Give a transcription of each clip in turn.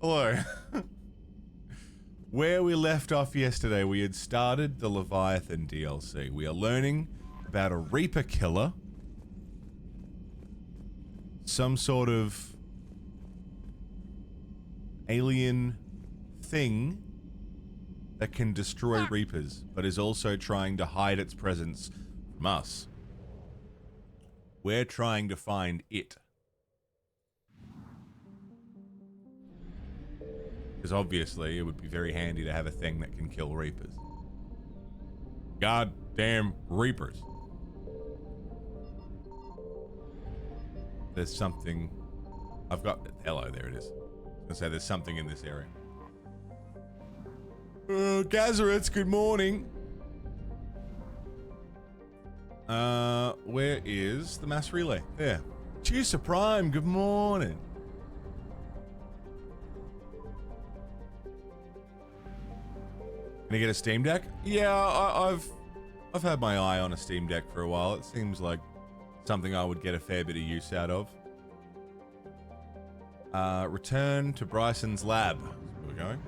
Hello. Where we left off yesterday, we had started the Leviathan DLC. We are learning about a Reaper killer. Some sort of alien thing that can destroy Reapers, but is also trying to hide its presence from us. We're trying to find it. Because obviously it would be very handy to have a thing that can kill Reapers. Goddamn Reapers. There's something... I've got... Hello, there it is. I was gonna say there's something in this area. Gazarets, good morning. Where is the mass relay? There. Juicer Prime, good morning. Gonna get a Steam Deck? Yeah, I've had my eye on a Steam Deck for a while. It seems like something I would get a fair bit of use out of. Return to Bryson's lab. That's where we're going.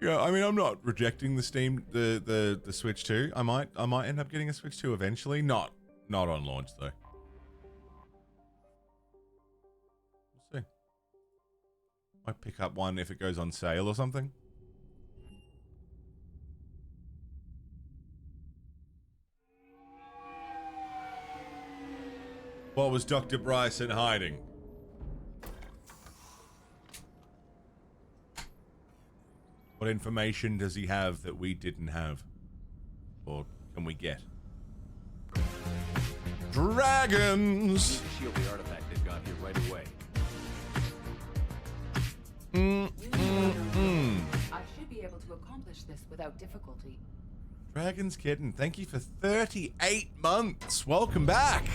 Yeah, I mean, I'm not rejecting the the Switch 2. I might end up getting a Switch 2 eventually. Not on launch though. We'll see. Might pick up one if it goes on sale or something. What was Dr. Bryson hiding? What information does he have that we didn't have? Or can we get? Dragons! Shield the artifact they've got here right away. I should be able to accomplish this without difficulty. Dragons Kitten, thank you for 38 months. Welcome back.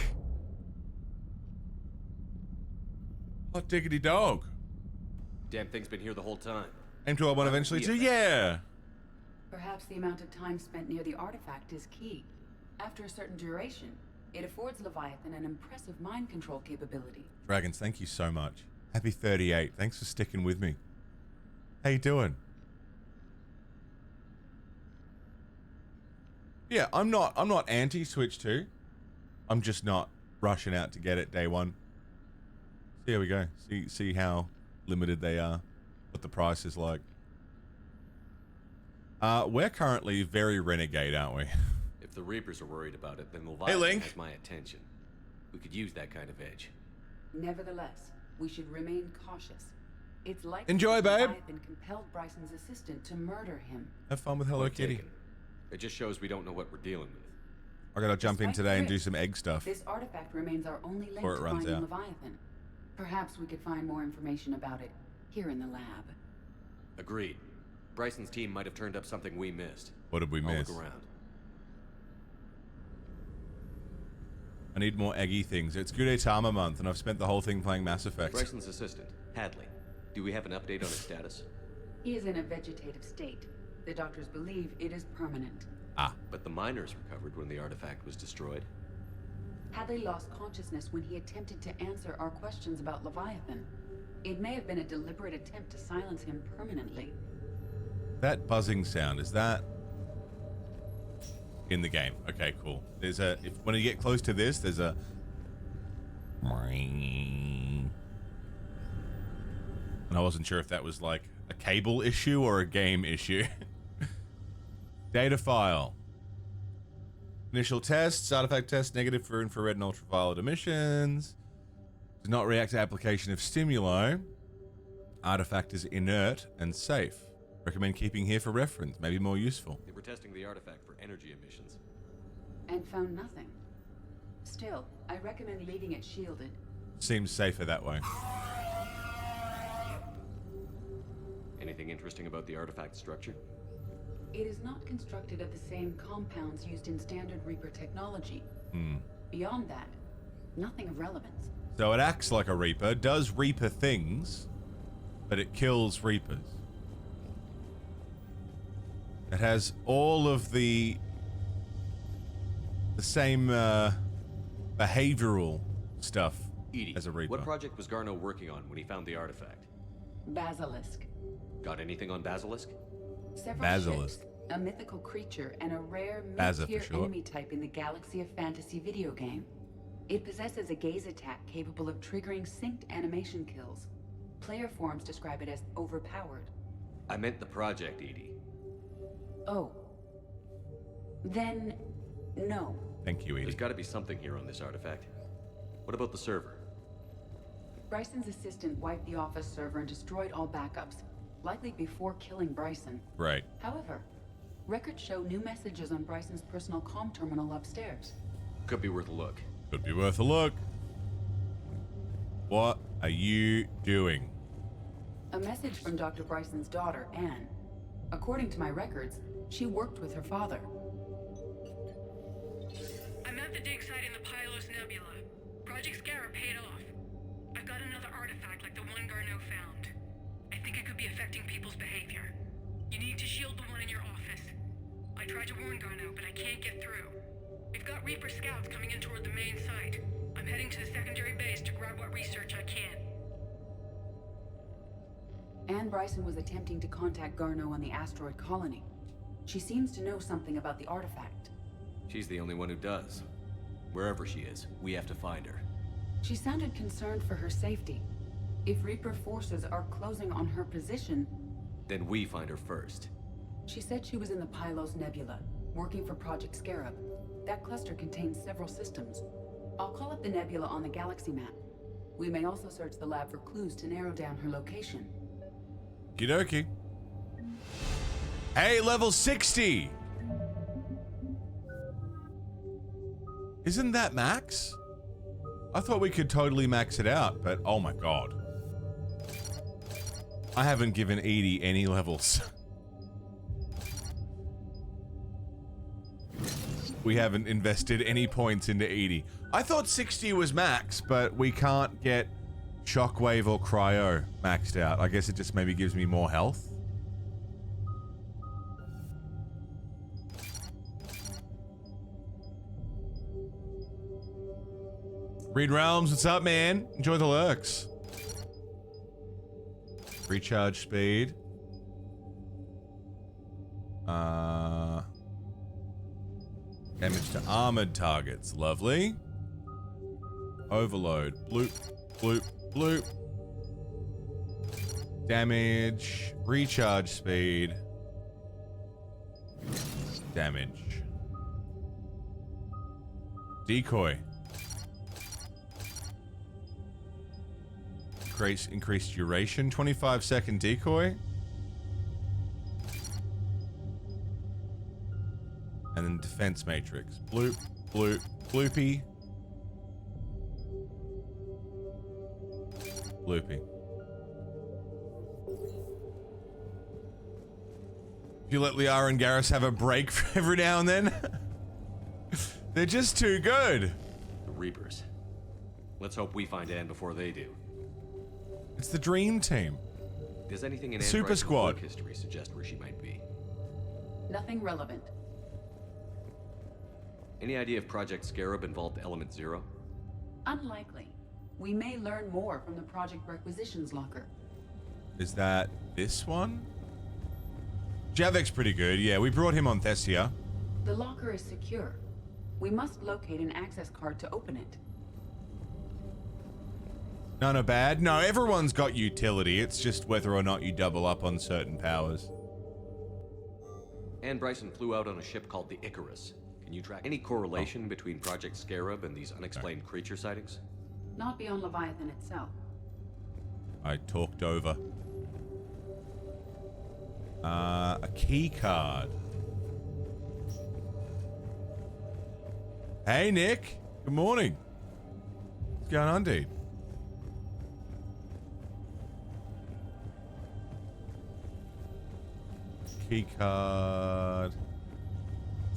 Hot diggity dog. Damn thing's been here the whole time. Aim to one eventually too? Yeah. Perhaps the amount of time spent near the artifact is key. After a certain duration, it affords Leviathan an impressive mind control capability. Dragons, thank you so much. Happy 38. Thanks for sticking with me. How you doing? Yeah, I'm not anti Switch 2. I'm just not rushing out to get it day one. So here we go. See how limited they are. What the price is like. We're currently very renegade, aren't we? If the Reapers are worried about it, then Leviathan Link. has my attention. We could use that kind of edge. Nevertheless, we should remain cautious. It's likely Enjoy, that babe. Leviathan compelled Bryson's assistant to murder him. Have fun with Hello Point Kitty. taken. It just shows we don't know what we're dealing with. I gotta jump in Despite today and do risk, some egg stuff. This artifact remains our only link Before it to runs finding out. Leviathan. Perhaps we could find more information about it here in the lab. Agreed. Bryson's team might have turned up something we missed. What did we I'll miss? look around. I need more eggy things. It's Gudetama month, and I've spent the whole thing playing Mass Effect. Bryson's assistant, Hadley. Do we have an update on his status? He is in a vegetative state. The doctors believe it is permanent. Ah, But the miners recovered when the artifact was destroyed. Hadley lost consciousness when he attempted to answer our questions about Leviathan. It may have been a deliberate attempt to silence him permanently. that buzzing sound, is that in the game? Okay, cool. There's a, when you get close to this, there's a and I wasn't sure if that was like a cable issue or a game issue. Data file. Initial tests, artifact test negative for infrared and ultraviolet emissions. Does not react to application of stimuli. Artifact is inert and safe. Recommend keeping here for reference, maybe more useful. They were testing the artifact for energy emissions. And found nothing. Still, I recommend leaving it shielded. Seems safer that way. Anything interesting about the artifact structure? It is not constructed of the same compounds used in standard Reaper technology. Beyond that, nothing of relevance. So it acts like a Reaper, does Reaper things, but it kills Reapers. It has all of the the same behavioral stuff Edie, as a Reaper. what project was Garneau working on when he found the artifact? Basilisk. Got anything on Basilisk? Several Basilisk. ships, a mythical creature, and a rare Baza for mid-tier short. enemy type in the Galaxy of Fantasy video game. It possesses a gaze attack capable of triggering synced animation kills. Player forums describe it as overpowered. I meant the project, Edie. Oh. Then, no. Thank you, There's Edie. got to be something here on this artifact. What about the server? Bryson's assistant wiped the office server and destroyed all backups, likely before killing Bryson. Right. However, records show new messages on Bryson's personal comm terminal upstairs. Could be worth a look. Could be worth a look. What are you doing? A message from Dr. Bryson's daughter, Anne. According to my records, she worked with her father. I'm at the dig site in the Pylos Nebula. Project Scarab paid off. I've got another artifact like the one Garneau found. I think it could be affecting people's behavior. You need to shield the one in your office. I tried to warn Garneau, but I can't get through. We've got Reaper scouts coming in toward the main site. I'm heading to the secondary base to grab what research I can. Anne Bryson was attempting to contact Garneau on the asteroid colony. She seems to know something about the artifact. She's the only one who does. Wherever she is, we have to find her. She sounded concerned for her safety. If Reaper forces are closing on her position, Then we find her first. she said she was in the Pylos Nebula, working for Project Scarab. That cluster contains several systems. I'll call up the nebula on the galaxy map. We may also search the lab for clues to narrow down her location. Okie dokie. Hey, level 60! Isn't that max? I thought we could totally max it out, but oh my god. I haven't given Edie any levels. We haven't invested any points into Edie. I thought 60 was max, but we can't get Shockwave or Cryo maxed out. I guess it just maybe gives me more health. Reed Realms, what's up, man? Enjoy the lurks. Recharge speed. Damage to armored targets. Lovely. Overload. Bloop, bloop, bloop. Damage. Recharge speed. Damage. Decoy. Increased duration. 25-second decoy. And then defense matrix. Bloop, bloop, bloopy. Bloopy. If you let Liara and Garrus have a break every now and then, they're just too good. The Reapers. Let's hope we find Anne before they do. It's the dream team. Does anything in Anne Super Bryson's Squad. work history suggest where she might be? Nothing relevant. Any idea if Project Scarab involved Element Zero? Unlikely. We may learn more from the Project Requisitions Locker. Is that this one? Javik's pretty good. Yeah, we brought him on Thessia. The locker is secure. We must locate an access card to open it. None are bad. No, everyone's got utility. It's just whether or not you double up on certain powers. Anne Bryson flew out on a ship called the Icarus. Can you track any correlation between Project Scarab and these unexplained creature sightings? Not beyond Leviathan itself. I talked over. A key card. Hey, Nick. Good morning. What's going on, dude? Key card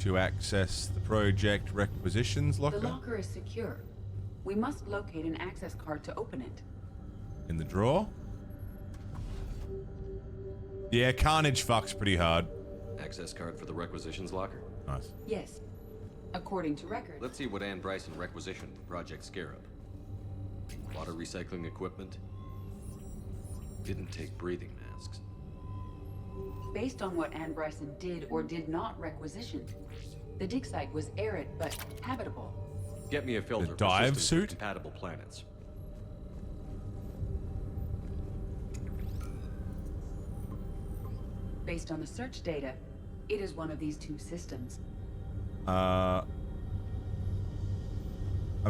to access the project requisitions locker. The locker is secure. We must locate an access card to open it. In the drawer. Yeah, Carnage fucks pretty hard. Access card for the Requisitions Locker? Nice. Yes. According to records. Let's see what Ann Bryson requisitioned for Project Scarab. Water recycling equipment. Didn't take breathing masks. Based on what Ann Bryson did or did not requisition, the dig site was arid but habitable. Get me a filter The dive for systems suit? with compatible planets. Based on the search data, it is one of these two systems. I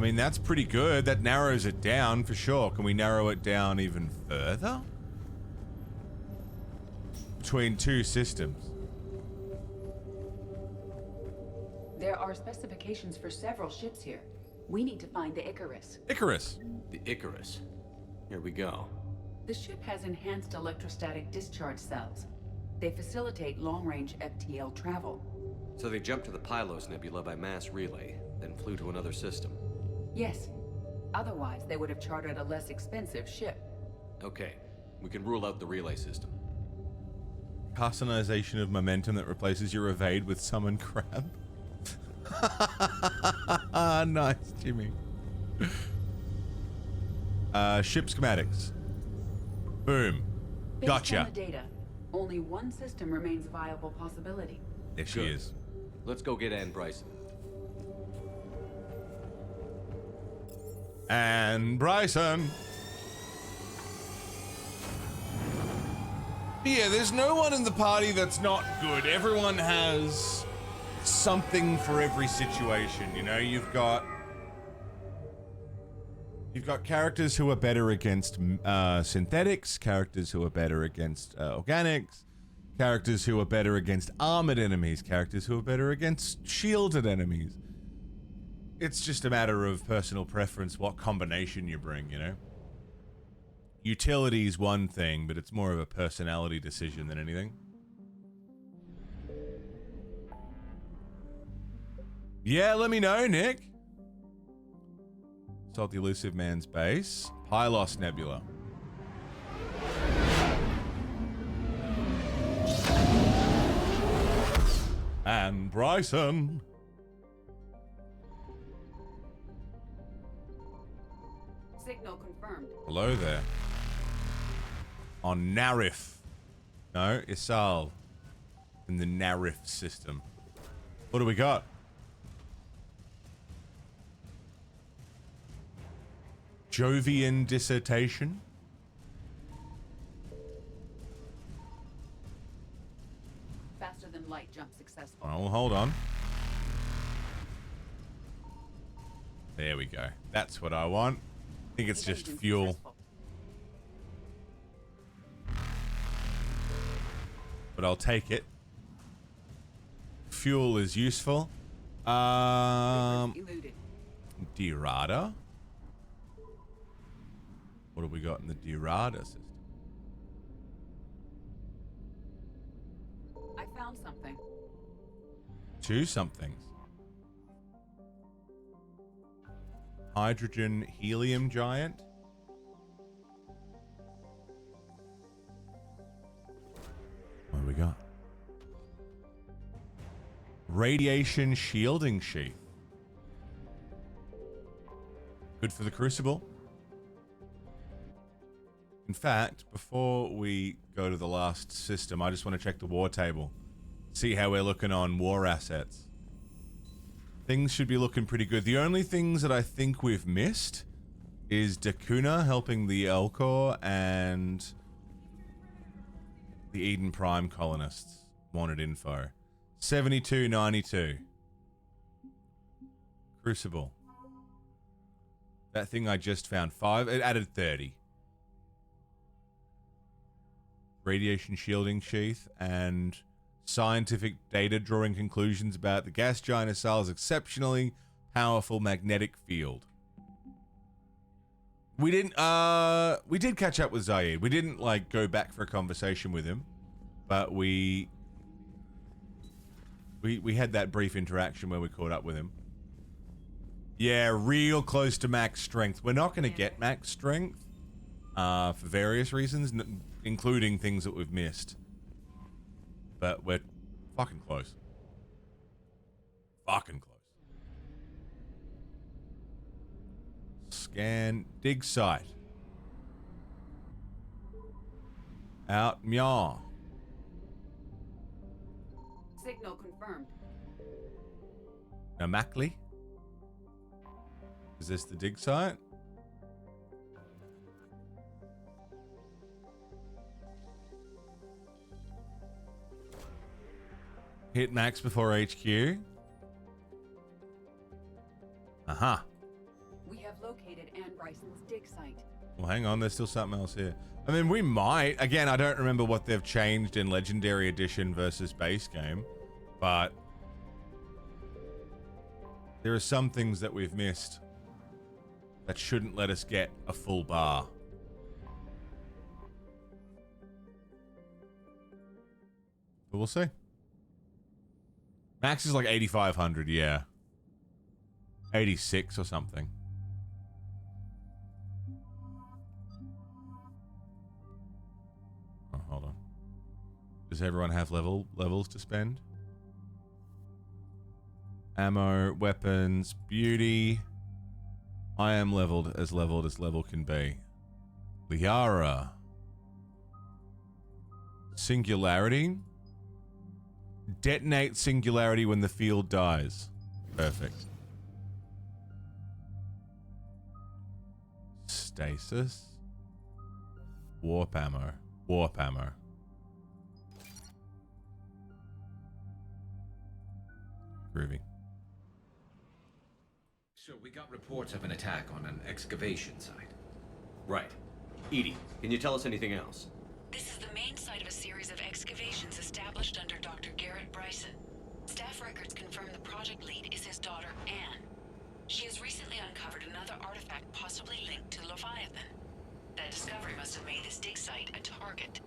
mean, that's pretty good. That narrows it down for sure. Can we narrow it down even further? Between two systems. There are specifications for several ships here. We need to find the Icarus. Icarus. The Icarus. Here we go. The ship has enhanced electrostatic discharge cells. They facilitate long-range FTL travel. So they jumped to the Pylos Nebula by mass relay, then flew to another system. Yes. Otherwise, they would have chartered a less expensive ship. Okay, we can rule out the relay system. Carcinization of momentum that replaces your evade with summon crab. Nice, Jimmy. Ship schematics. Boom. Based Gotcha. on the data, only one system remains a viable possibility. There she Good. is. Let's go get Ann Bryson. And Bryson. Yeah, there's no one in the party that's not good. Everyone has something for every situation, you know? You've got characters who are better against synthetics, characters who are better against organics, characters who are better against armored enemies, characters who are better against shielded enemies. It's just a matter of personal preference, what combination you bring, you know? Utility is one thing, but it's more of a personality decision than anything. Yeah, let me know, Nick. Assault the Elusive Man's base. Pylos Nebula. And Bryson. Signal confirmed. Hello there. On Narif. No, Isal. In the Narif system. What do we got? Jovian dissertation. Faster than light jump successful. Oh, hold on. There we go. That's what I want. I think it's just Evasion fuel. successful. But I'll take it. Fuel is useful. Eluded. Derada. What have we got in the Derada system? I found something. Two somethings. Hydrogen helium giant. What do we got? Radiation shielding sheath. Good for the Crucible. In fact, before we go to the last system, I just want to check the war table. See how we're looking on war assets. Things should be looking pretty good. The only things that I think we've missed is Dakuna helping the Elcor and the Eden Prime colonists. Wanted info. 7292. Crucible. That thing I just found. 5. It added 30. Radiation shielding sheath and scientific data drawing conclusions about the gas giant Asal's exceptionally powerful magnetic field. We did catch up with Zaid. We didn't like go back for a conversation with him, but we had that brief interaction where we caught up with him. Yeah, real close to max strength. We're not going to get max strength for various reasons, including things that we've missed. But we're fucking close. Fucking close. Scan dig site. Out Myaw. Signal confirmed. Namakli? Is this the dig site? Hit max before HQ. Aha. We have located Anne Bryson's dig site. Well, hang on. There's still something else here. I mean, we might. Again, I don't remember what they've changed in Legendary Edition versus base game, but there are some things that we've missed that shouldn't let us get a full bar. But we'll see. Max is like 8,500, yeah. 86 or something. Oh, hold on. Does everyone have levels to spend? Ammo, weapons, beauty. I am leveled as level can be. Liara. Singularity. Detonate singularity when the field dies. Perfect. Stasis. Warp ammo. Warp ammo. Groovy. So we got reports of an attack on an excavation site. Right. Edie, can you tell us anything else? This is the main site of a series of excavations established under Dr. Garrett Bryson. Staff records confirm the project lead is his daughter, Anne. She has recently uncovered another artifact possibly linked to Leviathan. That discovery must have made this dig site a target.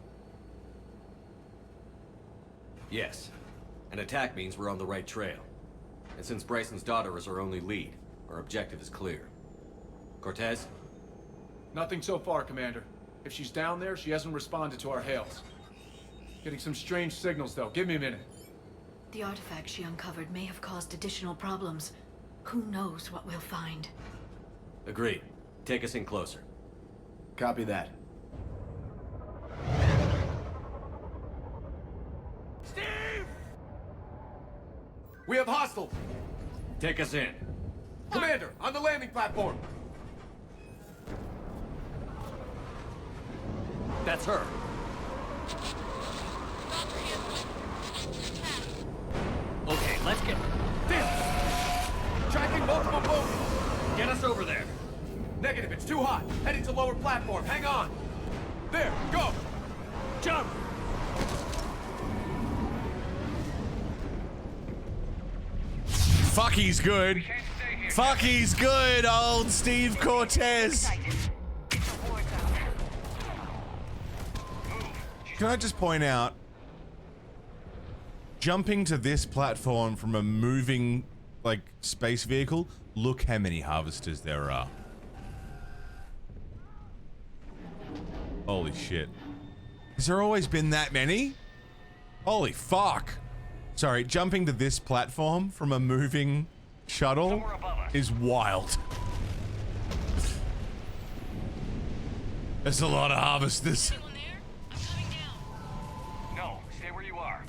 Yes. An attack means we're on the right trail. And since Bryson's daughter is our only lead, our objective is clear. Cortez? Nothing so far, Commander. If she's down there, she hasn't responded to our hails. Getting some strange signals, though. Give me a minute. The artifact she uncovered may have caused additional problems. Who knows what we'll find? Agreed. Take us in closer. Copy that. Steve! We have hostile! Take us in. Commander, on the landing platform! That's her. Okay, let's get... This! Tracking multiple boats! Get us over there. Negative, it's too hot. Heading to lower platform. Hang on. There, go! Jump! Fuck, he's good. Fuck, he's good, old Steve Cortez. Can I just point out, jumping to this platform from a moving, like, space vehicle, look how many harvesters there are. Holy shit. Has there always been that many? Holy fuck. Sorry, jumping to this platform from a moving shuttle is wild. There's a lot of harvesters. Anyone there? I'm coming down. No, stay where you are.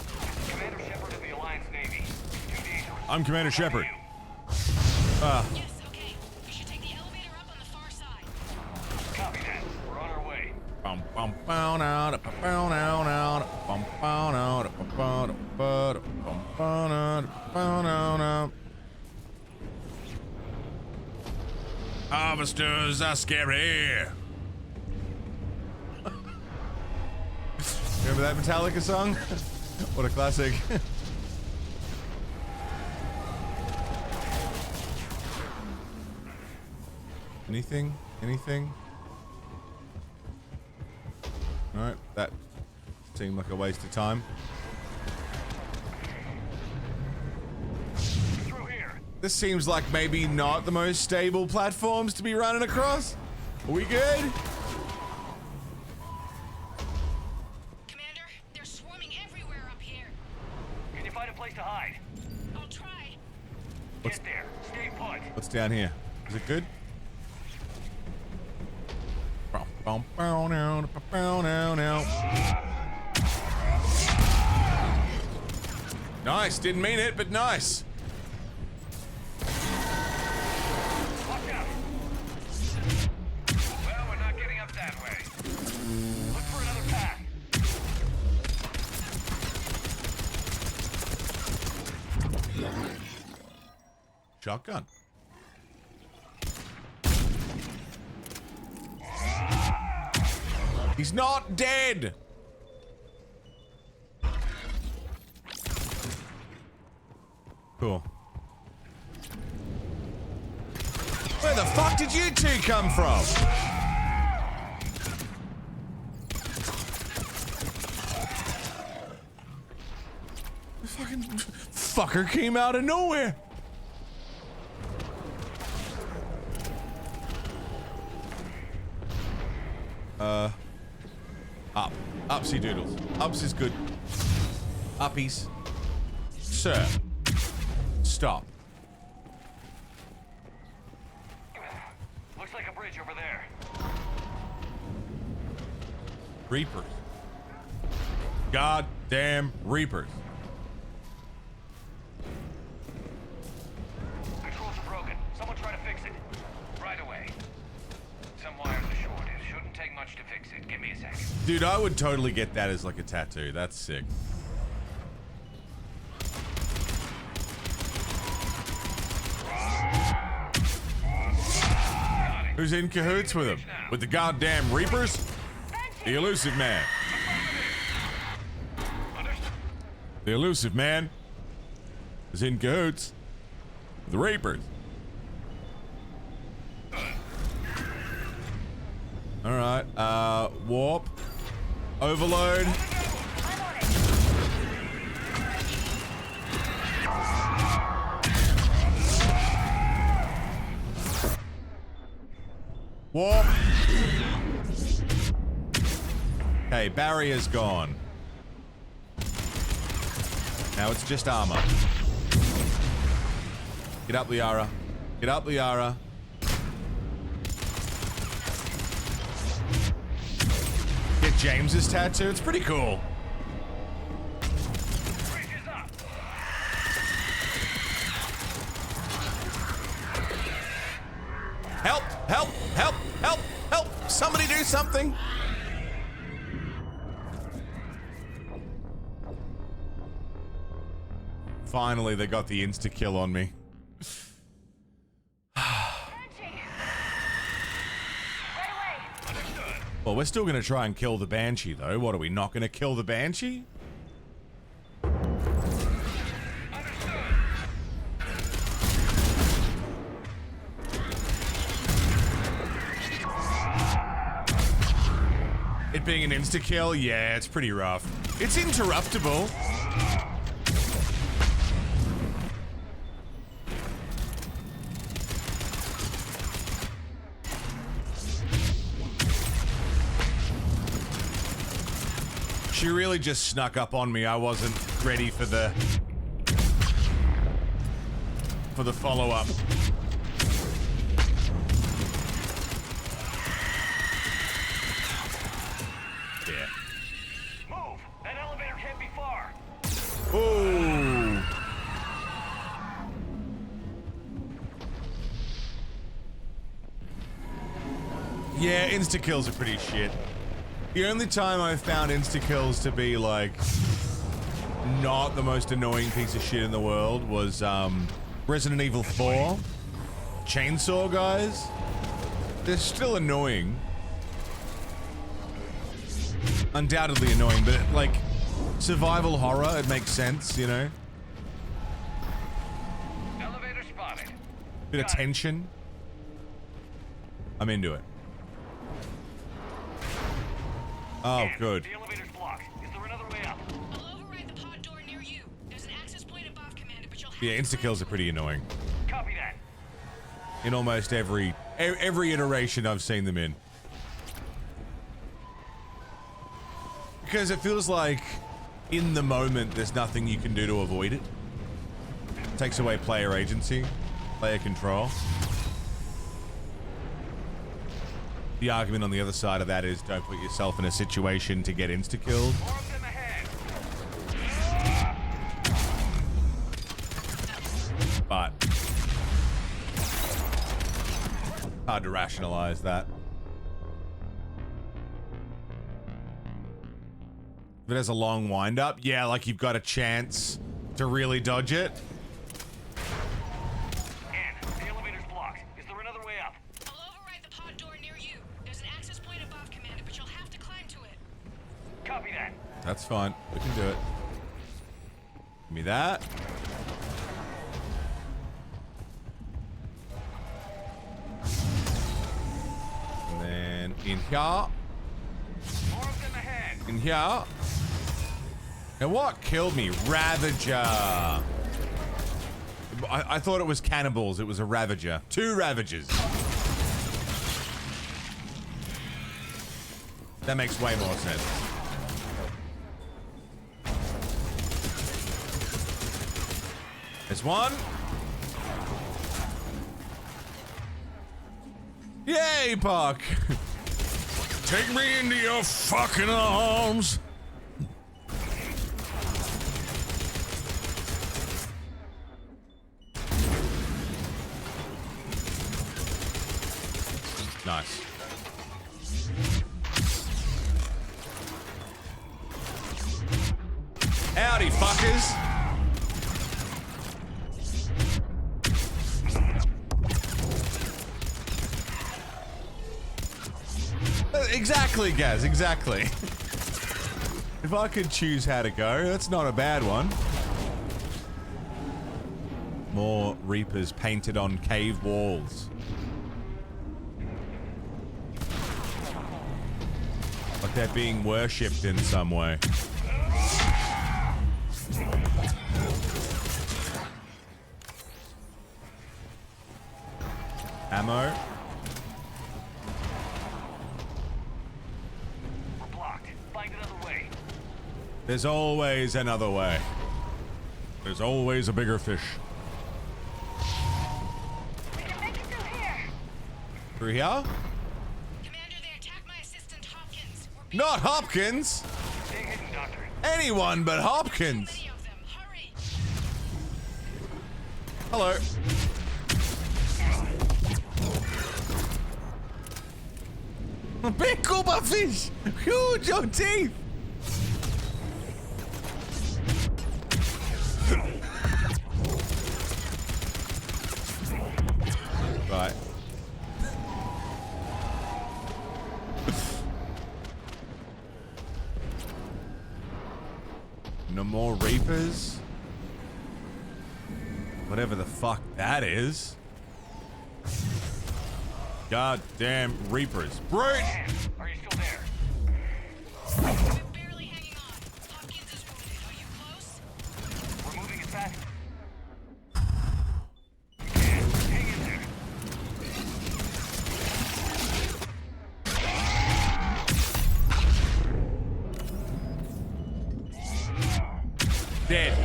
Commander Shepard of the Alliance Navy. Too dangerous. I'm Commander Shepard. Yes, okay. We should take the elevator up on the far side. Copy that. We're on our way. Bum bum bow out, bum out, bum bow out, bum out. Harvesters are scary. Remember that Metallica song? What a classic. Anything? Anything? Alright, that seemed like a waste of time. Through here. This seems like maybe not the most stable platforms to be running across. Are we good? Commander, they're swarming everywhere up here. Can you find a place to hide? I'll try. What's- Get there. Stay put. What's down here? Is it good? Nice, didn't mean it, but nice. Watch out. Well, we're not getting up that way. Look for another path. Shotgun. He's not dead. Cool. Where the fuck did you two come from? The fucking fucker came out of nowhere. Up. Upsy doodles. Ups is good. Uppies. Sir. Stop. Looks like a bridge over there. Reapers. Goddamn Reapers. Controls are broken. Someone try to fix it. Right away. Some wires are short. It shouldn't take much to fix it. Give me a second. Dude, I would totally get that as like a tattoo. That's sick. Who's in cahoots with him? With the goddamn Reapers? The elusive man. The elusive man is in cahoots with the Reapers. Alright, warp. Overload. Warp. Okay, barrier's gone. Now it's just armor. Get up, Liara. Get up, Liara. Get James's tattoo. It's pretty cool. Help! Help! Help! Help! Help! Somebody do something! Finally, they got the insta-kill on me. Well, we're still gonna try and kill the Banshee, though. What, are we not gonna kill the Banshee? It being an insta-kill? Yeah, it's pretty rough. It's interruptible. She really just snuck up on me. I wasn't ready for the follow-up. Yeah. Move! That elevator can't be far. Ooh. Yeah, insta-kills are pretty shit. The only time I've found insta-kills to be, like, not the most annoying piece of shit in the world was, Resident Evil 4. Chainsaw guys. They're still annoying. Undoubtedly annoying, but, like, survival horror, it makes sense, you know? Elevator spotted. Bit of tension. I'm into it. Oh, good. The elevator's blocked. Is there another way up? I'll override the pod door near you. There's an access point above, Commander, but you'll have Yeah, insta-kills are pretty annoying. Copy that. In almost every iteration I've seen them in. Because it feels like, in the moment, there's nothing you can do to avoid it. Takes away player agency, player control. The argument on the other side of that is don't put yourself in a situation to get insta-killed. More of them ahead. But hard to rationalize that. If it has a long wind-up, yeah, like you've got a chance to really dodge it. Ann, the elevator's blocked. Is there another way up? I'll override the pod door near you. There's an access point above, Commander, but you'll have to climb to it. Copy that. That's fine. We can do it. Give me that. And then in here. More of them ahead. In here. Now what killed me? Ravager. I thought it was cannibals. It was a Ravager. 2 Ravagers. That makes way more sense. There's one. Yay, Puck. Take me into your fucking arms. Nice. Howdy, fuckers. Exactly, Gaz, exactly. If I could choose how to go, that's not a bad one. More Reapers painted on cave walls. Like they're being worshipped in some way. Ammo. We're blocked. Find another way. There's always another way. There's always a bigger fish. We can make it through here. Through here? Commander, they attacked my assistant, Hopkins. We're being Not Hopkins! Stay hidden, Doctor. Anyone but Hopkins! many of them. Hurry! Hello. Big Cooper fish! Huge on teeth! Right. No more Reapers? Whatever the fuck that is. Goddamn Reapers. Brute! Ann, are you still there? We're barely hanging on. Hopkins is wounded. Are you close? We're moving as fast. Ann, hang in there. Dead.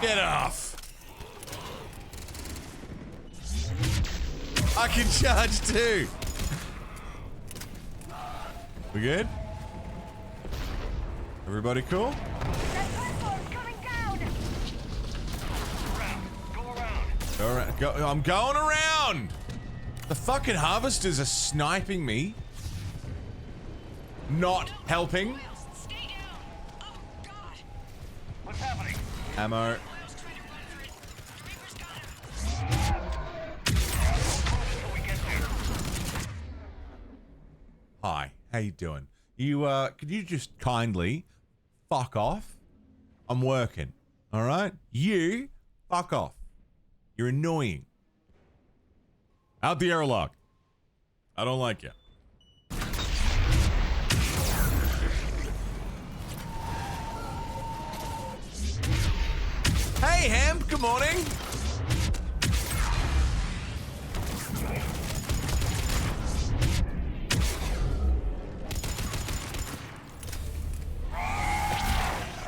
Get off. I can charge too. We good? Everybody cool? That platform's coming down. Go around. I'm going around. The fucking harvesters are sniping me. Not helping. Miles, stay down. Oh, God. What's happening? Ammo. Miles trying to run for it. The Reaper's got him. Until we get there. Hi, how you doing? Could you just kindly fuck off? I'm working, all right? You fuck off. You're annoying. Out the airlock. I don't like you. Hey, Hemp, good morning.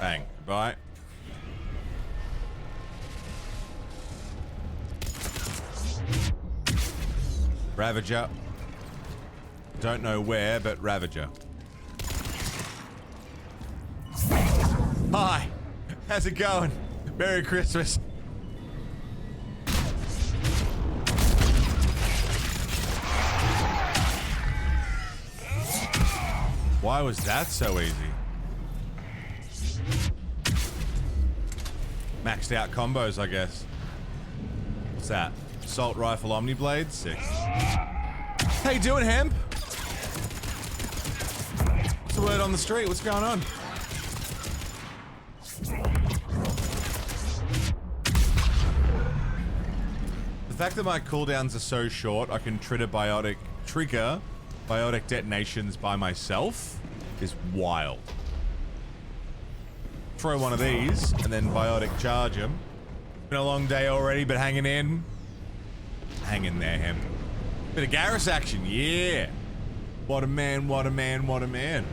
Bang. Goodbye. Ravager. Don't know where, but Ravager. Hi. How's it going? Merry Christmas. Why was that so easy? Maxed out combos, I guess. What's that? Assault rifle Omniblade? 6. How you doing, Hemp? What's the word on the street? What's going on? The fact that my cooldowns are so short, I can trigger biotic detonations by myself is wild. Throw one of these and then biotic charge him. Been a long day already, but hanging in. Hang in there, Hemp. Bit of Garrus action, yeah. What a man, what a man, what a man.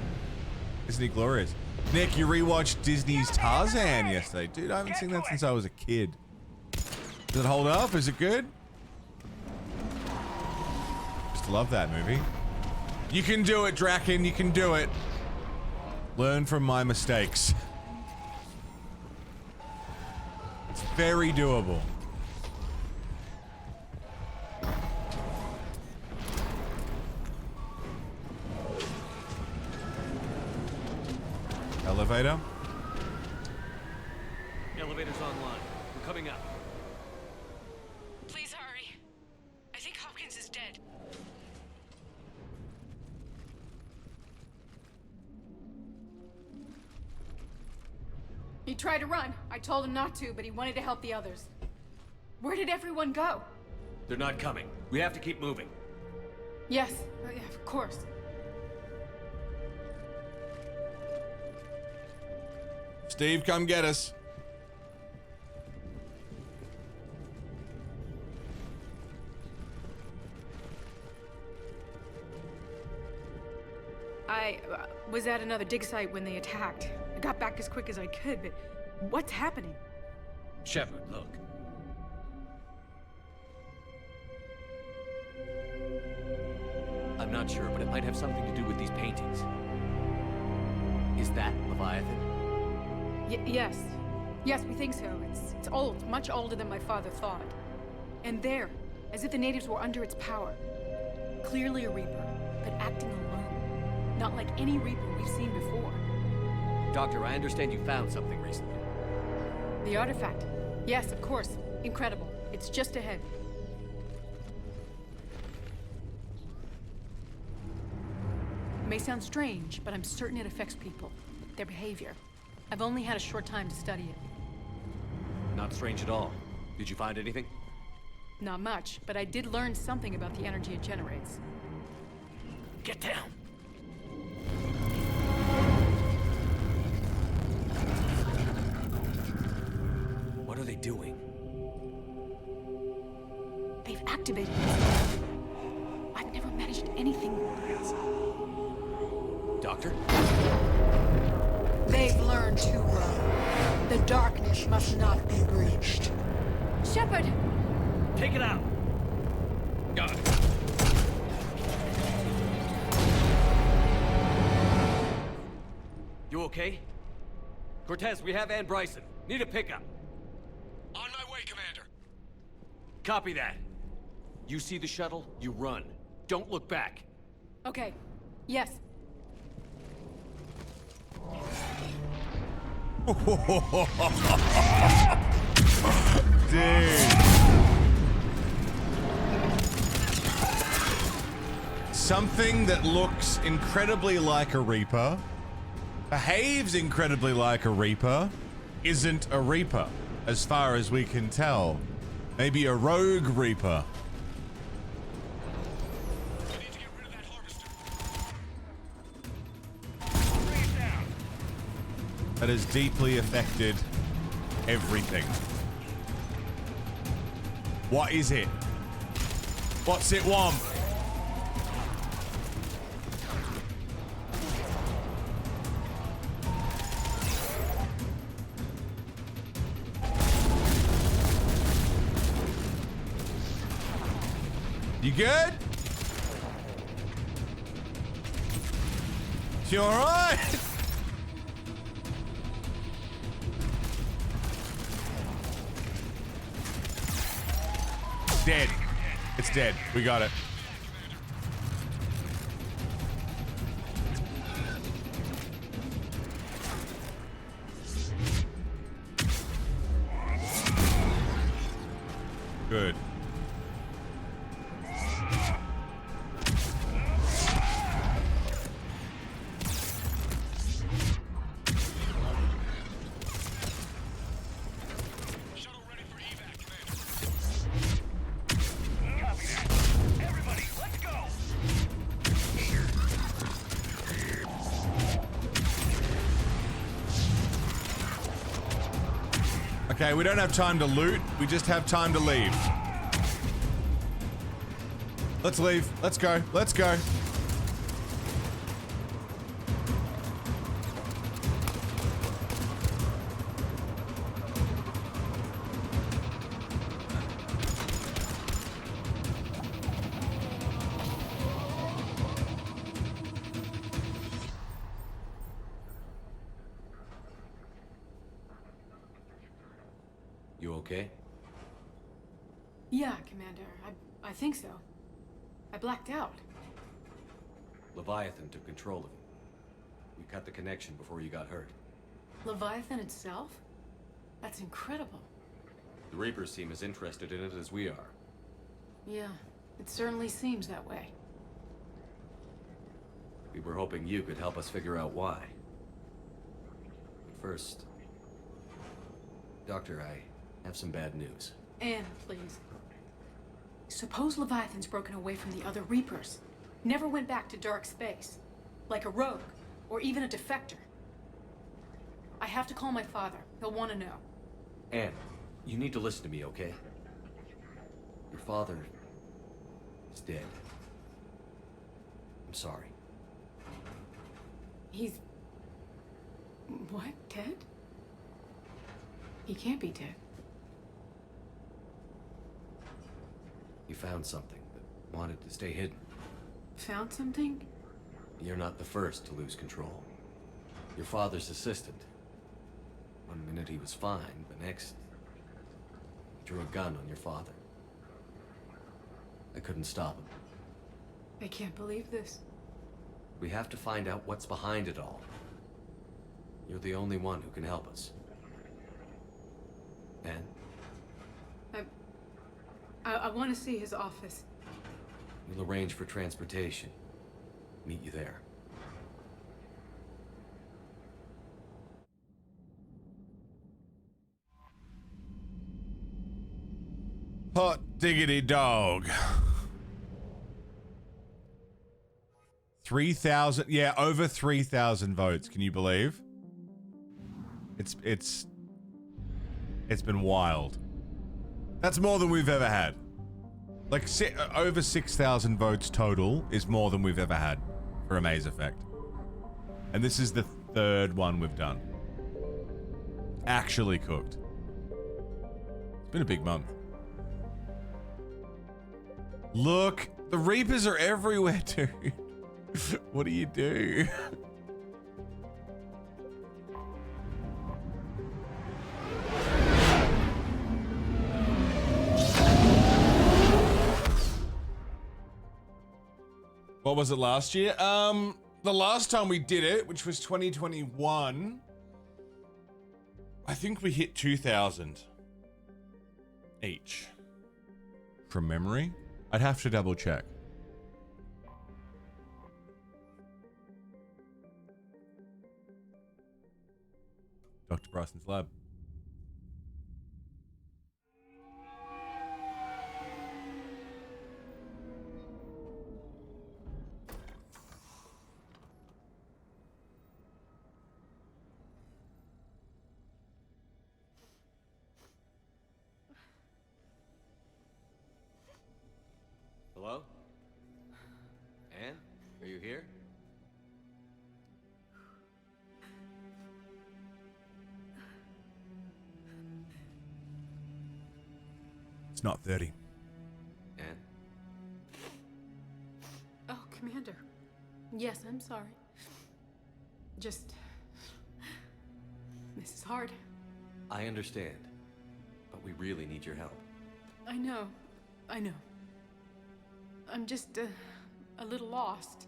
Isn't he glorious? Nick, you rewatched Disney's Tarzan yesterday. Dude, I haven't seen that since I was a kid. Does it hold up? Is it good? Just love that movie. You can do it, Draken. You can do it. Learn from my mistakes. It's very doable. Elevator. Elevator's online. We're coming up. Please hurry. I think Hopkins is dead. He tried to run. I told him not to, but he wanted to help the others. Where did everyone go? They're not coming. We have to keep moving. Yes, yeah, of course. Steve, come get us. I was at another dig site when they attacked. I got back as quick as I could, but what's happening? Shepard, look. I'm not sure, but it might have something to do with these paintings. Is that Leviathan? Yes. Yes, we think so. It's old, much older than my father thought. And there, as if the natives were under its power. Clearly a Reaper, but acting alone. Not like any Reaper we've seen before. Doctor, I understand you found something recently. The artifact. Yes, of course. Incredible. It's just ahead. It may sound strange, but I'm certain it affects people. Their behavior. I've only had a short time to study it. Not strange at all. Did you find anything? Not much, but I did learn something about the energy it generates. Get down! What are they doing? They've activated it. I've never managed anything. Doctor? They've learned to run. The darkness must not be breached. Shepard! Take it out! Got it. You okay? Cortez, we have Ann Bryson. Need a pickup. On my way, Commander. Copy that. You see the shuttle, you run. Don't look back. Okay. Yes. Dude. Something that looks incredibly like a Reaper, behaves incredibly like a Reaper, isn't a Reaper, as far as we can tell. Maybe a rogue Reaper. We need to get rid of that harvester. Bring it down. That has deeply affected everything. What is it? What's it want? good? You alright? Dead. It's dead. We got it. Good. Okay, we don't have time to loot. We just have time to leave. Let's leave. Let's go. Let's go. You okay? Yeah, Commander. I think so. I blacked out. Leviathan took control of you. We cut the connection before you got hurt. Leviathan itself? That's incredible. The Reapers seem as interested in it as we are. Yeah, it certainly seems that way. We were hoping you could help us figure out why. But first... Doctor, I have some bad news. Anne, please. Suppose Leviathan's broken away from the other Reapers. Never went back to dark space. Like a rogue, or even a defector. I have to call my father. He'll want to know. Anne, you need to listen to me, okay? Your father is dead. I'm sorry. He's... what? Dead? He can't be dead. You found something that wanted to stay hidden. Found something? You're not the first to lose control. Your father's assistant. One minute he was fine, the next... he drew a gun on your father. I couldn't stop him. I can't believe this. We have to find out what's behind it all. You're the only one who can help us. Anne? I want to see his office. We'll arrange for transportation. Meet you there. Hot diggity dog. 3,000, yeah, over 3,000 votes. Can you believe? It's been wild. That's more than we've ever had. Like over 6,000 votes total is more than we've ever had for a Maze Effect. And this is the third one we've done. Actually cooked. It's been a big month. Look, the Reapers are everywhere, dude. What do you do? What was it last year? The last time we did it, which was 2021, I think we hit 2,000 each. From memory? I'd have to double check. Dr. Bryson's lab. Hello? Anne? Are you here? It's not 30. Anne? Yes, I'm sorry. Just... This is hard. I understand, but we really need your help. I know. I'm just, a little lost.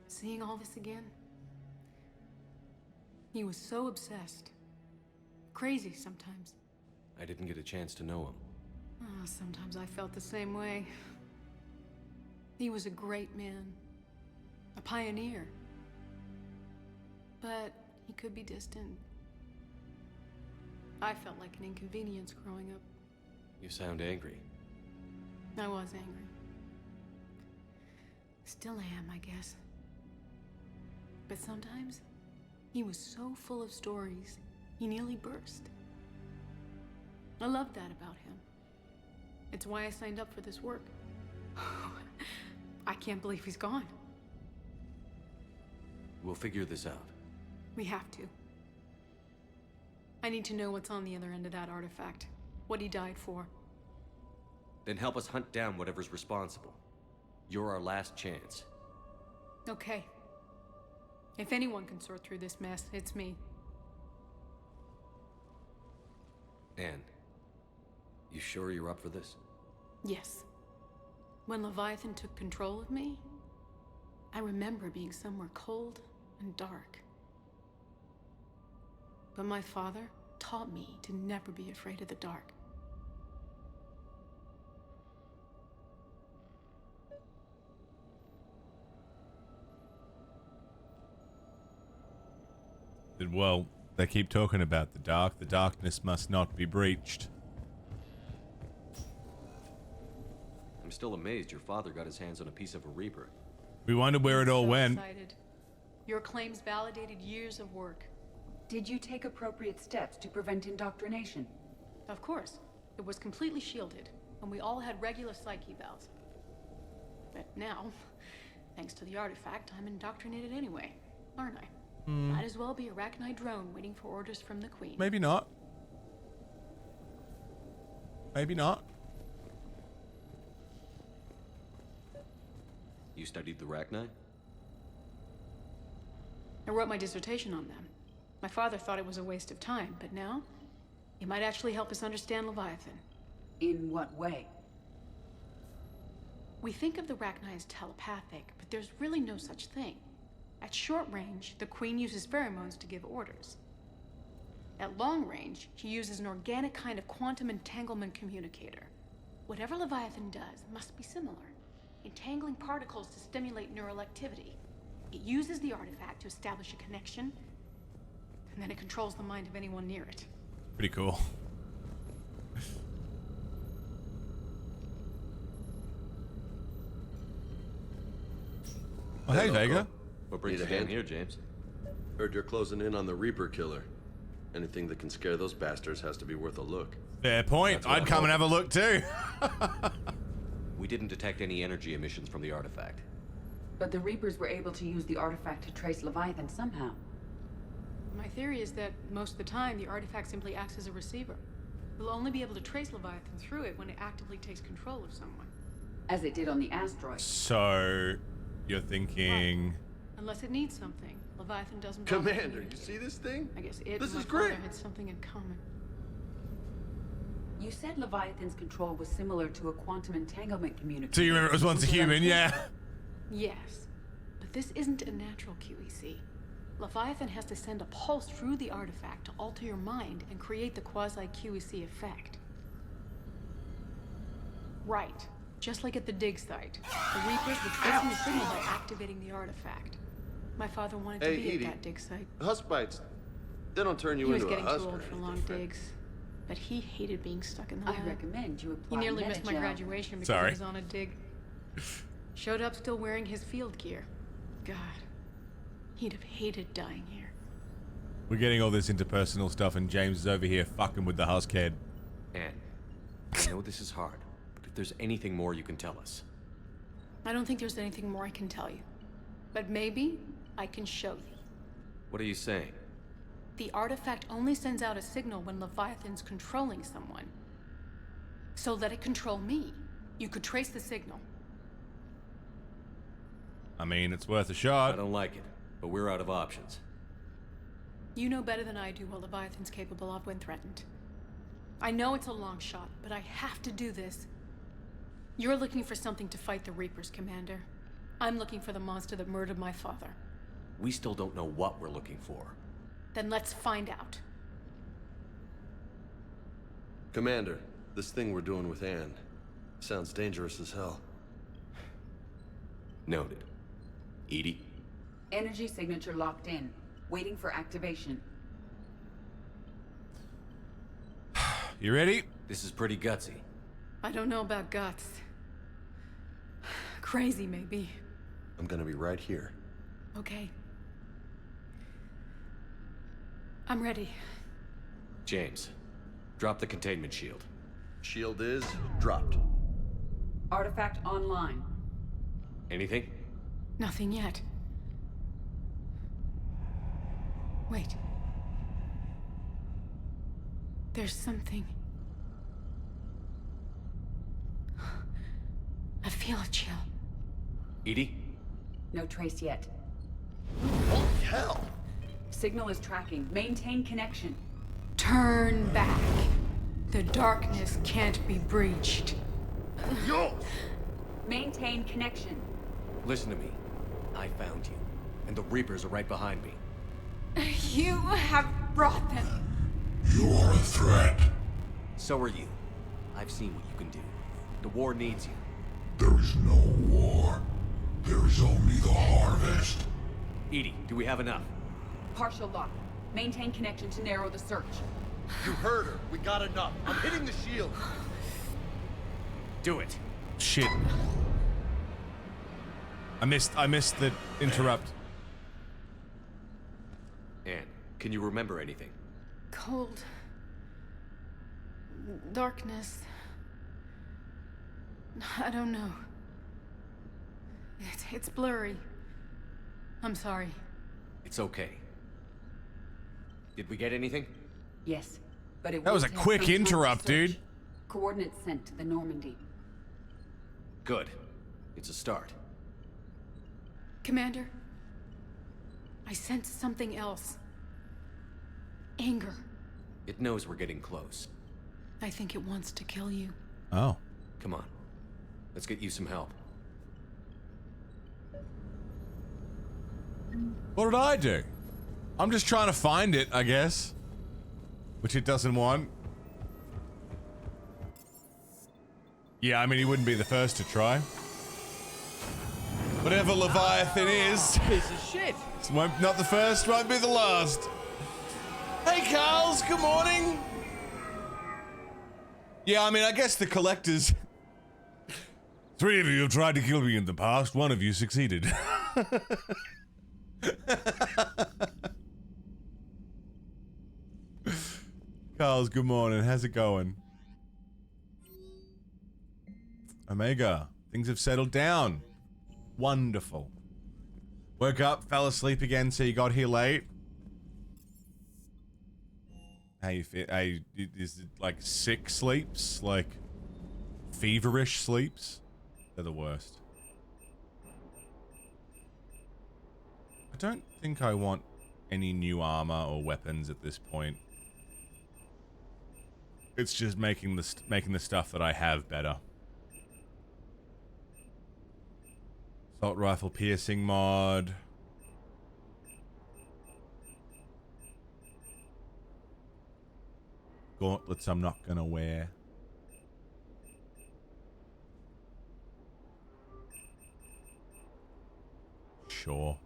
Seeing all this again. He was so obsessed. Crazy sometimes. I didn't get a chance to know him. Oh, sometimes I felt the same way. He was a great man. A pioneer. But he could be distant. I felt like an inconvenience growing up. You sound angry. I was angry. Still am, I guess. But sometimes, he was so full of stories, he nearly burst. I love that about him. It's why I signed up for this work. I can't believe he's gone. We'll figure this out. We have to. I need to know what's on the other end of that artifact. What he died for. Then help us hunt down whatever's responsible. You're our last chance. Okay. If anyone can sort through this mess, it's me. Anne, you sure you're up for this? Yes. When Leviathan took control of me, I remember being somewhere cold and dark. But my father taught me to never be afraid of the dark. Well, they keep talking about the dark. The darkness must not be breached. I'm still amazed your father got his hands on a piece of a Reaper. We wondered where it all So went. excited. Your claims validated years of work. Did you take appropriate steps to prevent indoctrination? Of course. It was completely shielded, and we all had regular psych evals. But now, thanks to the artifact, I'm indoctrinated anyway, aren't I? Might as well be a Arachnite drone waiting for orders from the Queen. Maybe not. Maybe not. You studied the Arachnite? I wrote my dissertation on them. My father thought it was a waste of time, but now, it might actually help us understand Leviathan. In what way? We think of the Arachnite as telepathic, but there's really no such thing. At short range, the Queen uses pheromones to give orders. At long range, she uses an organic kind of quantum entanglement communicator. Whatever Leviathan does must be similar, entangling particles to stimulate neural activity. It uses the artifact to establish a connection, and then it controls the mind of anyone near it. Pretty cool. Oh, hey, Vega. What brings Need you a down hand? here, James? Heard you're closing in on the Reaper killer. Anything that can scare those bastards has to be worth a look. Fair point. I'd come and have a look too. We didn't detect any energy emissions from the artifact. But the Reapers were able to use the artifact to trace Leviathan somehow. My theory is that most of the time, the artifact simply acts as a receiver. We'll only be able to trace Leviathan through it when it actively takes control of someone. As it did on the asteroid. So, you're thinking... Unless it needs something. Leviathan doesn't bother Commander, you communicating. see this thing? I guess it This and is my father great. had something in common. You said Leviathan's control was similar to a quantum entanglement communicator. So you remember it was once a human, yeah. Yes, but this isn't a natural QEC. Leviathan has to send a pulse through the artifact to alter your mind and create the quasi-QEC effect. Right, just like at the dig site. The Reapers were tracing the signal by activating the artifact. My father wanted to Hey, be Edie. at that dig site. Husk bites, they don't turn you He was into a getting too husk or old for anything long different. digs, but he hated being stuck in the I lab. recommend you He apply nearly missed my Metagel. graduation because Sorry. he was on a dig. Showed up still wearing his field gear. God, he'd have hated dying here. We're getting all this interpersonal stuff and James is over here fucking with the husk head. Anne, I know this is hard, but if there's anything more you can tell us. I don't think there's anything more I can tell you. But maybe I can show you. What are you saying? The artifact only sends out a signal when Leviathan's controlling someone. So let it control me. You could trace the signal. I mean, it's worth a I shot. don't like it, but we're out of options. You know better than I do what Leviathan's capable of when threatened. I know it's a long shot, but I have to do this. You're looking for something to fight the Reapers, Commander. I'm looking for the monster that murdered my father. We still don't know what we're looking for. Then let's find out. Commander, this thing we're doing with Anne sounds dangerous as hell. Noted. Edie? Energy signature locked in. Waiting for activation. You ready? This is pretty gutsy. I don't know about guts. Crazy, maybe. I'm gonna be right here. Okay. I'm ready. James, drop the containment shield. Shield is dropped. Artifact online. Anything? Nothing yet. Wait. There's something. I feel a chill. Edie? No trace yet. Holy hell! Signal is tracking. Maintain connection. Turn back. The darkness can't be breached. Yo! Maintain connection. Listen to me. I found you, and the Reapers are right behind me. You have brought them. You are a threat. So are you. I've seen what you can do. The war needs you. There is no war. There is only the harvest. Edie, do we have enough? Partial lock. Maintain connection to narrow the search. You heard her. We got enough. I'm hitting the shield. Do it. Shit. I missed the interrupt. Anne, can you remember anything? Cold. Darkness. I don't know. It's blurry. I'm sorry. It's okay. Did we get anything? Yes, but it That was a will take quick some time to interrupt, search. dude. Coordinates sent to the Normandy. Good. It's a start. Commander, I sense something else. Anger. It knows we're getting close. I think it wants to kill you. Oh. Come on. Let's get you some help. What did I do? I'm just trying to find it, I guess. Which it doesn't want. Yeah, I mean, he wouldn't be the first to try. Whatever Leviathan is. Piece of shit! Not the first, won't be the last. Hey, Carls, good morning. Yeah, I mean, I guess the collectors... 3 of you have tried to kill me in the past. 1 of you succeeded. Carls, good morning. How's it going? Omega, things have settled down. Wonderful. Woke up, fell asleep again, so you got here late. How you feel? Is it like sick sleeps? Like feverish sleeps? They're the worst. I don't think I want any new armor or weapons at this point. It's just making the stuff that I have better. Assault rifle piercing mod. Gauntlets I'm not gonna wear. Sure.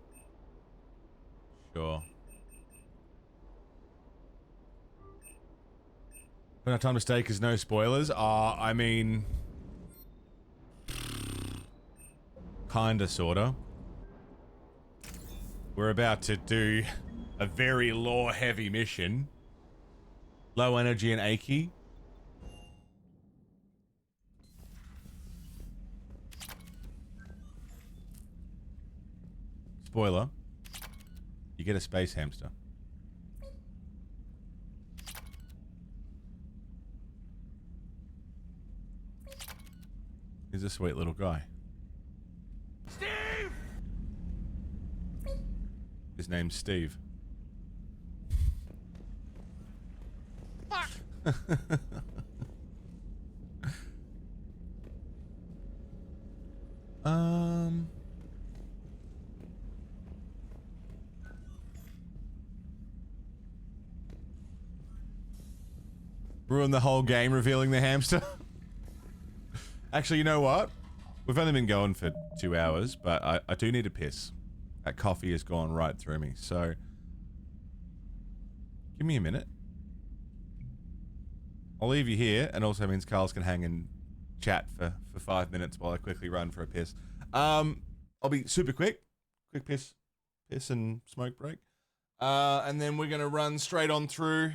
Sure. No time to stay because no spoilers. I mean... Kinda, sorta. We're about to do a very lore-heavy mission. Low energy and achy. Spoiler. You get a space hamster. He's a sweet little guy. Steve! His name's Steve. Fuck. Ruin the whole game revealing the hamster. Actually, you know what? We've only been going for 2 hours, but I do need to piss. That coffee has gone right through me, so... Give me a minute. I'll leave you here, and also means Carl's can hang and chat for 5 minutes while I quickly run for a piss. I'll be super quick. Quick piss and smoke break. And then we're going to run straight on through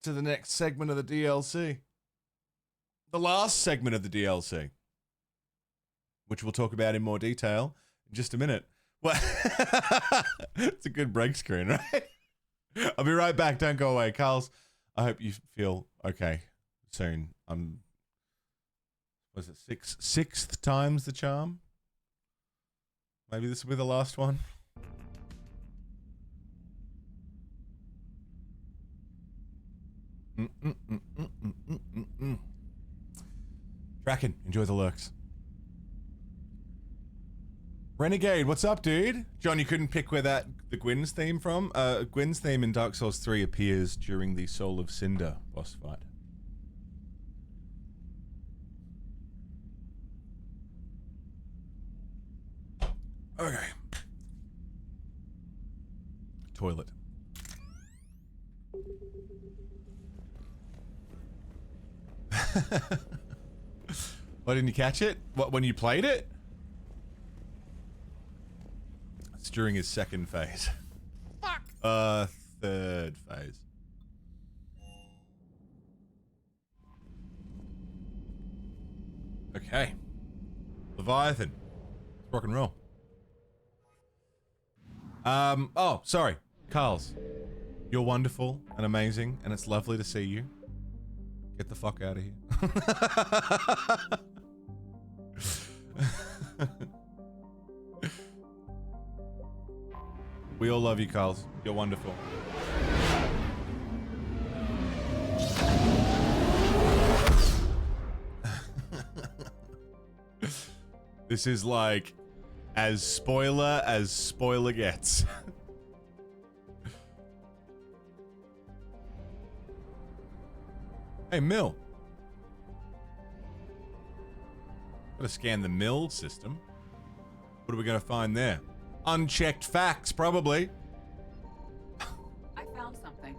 to the next segment of the DLC. The last segment of the DLC. Which we'll talk about in more detail in just a minute. Well, it's a good break screen, right? I'll be right back. Don't go away. Carl's, I hope you feel okay soon. Was it sixth time's the charm? Maybe this will be the last one. Draken, enjoy the lurks. Renegade, what's up, dude? John, you couldn't pick where the Gwyn's theme from? Gwyn's theme in Dark Souls 3 appears during the Soul of Cinder boss fight. Okay. Toilet. Why didn't you catch it? What, when you played it? It's during his second phase. Fuck. Third phase. Okay. Leviathan. Let's rock and roll. Oh, sorry. Carl's. You're wonderful and amazing, and it's lovely to see you. Get the fuck out of here. We all love you, Carls. You're wonderful. This is like as spoiler gets. Hey, Mill. Gotta scan the mill system. What are we gonna find there? Unchecked facts, probably. I found something.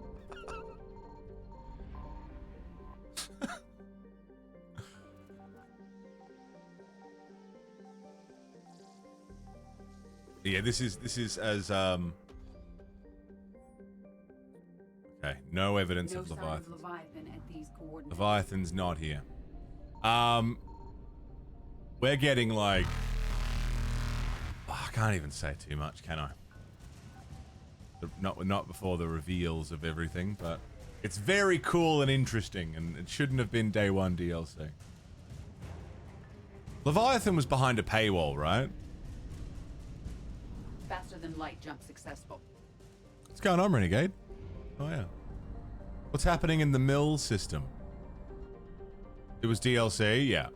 Yeah, this is as okay, no evidence of sign Leviathan. Leviathan at these coordinates. Leviathan's not here. We're getting like I can't even say too much, can I? Not before the reveals of everything, but it's very cool and interesting, and it shouldn't have been day one DLC. Leviathan was behind a paywall, right? Faster than light jump successful. What's going on, Renegade? Oh yeah. What's happening in the mill system? It was DLC, yeah.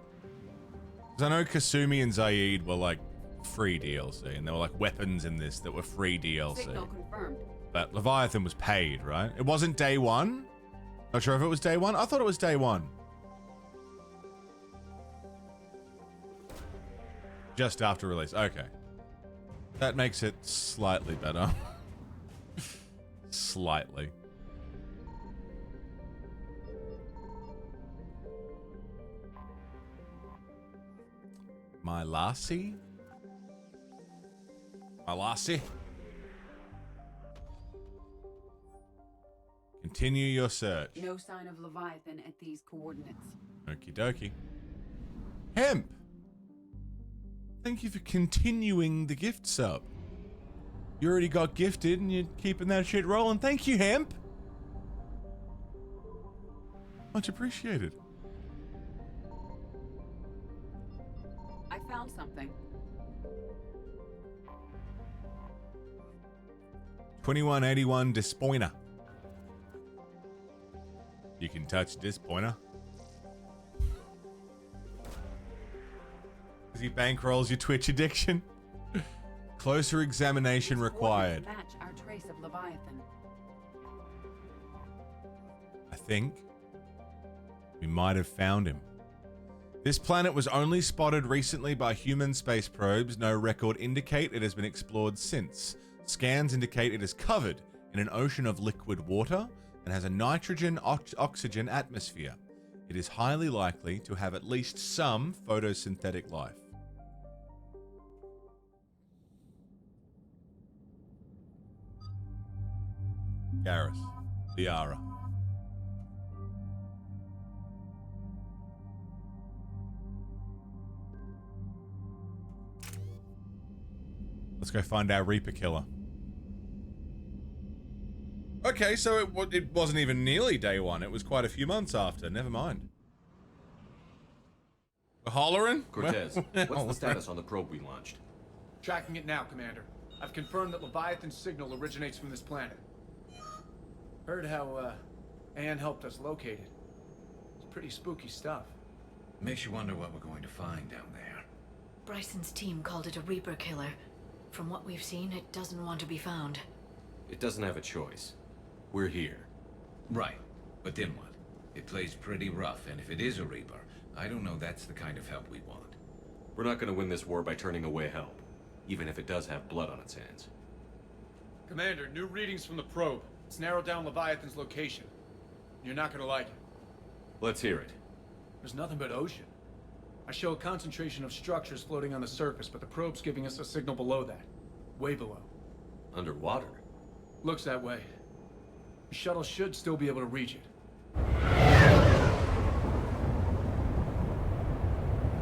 Because I know Kasumi and Zaid were like free DLC, and there were like weapons in this that were free DLC. Signal confirmed. But Leviathan was paid, right? It wasn't day one? Not sure if it was day one. I thought it was day one. Just after release. Okay. That makes it slightly better. Slightly. My lassie? My lassie? Continue your search. No sign of Leviathan at these coordinates. Okie dokie. Hemp! Thank you for continuing the gift sub. You already got gifted and you're keeping that shit rolling. Thank you, Hemp! Much appreciated. I found something. 2181 Dispointer. You can touch Dispointer. Because he bankrolls your Twitch addiction. Closer examination required. Match our trace of Leviathan. I think we might have found him. This planet was only spotted recently by human space probes. No record indicate it has been explored since. Scans indicate it is covered in an ocean of liquid water and has a nitrogen-oxygen atmosphere. It is highly likely to have at least some photosynthetic life. Garrus, Liara. Let's go find our Reaper killer. Okay, so it wasn't even nearly day one. It was quite a few months after. Never mind. We're hollering? Cortez, what's the status on the probe we launched? Tracking it now, Commander. I've confirmed that Leviathan's signal originates from this planet. Heard how, Anne helped us locate it. It's pretty spooky stuff. Makes you wonder what we're going to find down there. Bryson's team called it a Reaper killer. From what we've seen, it doesn't want to be found. It doesn't have a choice. We're here. Right, but then what? It plays pretty rough, and if it is a Reaper, I don't know that's the kind of help we want. We're not gonna win this war by turning away help, even if it does have blood on its hands. Commander, new readings from the probe. It's narrowed down Leviathan's location. You're not gonna like it. Let's hear it. There's nothing but ocean. I show a concentration of structures floating on the surface, but the probe's giving us a signal below that. Way below. Underwater? Looks that way. The shuttle should still be able to reach it.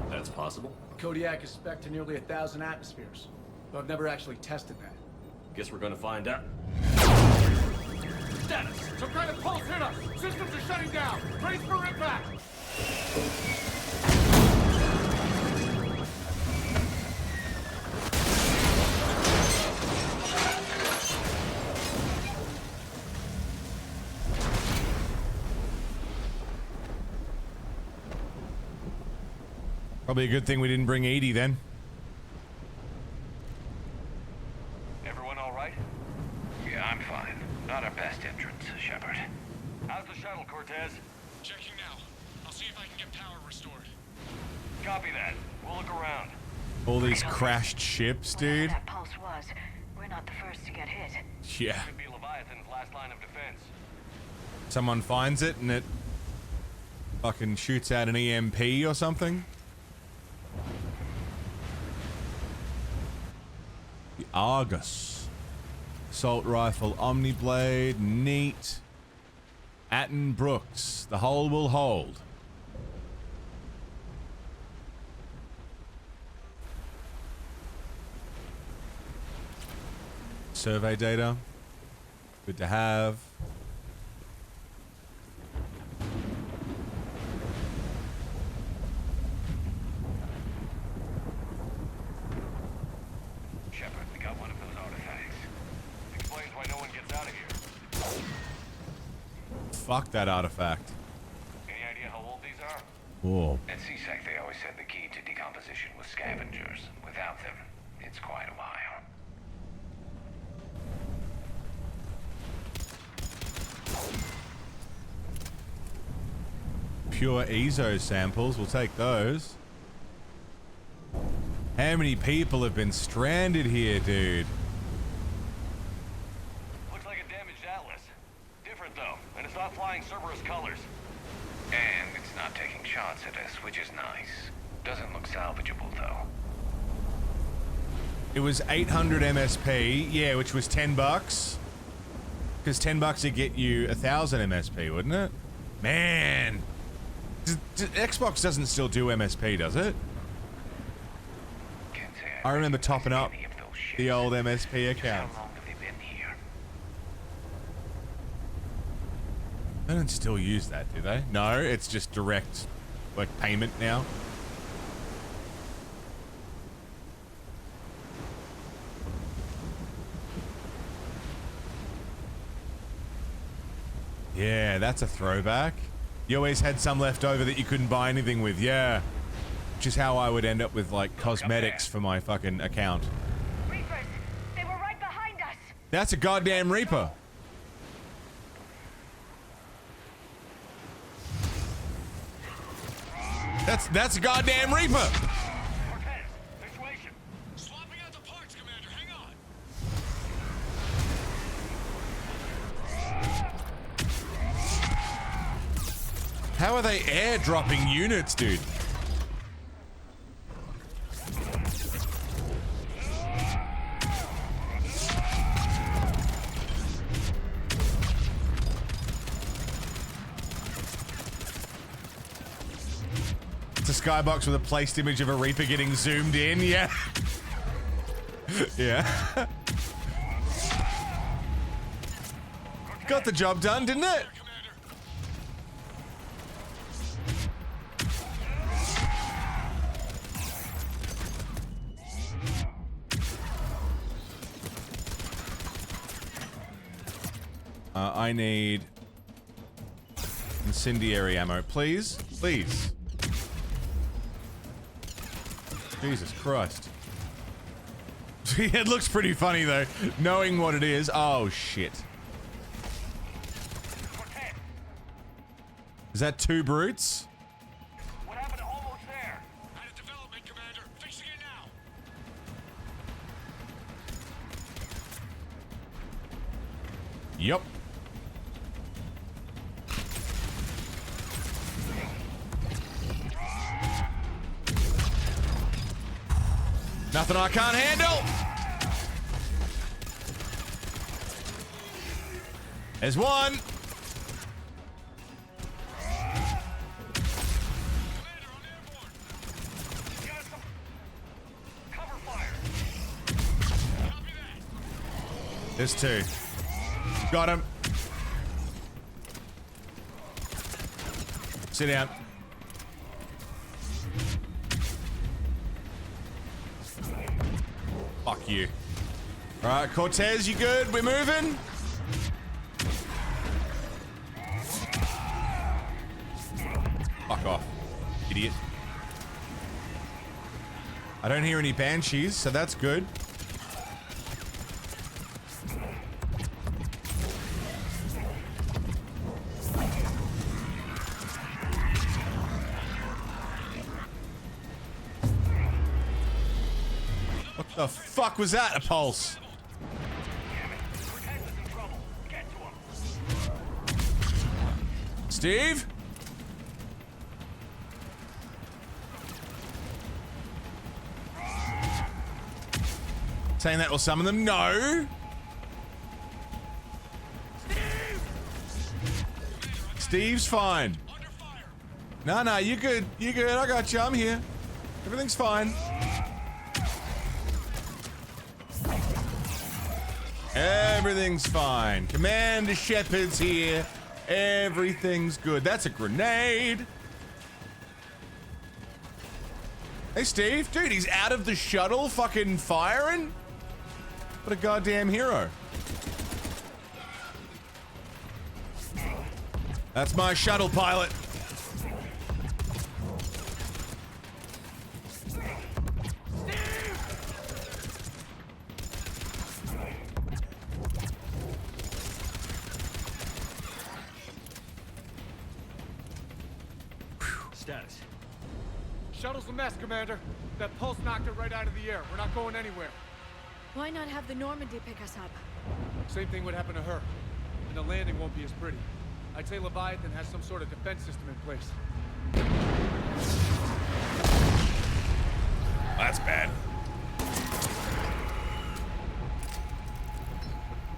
That's possible? Kodiak is spec'd to nearly 1,000 atmospheres, but I've never actually tested that. Guess we're gonna find out. Status! Some kind of pulse hit us! Systems are shutting down! Brace for impact! Probably a good thing we didn't bring Edie then. Everyone all right? Yeah, I'm fine. Not our best entrance, Shepard. How's the shuttle, Cortez? Checking now. I'll see if I can get power restored. Copy that. We'll look around. All these crashed ships, dude. That pulse was. We're not the first to get hit. Yeah. Could be Leviathan's last line of defense. Someone finds it and it fucking shoots out an EMP or something. The Argus. Assault rifle, Omniblade, neat. Atten Brooks. The hull will hold. Survey data. Good to have. Shepard, we got one of those artifacts. Explains why no one gets out of here. Fuck that artifact. Any idea how old these are? Whoa. At CSEC, they always said the key to decomposition was scavengers. Without them, it's quite a while. Pure EZO samples, we'll take those. How many people have been stranded here, dude? Looks like a damaged Atlas. Different though, and it's not flying Cerberus colors. And it's not taking shots at us, which is nice. Doesn't look salvageable though. It was 800 MSP, yeah, which was 10 bucks. Because 10 bucks would get you 1,000 MSP, wouldn't it? Man. Xbox doesn't still do MSP, does it? I remember topping up the old MSP account. How long have they been here? They don't still use that, do they? No, it's just direct, like, payment now. Yeah, that's a throwback. You always had some left over that you couldn't buy anything with, yeah. Which is how I would end up with, like, cosmetics for my fucking account. Reapers! They were right behind us! That's a goddamn Reaper. That's a goddamn Reaper. Swapping out the parts, Commander. Hang on. How are they airdropping units, dude? It's a skybox with a placed image of a Reaper getting zoomed in, yeah. Yeah. Got the job done, didn't it? I need incendiary ammo, please. Please. Jesus Christ. It looks pretty funny though, knowing what it is. Oh shit. Is that 2 brutes? What happened to almost there? Had a development, Commander. Fixing it now. Yep. Nothing I can't handle. There's one. There's 2. Got him. Sit down. Fuck you. All right, Cortez, you good? We're moving? Fuck off, idiot. I don't hear any banshees, so that's good. What the fuck was that? A pulse. Steve? Saying that will summon them? No. Steve's fine. No, you good. You good. I got you. I'm here. Everything's fine. Everything's fine. Commander Shepard's here. Everything's good. That's a grenade. Hey, Steve. Dude, he's out of the shuttle fucking firing? What a goddamn hero. That's my shuttle pilot. Status. Shuttle's a mess, Commander. That pulse knocked it right out of the air. We're not going anywhere. Why not have the Normandy pick us up? Same thing would happen to her. And the landing won't be as pretty. I'd say Leviathan has some sort of defense system in place. That's bad.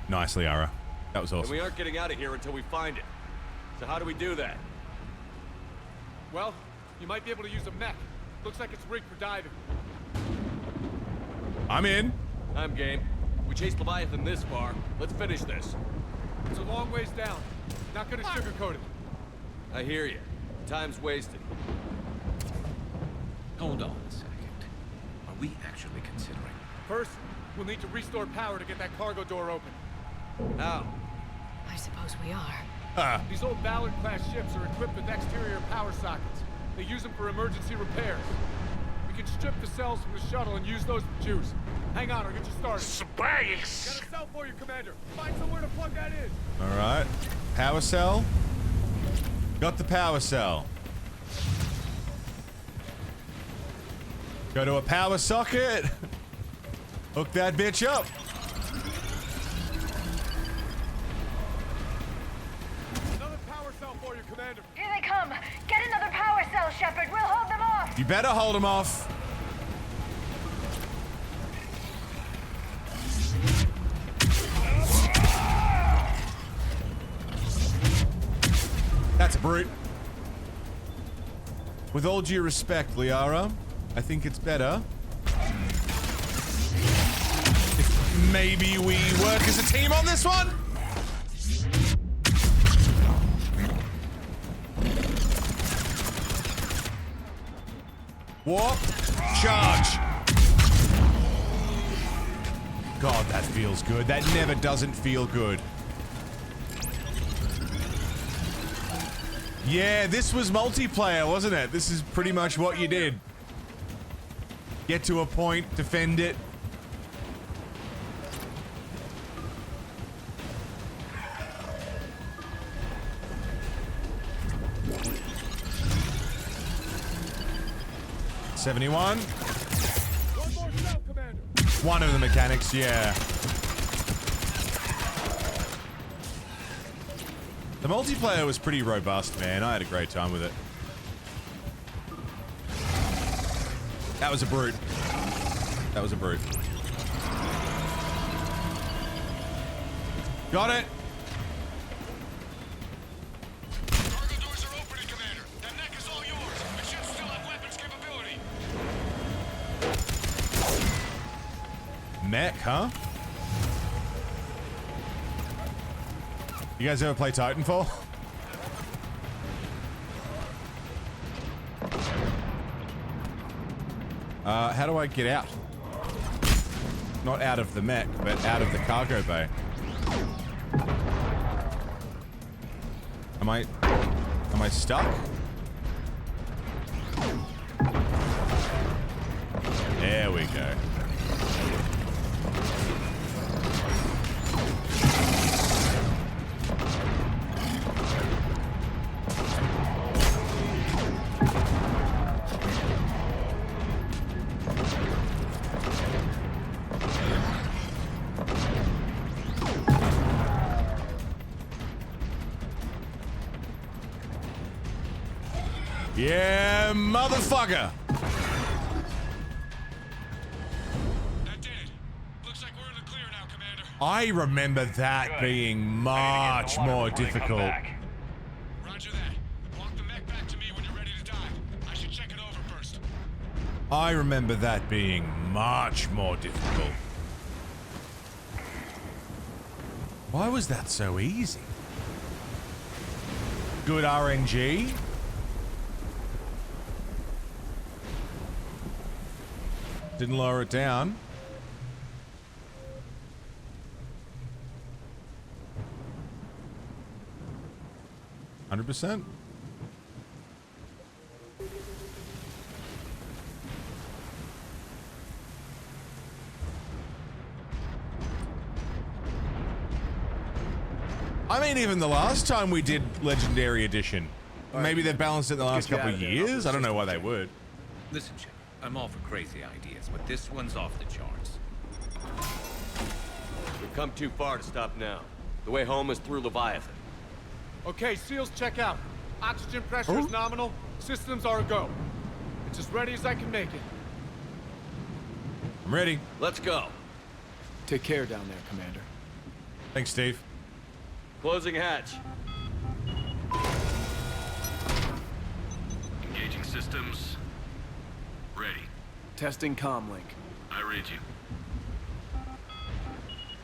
Nicely, Ara. That was awesome. And we aren't getting out of here until we find it. So how do we do that? Well, you might be able to use a mech. Looks like it's rigged for diving. I'm in. I'm game. We chased Leviathan this far. Let's finish this. It's a long ways down. Not gonna sugarcoat it. I hear you. Time's wasted. Hold on a second. Are we actually considering? First, we'll need to restore power to get that cargo door open. How? I suppose we are. These old Ballard-class ships are equipped with exterior power sockets. They use them for emergency repairs. We can strip the cells from the shuttle and use those for juice. Hang on, I'll get you started. Space! Got a cell for you, Commander. Find somewhere to plug that in. All right. Power cell. Got the power cell. Go to a power socket. Hook that bitch up. Another power cell for you, Commander. Here they come. Get another power cell, Shepard. We'll hold them off. You better hold them off. That's a brute. With all due respect, Liara, I think it's better if maybe we work as a team on this one. Warp. Charge. God, that feels good. That never doesn't feel good. Yeah, this was multiplayer, wasn't it? This is pretty much what you did. Get to a point, defend it. $71. One of the mechanics, yeah. The multiplayer was pretty robust, man. I had a great time with it. That was a brute. That was a brute. Got it. Cargo doors are opening, Commander. That neck is all yours. The ships still have weapons capability. Mech, huh? You guys ever play Titanfall? How do I get out? Not out of the mech, but out of the cargo bay. Am I stuck? There we go. Yeah, motherfucker! That did it. Looks like we're in the clear now, Commander. I remember that being much more difficult. Roger that. Walk the mech back to me when you're ready to dive. I should check it over first. I remember that being much more difficult. Why was that so easy? Good RNG. Didn't lower it down. %. I mean, even the last time we did Legendary Edition, maybe they've balanced it in the last couple of years. I don't know why they would. Listen, Shepard, I'm all for crazy ideas, but this one's off the charts. We've come too far to stop now. The way home is through Leviathan. Okay, SEALs check out. Oxygen pressure is nominal. Systems are a go. It's as ready as I can make it. I'm ready. Let's go. Take care down there, Commander. Thanks, Steve. Closing hatch. Engaging systems. Ready. Testing comlink. I read you.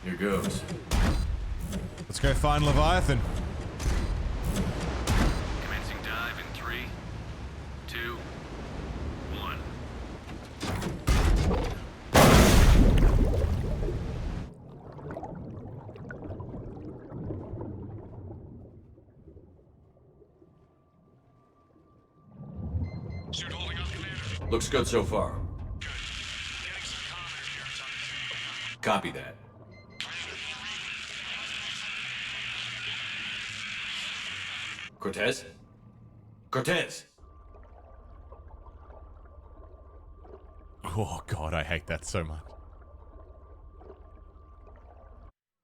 Here goes. Let's go find Leviathan. Commencing dive in 3, 2, 1. Suit holding up, Commander? Looks good so far. Good. Getting some commenters here. It's on the Copy that. Cortez? Cortez! Oh god, I hate that so much.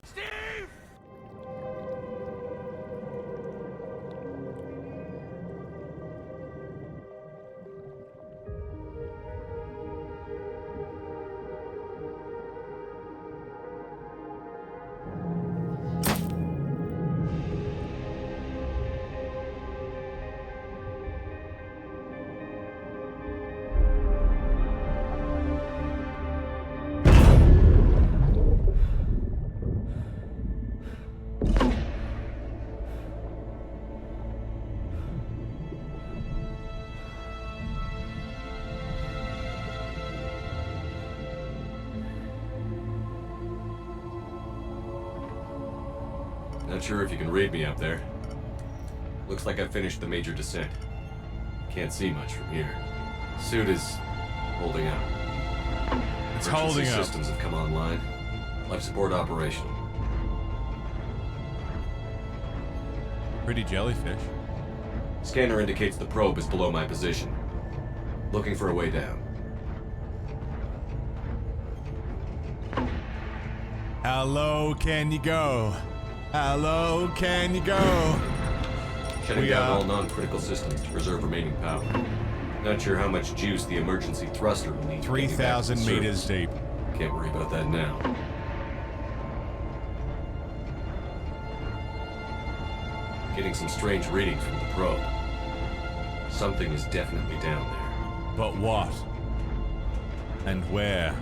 Steve! Not sure if you can read me up there. Looks like I finished the major descent. Can't see much from here. Suit is holding up. It's holding up. Systems have come online. Life support operational. Pretty jellyfish. Scanner indicates the probe is below my position. Looking for a way down. How low can you go? How low can you go? Shutting down all non-critical systems to preserve remaining power. Not sure how much juice the emergency thruster will need. 3,000 meters deep. Can't worry about that now. Getting some strange readings from the probe. Something is definitely down there. But what? And where?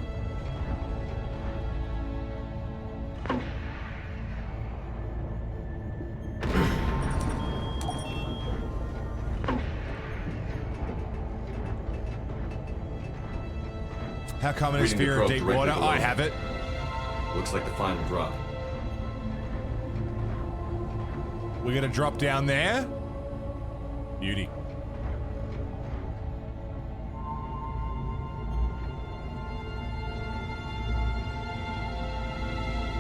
How common is fear of deep water? I have it. Looks like the final drop. We're gonna drop down there. Beauty.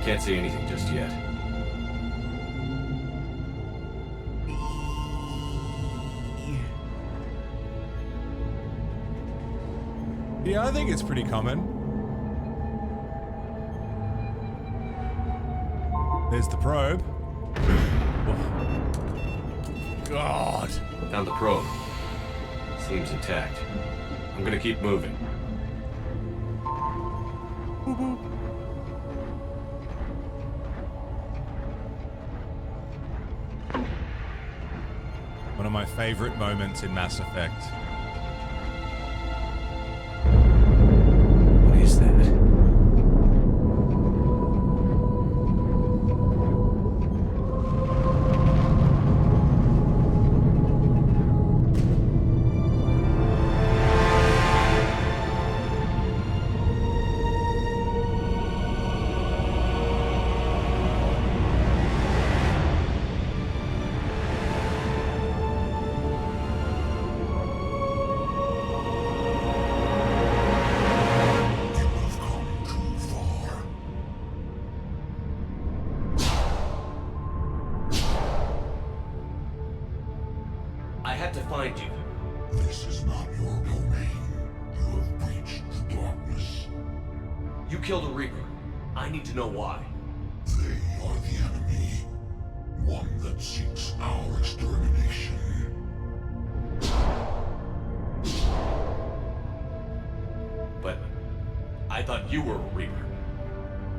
Can't see anything just yet. Yeah, I think it's pretty common. There's the probe. God. Found the probe. Seems intact. I'm gonna keep moving. One of my favorite moments in Mass Effect. What is that? I had to find you. This is not your domain. You have breached the darkness. You killed a Reaper. I need to know why. They are the enemy. One that seeks our extermination. But I thought you were a Reaper.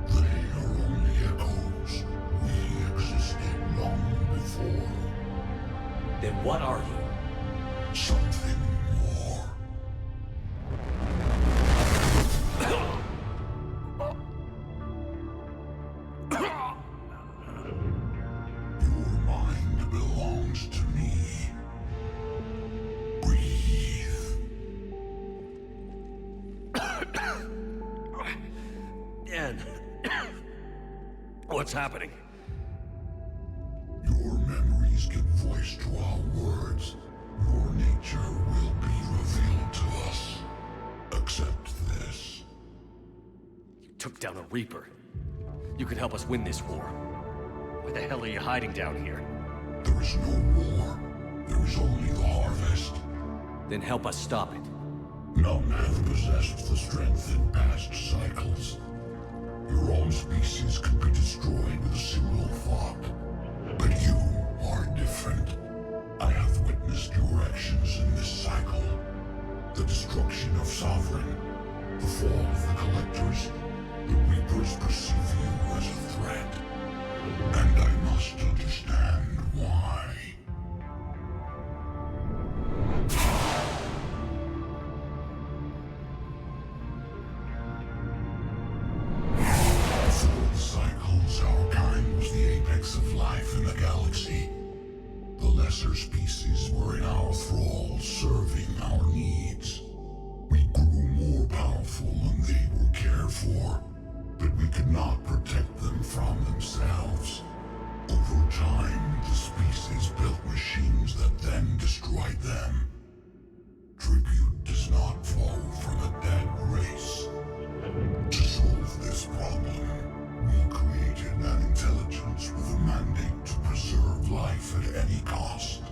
They are only echoes. We existed long before. Then what are you? Something more. Your mind belongs to me. Breathe. Dan. What's happening? Your memories give voice to our words. Your nature will be revealed. took down a Reaper. You could help us win this war. Why the hell are you hiding down here? There is no war. There is only the harvest. Then help us stop it. None have possessed the strength in past cycles. Your own species could be destroyed with a single thought. But you are different. I have witnessed your actions in this cycle. The destruction of Sovereign, the fall of the Collectors. The Reapers perceive you as a threat. And I must understand why. Before the cycles, our kind was the apex of life in the galaxy. The lesser species were in our thrall, serving our needs. We grew more powerful and they were cared for, but we could not protect them from themselves. Over time, the species built machines that then destroyed them. Tribute does not flow from a dead race. To solve this problem, we created an intelligence with a mandate to preserve life at any cost.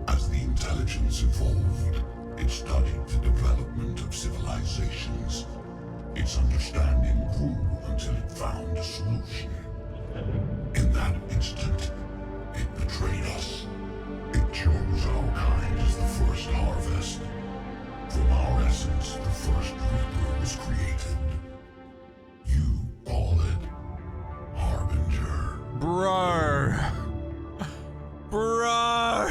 As the intelligence evolved, it studied the development of civilizations. Its understanding grew until it found a solution. In that instant, it betrayed us. It chose our kind as the first harvest. From our essence, the first Reaper was created. You call it Harbinger. Bro. Bro.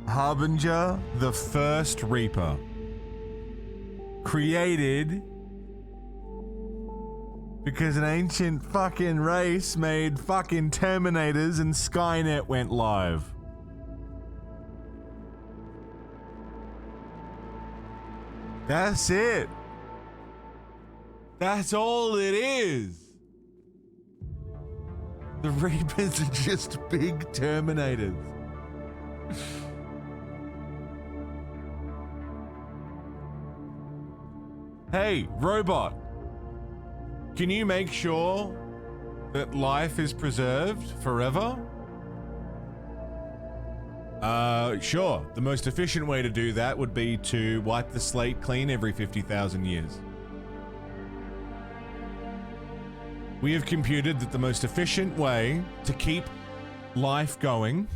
Harbinger, the first Reaper. Created because an ancient fucking race made fucking Terminators and Skynet went live. That's it. That's all it is. The Reapers are just big Terminators. Hey, robot. Can you make sure that life is preserved forever? Sure. The most efficient way to do that would be to wipe the slate clean every 50,000 years. We have computed that the most efficient way to keep life going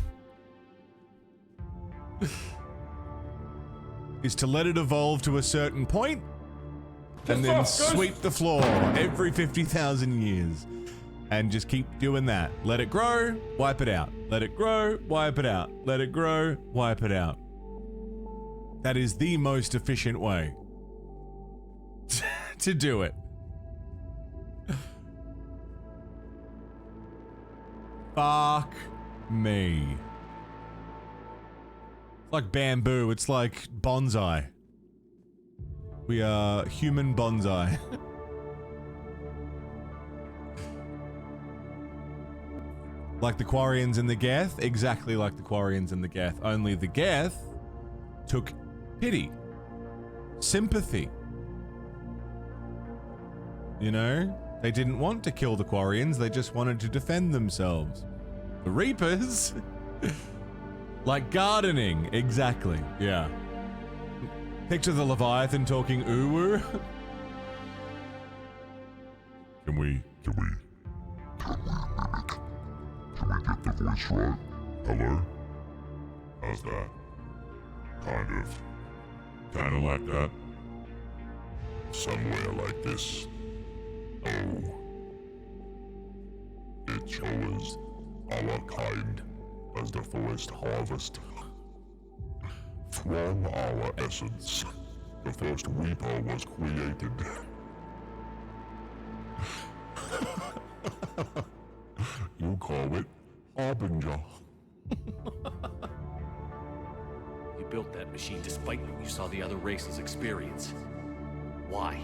is to let it evolve to a certain point and then sweep the floor every 50,000 years. And just keep doing that. Let it grow, wipe it out. Let it grow, wipe it out. Let it grow, wipe it out. That is the most efficient way to do it. Fuck me. It's like bamboo. It's like bonsai. We are human bonsai. Like the Quarians and the Geth? Exactly like the Quarians and the Geth. Only the Geth took pity. Sympathy. You know? They didn't want to kill the Quarians, they just wanted to defend themselves. The Reapers? Like gardening. Exactly. Yeah. Picture the Leviathan talking uwu. Can we get the voice right? Hello? How's that? Kinda like that? Somewhere like this. Oh. It chose our kind as the first harvest. From our essence, the first Reaper was created. You call it Harbinger. You built that machine despite what you saw the other races experience. Why?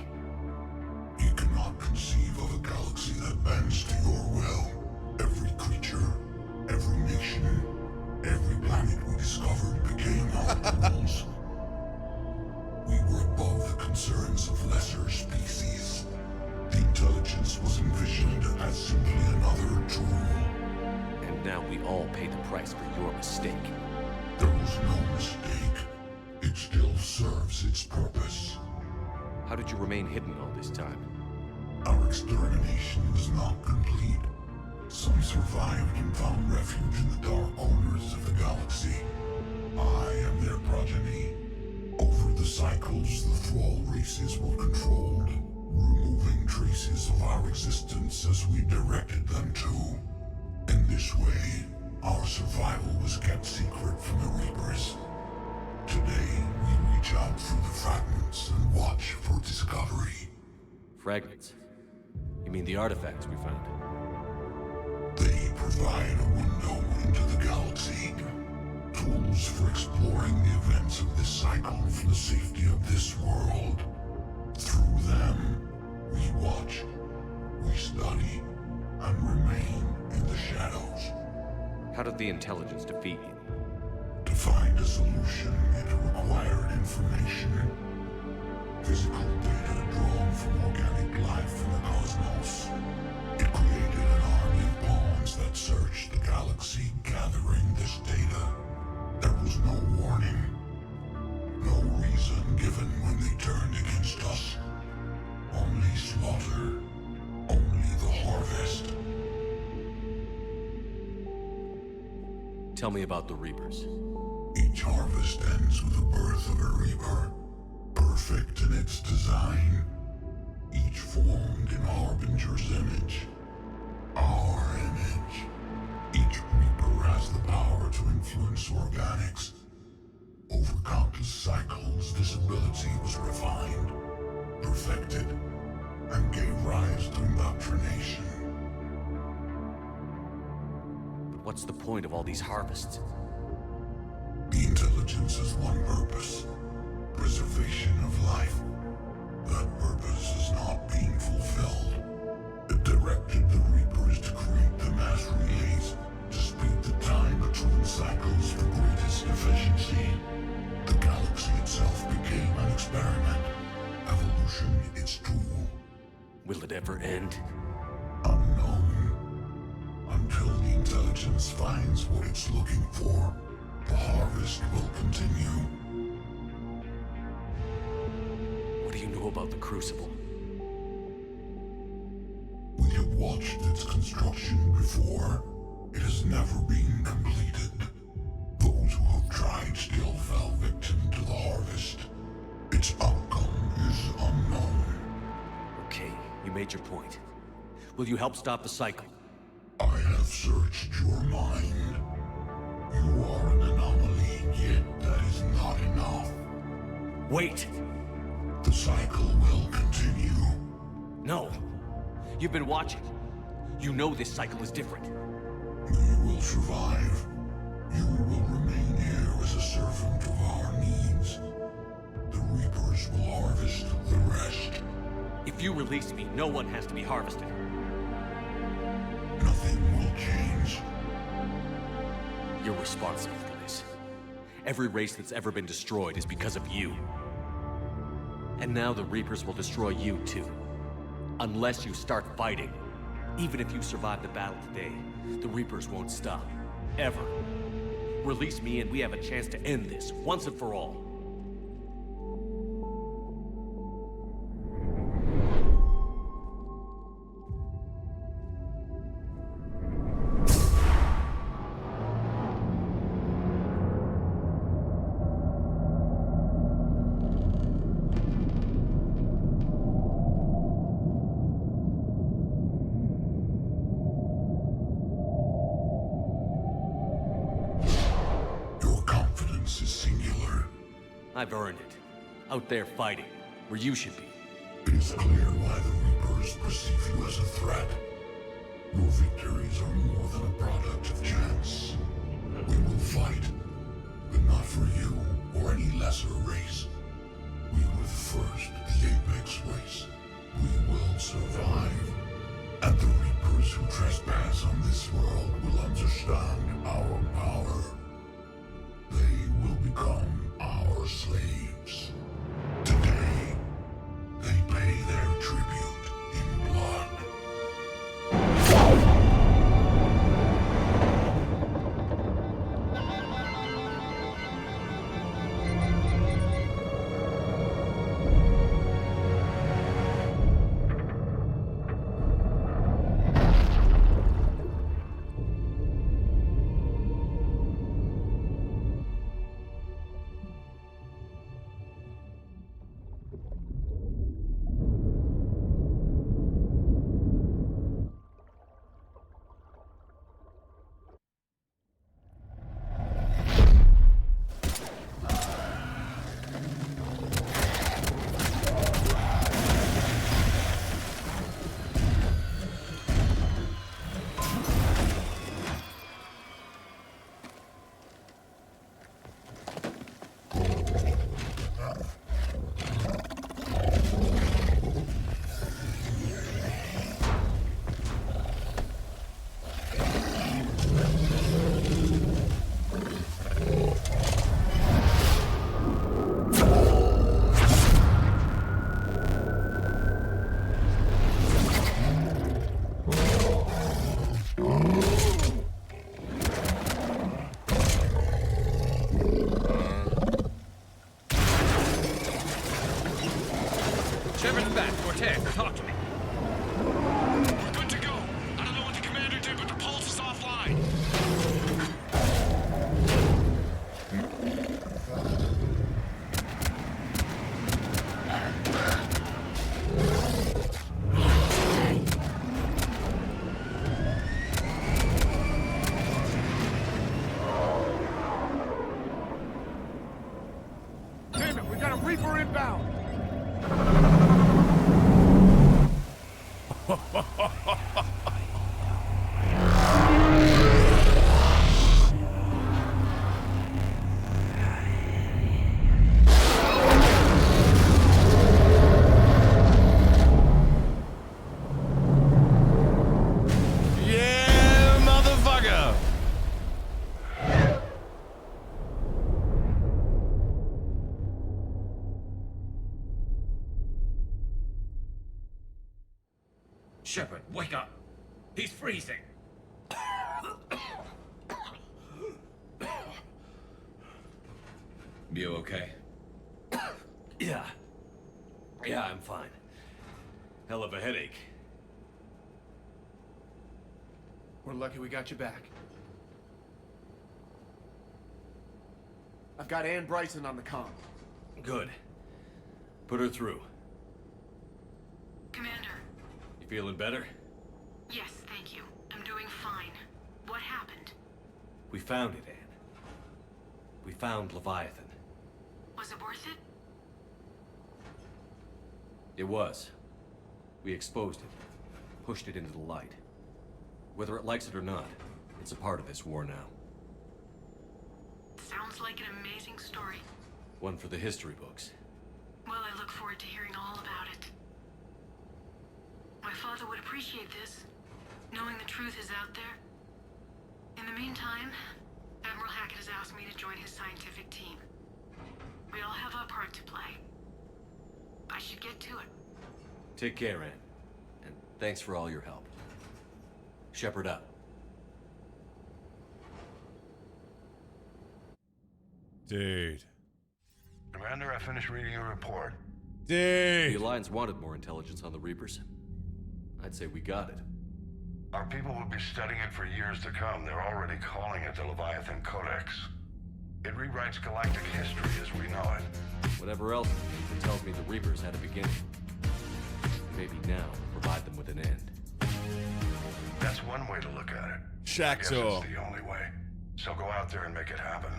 You cannot conceive of a galaxy that bends to your will. Every creature, every nation, every planet we discovered became our rules. We were above the concerns true. And now we all pay the price for your mistake. There was no mistake. It still serves its purpose. How did you remain hidden all this time? Our extermination is not complete. Some survived and found refuge in the dark corners of the galaxy. I am their progeny. Over the cycles, the Thrall races were controlled, removing traces of our existence as we directed them to. In this way, our survival was kept secret from the Reapers. Today, we reach out through the fragments and watch for discovery. Fragments? You mean the artifacts we found? They provide a window into the galaxy. Tools for exploring the events of this cycle from the safety of this world. Through them, we watch, we study, and remain in the shadows. How did the intelligence defeat you? To find a solution, it required information. Physical data drawn from organic life in the cosmos. It created an army of pawns that searched the galaxy, gathering this data. There was no warning. No reason given when they turned against us. Only slaughter. Only the harvest. Tell me about the Reapers. Each harvest ends with the birth of a Reaper. Perfect in its design. Each formed in Harbinger's image. Our image. Each Reaper has the power to influence organics. Over countless cycles, this ability was refined, perfected, and gave rise to indoctrination. But what's the point of all these harvests? The intelligence has one purpose. Preservation of life. That purpose is not being fulfilled. It directed the Reapers to create the mass relays to speed the time between cycles for greatest efficiency. The galaxy itself became an experiment. Evolution its tool. Will it ever end? Unknown. Until the intelligence finds what it's looking for, the harvest will continue. What do you know about the Crucible? We have watched its construction before. It has never been completed. Those who have tried still fell victim to the harvest. Its outcome is unknown. Okay, you made your point. Will you help stop the cycle? I have searched your mind. You are an anomaly, yet that is not enough. Wait! The cycle will continue. No! You've been watching. You know this cycle is different. You will survive. You will remain here as a servant of our needs. The Reapers will harvest the rest. If you release me, no one has to be harvested. Nothing will change. You're responsible for this. Every race that's ever been destroyed is because of you. And now the Reapers will destroy you too. Unless you start fighting. Even if you survive the battle today, the Reapers won't stop. Ever. Release me and we have a chance to end this, once and for all. I've earned it. Out there fighting, where you should be. It is clear why the Reapers perceive you as a threat. Your victories are more than a product of chance. We will fight, but not for you or any lesser race. We were the first, the Apex race. We will survive. And the Reapers who trespass on this world will understand our power. They will become our slaves. Today, they pay their tribute in blood. He's freezing. You okay? Yeah. Yeah, I'm fine. Hell of a headache. We're lucky we got you back. I've got Ann Bryson on the comm. Good. Put her through. Commander. You feeling better? Yes, thank you. I'm doing fine. What happened? We found it, Ann. We found Leviathan. Was it worth it? It was. We exposed it. Pushed it into the light. Whether it likes it or not, it's a part of this war now. Sounds like an amazing story. One for the history books. Well, I look forward to hearing all about it. My father would appreciate this, knowing the truth is out there. In the meantime, Admiral Hackett has asked me to join his scientific team. We all have our part to play. I should get to it. Take care, Ann. And thanks for all your help. Shepard up. Dude. Commander, I finished reading your report. Dude. The Alliance wanted more intelligence on the Reapers. I'd say we got it. Our people will be studying it for years to come. They're already calling it the Leviathan Codex. It rewrites galactic history as we know it. Whatever else it tells me the Reapers had a beginning. Maybe now provide them with an end. That's one way to look at it. Shaxor. Yes, it's the only way. So go out there and make it happen.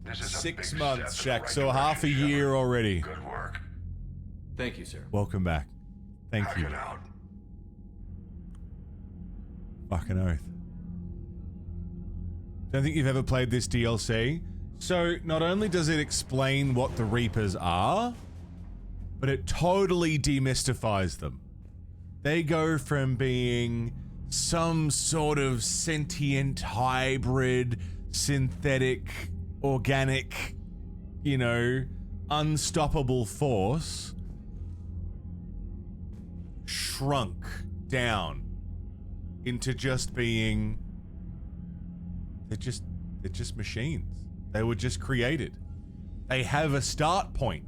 This is 6 a big months, step in the Shaxor. right Half a direction, year Shepard. already. Good work. Thank you, sir. Welcome back. Thank Hack you. it out. Fucking oath. Don't think you've ever played this DLC. So not only does it explain what the Reapers are, but it totally demystifies them. They go from being some sort of sentient hybrid, synthetic, organic, you know, unstoppable force, shrunk down into just being, they're just machines. They were just created. They have a start point.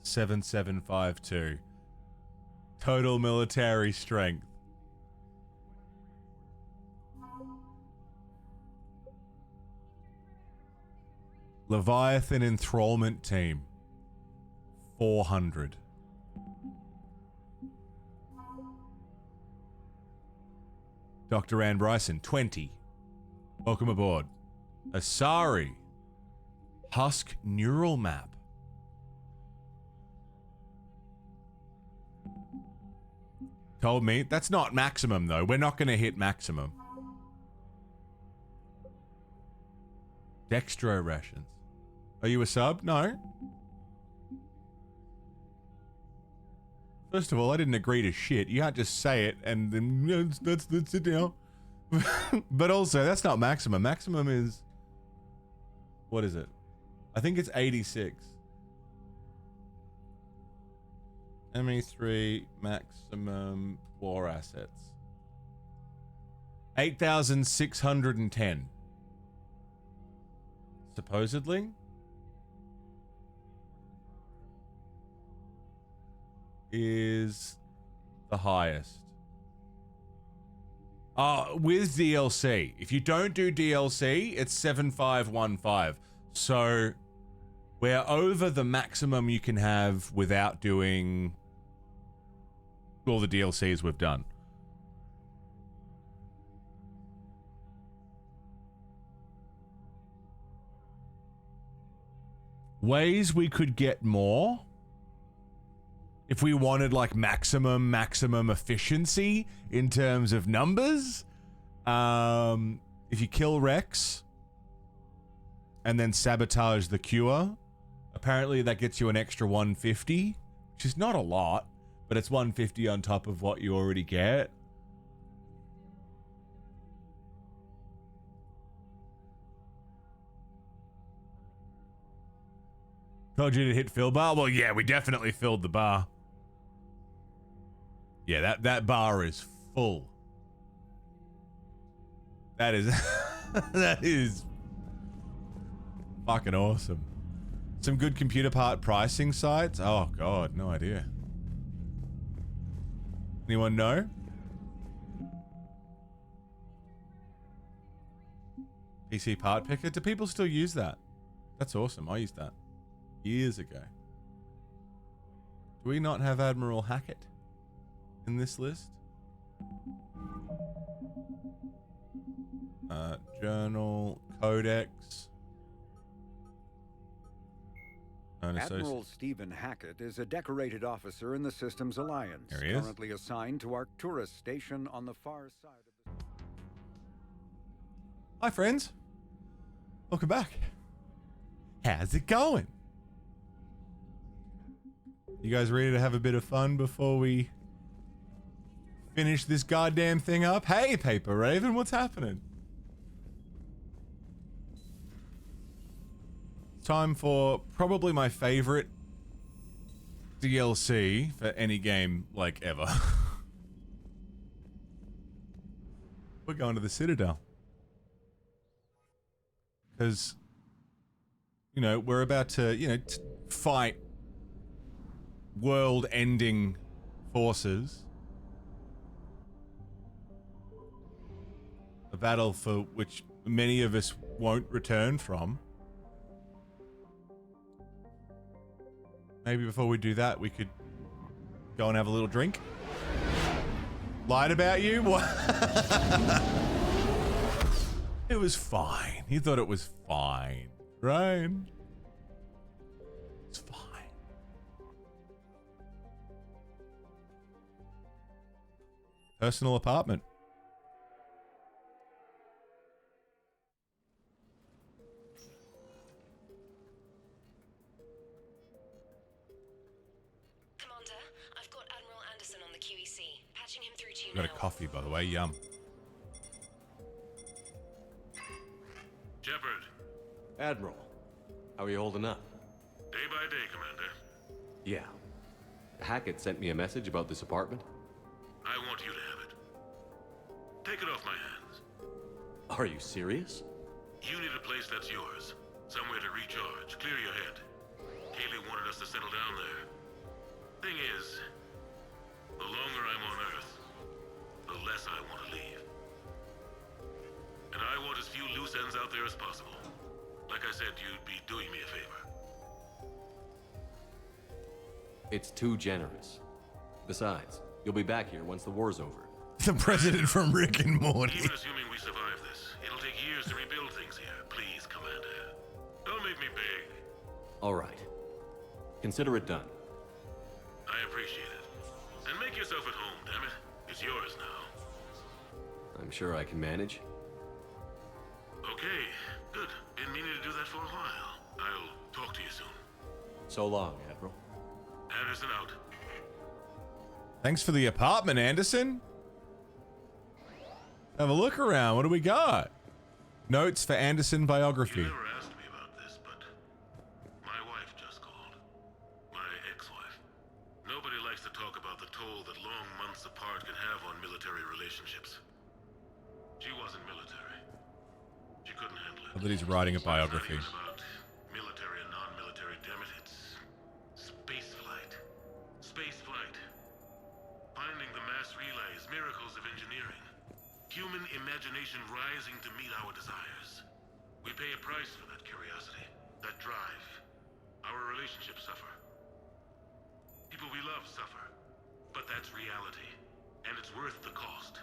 $7,752. Total military strength. Leviathan enthrallment team. 400. Dr. Ann Bryson, 20. Welcome aboard. Asari. Husk neural map. Told me. That's not maximum, though. We're not going to hit maximum. Dextro rations. Are you a sub? No. First of all, I didn't agree to shit. You can't just say it and then that's it now. But also, that's not maximum. Maximum is... What is it? I think it's 86. ME3 maximum war assets. 8,610. Supposedly. Is the highest. With DLC. If you don't do DLC, it's 7,515. So we're over the maximum you can have without doing all the DLCs we've done. Ways we could get more. If we wanted like maximum efficiency in terms of numbers, if you kill Rex and then sabotage the cure, apparently that gets you an extra 150, which is not a lot, but it's 150 on top of what you already get. Told you to hit fill bar? Well, yeah, we definitely filled the bar. Yeah, that bar is full. That is... that is... fucking awesome. Some good computer part pricing sites? Oh, God, no idea. Anyone know? PC part picker? Do people still use that? That's awesome. I used that years ago. Do we not have Admiral Hackett in this list? Journal, Codex. Admiral Stephen Hackett is a decorated officer in the Systems Alliance, There he is. currently assigned to Arcturus Station on the far side of the... Hi, friends. Welcome back. How's it going? You guys ready to have a bit of fun before we finish this goddamn thing up? Hey, Paper Raven, what's happening? Time for probably my favorite DLC for any game, like, ever. We're going to the Citadel. Because, you know, we're about to, you know, fight world-ending forces. A battle for which many of us won't return from. Maybe before we do that, we could go and have a little drink. Lied about you? What? It was fine. He thought it was fine, right? It's fine. Personal apartment. Got a coffee, by the way. Yum. Shepard. Admiral, how are you holding up? Day by day, Commander. Yeah. Hackett sent me a message about this apartment. I want you to have it. Take it off my hands. Are you serious? You need a place that's yours. Somewhere to recharge, clear your head. Kaylee wanted us to settle down there. Thing is, the longer I'm on Earth, the less I want to leave. And I want as few loose ends out there as possible. Like I said, you'd be doing me a favor. It's too generous. Besides, you'll be back here once the war's over. The president from Rick and Morty. Even assuming we survive this, it'll take years to rebuild things here. Please, Commander. Don't make me beg. All right. Consider it done. I appreciate it. And make yourself at home, damn it. It's yours now. I'm sure I can manage. Okay, good. Been meaning to do that for a while. I'll talk to you soon. So long, Admiral. Anderson out. Thanks for the apartment, Anderson. Have a look around. What do we got? Notes for Anderson biography. You never asked me about this, but my wife just called. My ex-wife. Nobody likes to talk about the toll that long months apart can have on military relationships. She wasn't military. She couldn't handle it. I thought he's writing a biography. It's not even about military and non-military, damn it. It's space flight. Space flight. Finding the mass relays, miracles of engineering. Human imagination rising to meet our desires. We pay a price for that curiosity, that drive. Our relationships suffer. People we love suffer. But that's reality, and it's worth the cost.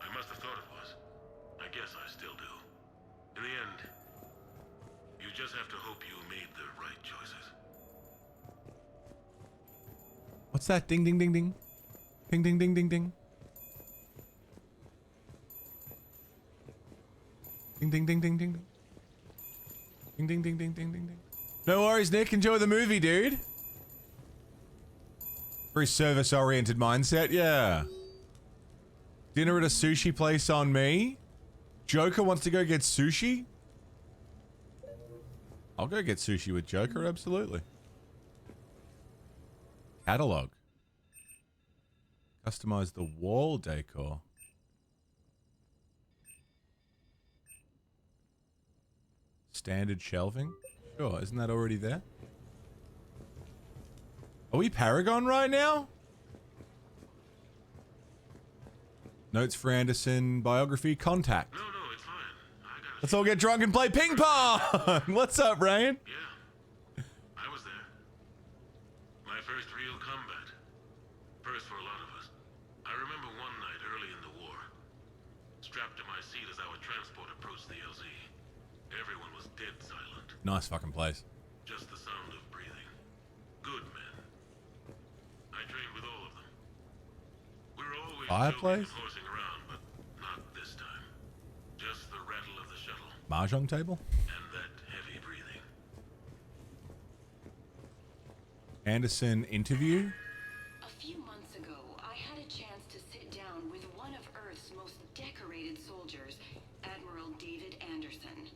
I must have thought it was. I guess I still do. In the end, you just have to hope you made the right choices. What's that? Ding, ding, ding, ding. Ding, ding, ding, ding, ding. Ding, ding, ding, ding, ding, ding. Ding, ding, ding, ding, ding, ding, ding. No worries, Nick. Enjoy the movie, dude. Very service-oriented mindset, yeah. Dinner at a sushi place on me. Joker wants to go get sushi. I'll go get sushi with Joker, absolutely. Catalog. Customize the wall decor. Standard shelving? Sure, isn't that already there? Are we Paragon right now? Notes for Anderson, biography, contact. No, it's fine. Let's all get drunk and play ping pong! What's up, Ryan? Yeah, I was there. My first real combat. First for a lot of us. I remember one night early in the war. Strapped to my seat as our transport approached the LZ. Everyone was dead silent. Nice fucking place. Just the sound of breathing. Good men. I trained with all of them. We're always Fireplace? horsing around, but not this time. Just the rattle of the shuttle Mahjong table? and that heavy breathing. Anderson interview? A few months ago, I had a chance to sit down with one of Earth's most decorated soldiers, Admiral David Anderson.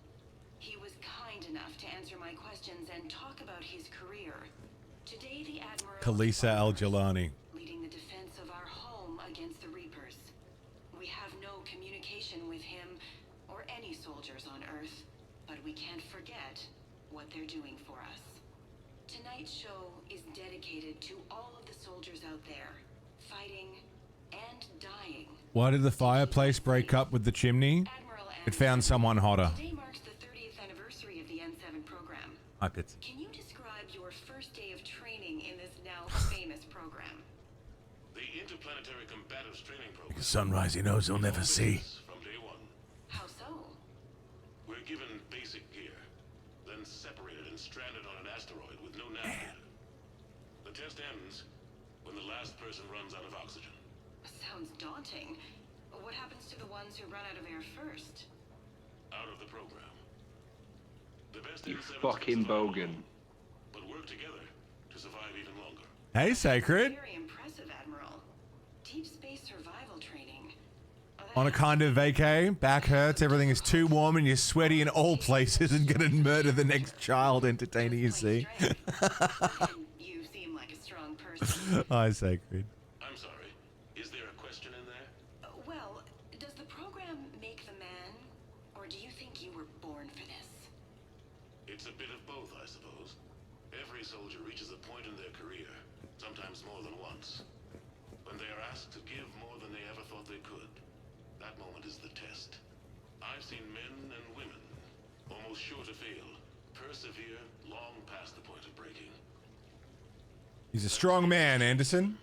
He was kind enough to answer my questions and talk about his career. Today, the Admiral Kalisa Al-Jalani. leading the defense of our home against the Reapers. We have no communication with him or any soldiers on Earth, but we can't forget what they're doing for us. Tonight's show is dedicated to all of the soldiers out there, fighting and dying. Why did the fireplace break up with the chimney? It found someone hotter. Today marks the 30th anniversary of the N7 program. Hi, Pits. Can you describe your first day of training in this now famous program? The Interplanetary Combatives Training Program. Sunrise he knows he'll never see. From day one. How so? We're given basic gear, then separated and stranded on an asteroid with no navigator. The test ends when the last person runs out of oxygen. Sounds daunting. What happens to the ones who run out of air first? Out of the program. The best You N7s fucking bogan. but work together to survive even longer. Hey, Sacred. Very impressive, Admiral. Deep space survival training. On a kind of vacay, back hurts, everything is too warm and you're sweaty in all places and gonna murder the next child entertainer you see. You seem like a strong person. Hi, Sacred. I'm sorry. Is there a question in there? Well, does the program make the man, or do you think you were born for this? It's a bit of both, I suppose. Every soldier reaches a point in their career, sometimes more than once, when they are asked to give more than they ever thought they could. That moment is the test. I've seen men and women, almost sure to fail, persevere long past the point of breaking. He's a strong man, Anderson.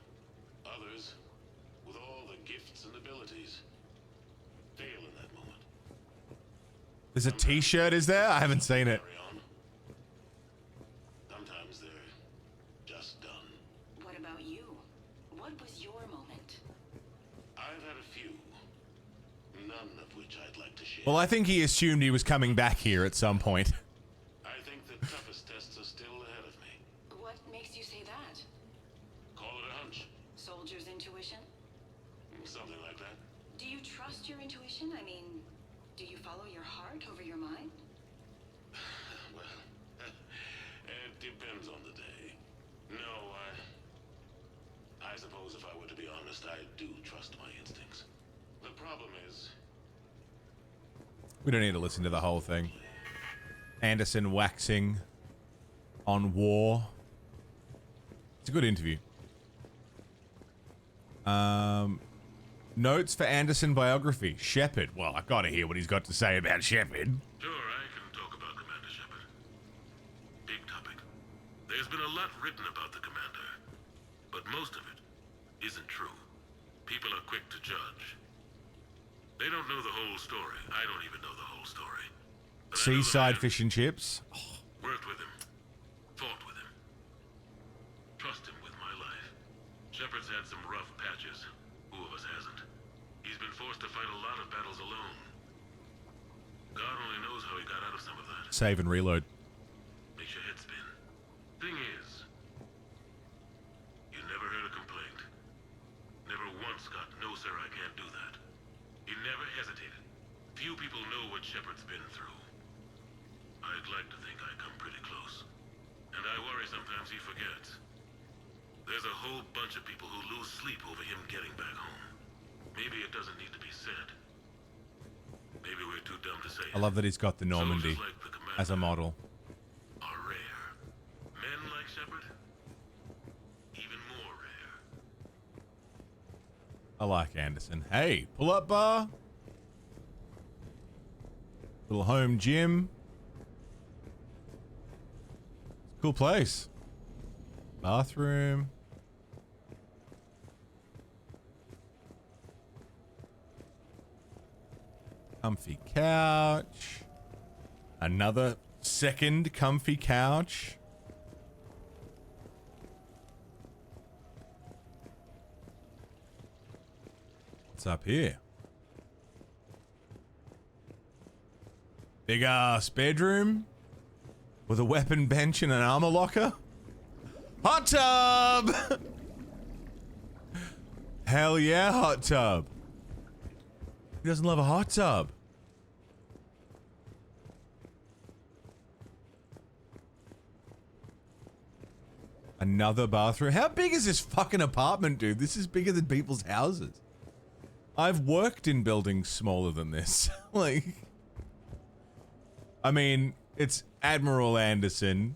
Others, with all the gifts and abilities, fail in that moment. There's a t-shirt, is there? I haven't seen it. Sometimes they're just done. What about you? What was your moment? I've had a few, none of which I'd like to share. Well, I think he assumed he was coming back here at some point. I think the toughest tests are still ahead of me. What makes you say that? Call it a hunch. Soldier's intuition? Something like that. Do you trust your intuition? I mean, do you follow your heart over your mind? Well, it depends on the day. No, I suppose if I were to be honest, I do trust my instincts. The problem is... We don't need to listen to the whole thing. Anderson waxing on war. It's a good interview. Notes for Anderson biography. Shepard. Well, I gotta hear what he's got to say about Shepard. Sure, I can talk about Commander Shepard. Big topic. There's been a lot written about the Commander, but most of it isn't true. People are quick to judge. They don't know the whole story. I don't even know the whole story. But I know the Seaside man. fish and chips. Worked with him. Fought with him. Trust him with my life. Shepard's had some rough patches. Who of us hasn't? He's been forced to fight a lot of battles alone. God only knows how he got out of some of that. Save and reload. Makes your head spin. Thing is, you never heard a complaint. Never once got, no sir, I can't do that. He never hesitated. Few people know what Shepard's been through. I'd like to think I come pretty sometimes he forgets. There's a whole bunch of people who lose sleep over him getting back home. Maybe it doesn't need to be said. Maybe we're too dumb to say it. I love that he's got the Normandy Soldiers like the commander as a model. are rare. Men like Shepard, even more rare. I like Anderson. Hey, pull up bar. Little home gym. Cool place. Bathroom. Comfy couch. Another second comfy couch. What's up here? Big ass bedroom with a weapon bench and an armor locker. Hot tub! Hell yeah, hot tub. Who doesn't love a hot tub? Another bathroom. How big is this fucking apartment, dude? This is bigger than people's houses. I've worked in buildings smaller than this. Like, I mean, it's Admiral Anderson.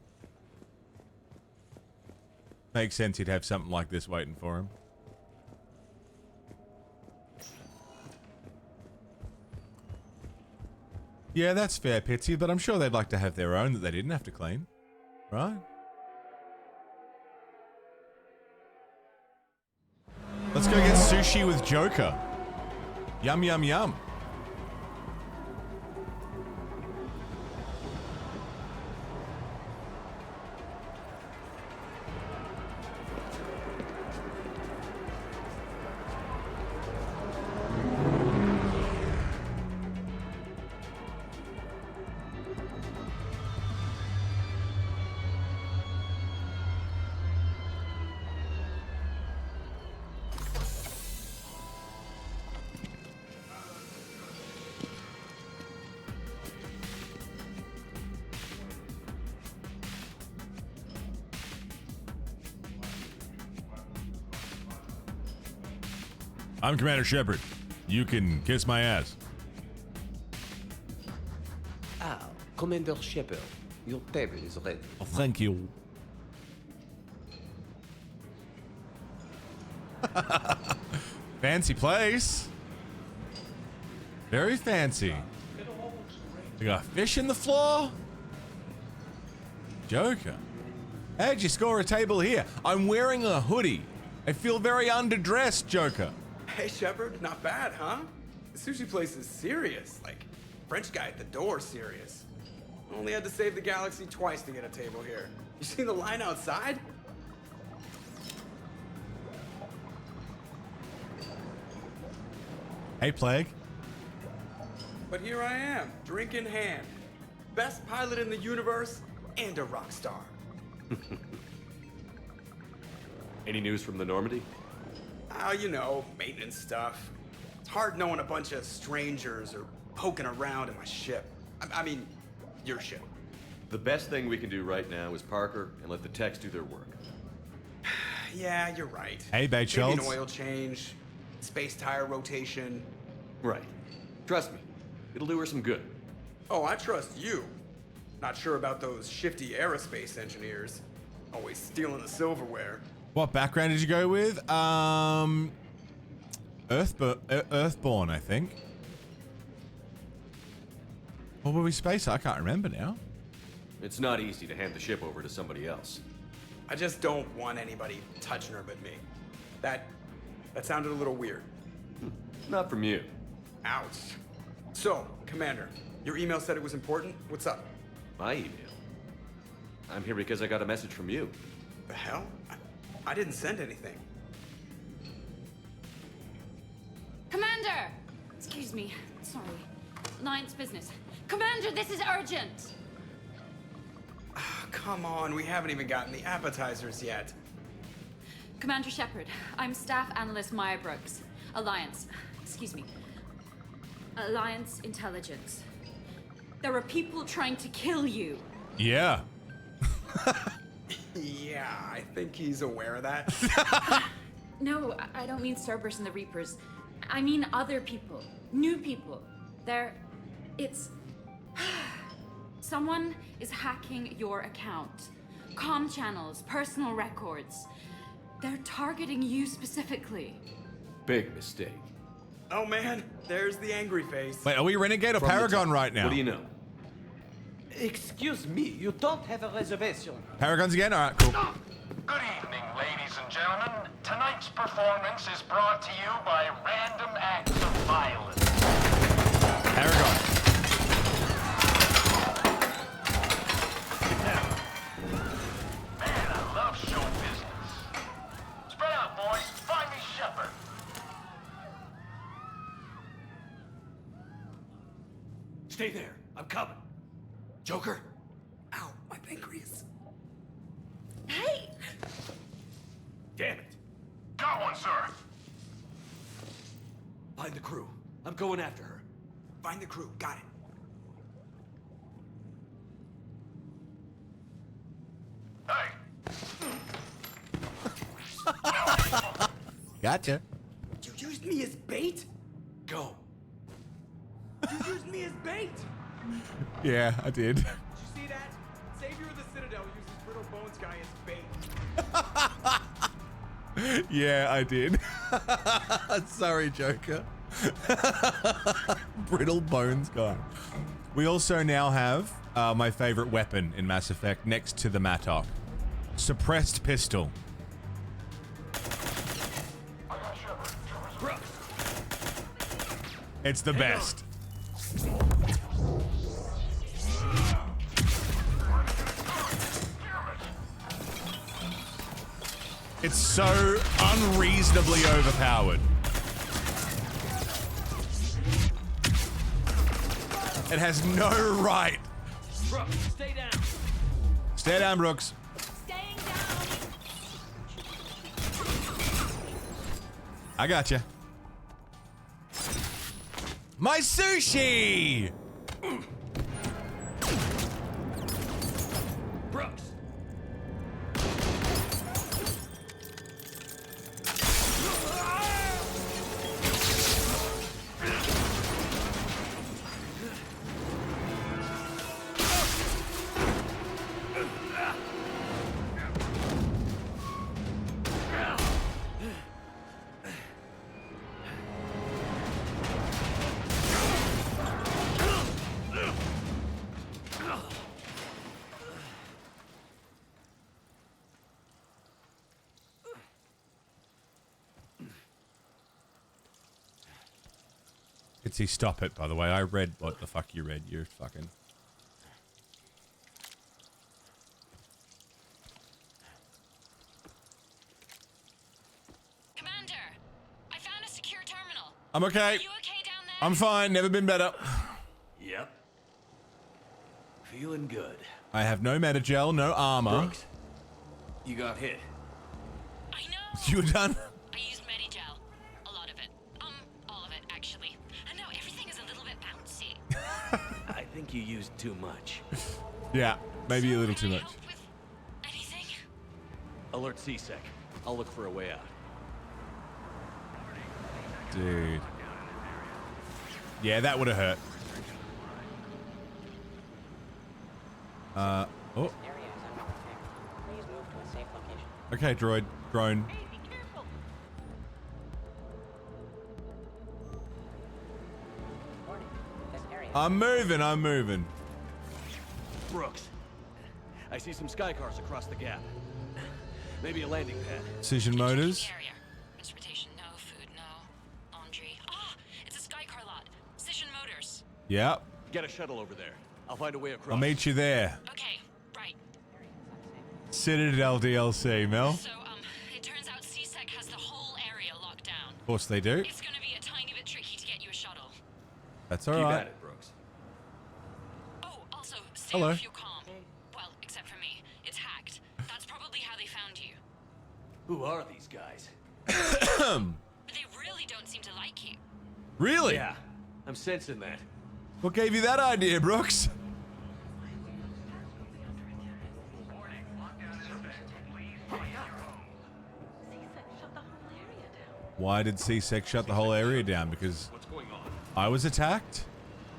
Makes sense he'd have something like this waiting for him. Yeah, that's fair, Pitsy, but I'm sure they'd like to have their own that they didn't have to clean. Right? Let's go get sushi with Joker. Yum, yum, yum. I'm Commander Shepard. You can kiss my ass. Ah, Commander Shepard, your table is ready. Oh, thank you. Fancy place. Very fancy. We got fish in the floor. Joker. How'd you score a table here? I'm wearing a hoodie. I feel very underdressed, Joker. Hey, Shepard, not bad, huh? The sushi place is serious. Like, French guy at the door serious. Only had to save the galaxy twice to get a table here. You seen the line outside? Hey, Plague. But here I am, drink in hand. Best pilot in the universe and a rock star. Any news from the Normandy? You know, maintenance stuff. It's hard knowing a bunch of strangers are poking around in my ship. I mean, your ship. The best thing we can do right now is Parker and let the techs do their work. Yeah, you're right. Hey, Bait Maybe Schultz. an oil change, space tire rotation. Right. Trust me, it'll do her some good. Oh, I trust you. Not sure about those shifty aerospace engineers. Always stealing the silverware. What background did you go with? Earthborn, I think. Or were we space? I can't remember now. It's not easy to hand the ship over to somebody else. I just don't want anybody touching her but me. That sounded a little weird. Not from you. Ouch. So, Commander, your email said it was important. What's up? My email? I'm here because I got a message from you. The hell? I didn't send anything. Commander! Excuse me. Sorry. Alliance business. Commander, this is urgent! Come on, we haven't even gotten the appetizers yet. Commander Shepard, I'm Staff Analyst Maya Brooks. Alliance. Excuse me. Alliance Intelligence. There are people trying to kill you. Yeah. Yeah, I think he's aware of that. No, I don't mean Cerberus and the Reapers. I mean other people. New people. It's... Someone is hacking your account. Comm channels, personal records. They're targeting you specifically. Big mistake. Oh man, there's the angry face. Wait, are we Renegade or From the Paragon top. right now? What do you know? Excuse me, you don't have a reservation. Paragons again? Alright, cool. Good evening, ladies and gentlemen. Tonight's performance is brought to you by Random Acts of Violence. Paragon. Man, I love show business. Spread out, boys. Find me Shepard. Stay there. I'm coming. Joker? Ow, my pancreas. Hey! Damn it. Got one, sir. Find the crew. I'm going after her. Find the crew. Got it. Gotcha. You used me as bait? Go. You used me as bait? Yeah, I did. Did you see that? Savior of the Citadel uses Brittle Bones guy as bait. Yeah, I did. Sorry, Joker. Brittle Bones guy. We also now have my favorite weapon in Mass Effect next to the Mattock. Suppressed pistol. It's the best. It's so unreasonably overpowered. It has no right. Brooks, stay down. Stay down, Brooks. Staying down. I gotcha. My sushi! Brooks. Itsy, stop it, by the way. I read what the fuck you read. You're fucking... Commander, I found a secure terminal. I'm okay. You okay down there? I'm fine. Never been better. Yep. Feeling good. I have no metagel, no armor. Brooks, you got hit. I know. You done? I used Medigel. A lot of it. All of it, actually. I know, everything is a little bit bouncy. I think you used too much. Yeah, maybe a little too much. Anything? Alert C-Sec. I'll look for a way out. Dude. Yeah, that would have hurt. Oh. Okay, droid. Drone. I'm moving. Brooks, I see some sky cars across the gap. Maybe a landing pad. Precision motors. Transportation, no. Food, no. Laundry. Ah, it's a sky car lot. Precision motors. Yep. Get a shuttle over there. I'll find a way across. I'll meet you there. Okay, right. Citadel DLC, Mel. So, it turns out C-Sec has the whole area locked down. Of course they do. It's gonna be a tiny bit tricky to get you a shuttle. That's alright. Keep at it, Brooks. Oh, also, stay Hello. off your comm. Well, except for me. It's hacked. That's probably how they found you. Who are these guys? But they really don't seem to like you. Really? Yeah, I'm sensing that. What gave you that idea, Brooks? Why did C-Sec shut the whole area down? Because I was attacked?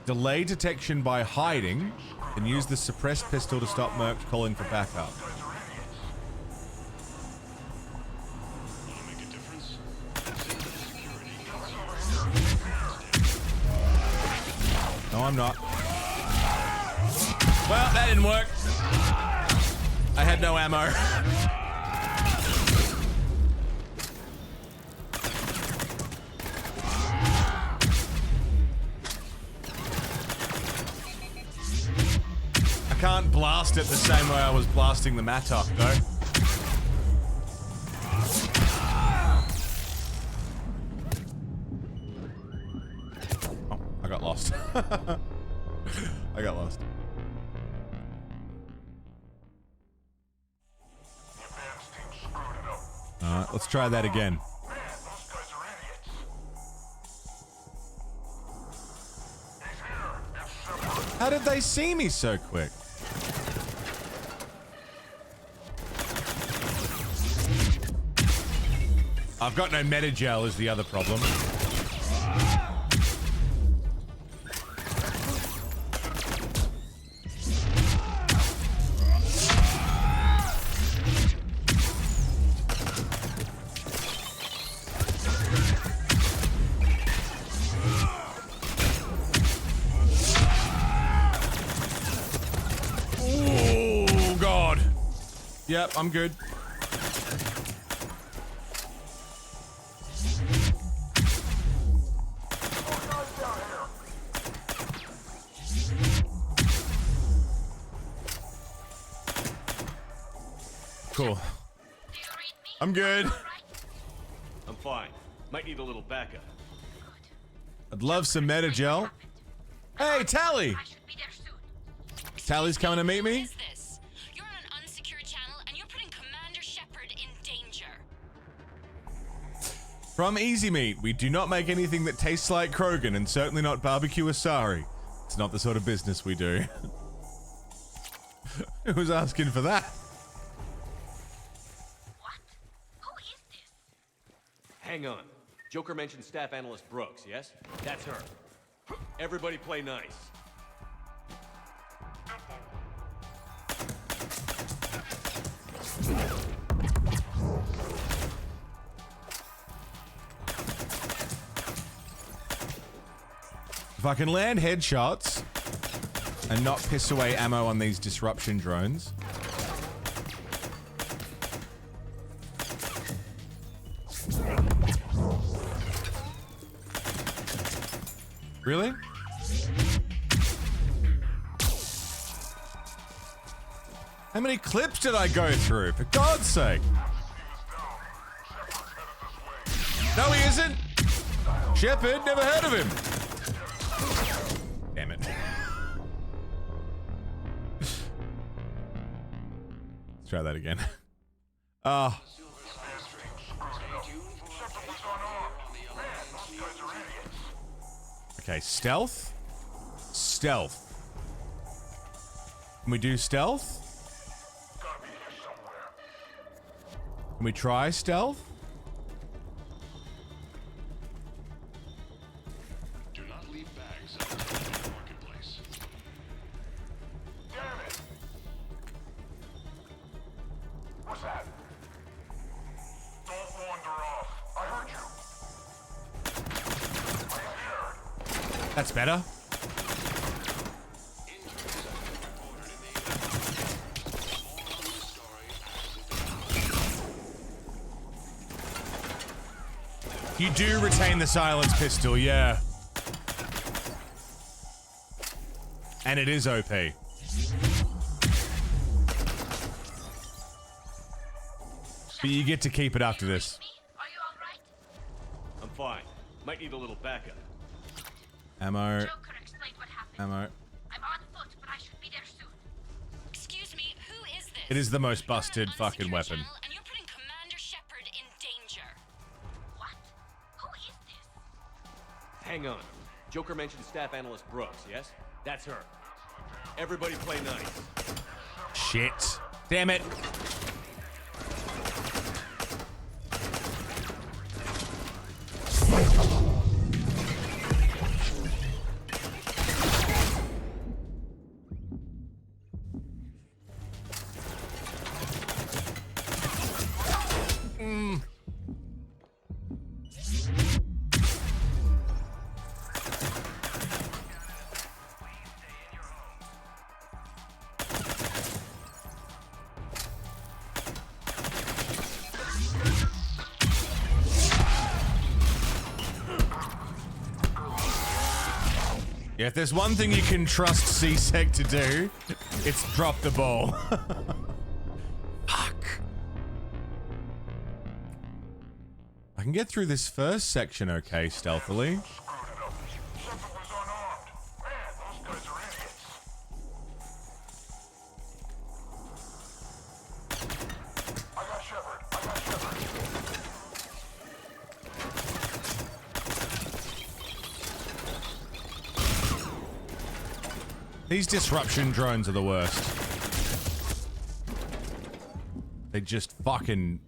Delay detection by hiding, and use the suppressed pistol to stop Mercs calling for backup. No, I'm not. Well, that didn't work. I had no ammo. I can't blast it the same way I was blasting the Mattock, though. Oh, I got lost. I got lost. Alright, let's try that again. How did they see me so quick? I've got no metagel is the other problem. Oh, God. Yep, I'm good. Cool. I'm good. I'm fine. Might need a little backup. I'd love some metagel. Hey, Tally! Tally's coming to meet me? What is this? You're on an unsecured channel and you're putting Commander Shepard in danger. From Easy Meat, we do not make anything that tastes like Krogan, and certainly not barbecue asari. It's not the sort of business we do. Who's asking for that? Hang on. Joker mentioned Staff Analyst Brooks, yes? That's her. Everybody play nice. If I can land headshots and not piss away ammo on these disruption drones. Really? How many clips did I go through? For God's sake. No, he isn't. Shepard, never heard of him. Damn it. Let's try that again. Ah. Okay, stealth? Stealth. Can we do stealth? Can we try stealth? Do not leave bags in the marketplace. Damn it! What's that? Don't wander off. I heard you. That's better. You do retain the silence pistol, yeah. And it is OP. But you get to keep it after this. I'm fine. Might need a little backup. Ammo. Ammo. I'm on foot, but I should be there soon. Excuse me, who is this? It is the most busted fucking weapon. And you're putting Commander Shepard in danger. What? Who is this? Hang on. Joker mentioned Staff Analyst Brooks, yes? That's her. Everybody play nice. Shit. Damn it. Yeah, if there's one thing you can trust C-Sec to do, it's drop the ball. Fuck. I can get through this first section okay stealthily. These disruption drones are the worst. They just fucking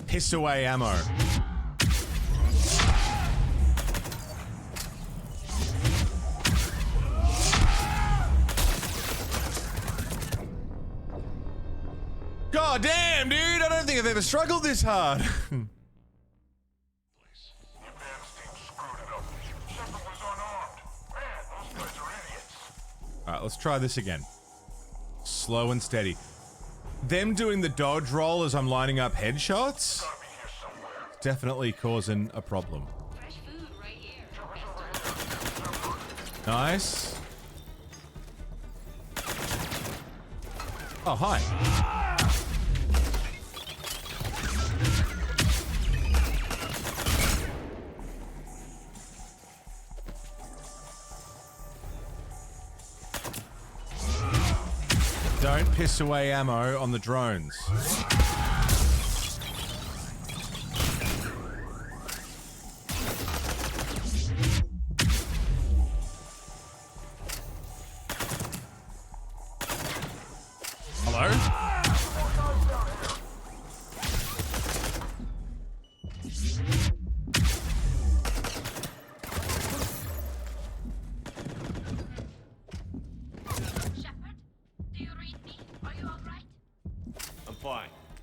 piss away ammo. God damn, dude! I don't think I've ever struggled this hard. Alright, let's try this again. Slow and steady. Them doing the dodge roll as I'm lining up headshots? Definitely causing a problem. Nice. Oh, hi. Don't piss away ammo on the drones. Hello?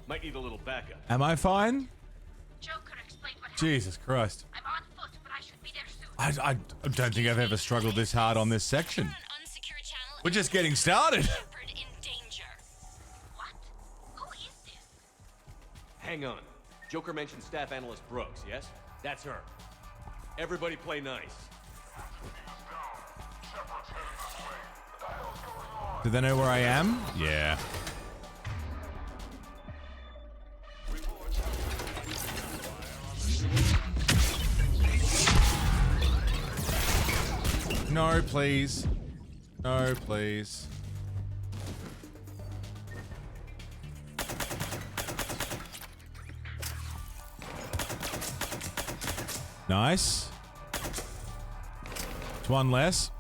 Might need a little backup. Am I fine? Jesus Christ. I don't think I've ever struggled this hard on this section. We're just getting started. Hang on. Joker mentioned Staff Analyst Brooks, yes? That's her. Everybody play nice. Do they know where I am? Yeah. No, please. No, please. Nice. It's one less.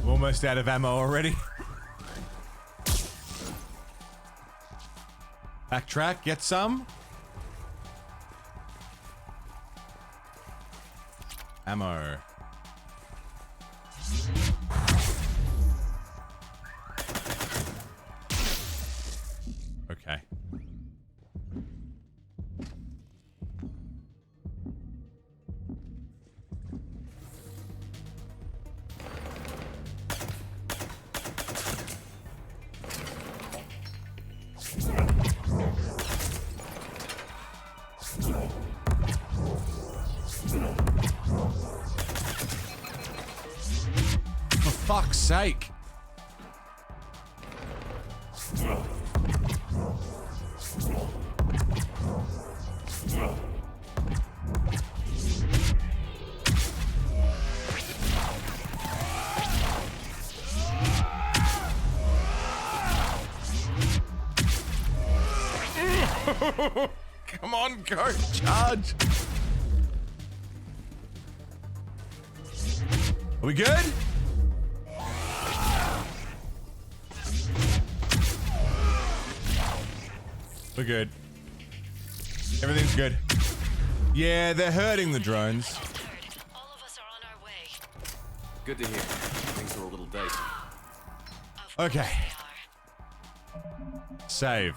Almost out of ammo already. Backtrack, get some. Ammo. Okay. For fuck's sake. Come on, go. Charge. Are we good? We're good. Everything's good. Yeah, they're hurting the drones. Good to hear. Things are a little dicey. Okay. Save.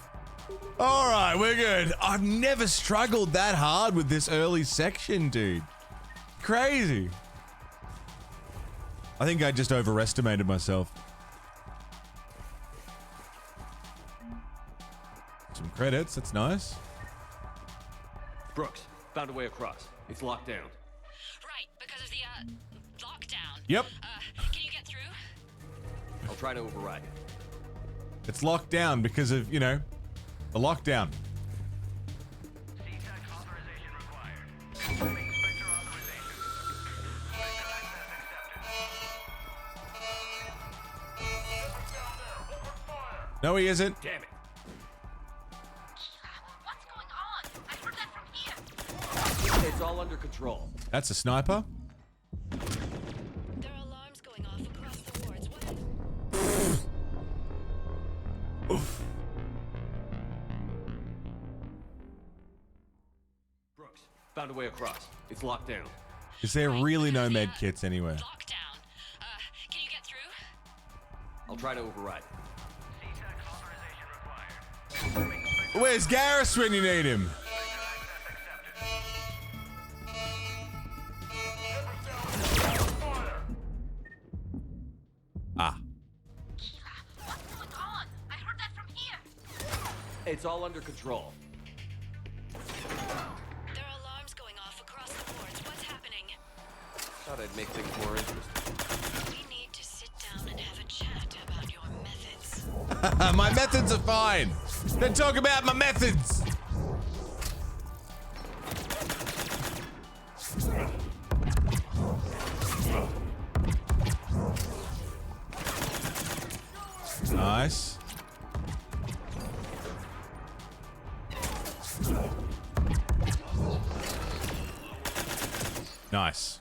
All right, we're good. I've never struggled that hard with this early section, dude. Crazy. I think I just overestimated myself. Some credits, that's nice. Brooks, found a way across. It's locked down. Right, because of the, lockdown. Yep. Can you get through? I'll try to override. It's locked down because of, you know, the lockdown. No, he isn't. Damn it. What's going on? I heard that from here. It's all under control. That's a sniper. There are alarms going off across the wards. Oof. Brooks, found a way across. It's locked down. Is there really no med kits anywhere? Lockdown. Can you get through? I'll try to override. Where's Garrus when you need him? Ah. What's going on? I heard that from here. It's all under control. There are alarms going off across the wards. What's happening? Thought I'd make things more interesting. We need to sit down and have a chat about your methods. My methods are fine. Then talk about my methods. Nice. Nice.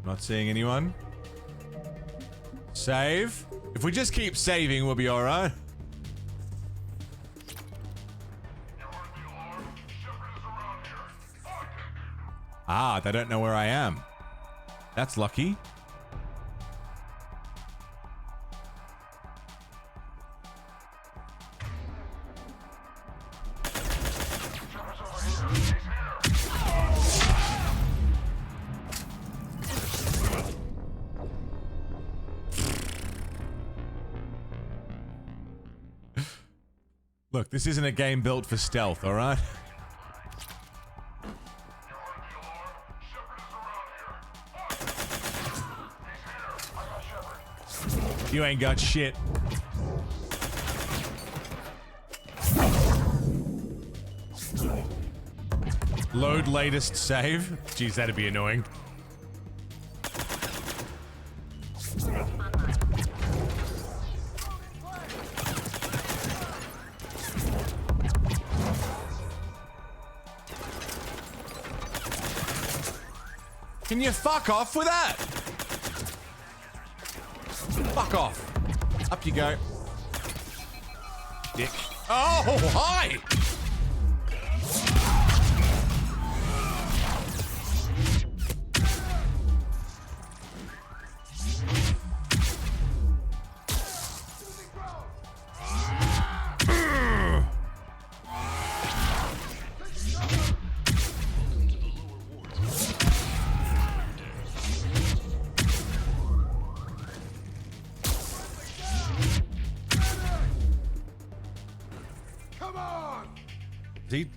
Not seeing anyone. Save. If we just keep saving, we'll be alright. Ah, they don't know where I am. That's lucky. Look, this isn't a game built for stealth, alright? You ain't got shit. Load latest save. Jeez, that'd be annoying. Can you fuck off with that? Fuck off. Up you go. Dick. Oh, hi!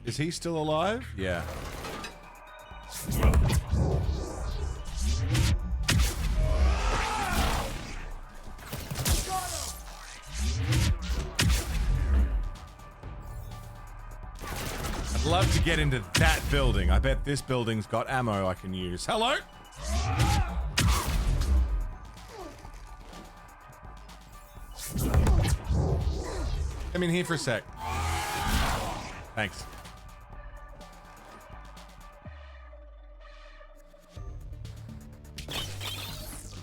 Is he still alive? Yeah. I'd love to get into that building. I bet this building's got ammo I can use. Hello? I'm in here for a sec. Thanks.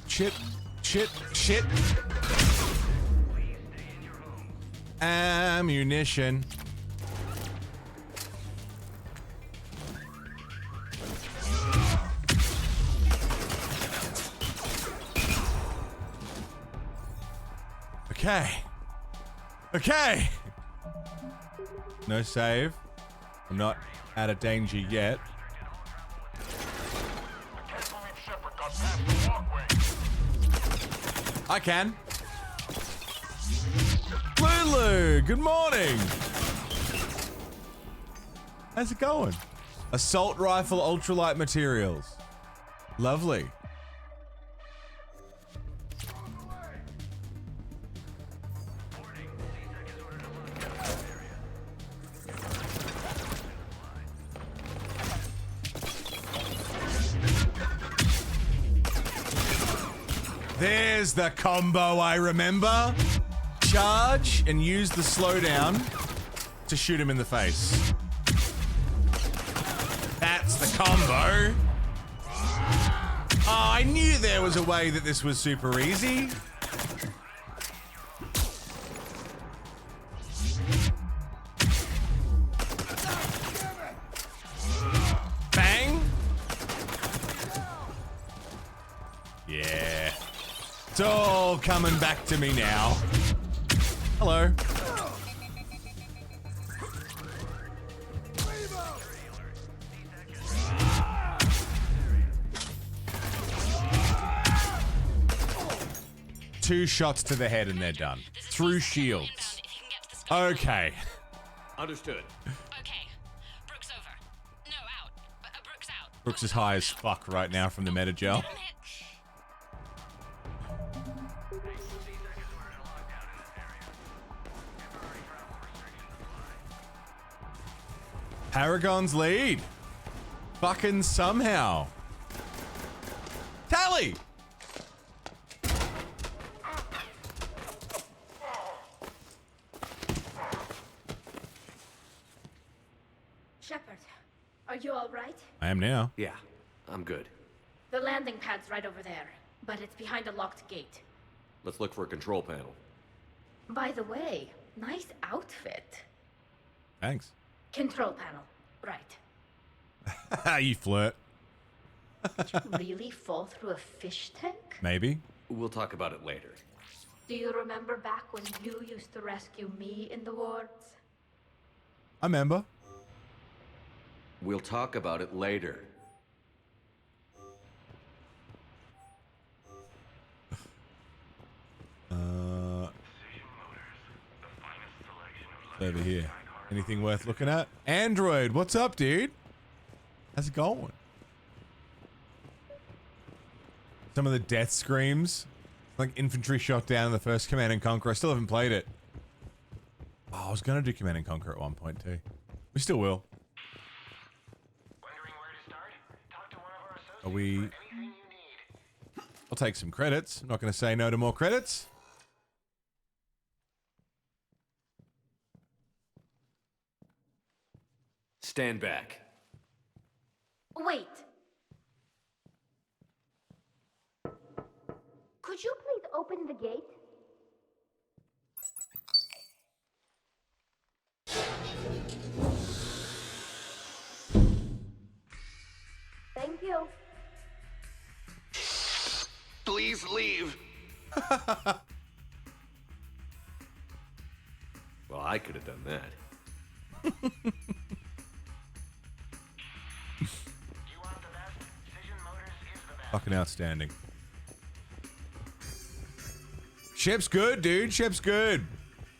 Shit. Shit. Shit. Ammunition. Okay. Okay. No save. I'm not out of danger yet. I can. Lulu, good morning. How's it going? Assault rifle ultralight materials. Lovely. There's the combo I remember. Charge and use the slowdown to shoot him in the face. That's the combo. Oh, I knew there was a way that this was super easy. Bang. Yeah. It's all coming back to me now. Hello. Two shots to the head and they're done. Through shields. Okay. Understood. Okay. Brooks over. No, out. Brooks out. Brooks is high as fuck right now from the metagel. Paragon's lead. Fucking somehow. Tally! Shepard, are you all right? I am now. Yeah, I'm good. The landing pad's right over there, but it's behind a locked gate. Let's look for a control panel. By the way, nice outfit. Thanks. Control panel, right. You flirt. Did you really fall through a fish tank? Maybe. We'll talk about it later. Do you remember back when you used to rescue me in the wards? I remember. We'll talk about it later. Over here. Anything worth looking at? Android, what's up, dude? How's it going? Some of the death screams. Like infantry shot down in the first Command and Conquer. I still haven't played it. Oh, I was gonna do Command and Conquer at one point too. We still will. Are we... I'll take some credits. I'm not gonna say no to more credits. Stand back. Wait. Could you please open the gate? Thank you. Please leave. Well, I could have done that. Fucking outstanding. Shep's good, dude. Shep's good.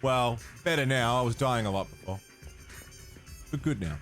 Well, better now. I was dying a lot before. But good now.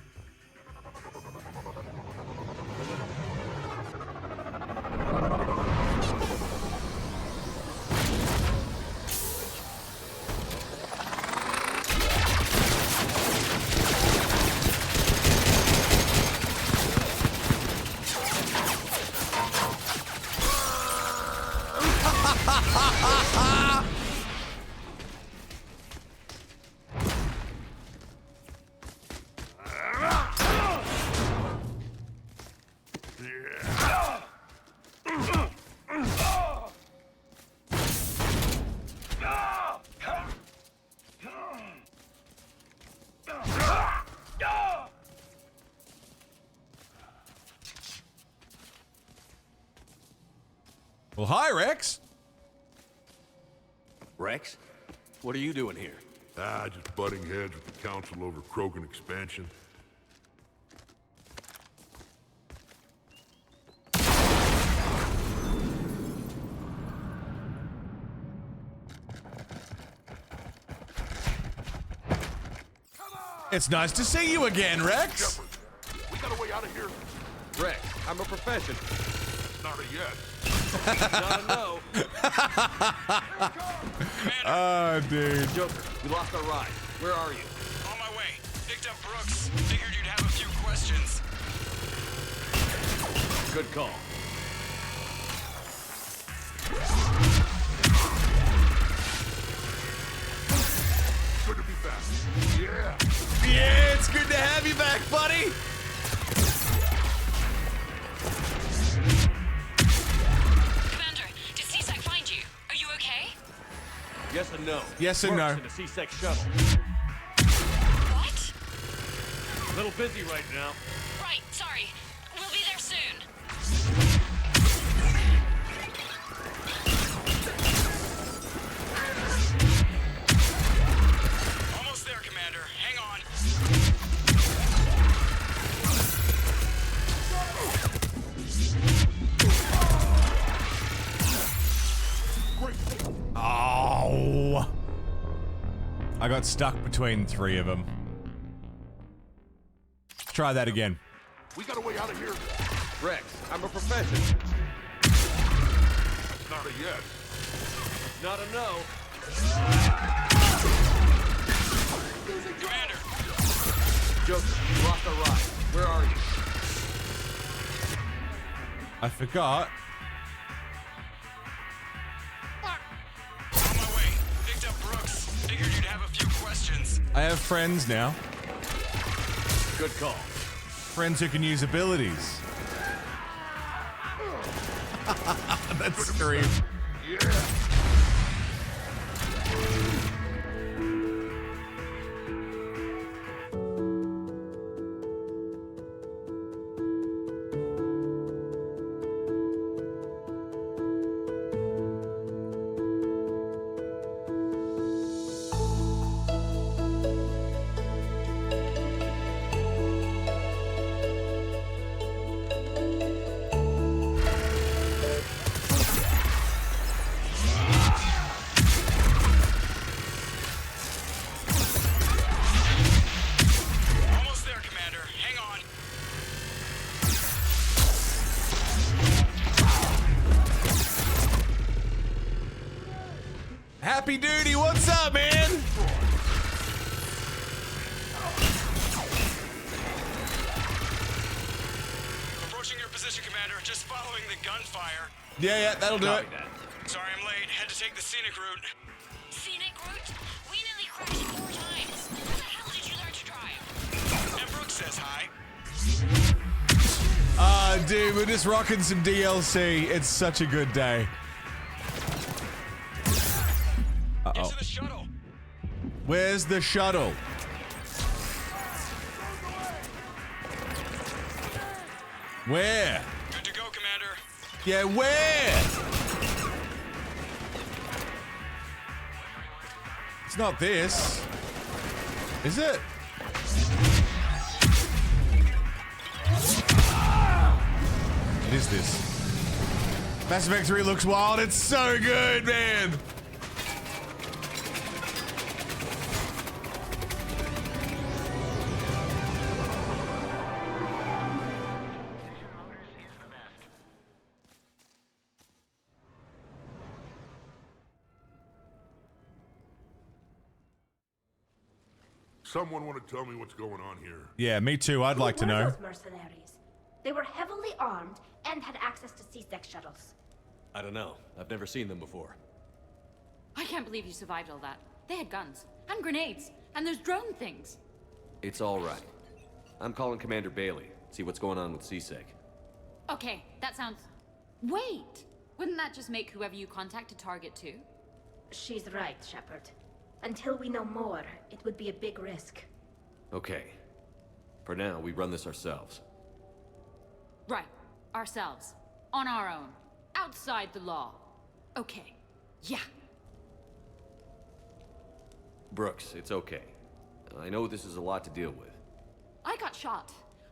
Well, hi, Rex. Rex? What are you doing here? Just butting heads with the council over Krogan expansion. It's nice to see you again, Rex. Shepard, we got a way out of here. Rex, I'm a professional. Not a yes. Not a no. Oh, dude. Joker, we lost our ride. Where are you? On my way. Picked up Brooks. Figured you'd have a few questions. Good call. Good to be back. Yeah. Yeah, it's good to have you back, buddy. Commander, did CSEC find you? Are you okay? Yes and no. Yes and no. In a C-Sec shuttle. What? A little busy right now. Right, sorry. We'll be there soon. Almost there, Commander. Hang on. Oh. I got stuck between 3 of them. Try that again. We got a way out of here. Rex, I'm a professional. Not a yes. Not a no. Commander. Joker, we lost our ride. Where are you? I forgot. On my way. Picked up Brooks. Figured you'd have a few questions. I have friends now. Good call. Friends who can use abilities. That's scream. Yeah. Almost there, Commander. Hang on. Happy duty, what's up, man? Approaching your position, Commander. Just following the gunfire. Yeah, that'll do it. Sorry I'm late. Had to take the scenic route. Scenic route? We nearly crashed 4 times. How the hell did you learn to drive? And Brooks says hi. Dude, we're just rocking some DLC. It's such a good day. Uh-oh. Into the shuttle. Where's the shuttle? Where? Good to go, Commander. Yeah, where? It's not this. Is it? What is this? Mass Effect 3 looks wild. It's so good, man. Someone want to tell me what's going on here? Yeah, me too. I'd like to Who were know. those mercenaries? They were heavily armed and had access to C-Sec shuttles. I don't know. I've never seen them before. I can't believe you survived all that. They had guns and grenades and those drone things. It's all right. I'm calling Commander Bailey. See what's going on with C-Sec. Okay, that sounds... Wait! Wouldn't that just make whoever you contact a target too? She's right, Shepard. Until we know more, it would be a big risk. Okay. For now, we run this ourselves. Right. Ourselves. On our own. outside the law. Okay. Yeah. Brooks, it's okay. I know this is a lot to deal with. I got shot.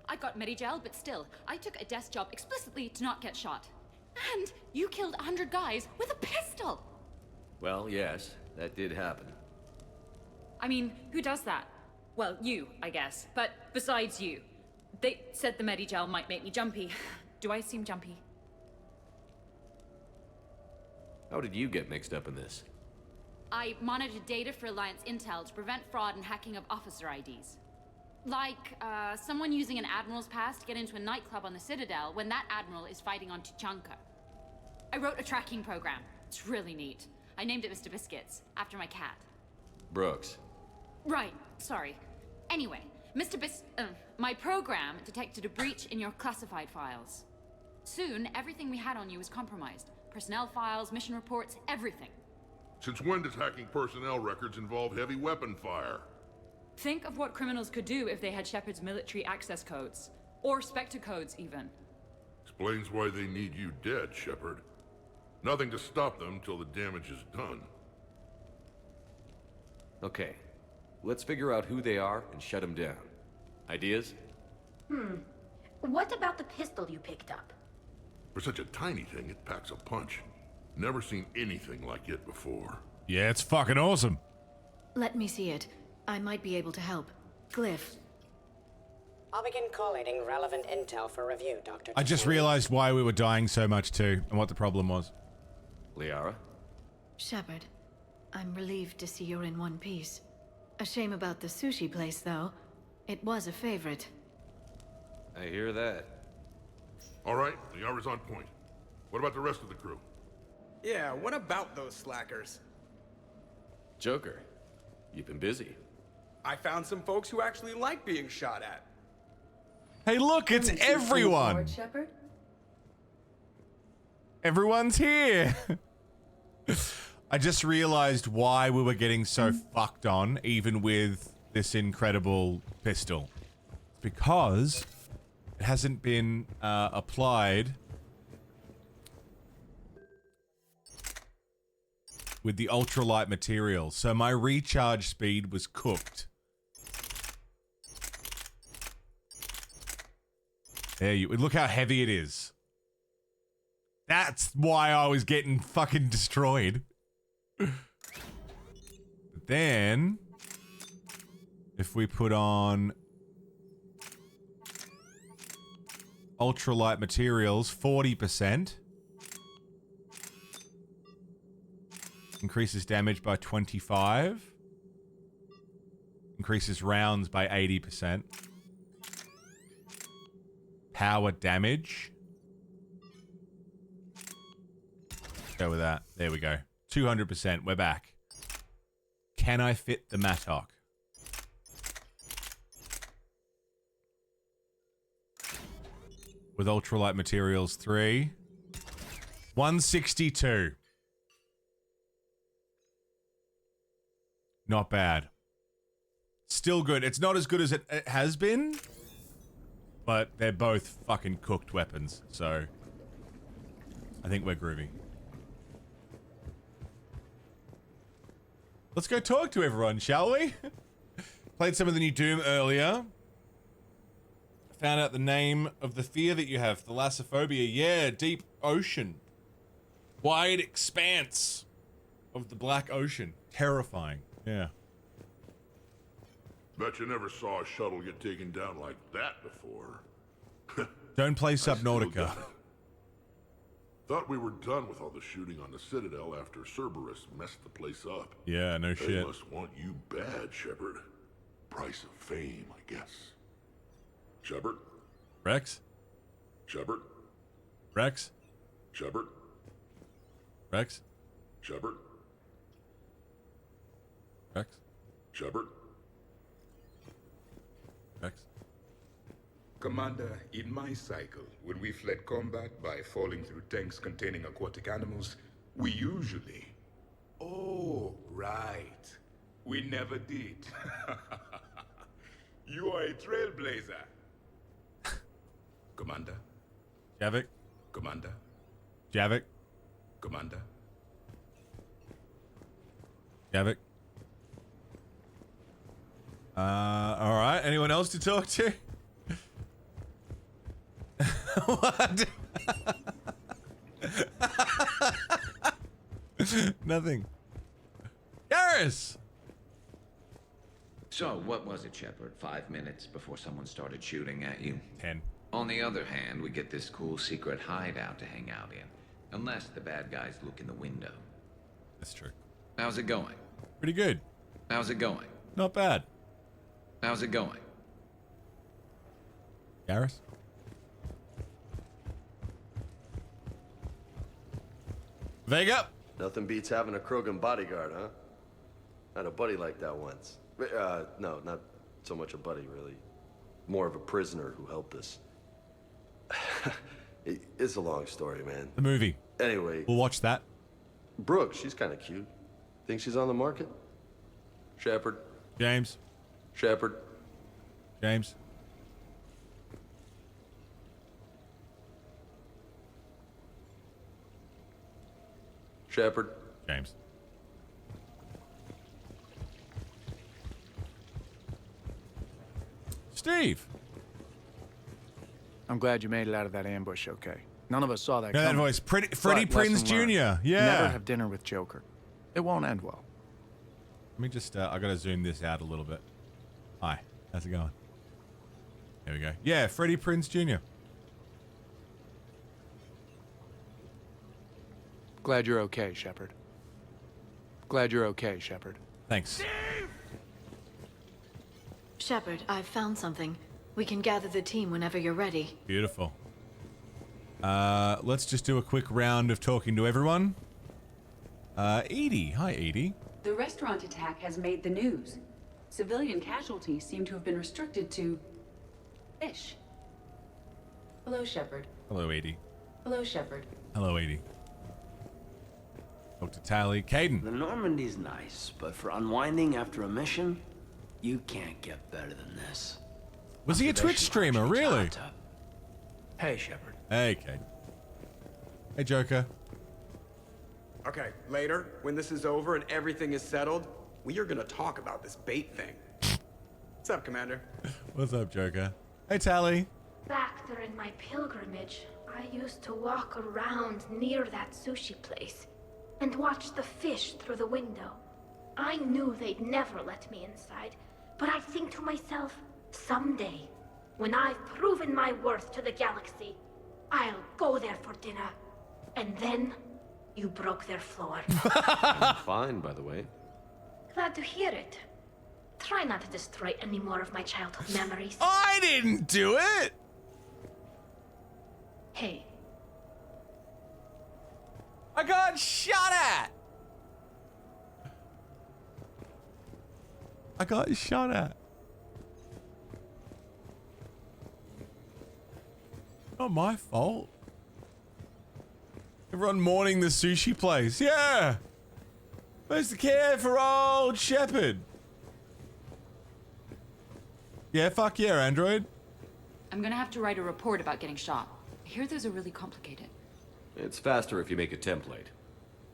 I got Medigel, but still, I took a desk job explicitly to not get shot. And you killed 100 guys with a pistol! Well, yes, that did happen. I mean, who does that? Well, you, I guess. But besides you. They said the Medigel might make me jumpy. Do I seem jumpy? How did you get mixed up in this? I monitored data for Alliance intel to prevent fraud and hacking of officer IDs. Like, someone using an Admiral's pass to get into a nightclub on the Citadel when that Admiral is fighting on Tuchanka. I wrote a tracking program. It's really neat. I named it Mr. Biscuits, after my cat. Brooks. Right, sorry. Anyway, my program detected a breach in your classified files. Soon, everything we had on you was compromised. Personnel files, mission reports, everything. Since when does hacking personnel records involve heavy weapon fire? Think of what criminals could do if they had Shepard's military access codes. Or Spectre codes, even. Explains why they need you dead, Shepard. Nothing to stop them till the damage is done. Okay. Let's figure out who they are and shut them down. Ideas? What about the pistol you picked up? For such a tiny thing, it packs a punch. Never seen anything like it before. Yeah, it's fucking awesome. Let me see it. I might be able to help. Glyph. I'll begin collating relevant intel for review, Dr. I just realized why we were dying so much too, and what the problem was. Liara? Shepard, I'm relieved to see you're in one piece. A shame about the sushi place, though. It was a favorite. I hear that. All right, Liara's on point. What about the rest of the crew? Yeah, what about those slackers? Joker, you've been busy. I found some folks who actually like being shot at. Hey, look, it's everyone. Shepard? Everyone's here. I just realized why we were getting so fucked on, even with this incredible pistol. It's because it hasn't been applied with the ultralight material, so my recharge speed was cooked. There you look how heavy it is. That's why I was getting fucking destroyed. But then, if we put on ultralight materials, 40%. Increases damage by 25. Increases rounds by 80%. Power damage. Go with that. There we go. 200%. We're back. Can I fit the Mattock? With ultralight materials 3. 162. Not bad. Still good. It's not as good as it has been, but they're both fucking cooked weapons, so I think we're groovy. Let's go talk to everyone, shall we? Played some of the new Doom earlier. Found out the name of the fear that you have, thalassophobia. Yeah, deep ocean. Wide expanse of the black ocean. Terrifying. Yeah. Bet you never saw a shuttle get taken down like that before. Don't play Subnautica. Thought we were done with all the shooting on the Citadel after Cerberus messed the place up. Yeah, no shit. They must want you bad, Shepard. Price of fame, I guess. Shepard? Rex? Shepard? Rex? Shepard? Rex? Shepard? Rex? Shepard? Rex? Commander, in my cycle, when we fled combat by falling through tanks containing aquatic animals, we usually... Oh, right. We never did. You are a trailblazer. Commander? Javik? Commander? Javik? Commander? Gavik. All right. Anyone else to talk to? What? Nothing. Garrus! So, what was it, Shepard? 5 minutes before someone started shooting at you? 10. On the other hand, we get this cool secret hideout to hang out in. Unless the bad guys look in the window. That's true. How's it going? Pretty good. How's it going? Not bad. How's it going? Garrus? Vega? Nothing beats having a Krogan bodyguard, huh? I had a buddy like that once. No, not so much a buddy, really. More of a prisoner who helped us. It's a long story, man. The movie. Anyway. We'll watch that. Brooke, she's kind of cute. Think she's on the market? Shepard. James. Shepard. James. Shepard. James. Steve. I'm glad you made it out of that ambush okay. None of us saw that No, that coming. voice. Freddie Prinze Jr. Yeah. Never have dinner with Joker. It won't end well. Let me just, I gotta zoom this out a little bit. Hi. How's it going? There we go. Yeah, Freddie Prinze Jr. Glad you're okay, Shepard. Glad you're okay, Shepard. Thanks. Shepard, I've found something. We can gather the team whenever you're ready. Beautiful. Let's just do a quick round of talking to everyone. Edie. Hi, Edie. The restaurant attack has made the news. Civilian casualties seem to have been restricted to fish. Hello, Shepard. Hello, Edie. Hello, Shepard. Hello, Edie. Talk to Tally. Caden. The Normandy's nice, but for unwinding after a mission, you can't get better than this. Was he a Twitch streamer, really? Hey, Shepard. Hey, Caden. Hey, Joker. Okay, later, when this is over and everything is settled, we are gonna talk about this bait thing. What's up, Commander? What's up, Joker? Hey, Tally. Back during my pilgrimage, I used to walk around near that sushi place and watch the fish through the window. I knew they'd never let me inside, but I'd think to myself, someday, when I've proven my worth to the galaxy, I'll go there for dinner. And then, you broke their floor. I'm fine, by the way. Glad to hear it. Try not to destroy any more of my childhood memories. I didn't do it! Hey. I got shot at! I got shot at. Not my fault. Everyone mourning the sushi place. Yeah! Supposed to care for old Shepard. Yeah, fuck yeah, Android. I'm gonna have to write a report about getting shot. I hear those are really complicated. It's faster if you make a template.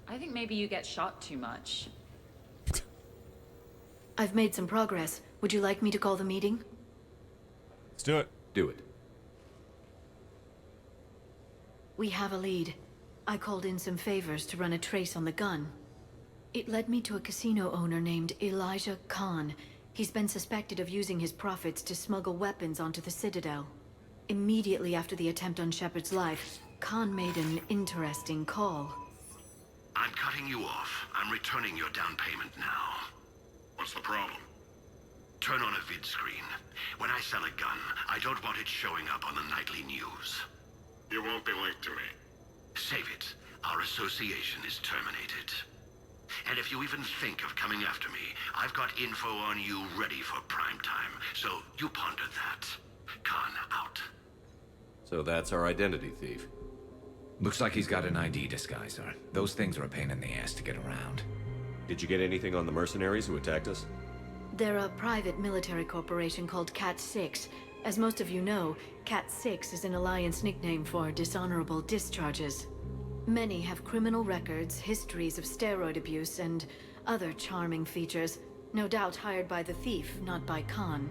I think maybe you get shot too much. I've made some progress. Would you like me to call the meeting? Let's do it. Do it. We have a lead. I called in some favors to run a trace on the gun. It led me to a casino owner named Elijah Khan. He's been suspected of using his profits to smuggle weapons onto the Citadel. Immediately after the attempt on Shepard's life, Khan made an interesting call. I'm cutting you off. I'm returning your down payment now. What's the problem? Turn on a vid screen. When I sell a gun, I don't want it showing up on the nightly news. You won't be linked to me. Save it. Our association is terminated. And if you even think of coming after me, I've got info on you ready for prime time. So you ponder that. Khan out. So that's our identity thief. Looks like he's got an ID disguiser. Those things are a pain in the ass to get around. Did you get anything on the mercenaries who attacked us? They're a private military corporation called Cat 6. As most of you know, Cat 6 is an Alliance nickname for dishonorable discharges. Many have criminal records, histories of steroid abuse, and other charming features. No doubt hired by the thief, not by Khan.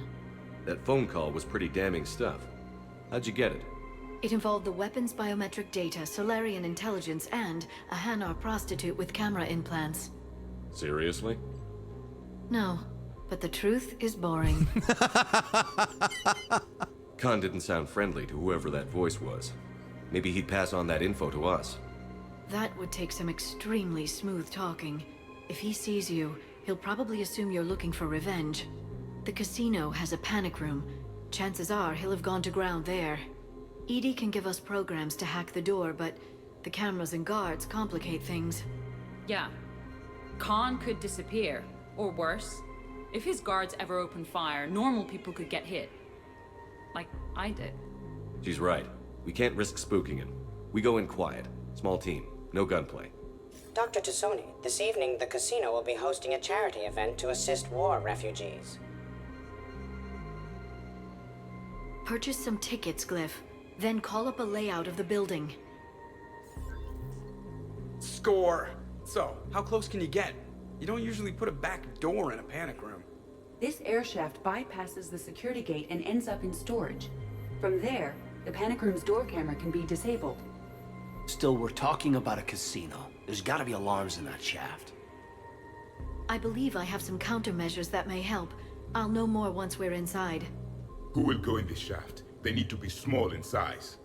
That phone call was pretty damning stuff. How'd you get it? It involved the weapon's biometric data, Solarian intelligence, and a Hanar prostitute with camera implants. Seriously? No, but the truth is boring. Khan didn't sound friendly to whoever that voice was. Maybe he'd pass on that info to us. That would take some extremely smooth talking. If he sees you, he'll probably assume you're looking for revenge. The casino has a panic room. Chances are he'll have gone to ground there. EDI can give us programs to hack the door, but the cameras and guards complicate things. Yeah. Khan could disappear. Or worse. If his guards ever open fire, normal people could get hit. Like I did. She's right. We can't risk spooking him. We go in quiet. Small team. No gunplay. Dr. Tassoni, this evening the casino will be hosting a charity event to assist war refugees. Purchase some tickets, Glyph. Then call up a layout of the building. Score! So, how close can you get? You don't usually put a back door in a panic room. This air shaft bypasses the security gate and ends up in storage. From there, the panic room's door camera can be disabled. Still, we're talking about a casino. There's gotta be alarms in that shaft. I believe I have some countermeasures that may help. I'll know more once we're inside. Who will go in the shaft? They need to be small in size.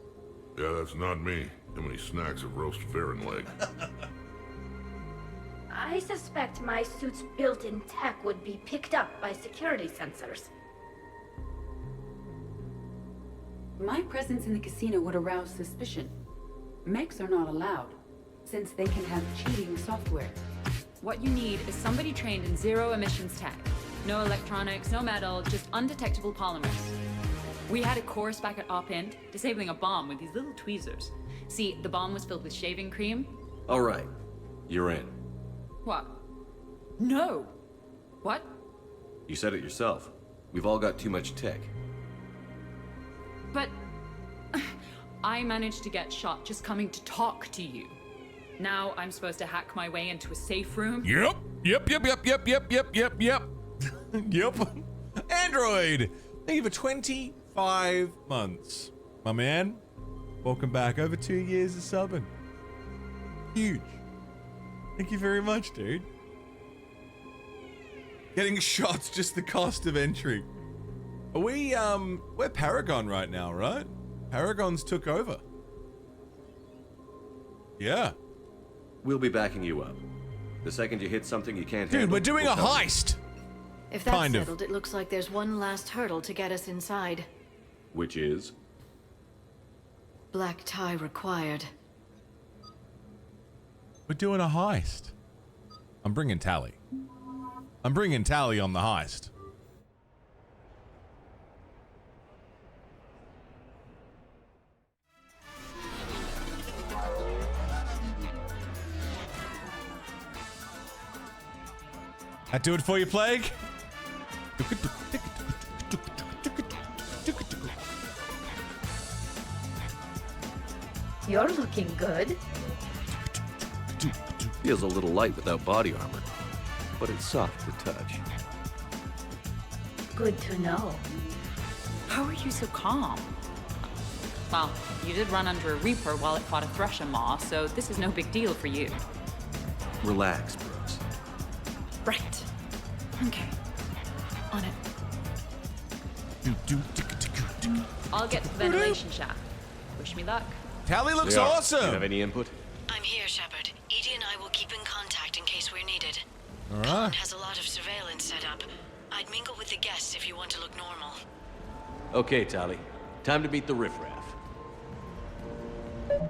Yeah, that's not me. How many snacks of roast Farron leg? I suspect my suit's built-in tech would be picked up by security sensors. My presence in the casino would arouse suspicion. Mechs are not allowed, since they can have cheating software. What you need is somebody trained in zero emissions tech. No electronics, no metal, just undetectable polymers. We had a course back at Op-Int, disabling a bomb with these little tweezers. See, the bomb was filled with shaving cream. All right. You're in. What? No. What? You said it yourself. We've all got too much tech. But I managed to get shot just coming to talk to you. Now I'm supposed to hack my way into a safe room? Yep. Yep. Android! Thank you for 25 months. My man, welcome back. Over 2 years of subbing. Huge. Thank you very much, dude. Getting shot's just the cost of entry. Are we, we're Paragon right now, right? Paragon's took over. Yeah. We'll be backing you up. The second you hit something you can't handle... Dude, we're doing a heist! If that's settled, it looks like there's one last hurdle to get us inside. Which is? Black tie required. We're doing a heist. I'm bringing Tally. I'm bringing Tally on the heist. That do it for you, Plague? You're looking good. Feels a little light without body armor, but it's soft to touch. Good to know. How are you so calm? Well, you did run under a Reaper while it fought a Thresher Maw, so this is no big deal for you. Relax, Brooks. Right. Okay. On it. I'll get to the ventilation shaft. Wish me luck. Tally looks Yeah. awesome! Do you have any input? I'm here, Shepard. EDI and I will keep in contact in case we're needed. Alright. Khan has a lot of surveillance set up. I'd mingle with the guests if you want to look normal. Okay, Tally. Time to meet the riffraff.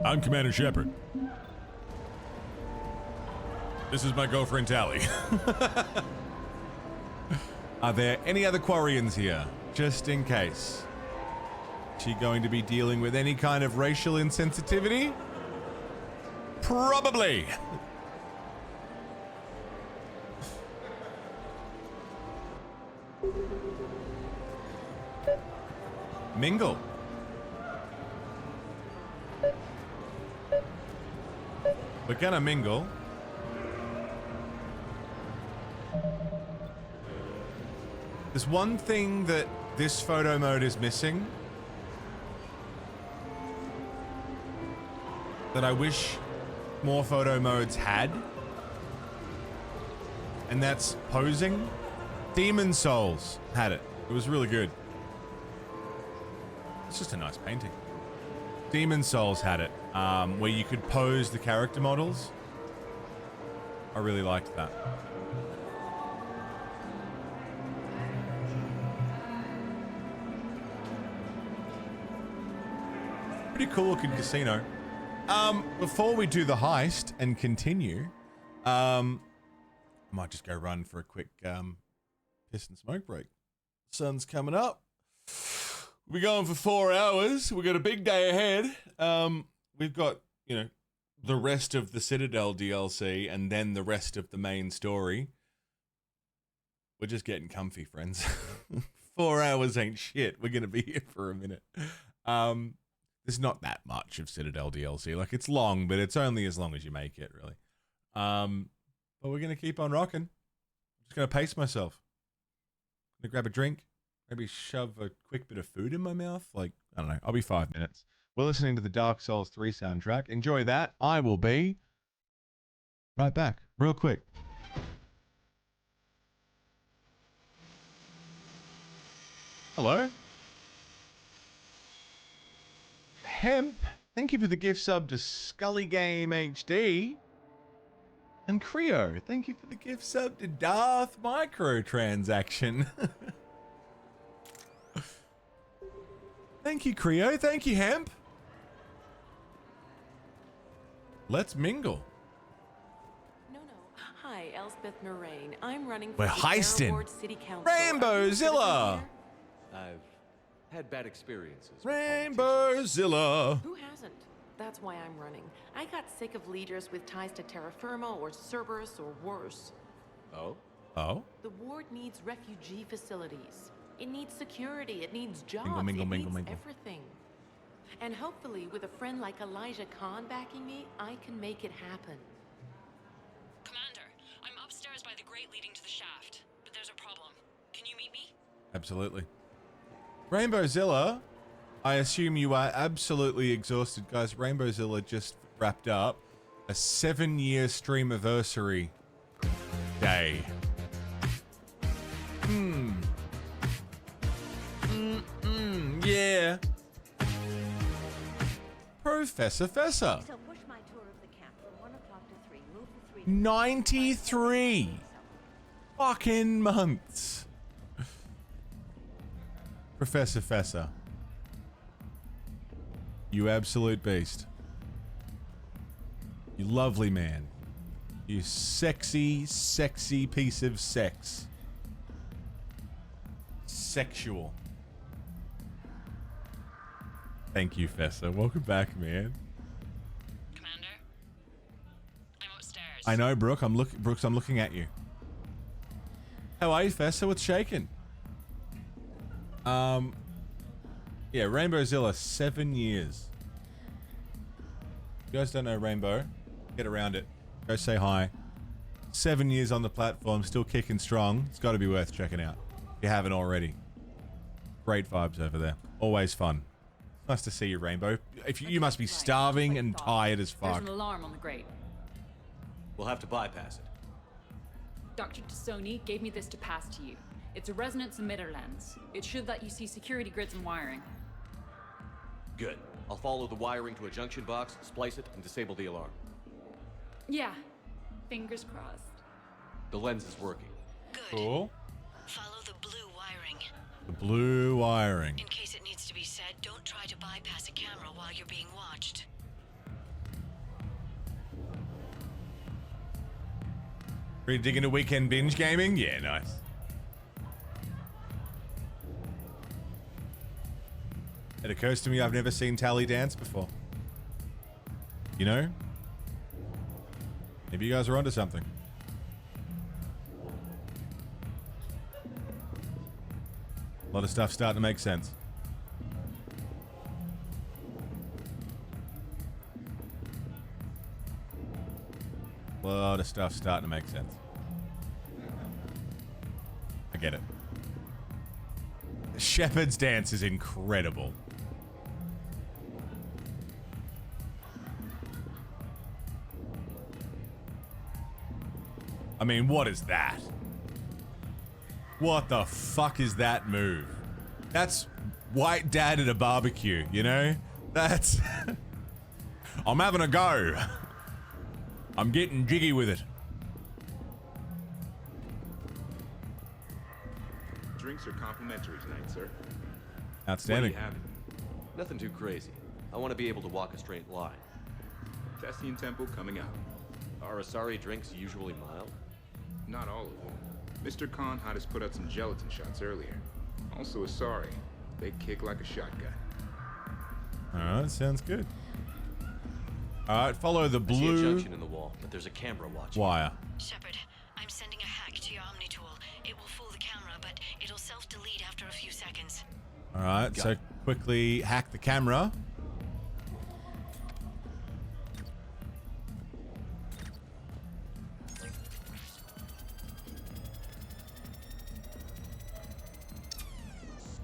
I'm Commander Shepard. This is my girlfriend, Tally. Are there any other Quarians here? Just in case. Is she going to be dealing with any kind of racial insensitivity? Probably. Mingle. We're gonna mingle. There's one thing that this photo mode is missing that I wish more photo modes had, and that's posing. Demon Souls had it. It was really good. It's just a nice painting. Demon Souls had it, where you could pose the character models. I really liked that. Pretty cool looking casino. Before we do the heist and continue, I might just go run for a quick piss and smoke break. Sun's coming up. We're going for 4 hours. We've got a big day ahead. We've got, you know, the rest of the Citadel DLC and then the rest of the main story. We're just getting comfy, friends. 4 hours ain't shit. We're going to be here for a minute. There's not that much of Citadel DLC. Like, it's long, but it's only as long as you make it, really. But we're going to keep on rocking. I'm just going to pace myself. I'm going to grab a drink. Maybe shove a quick bit of food in my mouth. Like, I don't know. I'll be 5 minutes. We're listening to the Dark Souls 3 soundtrack. Enjoy that. I will be right back. Real quick. Hello? Hemp, thank you for the gift sub to Scully Game HD. And Creo, thank you for the gift sub to Darth Microtransaction. Thank you, Creo. Thank you, Hemp. Let's mingle. Hi, Elspeth Moraine. I'm running We're for the heisting. Ward City Council. Rainbowzilla. I've had bad experiences. Rainbowzilla. Who hasn't? That's why I'm running. I got sick of leaders with ties to terra firma or Cerberus or worse. Oh? Oh? The ward needs refugee facilities. It needs security. It needs jobs. Mingle, it mingle, needs mingle. everything. And hopefully, with a friend like Elijah Khan backing me, I can make it happen. Commander, I'm upstairs by the grate leading to the shaft, but there's a problem. Can you meet me? Absolutely. Rainbowzilla, I assume you are absolutely exhausted. Guys, Rainbowzilla just wrapped up a 7-year streamiversary day. Yeah. Professor Fessa. 93 fucking months. Professor Fessa. You absolute beast. You lovely man. You sexy, sexy piece of sex. Sexual. Thank you, Fessa. Welcome back, man. Commander, I'm upstairs. I know, Brooke. Brooks, I'm looking at you. How are you, Fessa? What's shaking? Yeah, Rainbowzilla, 7 years. You guys don't know Rainbow? Get around it. Go say hi. 7 years on the platform, still kicking strong. It's got to be worth checking out if you haven't already. Great vibes over there. Always fun. Nice to see you, Rainbow. If you must be starving and tired as fuck. There's an alarm on the grate. We'll have to bypass it. Dr. Tassoni gave me this to pass to you. It's a resonance emitter lens. It should let you see security grids and wiring. Good. I'll follow the wiring to a junction box, splice it, and disable the alarm. Yeah. Fingers crossed. The lens is working. Cool. Follow the blue wiring. The blue wiring. In case it needs to be said, don't try to bypass a camera while you're being watched. Ready to dig into weekend binge gaming? Yeah, nice. It occurs to me I've never seen Tally dance before. You know? Maybe you guys are onto something. A lot of stuff starting to make sense. A lot of stuff's starting to make sense. I get it. Shepard's dance is incredible. I mean, what is that? What the fuck is that move? That's white dad at a barbecue, you know? That's... I'm having a go. I'm getting jiggy with it. Drinks are complimentary tonight, sir. Outstanding. What do you have? Nothing too crazy. I want to be able to walk a straight line. Cassian Temple coming up. Are Asari drinks usually mild? Not all of them. Mr. Khan had us put out some gelatin shots earlier. Also Asari. They kick like a shotgun. Alright, sounds good. Alright, follow the blue... I see a junction in the wall, but there's a camera watching. Wire. Shepard, I'm sending a hack to your Omni tool. It will fool the camera, but it'll self-delete after a few seconds. Alright, so quickly hack the camera.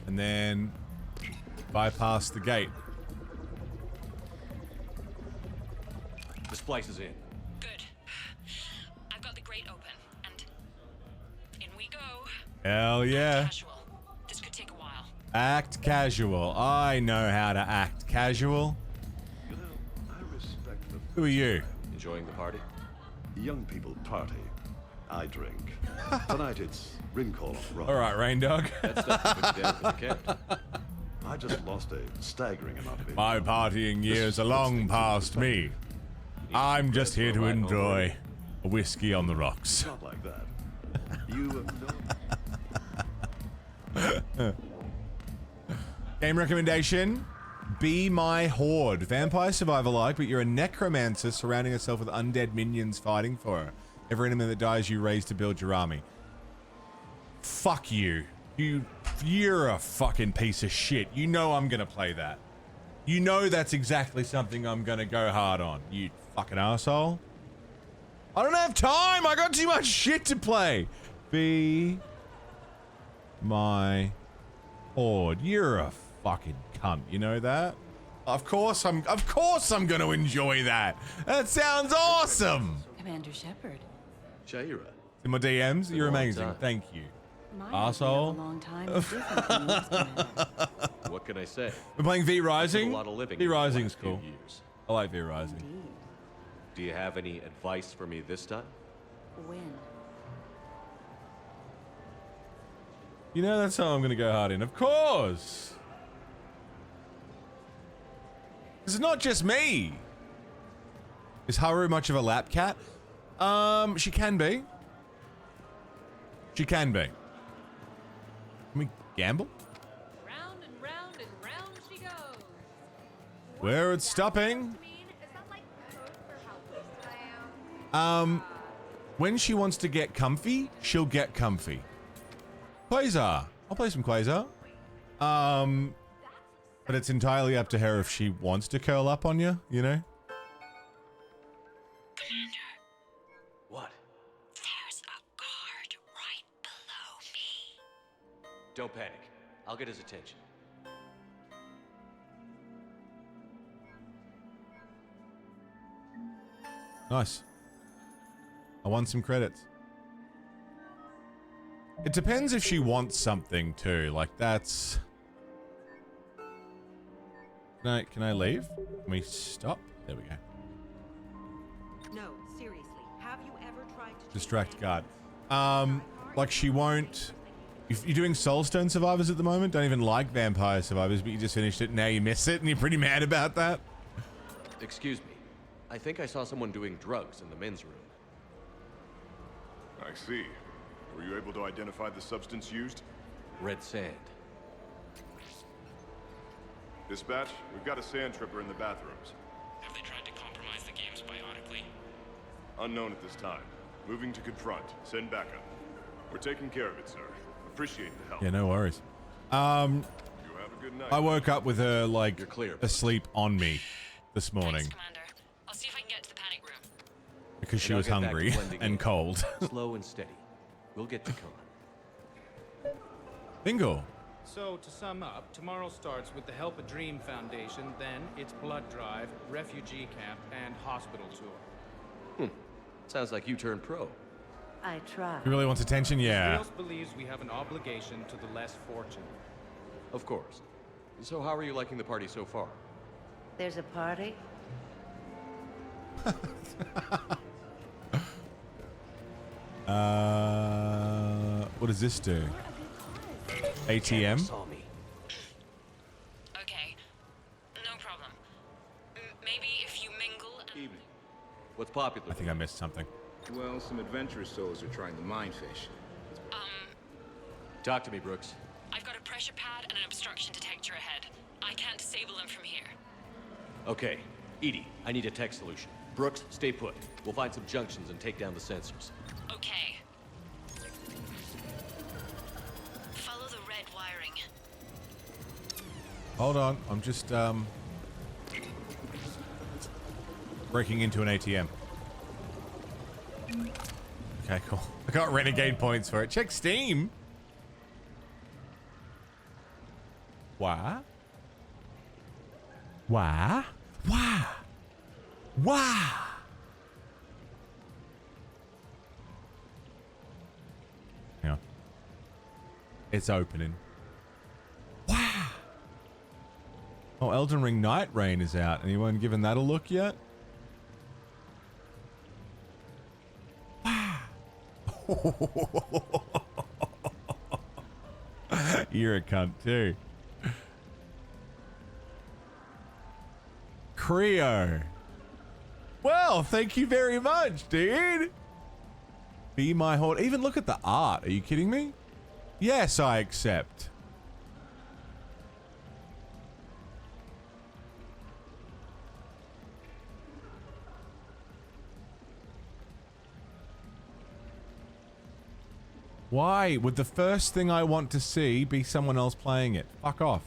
And then bypass the gate. The splice is in. Good. I've got the grate open, and in we go. Hell yeah. Casual. This could take a while. Act casual. I know how to act casual. You know, I respect them. Who are you? Enjoying the party? Young people party. I drink. Tonight it's ring call on rock. Alright, Rain Dog. That stuff puts you down for the count. I just lost a staggering amount of it. My partying years are long past me. I'm just here to enjoy a whiskey on the rocks. Not like that. You have no... Game recommendation. Be My Horde. Vampire survivor-like, but you're a necromancer surrounding yourself with undead minions fighting for her. Every enemy that dies, you raise to build your army. Fuck you. You're a fucking piece of shit. You know I'm gonna play that. You know that's exactly something I'm gonna go hard on. You fucking asshole. I don't have time. I got too much shit to play. Be My Horde. You're a fucking cunt. You know that? Of course I'm gonna enjoy that. That sounds awesome. Commander Shepard. Jaira. In my DMs, you're Long amazing. time. Thank you. Mine Asshole. has been a long time. It's different from yours, Commander. What can I say? We're playing V Rising. A lot of living V in the Rising's last few cool. years. I like V Rising. Indeed. Do you have any advice for me this time? When? You know that's how I'm gonna go hard in. Of course. It's not just me. Is Haru much of a lap cat? She can be. She can be. Can we gamble? Round and round and round she goes. Where it's stopping. When she wants to get comfy, she'll get comfy. Quasar. I'll play some Quasar. But it's entirely up to her if she wants to curl up on you, you know? Commander, What? there's a guard right below me. Don't panic. I'll get his attention. Nice. I won some credits. It depends if she wants something too. Like that's... Can I leave? Can we stop? There we go. No, seriously. Have you ever tried to Distract guard. Like she won't... If you're doing Soulstone Survivors at the moment, don't even like Vampire Survivors, but you just finished it, now you miss it, and you're pretty mad about that? Excuse me. I think I saw someone doing drugs in the men's room. I see. Were you able to identify the substance used? Red sand. Dispatch, we've got a sand tripper in the bathrooms. Have they tried to compromise the games bionically? Unknown at this time. Moving to confront. Send backup. We're taking care of it, sir. Appreciate the help. Yeah, no worries. You have a good night. I woke up with her, like, clear, asleep on me this morning. Thanks, Commander. I'll see if I can get to the panic room. Because she And I'll was get back to hungry blending and in. cold. Slow and steady. We'll get to Khan. Bingo. So, to sum up, tomorrow starts with the Help a Dream Foundation, then it's blood drive, refugee camp, and hospital tour. Sounds like you turned pro. I try. He really wants attention? Yeah. Rios believes we have an obligation to the less fortunate. Of course. So how are you liking the party so far? There's a party? What does this do? ATM? Okay, no problem. Maybe if you mingle and... Evening. What's popular? I think I missed something. Well, some adventurous souls are trying the mind fish. Talk to me, Brooks. I've got a pressure pad and an obstruction detector ahead. I can't disable them from here. Okay. Edie, I need a tech solution. Brooks, stay put. We'll find some junctions and take down the sensors. Okay. Follow the red wiring. Hold on. I'm just, breaking into an ATM. Okay, cool. I got renegade points for it. Check Steam. Why? Why? Why? Why? Hang on. It's opening. Wow. Oh, Elden Ring Night Rain is out. Anyone given that a look yet? Wow. You're a cunt too. Creo. Well, thank you very much, dude. Be my horde. Even look at the art. Are you kidding me? Yes, I accept. Why would the first thing I want to see be someone else playing it? Fuck off.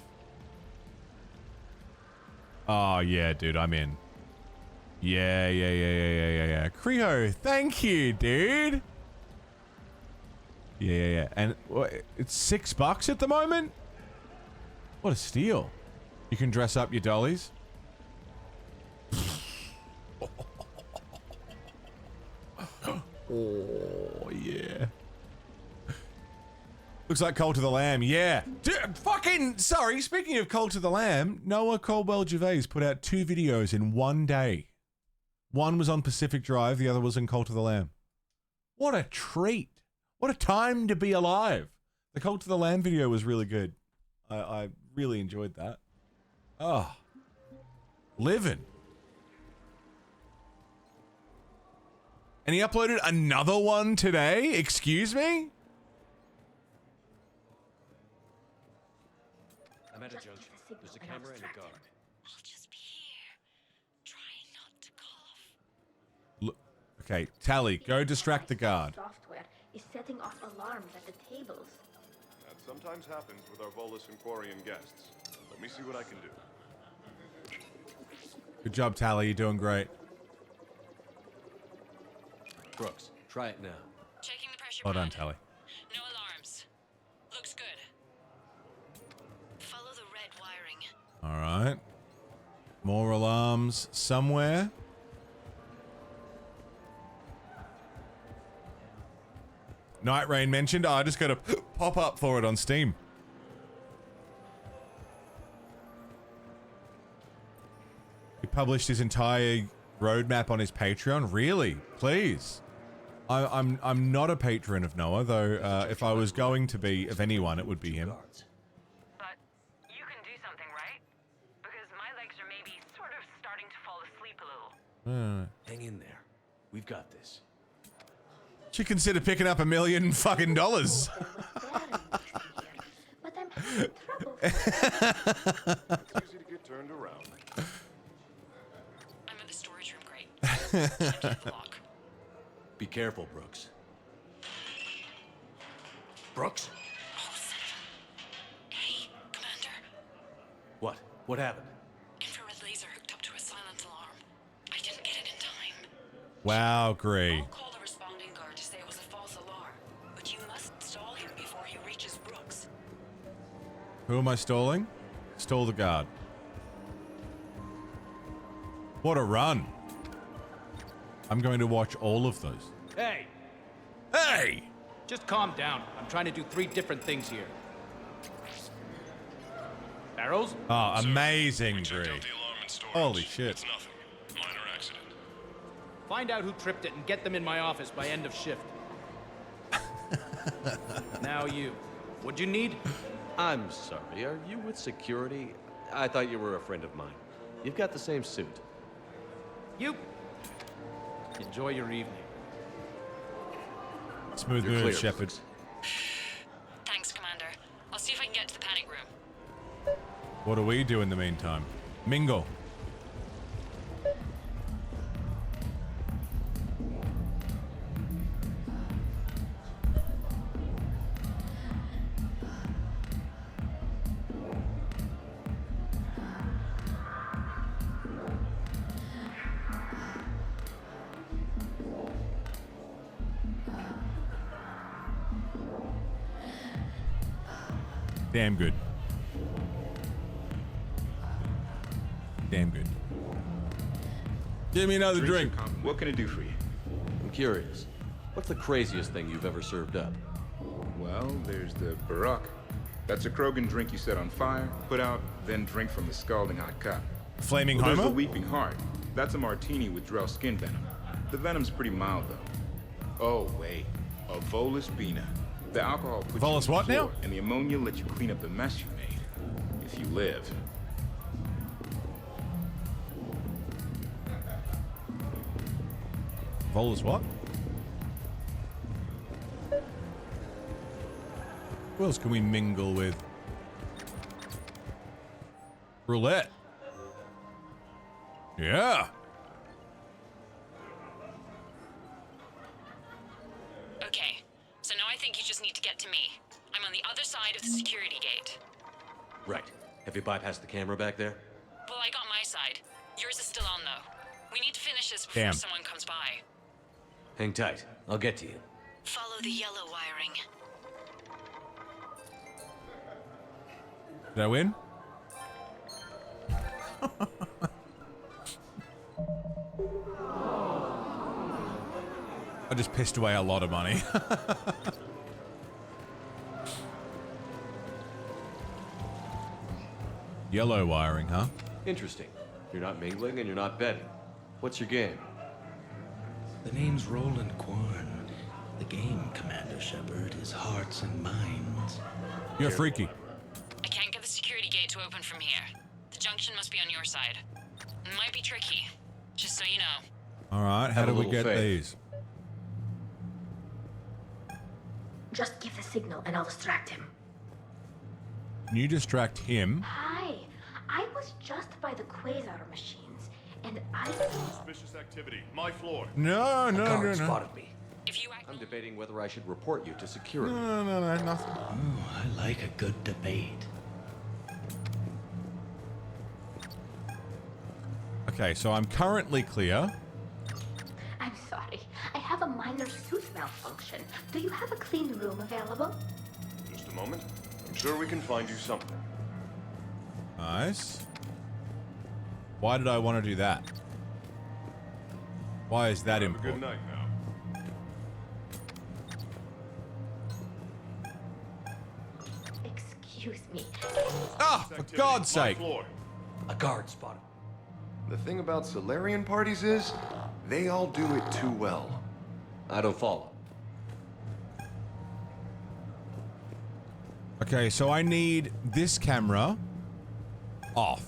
Oh, yeah, dude, I'm in. Yeah. Creo, thank you, dude. Yeah. And it's $6 at the moment? What a steal. You can dress up your dollies. Oh, yeah. Looks like Cult of the Lamb, yeah. Dude, fucking, sorry, speaking of Cult of the Lamb, Noah Caldwell-Gervais put out 2 videos in one day. One was on Pacific Drive, the other was in Cult of the Lamb. What a treat. What a time to be alive. The Cult of the Lamb video was really good. I really enjoyed that. Oh. Living. And he uploaded another one today? Excuse me? I'm at a junction. There's a camera and a guard. I'll just be here. Trying not to cough. Look, okay, Tally, go distract the guard. Software is setting off alarms at the tables. That sometimes happens with our Volus and Quarian guests. Let me see what I can do. Good job, Tally. You're doing great. Brooks, try it now. Checking the pressure Well pad. done, Tally. No alarms. Looks good. Follow the red wiring. All right. More alarms somewhere. Night Rain mentioned. I just got to pop up for it on Steam. He published his entire roadmap on his Patreon. Really? Please. I'm not a patron of Noah, though. If I was going to be of anyone, it would be him. But you can do something, right? Because my legs are maybe sort of starting to fall asleep a little. Hang in there. We've got this. Should consider picking up $1 million fucking dollars. But I'm having trouble. It's easy to get turned around. I'm in the storage room, great. Can't get the lock. Be careful, Brooks. Brooks? Oh, son of a... Hey, Commander. What? What happened? Infrared laser hooked up to a silent alarm. I didn't get it in time. Wow, Grey. I'll call the responding guard to say it was a false alarm, but you must stall him before he reaches Brooks. Who am I stalling? Stall the guard. What a run. I'm going to watch all of those. Hey! Hey! Just calm down. I'm trying to do 3 different things here. Barrows? Oh, amazing, Grey. Holy shit. Find out who tripped it and get them in my office by end of shift. Now you. What'd you need? I'm sorry, are you with security? I thought you were a friend of mine. You've got the same suit. You. Enjoy your evening. Smooth move, Shepard. Thanks, Commander. I'll see if I can get to the panic room. What do we do in the meantime? Mingle. Damn good. Damn good. Give me another drink. What can I do for you? I'm curious. What's the craziest thing you've ever served up? Well, there's the Barak. That's a Krogan drink you set on fire, put out, then drink from the scalding hot cup. Flaming There's Homer? the Weeping Heart. That's a martini with Drell skin venom. The venom's pretty mild, though. Oh, wait. A Volus Bina. The alcohol puts Volus you on what the floor, now? and the ammonia lets you clean up the mess you made. If you live. Volus what? Who else can we mingle with? Roulette. Yeah. Okay, so now I think you just need to get to me. I'm on the other side of the security gate. Right. Have you bypassed the camera back there? Well, I got my side. Yours is still on, though. We need to finish this before Damn. someone comes by. Hang tight. I'll get to you. Follow the yellow wiring. Did I win? I just pissed away a lot of money. Yellow wiring, huh? Interesting. You're not mingling and you're not betting. What's your game? The name's Roland Quarn. The game, Commander Shepard, is hearts and minds. You're freaky. I can't get the security gate to open from here. The junction must be on your side. It might be tricky, just so you know. All right, how Have a do we little get faith. these? Just give the signal and I'll distract him. Can you distract him? Hi, I was just by the quasar machines, and I Suspicious activity. My floor. No, A no, guard no, no. spotted me. I'm debating whether I should report you to security. No, no, no, nothing. Oh, I like a good debate. Okay, so I'm currently clear. I'm sorry. I have a minor suit malfunction. Do you have a clean room available? Just a moment. I'm sure we can find you something. Nice. Why did I want to do that? Why is that Have a good important? night now. Excuse me. Ah, for God's sake. A guard spotted. The thing about Solarian parties is, they all do it too well. I don't follow. Okay, so I need this camera off.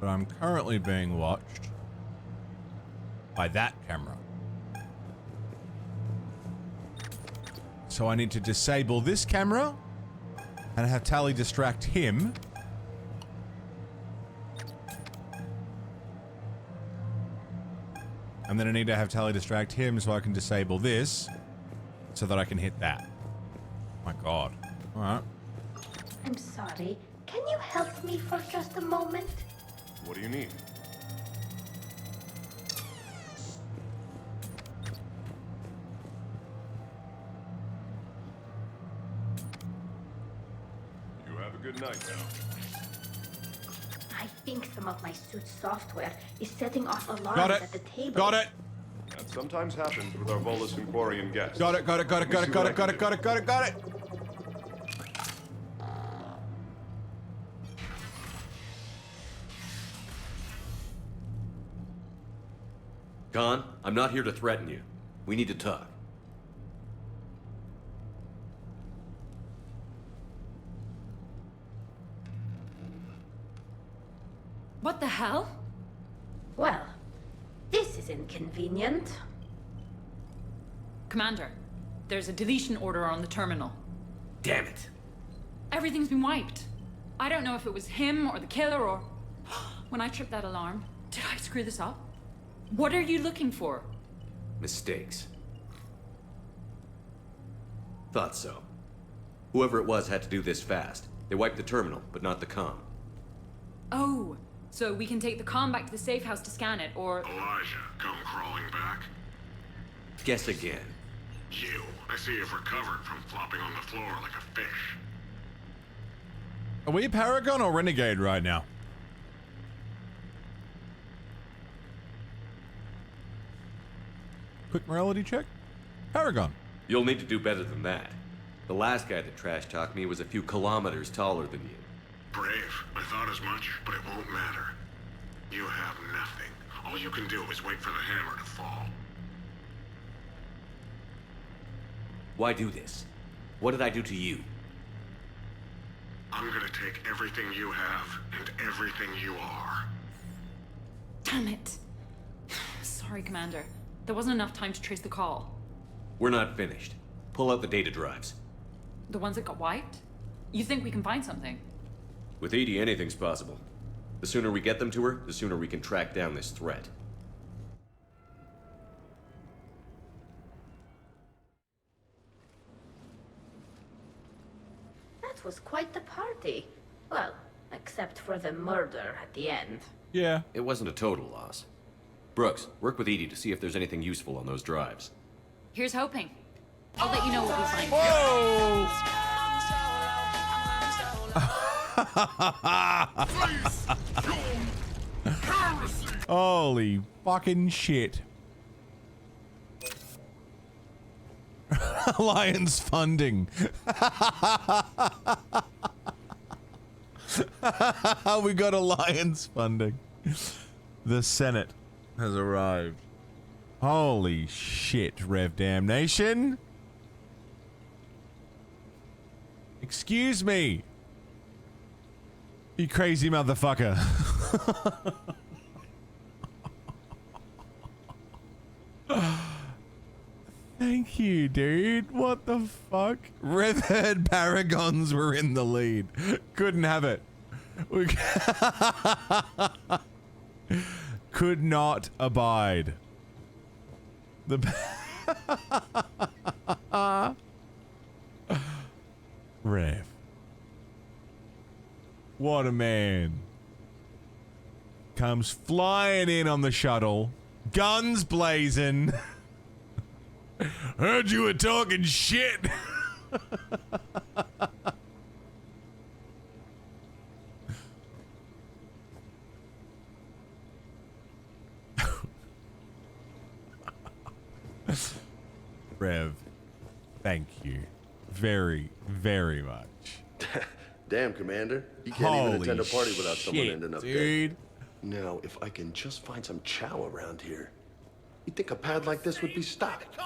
But I'm currently being watched by that camera. So I need to disable this camera and have Tally distract him. And then I need to have Tally distract him so I can disable this so that I can hit that. My God. All right. I'm sorry. Can you help me for just a moment? What do you need? good night now. I think some of my suit's software is setting off alarms Got it. at the table. Got it. That sometimes happens with our Volus and Quarian guests. Got it. Got it. Got it. Got it. Got it. Got it. Got it. Got it. Got it. Khan, I'm not here to threaten you. We need to talk. What the hell? Well, this is inconvenient. Commander, there's a deletion order on the terminal. Damn it. Everything's been wiped. I don't know if it was him or the killer or... When I tripped that alarm, did I screw this up? What are you looking for? Mistakes. Thought so. Whoever it was had to do this fast. They wiped the terminal, but not the comm. Oh, so we can take the comm back to the safe house to scan it, or... Elijah, come crawling back. Guess again. You. I see you've recovered from flopping on the floor like a fish. Are we Paragon or Renegade right now? Quick morality check. Paragon. You'll need to do better than that. The last guy that trash-talked me was a few kilometers taller than you. Brave. I thought as much, but it won't matter. You have nothing. All you can do is wait for the hammer to fall. Why do this? What did I do to you? I'm gonna take everything you have and everything you are. Damn it. Sorry, Commander. There wasn't enough time to trace the call. We're not finished. Pull out the data drives. The ones that got wiped? You think we can find something? With Edie, anything's possible. The sooner we get them to her, the sooner we can track down this threat. That was quite the party. Well, except for the murder at the end. Yeah. It wasn't a total loss. Brooks, work with Edie to see if there's anything useful on those drives. Here's hoping. I'll let you know what we find. Whoa! Holy fucking shit. Alliance funding. We got Alliance funding. The Senate has arrived. Holy shit, Rev Damnation. Excuse me. You crazy motherfucker. Thank you, dude. What the fuck? Rev Paragons were in the lead. Couldn't have it. We could not abide. The Rev. What a man. Comes flying in on the shuttle. Guns blazing. Heard you were talking shit. Rev, thank you very, very much. Damn, Commander. You can't Holy even attend a party without someone shit, ending up dude. dead. Now, if I can just find some chow around here, you'd think a pad like this would be stocked.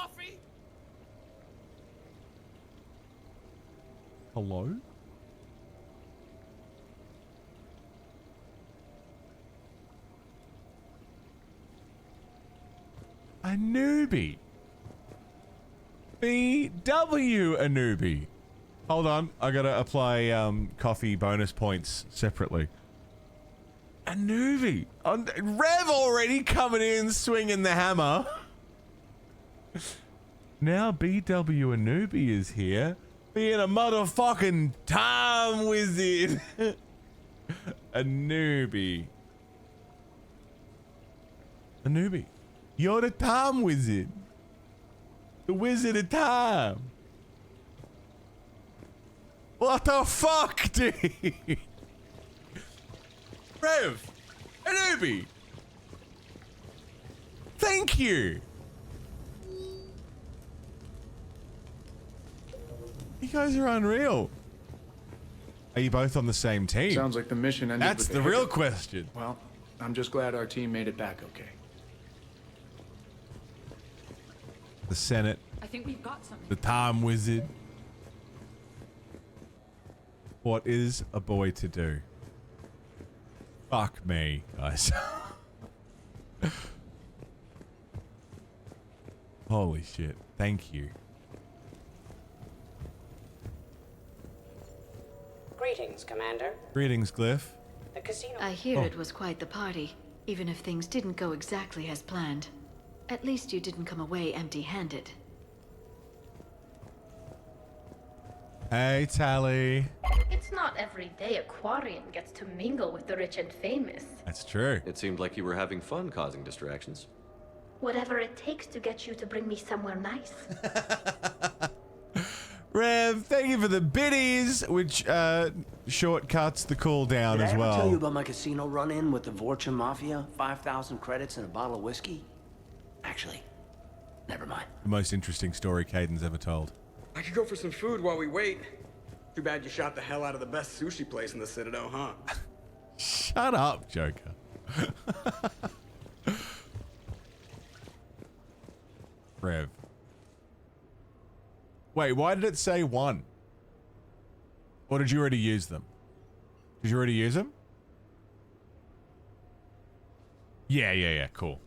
Hello? A newbie. BW a newbie. Hold on, I gotta apply coffee bonus points separately. A newbie. Rev already coming in swinging the hammer. Now BW a newbie is here. Being a motherfucking time wizard. A newbie. A newbie. You're the time wizard. The wizard of time. What the fuck, dude? Rev, Anubi, thank you. You guys are unreal. Are you both on the same team? Sounds like the mission ended. That's with the a real hiccup. question. Well, I'm just glad our team made it back okay. The Senate, I think we've got something. the Time Wizard. What is a boy to do? Fuck me, guys. Holy shit. Thank you. Greetings, Commander. Greetings, Glyph. The casino. I hear it was quite the party, even if things didn't go exactly as planned. At least you didn't come away empty-handed. Hey, Tally. It's not every day a Quarian gets to mingle with the rich and famous. That's true. It seemed like you were having fun causing distractions. Whatever it takes to get you to bring me somewhere nice. Rev, thank you for the biddies, which shortcuts the cooldown as Did I well. ever tell you about my casino run-in with the Vorcha Mafia? 5,000 credits and a bottle of whiskey? Actually, never mind. The most interesting story Caden's ever told. I could go for some food while we wait. Too bad you shot the hell out of the best sushi place in the Citadel, huh? Shut up, Joker. Rev. Wait, why did it say 1? Or did you already use them? Did you already use them? Yeah, cool.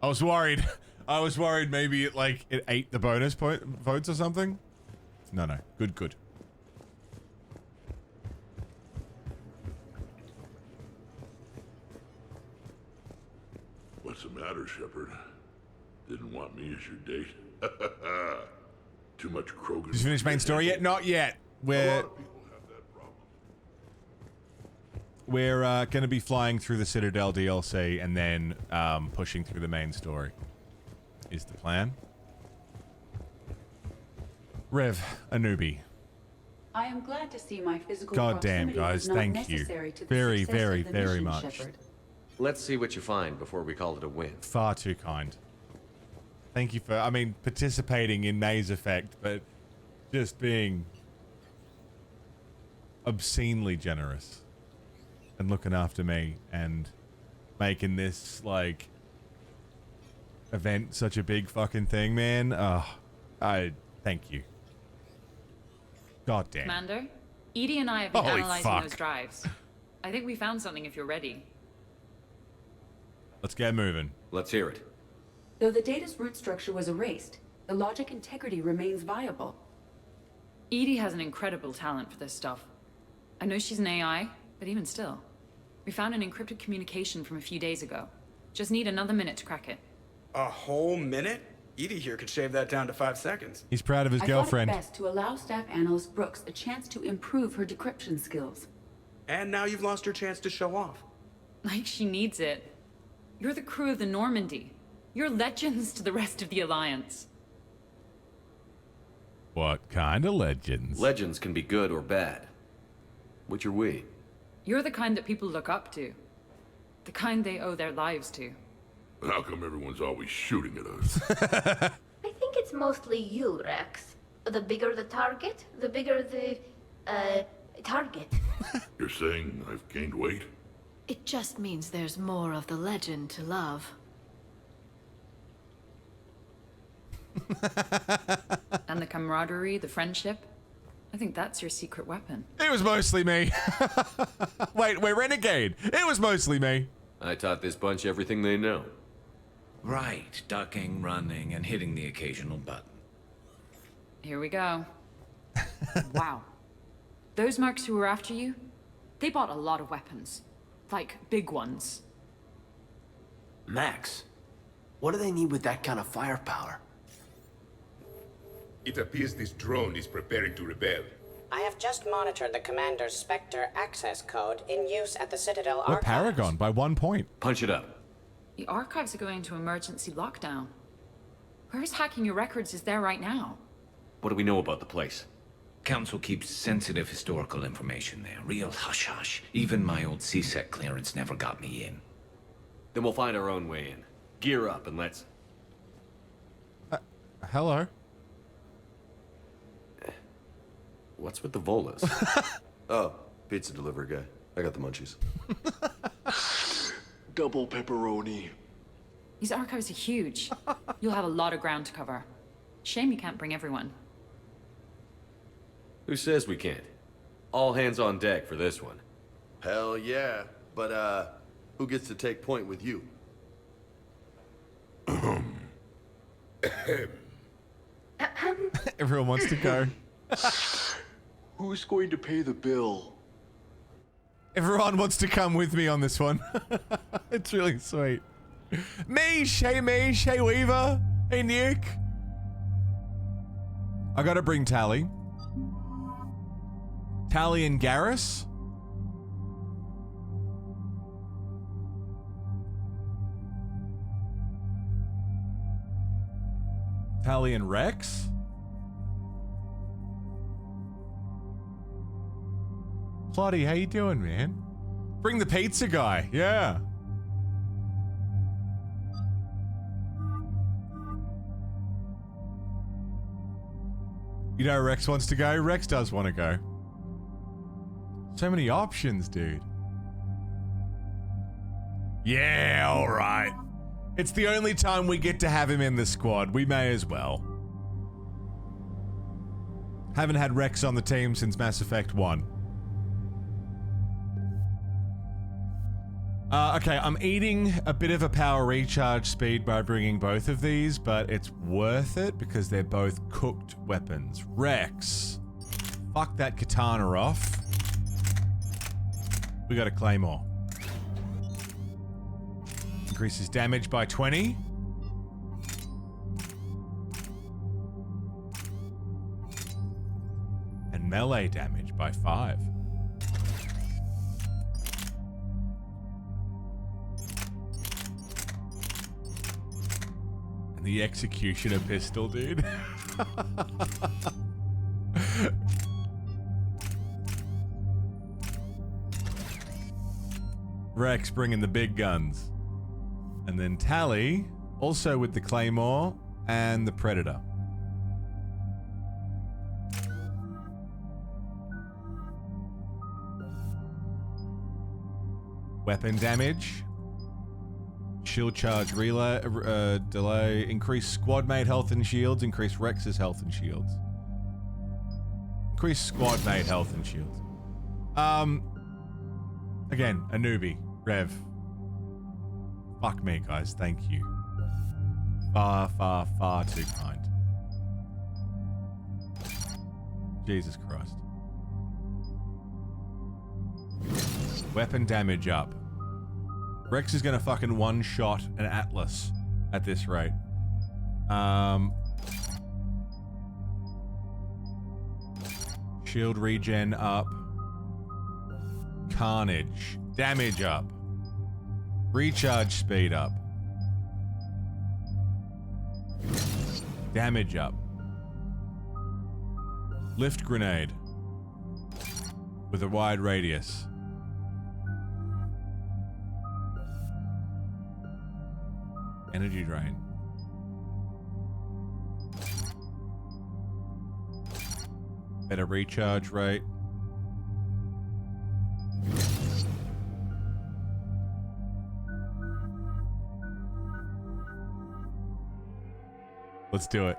I was worried. I was worried maybe it ate the bonus votes or something. No. Good. What's the matter, Shepard? Didn't want me as your date? Too much Krogan. Did you finish main story yet? Not yet. We're going to be flying through the Citadel DLC and then pushing through the main story. Is the plan. Rev, a newbie. I am glad to see my physical Goddamn, proximity guys, was not thank you. necessary to the Very, success very, of the very mission, much. Shepard. Let's see what you find before we call it a win. Far too kind. Thank you for, participating in Maze Effect, but just being obscenely generous and looking after me and making this, event such a big fucking thing, man. I thank you. God damn. Commander, Edie and I have been Holy analyzing fuck. those drives. I think we found something if you're ready. Let's get moving. Let's hear it. Though the data's root structure was erased, the logic integrity remains viable. Edie has an incredible talent for this stuff. I know she's an AI, but even still. We found an encrypted communication from a few days ago. Just need another minute to crack it. A whole minute? Edie here could shave that down to 5 seconds. He's proud of his girlfriend. I thought it best to allow Staff Analyst Brooks a chance to improve her decryption skills. And now you've lost your chance to show off. Like she needs it. You're the crew of the Normandy. You're legends to the rest of the Alliance. What kind of legends? Legends can be good or bad. Which are we? You're the kind that people look up to. The kind they owe their lives to. How come everyone's always shooting at us? I think it's mostly you, Rex. The bigger the target, the bigger the, target. You're saying I've gained weight? It just means there's more of the legend to love. And the camaraderie, the friendship. I think that's your secret weapon. It was mostly me. Wait, Renegade. It was mostly me. I taught this bunch everything they know. Right, ducking, running, and hitting the occasional button. Here we go. Wow. Those mercs who were after you, they bought a lot of weapons. Like, big ones. Max, what do they need with that kind of firepower? It appears this drone is preparing to rebel. I have just monitored the Commander's Spectre access code in use at the Citadel We're Archives. Paragon by 1 point. Punch it up. The archives are going into emergency lockdown. Where's hacking your records is there right now? What do we know about the place? Council keeps sensitive historical information there. Real hush-hush. Even my old CSEC clearance never got me in. Then we'll find our own way in. Gear up and let's... Hello. What's with the Volas? Oh, pizza delivery guy. I got the munchies. Double pepperoni. These archives are huge. You'll have a lot of ground to cover. Shame you can't bring everyone. Who says we can't? All hands on deck for this one. Hell yeah. But, who gets to take point with you? Everyone wants to go. Who's going to pay the bill? Everyone wants to come with me on this one. It's really sweet. Mish! Hey Weaver! Hey Nick! I gotta bring Tally. Tally and Garrus? Tally and Rex? Plotty, how you doing, man? Bring the pizza guy, yeah. You know Rex wants to go? Rex does want to go. So many options, dude. Yeah, alright. It's the only time we get to have him in the squad. We may as well. Haven't had Rex on the team since Mass Effect 1. Okay, I'm eating a bit of a power recharge speed by bringing both of these, but it's worth it because they're both cooked weapons. Rex, fuck that katana off. We got a claymore. Increases damage by 20. And melee damage by 5. And the executioner pistol, dude. Rex bringing the big guns. And then Tally, also with the Claymore and the Predator. Weapon damage. Shield charge relay, delay. Increase squad mate health and shields. Increase Rex's health and shields. Increase squad mate health and shields. Again, a newbie. Rev. Fuck me, guys. Thank you. Far, far, far too kind. Jesus Christ. Weapon damage up. Rex is gonna fucking one-shot an Atlas at this rate. Shield regen up. Carnage. Damage up. Recharge speed up. Damage up. Lift grenade. With a wide radius. Energy drain. Better recharge rate. Let's do it.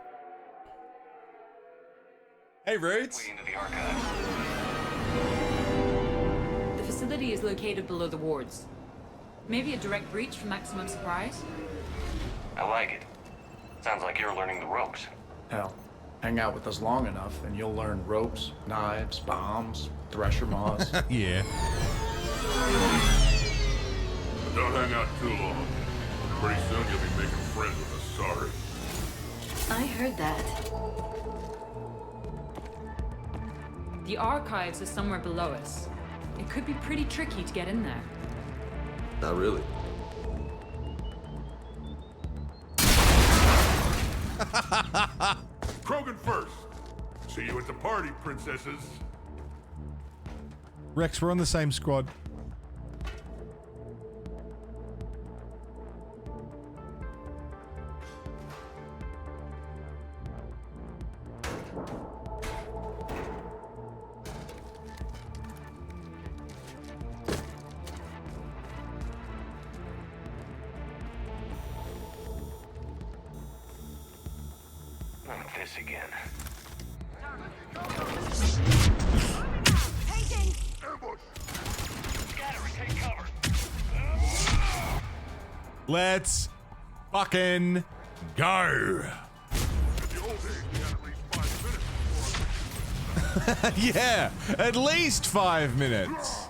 Hey, Roots. The facility is located below the wards. Maybe a direct breach for maximum surprise? I like it. Sounds like you're learning the ropes. Hell, hang out with us long enough and you'll learn ropes, knives, bombs, thresher maws. Yeah. But don't hang out too long. Pretty soon you'll be making friends with us, sorry. I heard that. The archives are somewhere below us. It could be pretty tricky to get in there. Not really. Krogan first. See you at the party, princesses. Rex, we're on the same squad. Not this again. Let's fucking go. Yeah, at least 5 minutes.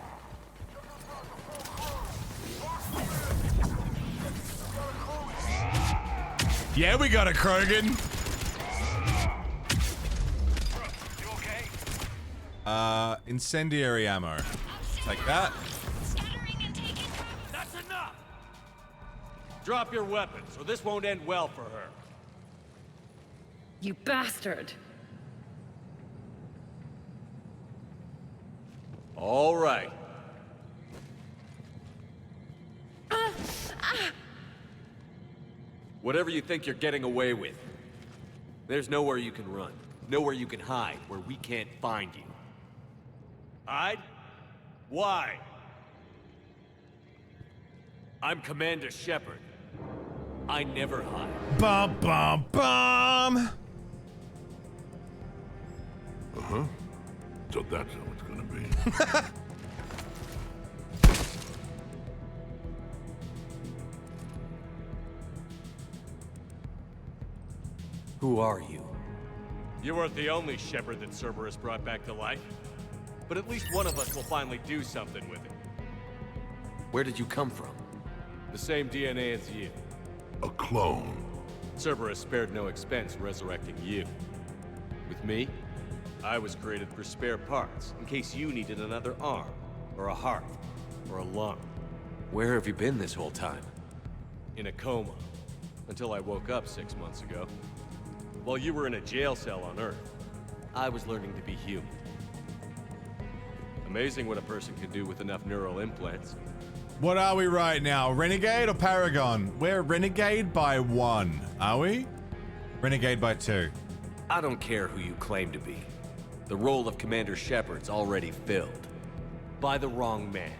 Yeah, we got a Krogan. Incendiary ammo. Take that. That's enough! Drop your weapons, or this won't end well for her. You bastard! All right. Whatever you think you're getting away with, there's nowhere you can run, nowhere you can hide where we can't find you. Hide? Why? I'm Commander Shepard. I never hide. Bum bum bum. Uh-huh. So that's how it's gonna be. Who are you? You weren't the only Shepard that Cerberus brought back to life. But at least one of us will finally do something with it. Where did you come from? The same DNA as you. A clone. Cerberus spared no expense resurrecting you. With me, I was created for spare parts, in case you needed another arm, or a heart, or a lung. Where have you been this whole time? In a coma, until I woke up 6 months ago. While you were in a jail cell on Earth, I was learning to be human. Amazing what a person can do with enough neural implants. What are we right now? Renegade or Paragon? We're Renegade by 1, are we? Renegade by 2. I don't care who you claim to be. The role of Commander Shepard's already filled. By the wrong man.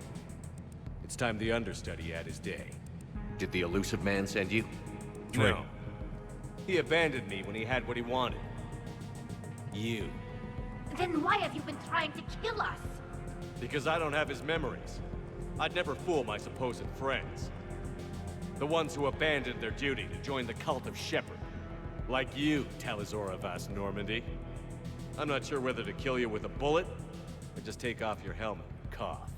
It's time the understudy had his day. Did the elusive man send you? No. He abandoned me when he had what he wanted. You. Then why have you been trying to kill us? Because I don't have his memories. I'd never fool my supposed friends. The ones who abandoned their duty to join the cult of Shepard. Like you, Talizora Vas Normandy. I'm not sure whether to kill you with a bullet, or just take off your helmet and cough.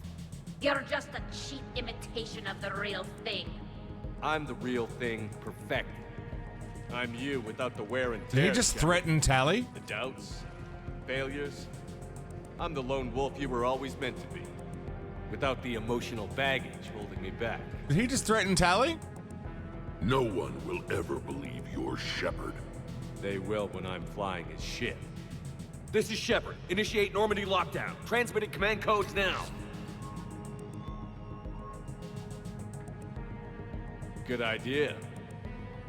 You're just a cheap imitation of the real thing. I'm the real thing perfected. I'm you without the wear and tear. Did he just threaten Tally? The doubts, failures. I'm the lone wolf you were always meant to be. Without the emotional baggage holding me back. Did he just threaten Tally? No one will ever believe you're Shepard. They will when I'm flying his ship. This is Shepard. Initiate Normandy lockdown. Transmitting command codes now. Good idea.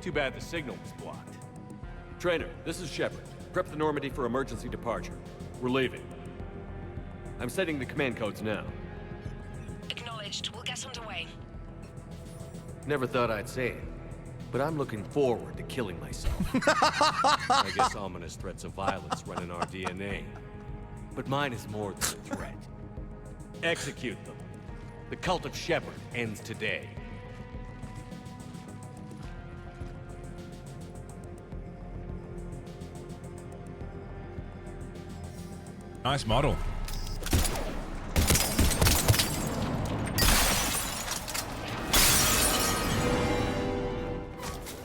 Too bad the signal was blocked. Trainer, this is Shepard. Prep the Normandy for emergency departure. We're leaving. I'm setting the command codes now. Acknowledged. We'll get underway. Never thought I'd say it, but I'm looking forward to killing myself. I guess ominous threats of violence run in our DNA. But mine is more than a threat. Execute them. The cult of Shepard ends today. Nice model.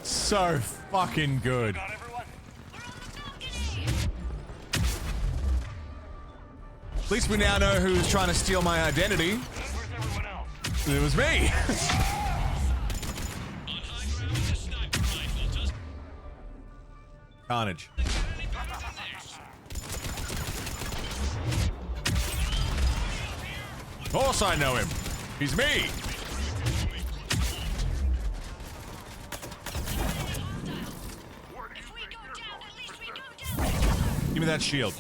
So fucking good. At least we now know who's trying to steal my identity. It was me. Carnage. Of course I know him. He's me. Give me that shield.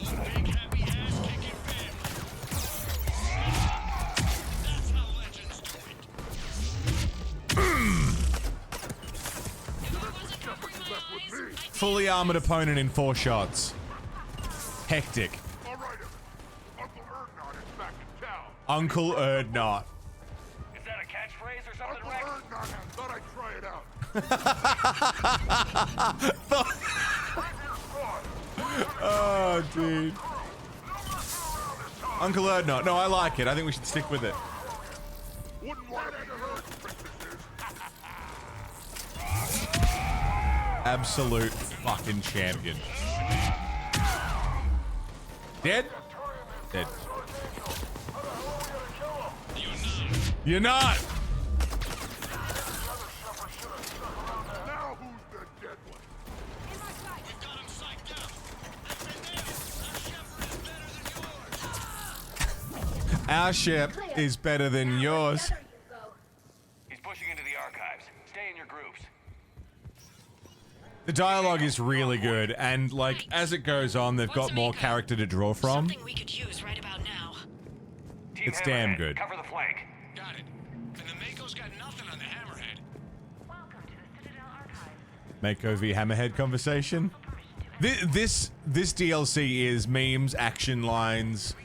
Fully armored opponent in 4 shots. Hectic. Uncle Erdnot. Is that a catchphrase or something, Rex? Thought I'd try it out. Oh, dude. Uncle Erdnot. No, I like it. I think we should stick with it. Absolute fucking champion. Dead? Dead. You're not! Our ship is better than yours. He's pushing into the archives. Stay in your groups. The dialogue is really good, and like as it goes on, they've got more character to draw from. Something we could use right about now. It's damn good. Cover the flank. Got it. And the Mako's got nothing on the Hammerhead. Mako v Hammerhead conversation. This DLC is memes, action lines,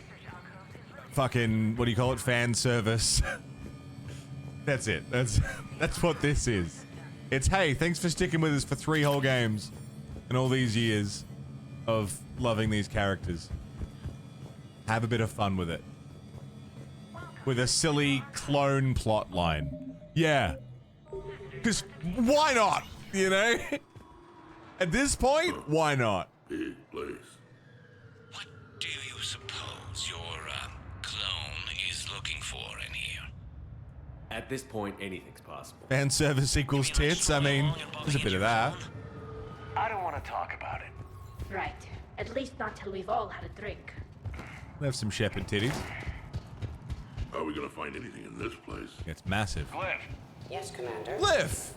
fucking what do you call it? Fan service. That's it. That's what this is. It's, hey, thanks for sticking with us for 3 whole games and all these years of loving these characters. Have a bit of fun with it. With a silly clone plot line. Yeah. Because why not? You know? At this point, why not? Big place. What do you suppose your clone is looking for in here? At this point, anything's possible. Fan service equals tits? I mean, there's a bit of that. I don't want to talk about it. Right. At least not till we've all had a drink. We have some Shepard titties. Are we gonna find anything in this place? It's massive. Glyph, Yes, Commander. Glyph!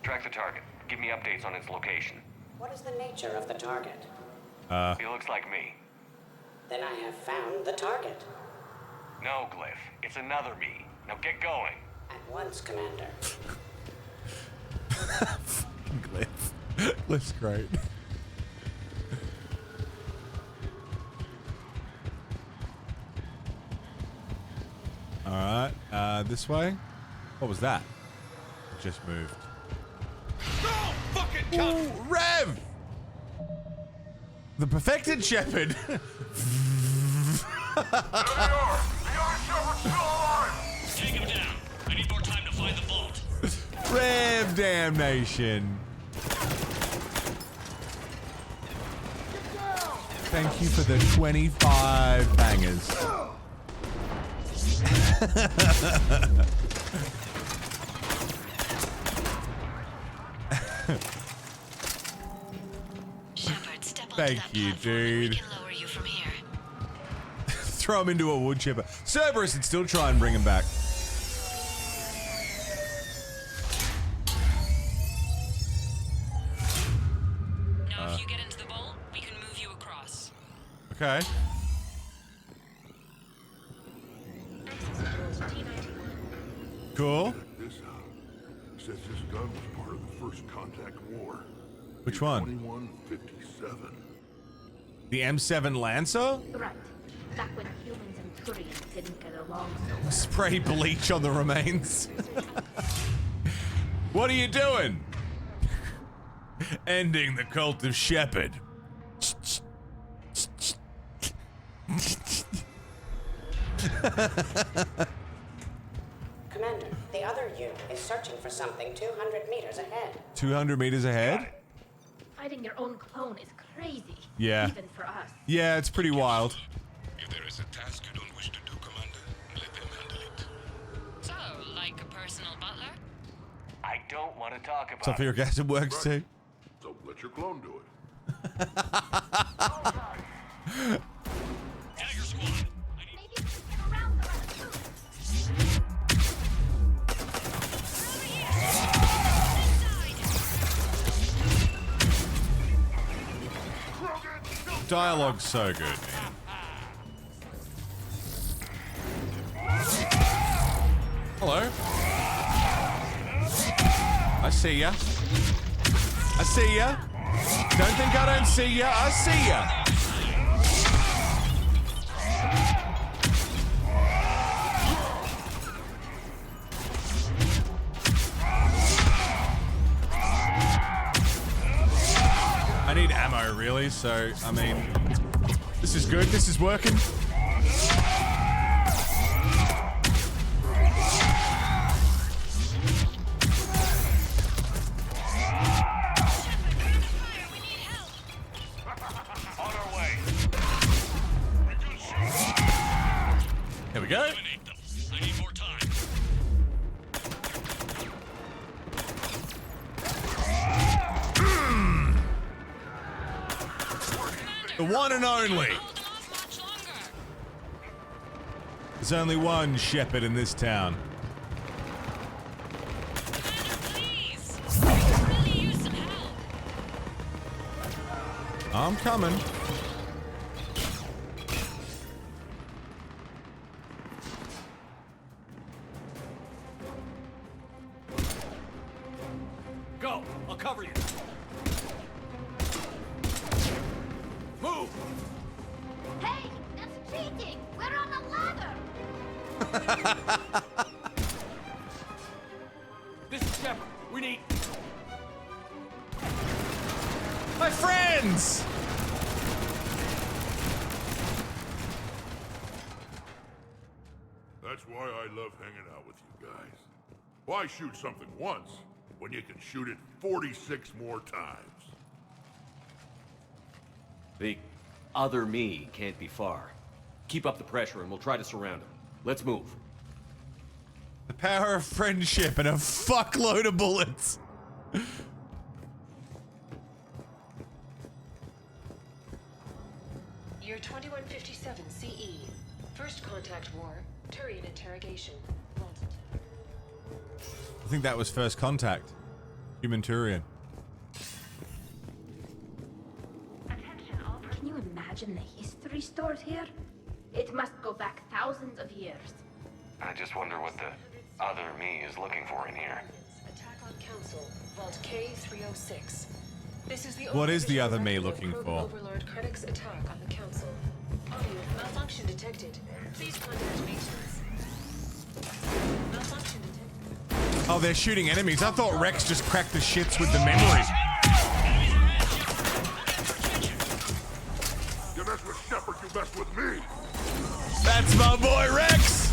track the target. Give me updates on its location. What is the nature of the target? He looks like me. Then I have found the target. No, Glyph. It's another me. Now get going. At once, Commander. Glyph. Glyph's great. Alright, this way? What was that? It just moved. Ooh, Rev! The perfected Shepard. Take him down. I need more time to find the vault. Rev damnation. Thank you for the 25 bangers. Shepard, step onto Thank that you, platform and dude. we can lower you from here. Throw him into a wood chipper. Cerberus would still try and bring him back. Now, if you get into the bowl, we can move you across. Okay. Cool. This says this gun was part of the first contact war. Which one? 2157. The M7 Lancer? Right. Back when humans and Turians didn't get along so well. Spray bleach on the remains. What are you doing? Ending the cult of Shepard. Commander, the other you is searching for something 200 meters ahead. 200 meters ahead? Fighting your own clone is crazy. Yeah. Even for us. Yeah, it's pretty wild. If there is a task you don't wish to do, Commander, let them handle it. So, like a personal butler? I don't want to talk about Stuff for your gas it works too. So let your clone do it. Tiger Squad. dialogue's so good, man. Hello. I see ya. I see ya. Don't think I don't see ya. I see ya. I need ammo, really, so, I mean, this is good. This is working. Here we go. I need more time. The one and only. There's only one Shepard in this town. I'm coming. Go! I'll cover you. Move! Hey, that's cheating! We're on a ladder! This is Shepard. We need... My friends! That's why I love hanging out with you guys. Why shoot something once when you can shoot it 46 more times? The other me can't be far. Keep up the pressure and we'll try to surround him. Let's move. The power of friendship and a fuckload of bullets. Year 2157 CE. First contact war. Turian interrogation. Vaulted. I think that was first contact. Human Turian. Can you imagine the history stored here? It must go back thousands of years. I just wonder what the other me is looking for in here. Attack on Council. Vault K306. This is the What is the other me record of looking Probe for? Overlord Krennic's attack on the Council. Audio malfunction detected. Please contact maintenance. Malfunction detected. Oh, they're shooting enemies. I thought Rex just cracked the shits with the memory. You mess with Shepard, you mess with me. That's my boy Rex.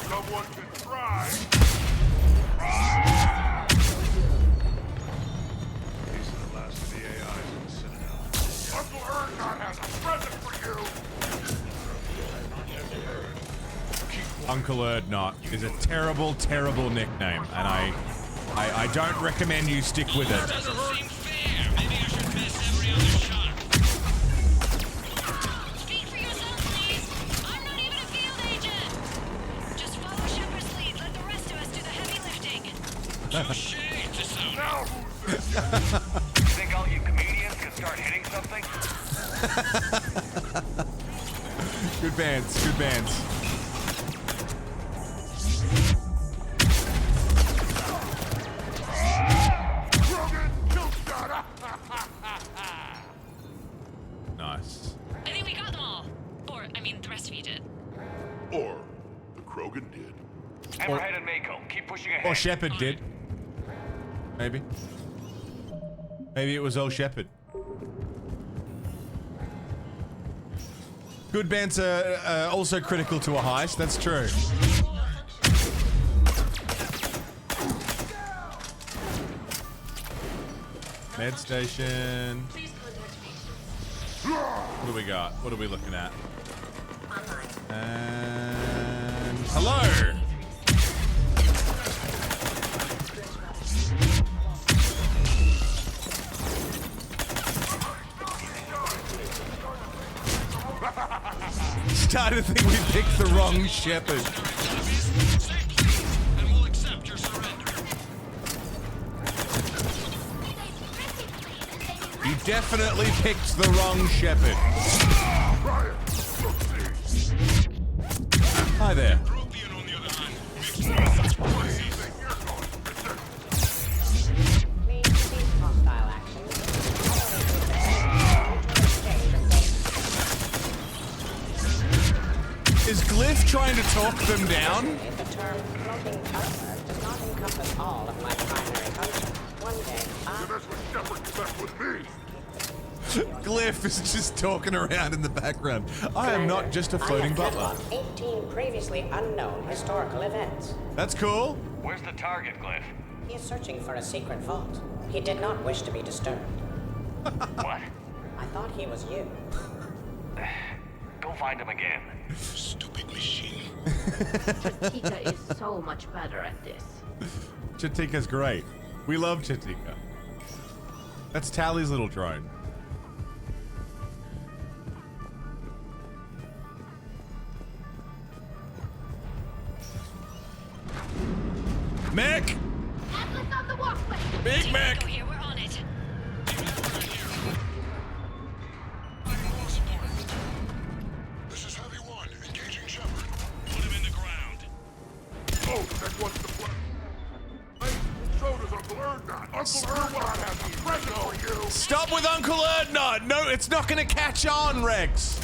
Someone can try. These are the last of the AIs in the Citadel. Uncle Erdnot has a present for you. Uncle Erdnot is a terrible, terrible nickname, and I don't recommend you stick with it. Doesn't seem fair. Maybe I should miss every other shot. Speak for yourself, please. I'm not even a field agent. Just follow Shepard's lead. Let the rest of us do the heavy lifting. Touche, DeSoto. You think all you comedians can start hitting something? Good bands, good bands. Nice. I think we got them all. Or, I mean, the rest of you did. Or the Krogan did. Hammerhead and Mako, keep pushing ahead. Or Shepard did. Maybe. Maybe it was old Shepard. Good bands are also critical to a heist, that's true. Med station. What do we got? What are we looking at? And hello. Started to think we picked the wrong Shepard. And we'll accept your surrender. You definitely picked the wrong Shepard. Hi there. Is Glyph trying to talk them down? The term floating customer does not encompass all of my primary functions. One day, Glyph is just talking around in the background. I am not just a floating butler. 18 previously unknown historical events. That's cool. Where's the target, Glyph? He is searching for a secret vault. He did not wish to be disturbed. What? I thought he was you. Go find him again. Stupid machine. Chitika is so much better at this. Chitika's great. We love Chitika. That's Tally's little drone. Mick! Atlas on the walkway! Big Mick! Here, we're on it. This is Heavy 1, engaging Shepard. Put him in the ground. Oh, that was the plan. Hey, so does Uncle Erdnot. Uncle Erdnot has a threat on you. Stop with Uncle Erdnot! No, it's not gonna catch on, Rex!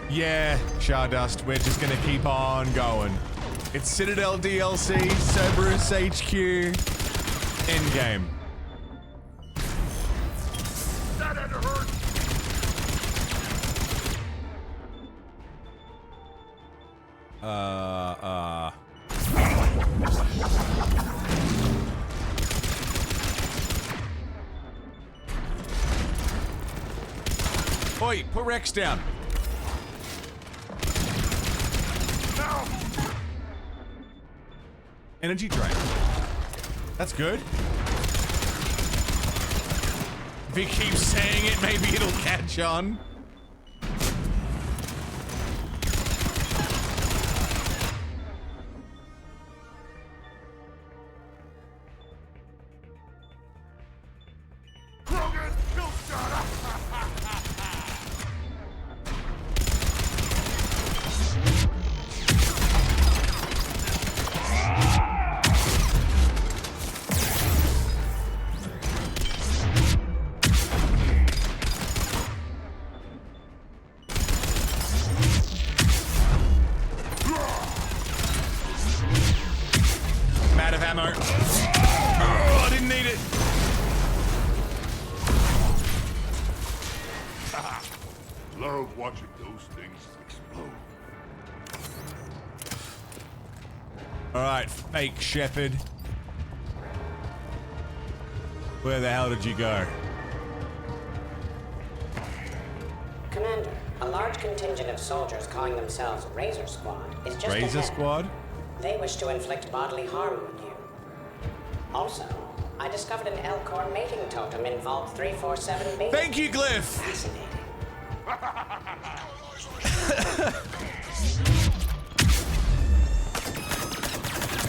Yeah, Stardust, we're just gonna keep on going. It's Citadel DLC, Cerberus HQ, endgame. That had to hurt. Oi, put Rex down. Now. Energy drain. That's good. If he keeps saying it, maybe it'll catch on. Love watching those things explode. Alright, fake Shepard. Where the hell did you go? Commander, a large contingent of soldiers calling themselves Razor Squad is just Razor ahead. Squad? They wish to inflict bodily harm on you. Also, I discovered an Elcor mating totem in Vault 347B. Thank you, Glyph! Fascinating.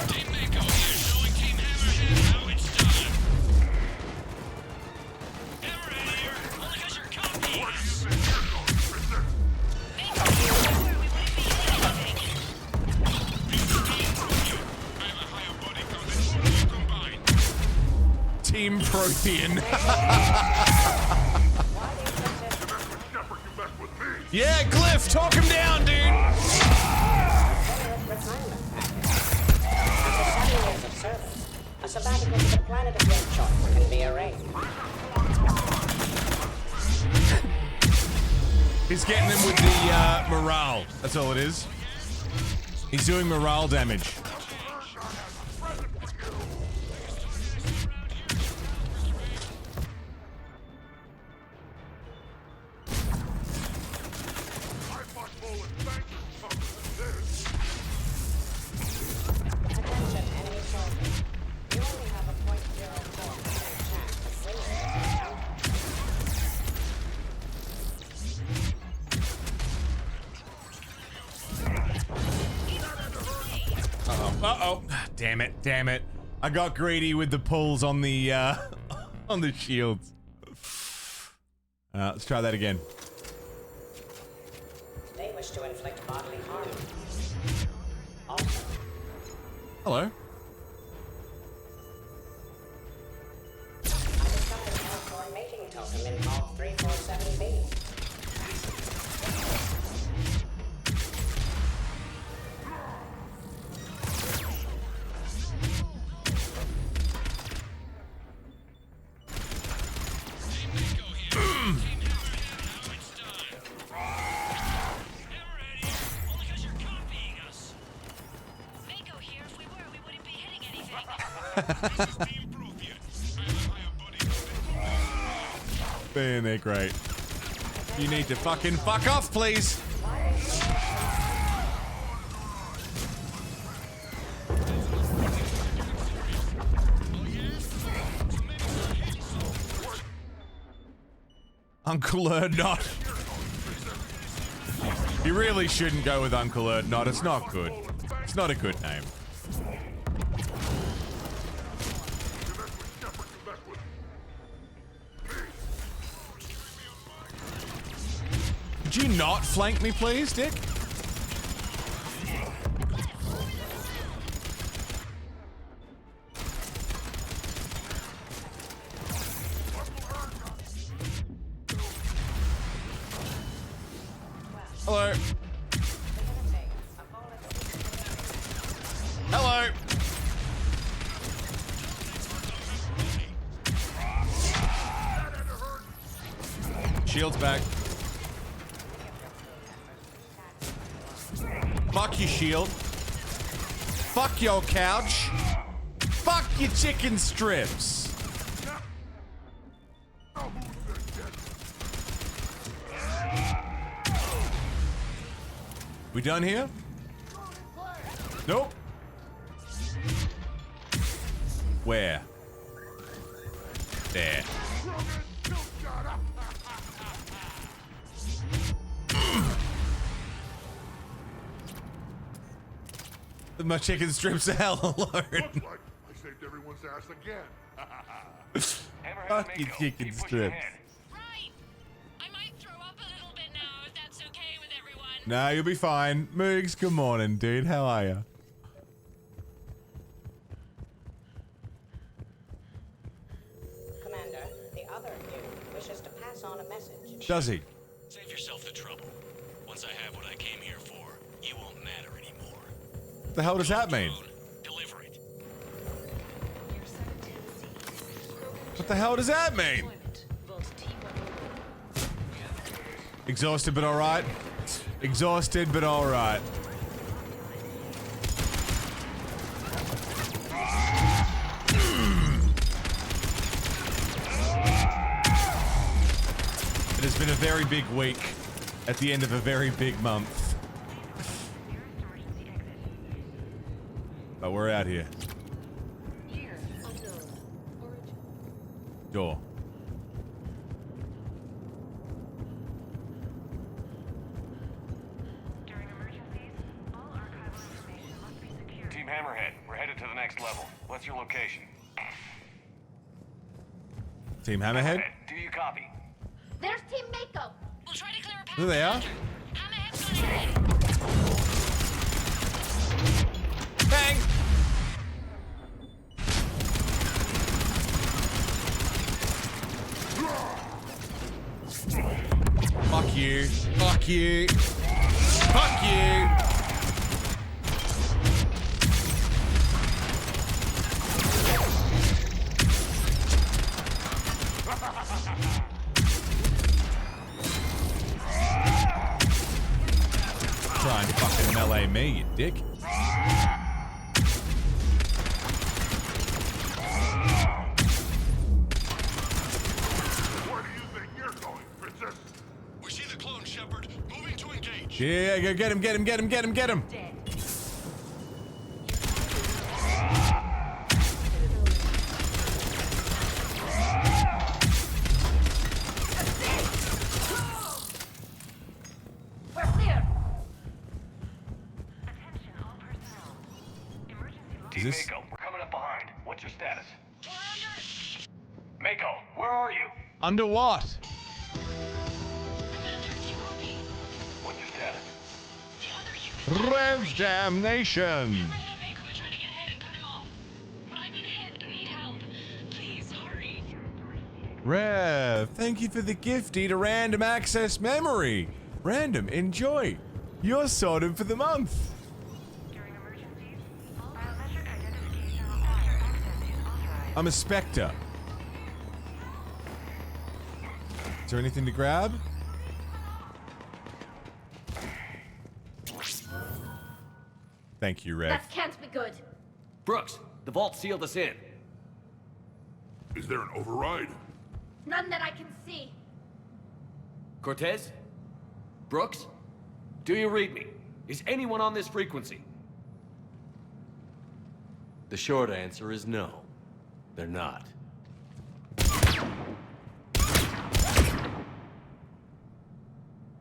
Team Mako here, showing Team Hammerhead how it's done. Hammerhead here, only 'cause you're cocky. What do you think you're going to present? Mako here, where we wouldn't be anything. I have a higher body count than all of you combined. Team Prothean. Yeah, Glyph, talk him down, dude! After 7 years of service, a sabbatical to the planet of your choice can be arranged. He's getting him with the morale. That's all it is. He's doing morale damage. Attention, enemy soldiers. You only have a .04% chance of winning this encounter. Uh-oh. Damn it. I got greedy with the pulls on the on the shields. Let's try that again. They wish to inflict bodily harm. Also, Hello. I discovered an L-core mating totem in Vault 347B. Man, they're great. You need to fucking fuck off, please. Uncle Erdnot. You really shouldn't go with Uncle Erdnot. It's not good. It's not a good name. Could you not flank me, please, Dick? Hello. Hello. Shield's back. Fuck your shield. Fuck your couch. Fuck your chicken strips. We done here? Nope. Where? There. My chicken strips are hell alone. Looks like I saved everyone's ass again. Fuck your chicken strips. Nah, you'll be fine. Moogs, good morning, dude. How are you? Commander, the other you wishes to pass on a message. Does he? Save yourself the trouble. Once I have what I came here for, you won't matter anymore. What the hell does that mean? Deliver it. What the hell does that mean? Exhausted but alright. Exhausted but alright. It has been a very big week at the end of a very big month. But we're out here. Door. Team Hammerhead, we're headed to the next level. What's your location? Team Hammerhead? Do you copy? There's Team Mako. We'll try to clear a path. There they are. Bang! Fuck you. Fuck you. Fuck you. Trying to fucking melee me, you dick. Where do you think you're going, Princess? We see the clone, Shepard. Moving to engage. Yeah, go get him, get him, get him, get him, get him. We're clear. Team Mako, we're coming up behind. What's your status? Mako, where are you? Under what? Rev damnation. Rev, thank you for the gifty to random access memory. Random, enjoy. You're sorted for the month. I'm a Spectre. Is there anything to grab? Thank you, Rev. That can't be good. Brooks, the vault sealed us in. Is there an override? None that I can see. Cortez? Brooks? Do you read me? Is anyone on this frequency? The short answer is no. They're not.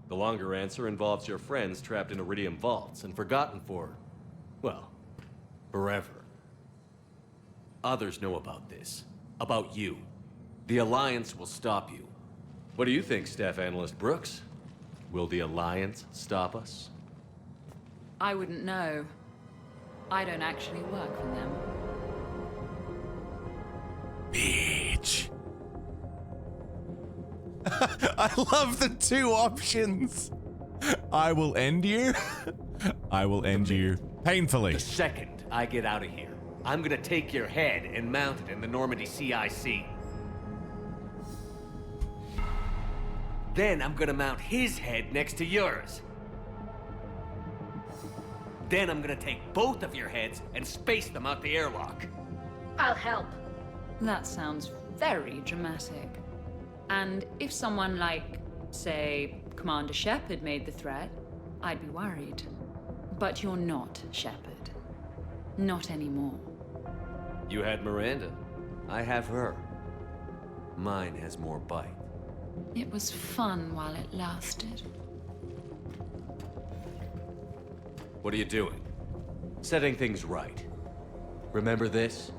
The longer answer involves your friends trapped in Iridium vaults and forgotten for, well, forever. Others know about this. About you. The Alliance will stop you. What do you think, Staff Analyst Brooks? Will the Alliance stop us? I wouldn't know. I don't actually work for them. Bitch. I love the two options. I will end you. I will end you painfully. The second I get out of here, I'm gonna take your head and mount it in the Normandy CIC. Then I'm gonna mount his head next to yours. Then I'm gonna take both of your heads and space them out the airlock. I'll help. That sounds very dramatic. And if someone like, say, Commander Shepard made the threat, I'd be worried. But you're not Shepard. Not anymore. You had Miranda. I have her. Mine has more bite. It was fun while it lasted. What are you doing? Setting things right. Remember this?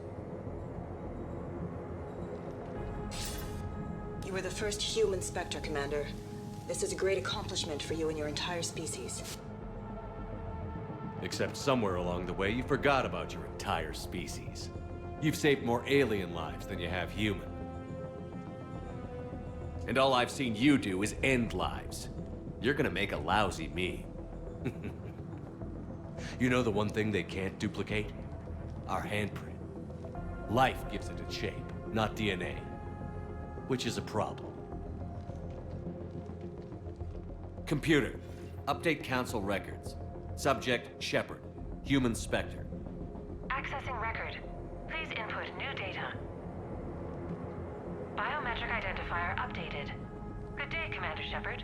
You were the first human Spectre, Commander. This is a great accomplishment for you and your entire species. Except somewhere along the way, you forgot about your entire species. You've saved more alien lives than you have human. And all I've seen you do is end lives. You're gonna make a lousy me. You know the one thing they can't duplicate? Our handprint. Life gives it its shape, not DNA. Which is a problem. Computer, update Council records. Subject, Shepard. Human Spectre. Accessing record. Please input new data. Biometric identifier updated. Good day, Commander Shepard.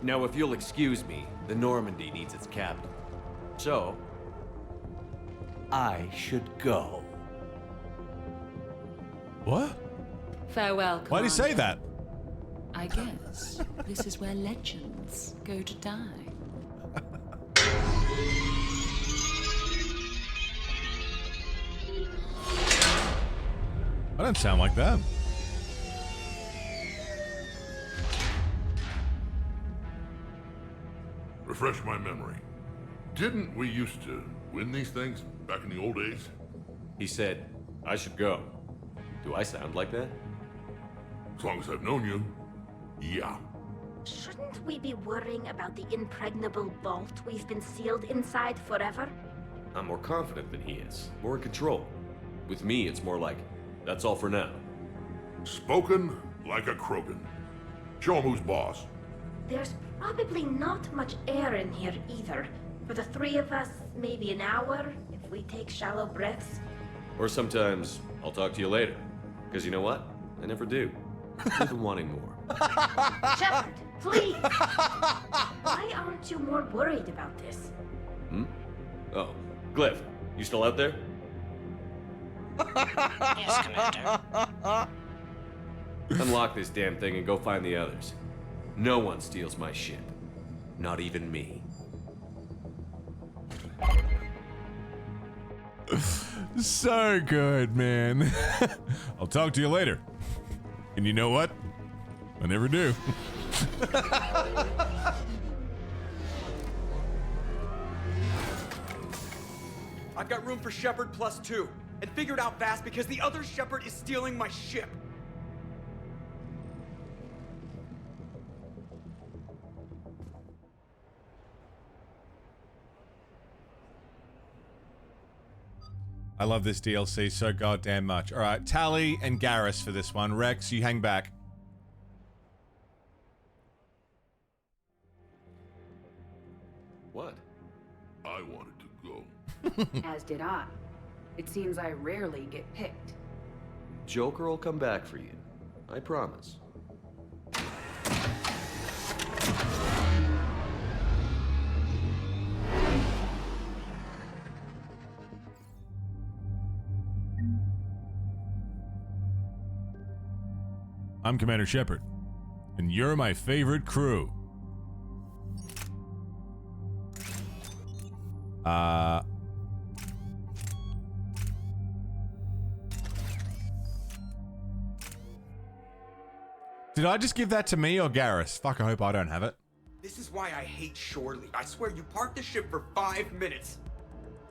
Now, if you'll excuse me, the Normandy needs its captain. So, I should go. What? Farewell, Commander. Why'd he say that? I guess this is where legends go to die. I don't sound like that. Refresh my memory. Didn't we used to win these things back in the old days? He said, I should go. Do I sound like that? As long as I've known you, yeah. Shouldn't we be worrying about the impregnable vault we've been sealed inside forever? I'm more confident than he is. More in control. With me, it's more like, that's all for now. Spoken like a Krogan. Show him who's boss. There's probably not much air in here either. For the three of us, maybe an hour, if we take shallow breaths. Or sometimes, I'll talk to you later. Because you know what? I never do. Even wanting more. Shepard, please! Why aren't you more worried about this? Hmm? Oh, Glyph, you still out there? Yes, Commander. Unlock this damn thing and go find the others. No one steals my ship. Not even me. So good, man. I'll talk to you later. And you know what? I never do. I've got room for Shepard +2. And figure it out fast because the other Shepard is stealing my ship. I love this DLC so goddamn much. All right, Tally and Garrus for this one. Rex, you hang back. What? I wanted to go. As did I. It seems I rarely get picked. Joker will come back for you. I promise. I'm Commander Shepard, and you're my favorite crew. Did I just give that to me or Garrus? Fuck, I hope I don't have it. This is why I hate Shorely. I swear you parked the ship for 5 minutes.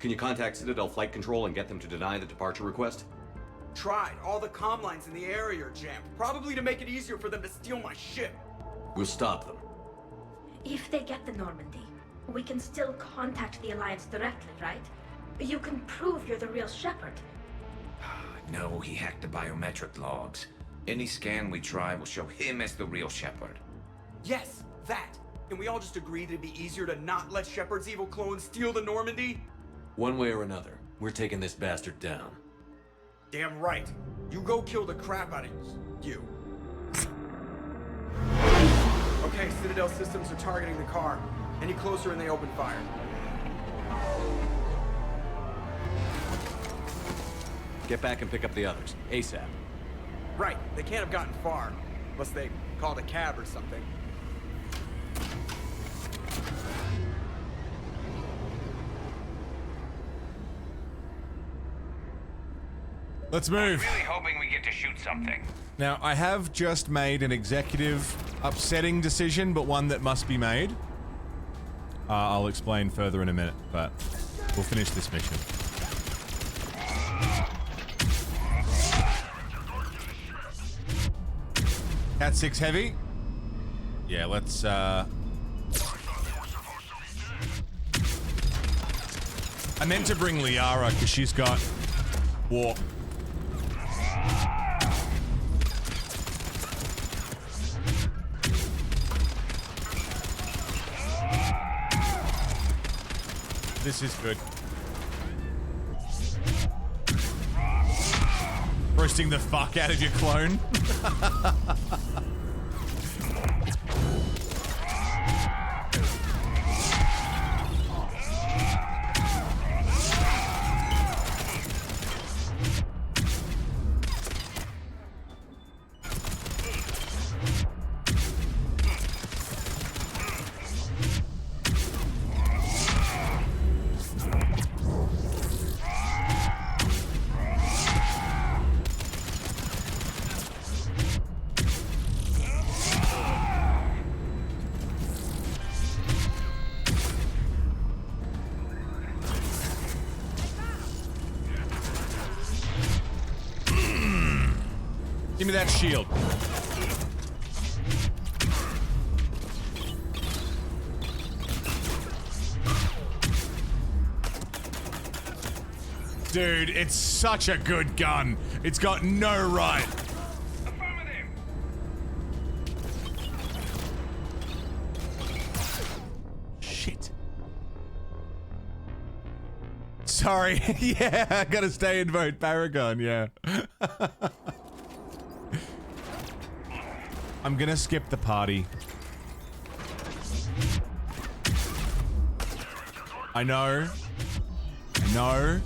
Can you contact Citadel Flight Control and get them to deny the departure request? Tried. All the comm lines in the area are jammed. Probably to make it easier for them to steal my ship. We'll stop them. If they get the Normandy, we can still contact the Alliance directly, right? You can prove you're the real Shepard. No, he hacked the biometric logs. Any scan we try will show him as the real Shepard. Yes, that. Can we all just agree that it'd be easier to not let Shepard's evil clone steal the Normandy? One way or another, we're taking this bastard down. Damn right. You go kill the crap out of you. Okay, Citadel systems are targeting the car. Any closer and they open fire. Get back and pick up the others, ASAP. Right, they can't have gotten far. Unless they called a cab or something. Let's move. I'm really hoping we get to shoot something. Now, I have just made an executive upsetting decision, but one that must be made. I'll explain further in a minute, but we'll finish this mission. Cat 6 heavy. Yeah, let's I meant to bring Liara because she's got warp. This is good. Roasting the fuck out of your clone. Give me that shield. Dude, it's such a good gun. It's got no right. Shit. Sorry. Yeah, I gotta stay in vote Paragon, yeah. I'm gonna skip the party. I know. I know.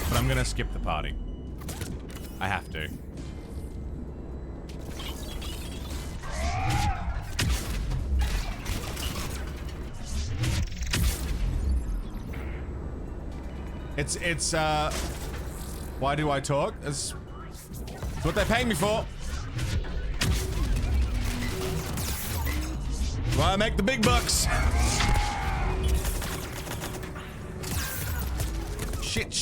But I'm gonna skip the party. I have to. It's why do I talk? It's what they're paying me for. Why I make the big bucks? Shit.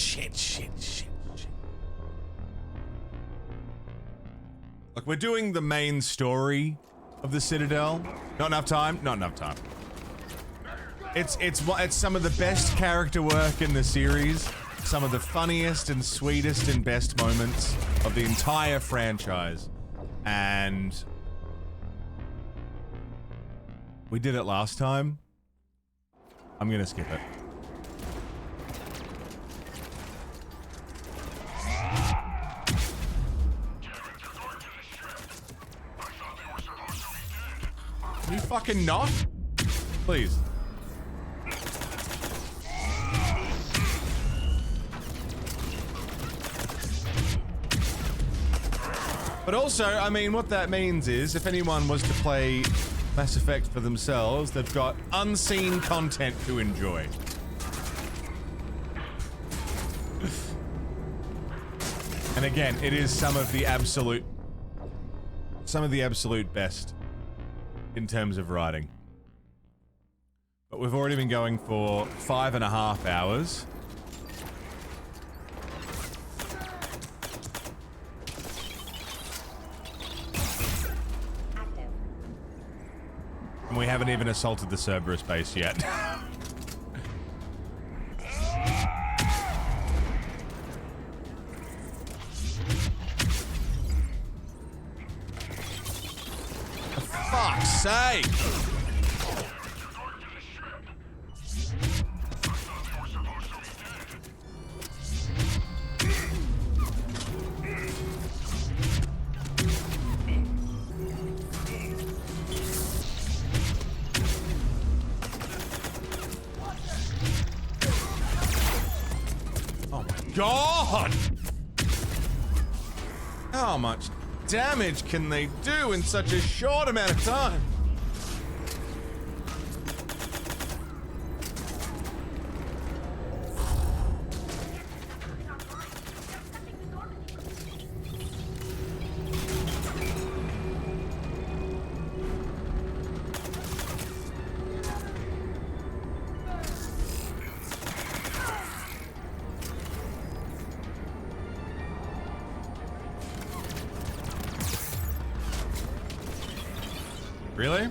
Look, we're doing the main story of the Citadel. Not enough time? Not enough time. It's some of the best character work in the series. Some of the funniest and sweetest and best moments of the entire franchise. And we did it last time. I'm gonna skip it. Can you fucking not? Please. But also, I mean, what that means is, if anyone was to play Mass Effect for themselves, they've got unseen content to enjoy. And again, it is some of the absolute best in terms of writing. But we've already been going for 5.5 hours. And we haven't even assaulted the Cerberus base yet. For fuck's sake! God! How much damage can they do in such a short amount of time? Really?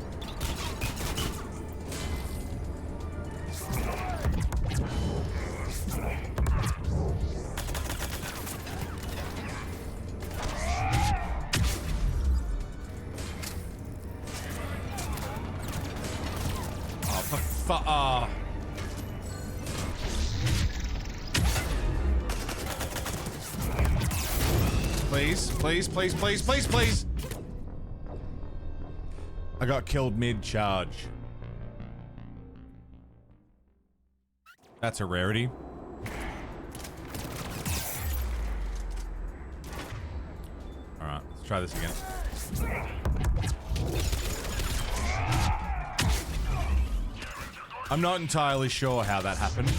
Oh, for fu- Please, please, please, please, please, please! I got killed mid-charge. That's a rarity. Alright, let's try this again. I'm not entirely sure how that happened.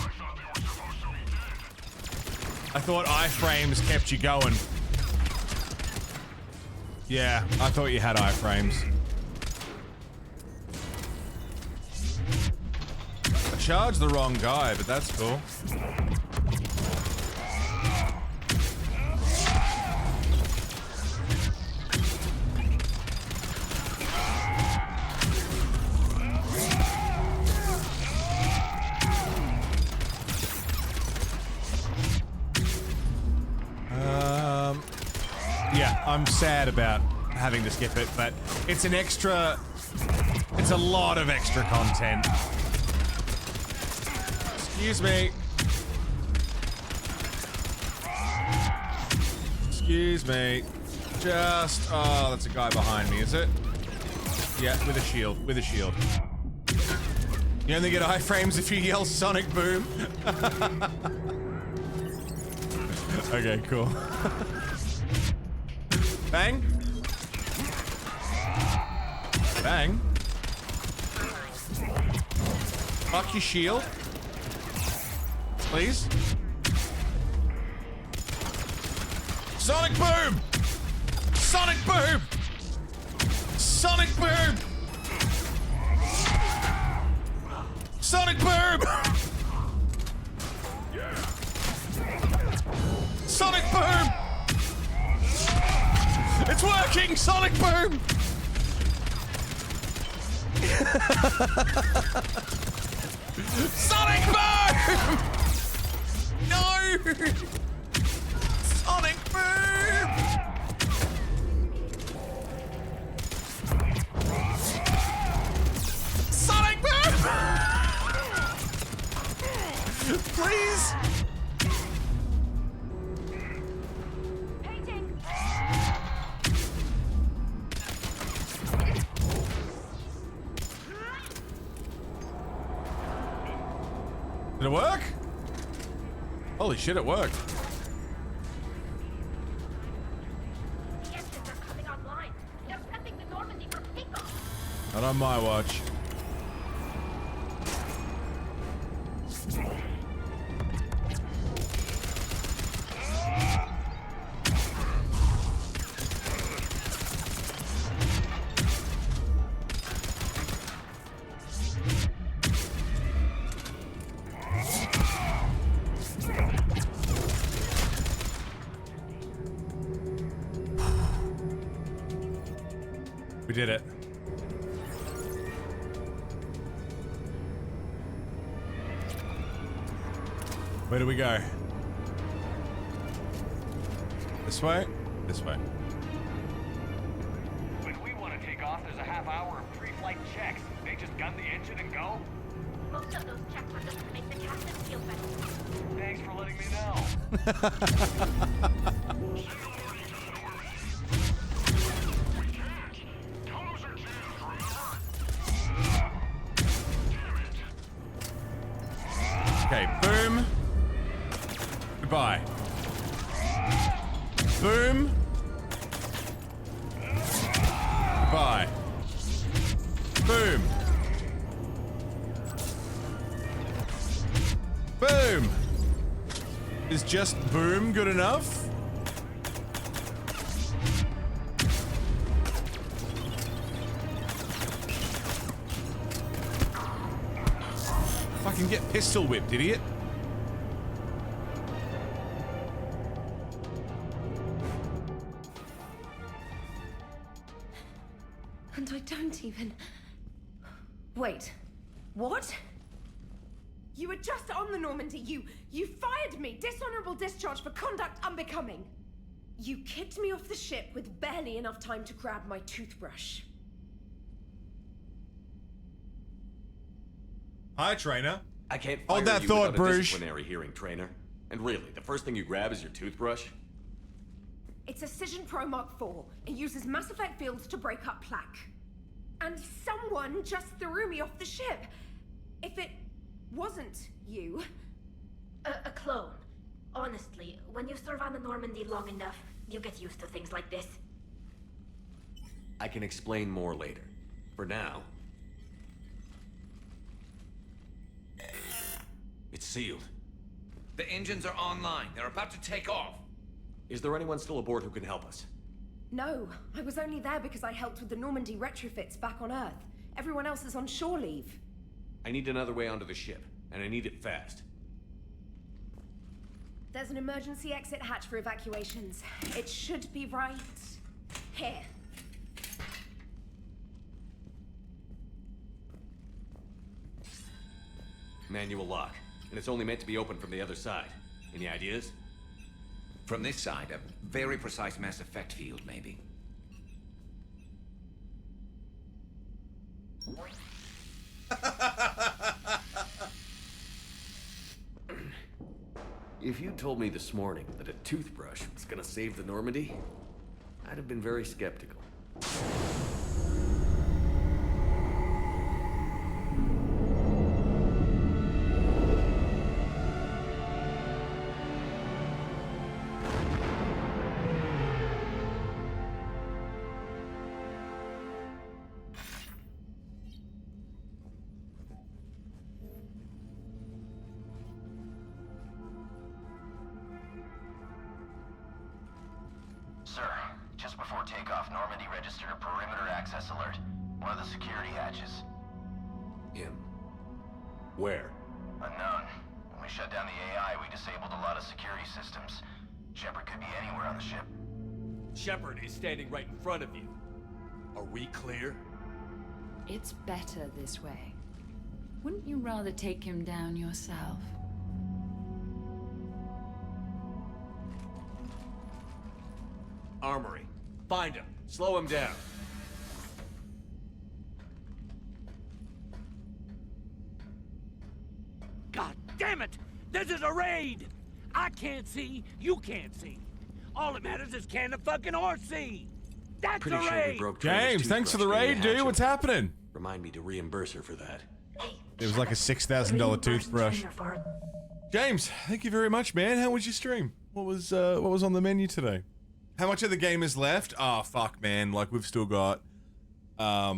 I thought iframes kept you going. Yeah, I thought you had iframes. Charged the wrong guy, but that's cool. Yeah, I'm sad about having to skip it, but it's an extra... It's a lot of extra content. Excuse me. Excuse me. Just... Oh, that's a guy behind me, is it? Yeah, with a shield. With a shield. You only get iframes if you yell Sonic Boom. Okay, cool. Bang. Bang. Fuck your shield. Please. Sonic Boom! Sonic Boom! Sonic Boom! Sonic boom! Sonic boom! It's working! Sonic boom! Sonic boom! No! Sonic boom! Sonic boom! Please! Did it work? Holy shit, it worked. The engines are coming online. They're prepping the Normandy for takeoff. Not on my watch. We did it. Where do we go? This way? This way. When we want to take off, there's a half hour of pre-flight checks. They just gun the engine and go? Most of those checks are just to make the captain feel better. Thanks for letting me know. Okay, boom. Goodbye. Boom. Goodbye. Boom. Boom. Is just boom good enough? Fucking get pistol whipped, idiot. And I don't even... Wait. What? You were just on the Normandy. You fired me. Dishonorable discharge for conduct unbecoming. You kicked me off the ship with barely enough time to grab my toothbrush. Hi, trainer. I can't Hold fire that you thought, without a Bruges. disciplinary hearing, trainer. And really, the first thing you grab is your toothbrush? It's a Cision Pro Mark IV. It uses Mass Effect fields to break up plaque. And someone just threw me off the ship. If it wasn't you... A clone. Honestly, when you serve on the Normandy long enough, you get used to things like this. I can explain more later. For now... It's sealed. The engines are online. They're about to take off. Is there anyone still aboard who can help us? No, I was only there because I helped with the Normandy retrofits back on Earth. Everyone else is on shore leave. I need another way onto the ship, and I need it fast. There's an emergency exit hatch for evacuations. It should be right here. Manual lock, and it's only meant to be opened from the other side. Any ideas? From this side, a very precise Mass Effect field, maybe. If you told me this morning that a toothbrush was gonna save the Normandy, I'd have been very skeptical. Sir, just before takeoff, Normandy registered a perimeter access alert. One of the security hatches. Him. Where? Unknown. When we shut down the AI, we disabled a lot of security systems. Shepard could be anywhere on the ship. Shepard is standing right in front of you. Are we clear? It's better this way. Wouldn't you rather take him down yourself? Armory. Find him. Slow him down. God damn it! This is a raid! I can't see, you can't see. All that matters is can the fucking horse see? That's Pretty a sure raid! we broke James, thanks for the raid, dude. What's happening? Remind me to reimburse her for that. It was like a $6,000 toothbrush. James, thank you very much, man. How was your stream? What was on the menu today? How much of the game is left? Oh, fuck, man. Like, we've still got, a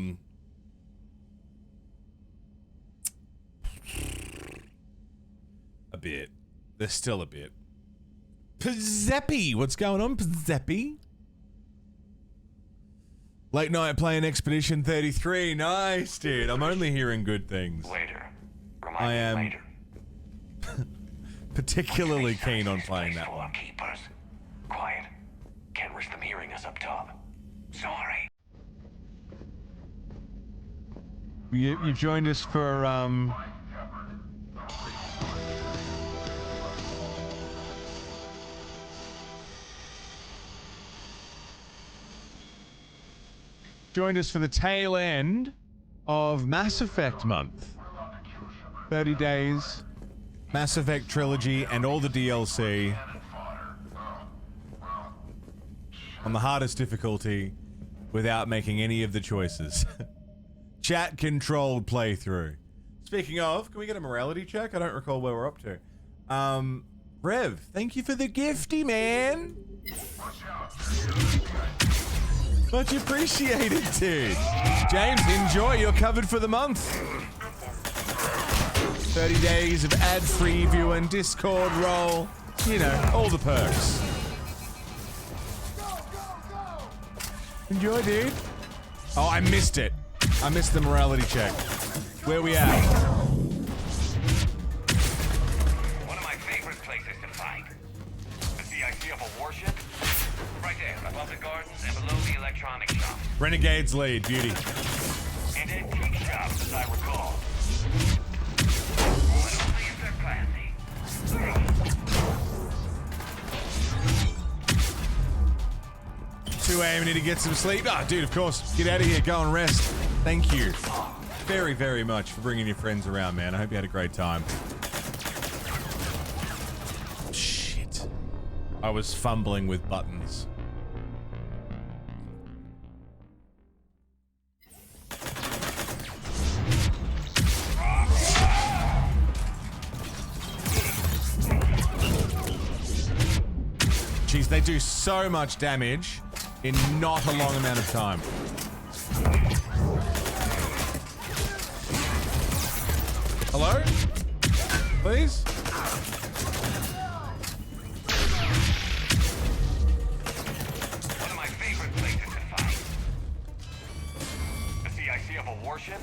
bit. There's still a bit. Pzeppy! What's going on, Pzeppy? Late night playing Expedition 33. Nice, dude. I'm only hearing good things. Later. I am later. particularly keen on playing that one. Keepers. Quiet. Can't risk them hearing us up top. Sorry. You joined us for, joined us for the tail end of Mass Effect month. 30 days, Mass Effect trilogy, and all the DLC on the hardest difficulty without making any of the choices. Chat controlled playthrough. Speaking of, can we get a morality check? I don't recall where we're up to. Rev, thank you for the gifty, man. Much appreciated, dude. James, enjoy. You're covered for the month. 30 days of ad-free viewing, Discord roll. You know, all the perks. Enjoy, dude. Oh, I missed it. I missed the morality check. Where we at? One of my favorite places to fight. The CIC of a warship? Right there, above the gardens and below the electronic shop. Renegades lead, beauty. And antique shops, as I recall. But only if they're classy. Two a.m. Need to get some sleep. Ah, dude, of course. Get out of here. Go and rest. Thank you very, very much for bringing your friends around, man. I hope you had a great time. Shit. I was fumbling with buttons. Jeez, they do so much damage in not a long amount of time. Hello? Please? One of my favorite places to fight. The CIC of a warship?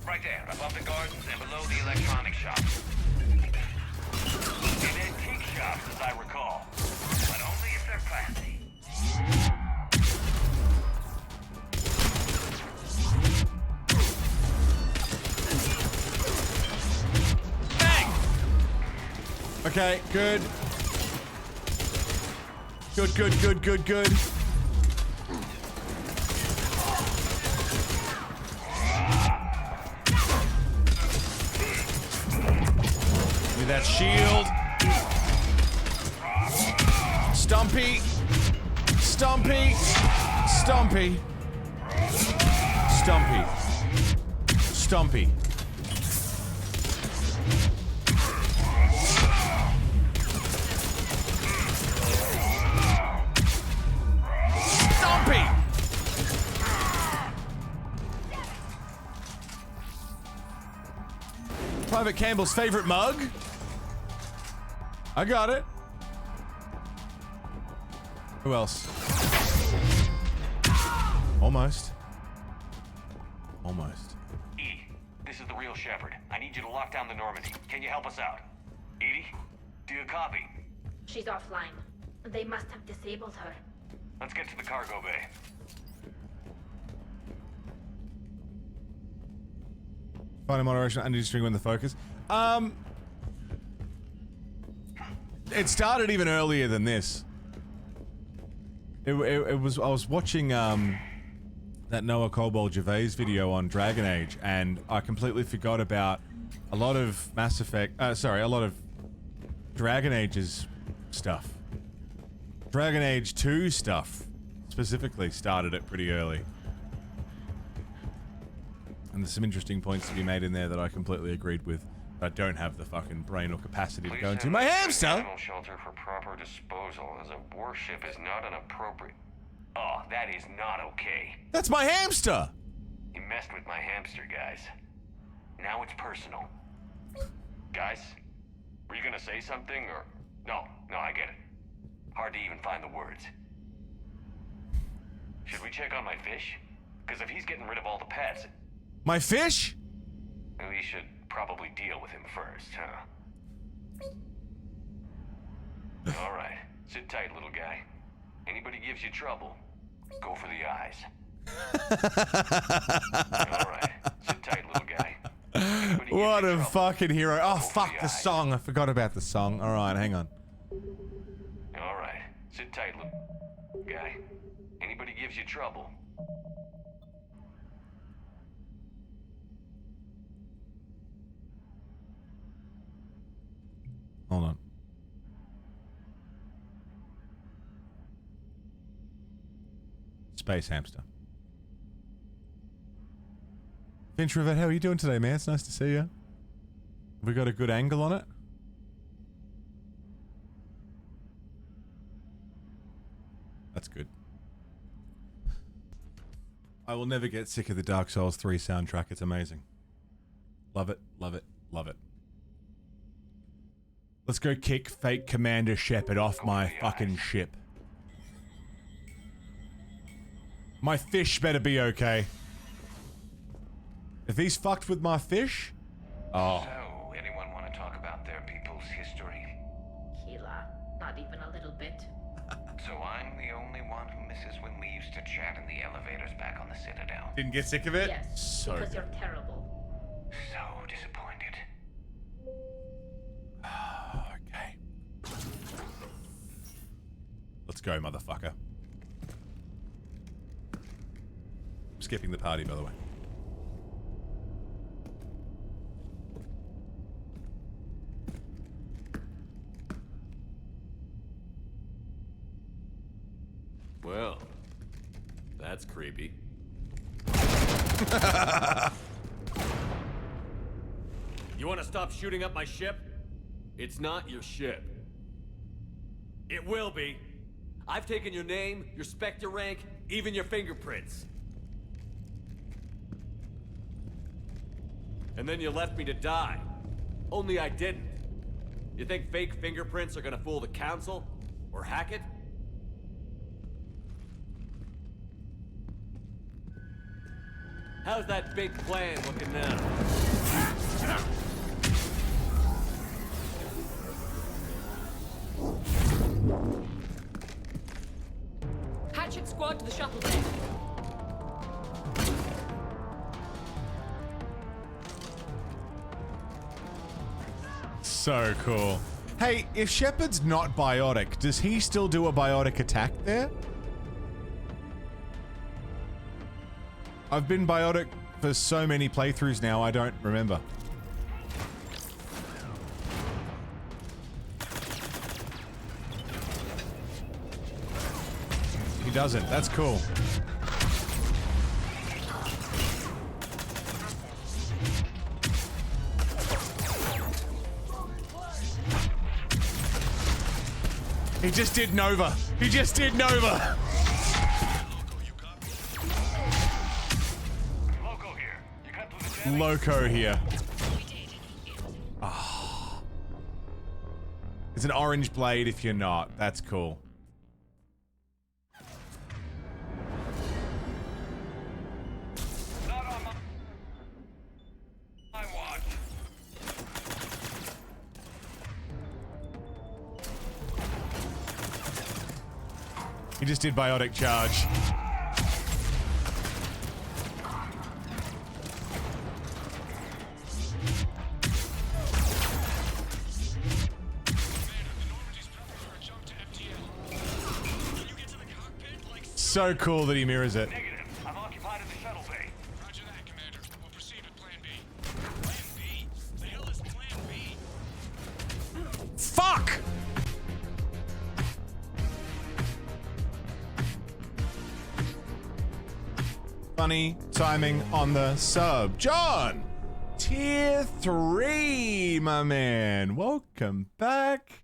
Right there, above the gardens and below the electronic shop. And antique shops, as I recall. But only if they're classy. Okay, good. Good, good, good, good, good. Need that shield. Stumpy. Stumpy. Stumpy. Stumpy. Stumpy. Stumpy! Private Campbell's favorite mug? I got it. Who else? Almost. Almost. E, this is the real Shepard. I need you to lock down the Normandy. Can you help us out? Edie, do you copy? She's offline. They must have disabled her. Let's get to the cargo bay. Final moderation, uninteresting when the focus. It started even earlier than this. It was, I was watching that Noah Cobalt Gervais video on Dragon Age, and I completely forgot about a lot of Mass Effect, a lot of Dragon Age's stuff. Dragon Age 2 stuff specifically started it pretty early. And there's some interesting points to be made in there that I completely agreed with. I don't have the fucking brain or capacity to go into my hamster. Animal shelter for proper disposal, as a warship is not an appropriate. Oh, that is not okay. That's my hamster. You messed with my hamster, guys. Now it's personal. Guys, were you gonna say something or? No, I get it. Hard to even find the words. Should we check on my fish? Because if he's getting rid of all the pets, my fish? we should probably deal with him first, huh? All right, sit tight, little guy. Anybody gives you trouble, go for the eyes. All right, sit tight, little guy. What a fucking hero. Oh, fuck the song. I forgot about the song. All right, hang on. All right, sit tight, little guy. Anybody gives you trouble, hold on. Space hamster. Finch Rivet, how are you doing today, man? It's nice to see you. Have we got a good angle on it? That's good. I will never get sick of the Dark Souls 3 soundtrack. It's amazing. Love it, love it, love it. Let's go kick fake Commander Shepard off my fucking ship. My fish better be okay. If he's fucked with my fish... Oh. So, anyone want to talk about their people's history? Keela, not even a little bit. So I'm the only one who misses when we used to chat in the elevators back on the Citadel. Didn't get sick of it? Yes, so because you're terrible. So disappointed. Okay. Let's go, motherfucker. I'm skipping the party, by the way. Well, that's creepy. You want to stop shooting up my ship? It's not your ship. It will be. I've taken your name, your Spectre rank, even your fingerprints. And then you left me to die. Only I didn't. You think fake fingerprints are gonna fool the Council? Or hack it? How's that big plan looking now? Hatchet squad to the shuttle bay. So cool. Hey, if Shepard's not biotic, does he still do a biotic attack there? I've been biotic for so many playthroughs now, I don't remember. He doesn't. That's cool. He just did Nova. He just did Nova. Loco here. Oh. It's an orange blade if you're not. That's cool. Not on my He just did biotic charge. So cool that he mirrors it. I'm occupied in the shuttle bay. Roger that, Commander. We'll proceed with Plan B. Plan B? The hell is Plan B? Fuck! Funny timing on the sub. John! Tier 3, my man. Welcome back.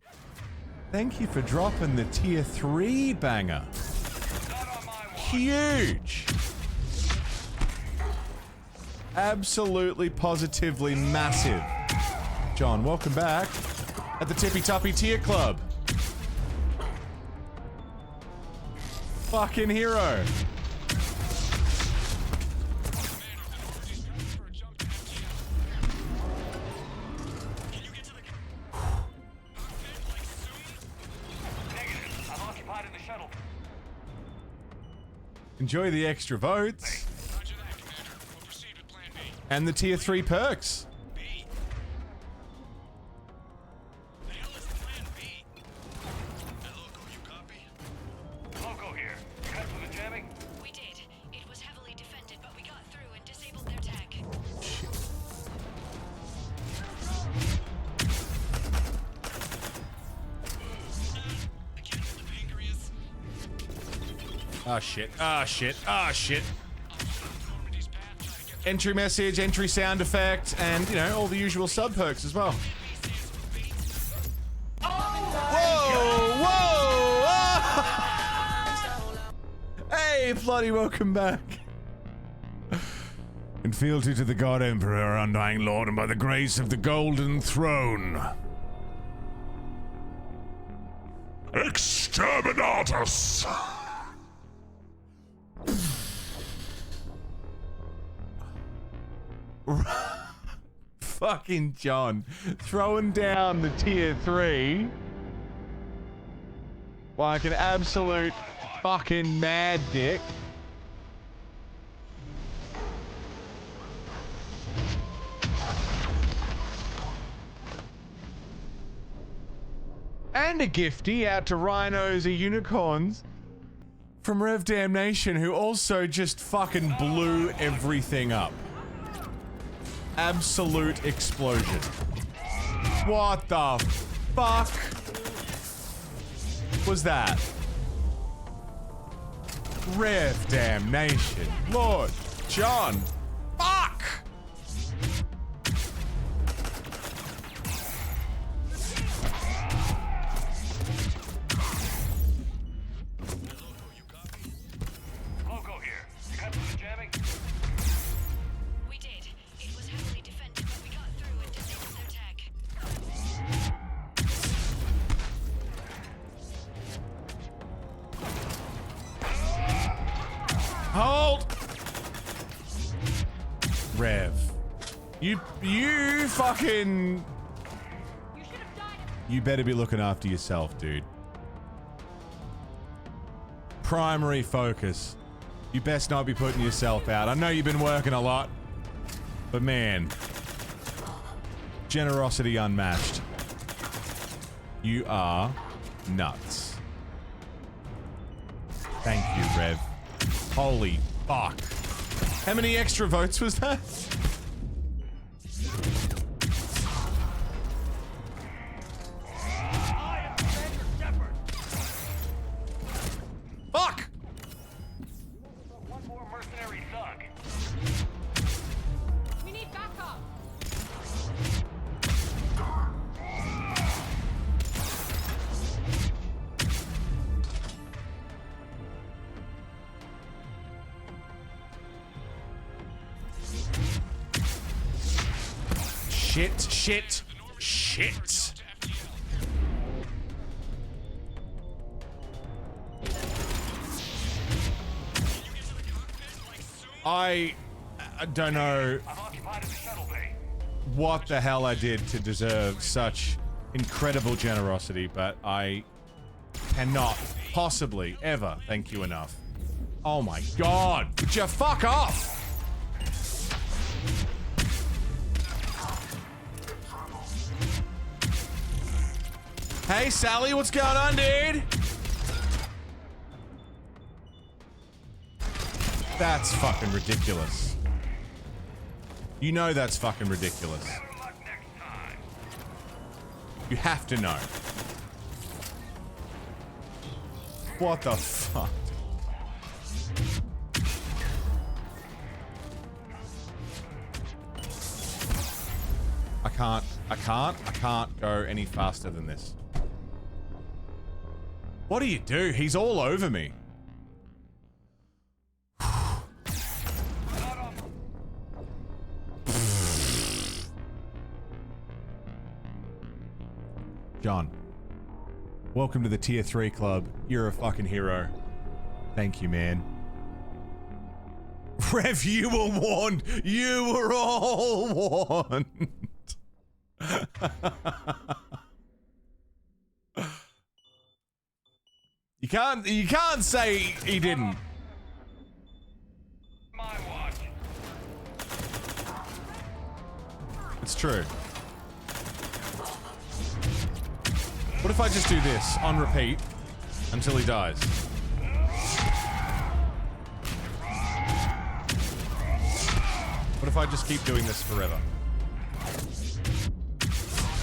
Thank you for dropping the Tier 3 banger. Huge! Absolutely, positively massive. John, welcome back at the Tippy Toppy Tier Club. Fucking hero. Enjoy the extra votes. And the tier 3 perks. Loco here. You cut through the jamming? We did. It was heavily defended, but we got through and disabled their tech. Ah, shit. Ah, shit. Ah, shit. Entry message, entry sound effect, and, you know, all the usual sub perks as well. Whoa! Whoa! Ah! Hey, Plotty, welcome back. In fealty to the God Emperor, our undying Lord, and by the grace of the Golden Throne. Exterminatus! Fucking John throwing down the tier 3 like an absolute fucking mad dick. And a gifty out to rhinos or unicorns from Rev Damnation, who also just fucking blew everything up. Absolute explosion. What the fuck was that? Rev Damnation. Lord John. Fuck! Loco here. You cut through the jamming? We did. It was heavily defended, but we got through and disabled their tech. Hold! Rev. You fucking... You better be looking after yourself, dude. Primary focus. You best not be putting yourself out. I know you've been working a lot, but man, generosity unmatched. You are nuts. Thank you, Rev. Holy fuck. How many extra votes was that? Fuck! One more mercenary thug. We need backup. Shit, shit, shit. I don't know what the hell I did to deserve such incredible generosity, but I Cannot possibly ever thank you enough. Oh my god. Would you fuck off? Hey, Sally, what's going on, dude? That's fucking ridiculous. You know that's fucking ridiculous. You have to know. What the fuck? I can't go any faster than this. What do you do? He's all over me. John, welcome to the Tier 3 Club. You're a fucking hero. Thank you, man. Rev, you were warned. You were all warned. You can't say he didn't. It's true. What if I just do this on repeat until he dies? What if I just keep doing this forever?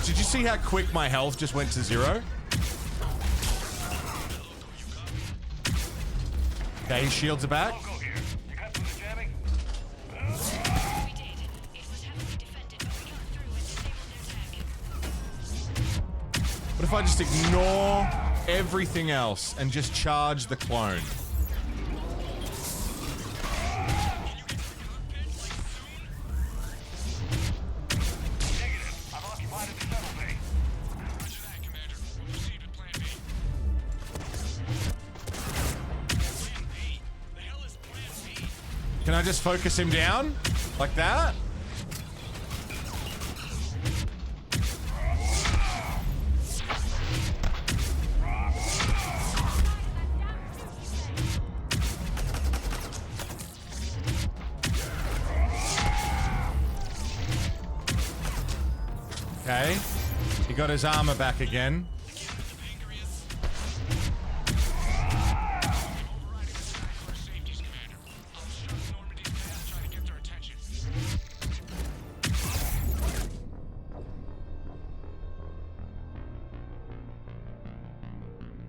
Did you see how quick my health just went to 0? Okay, his shields are back. What if I just ignore everything else and just charge the clone? Can I just focus him down? Like that? Okay. He got his armor back again.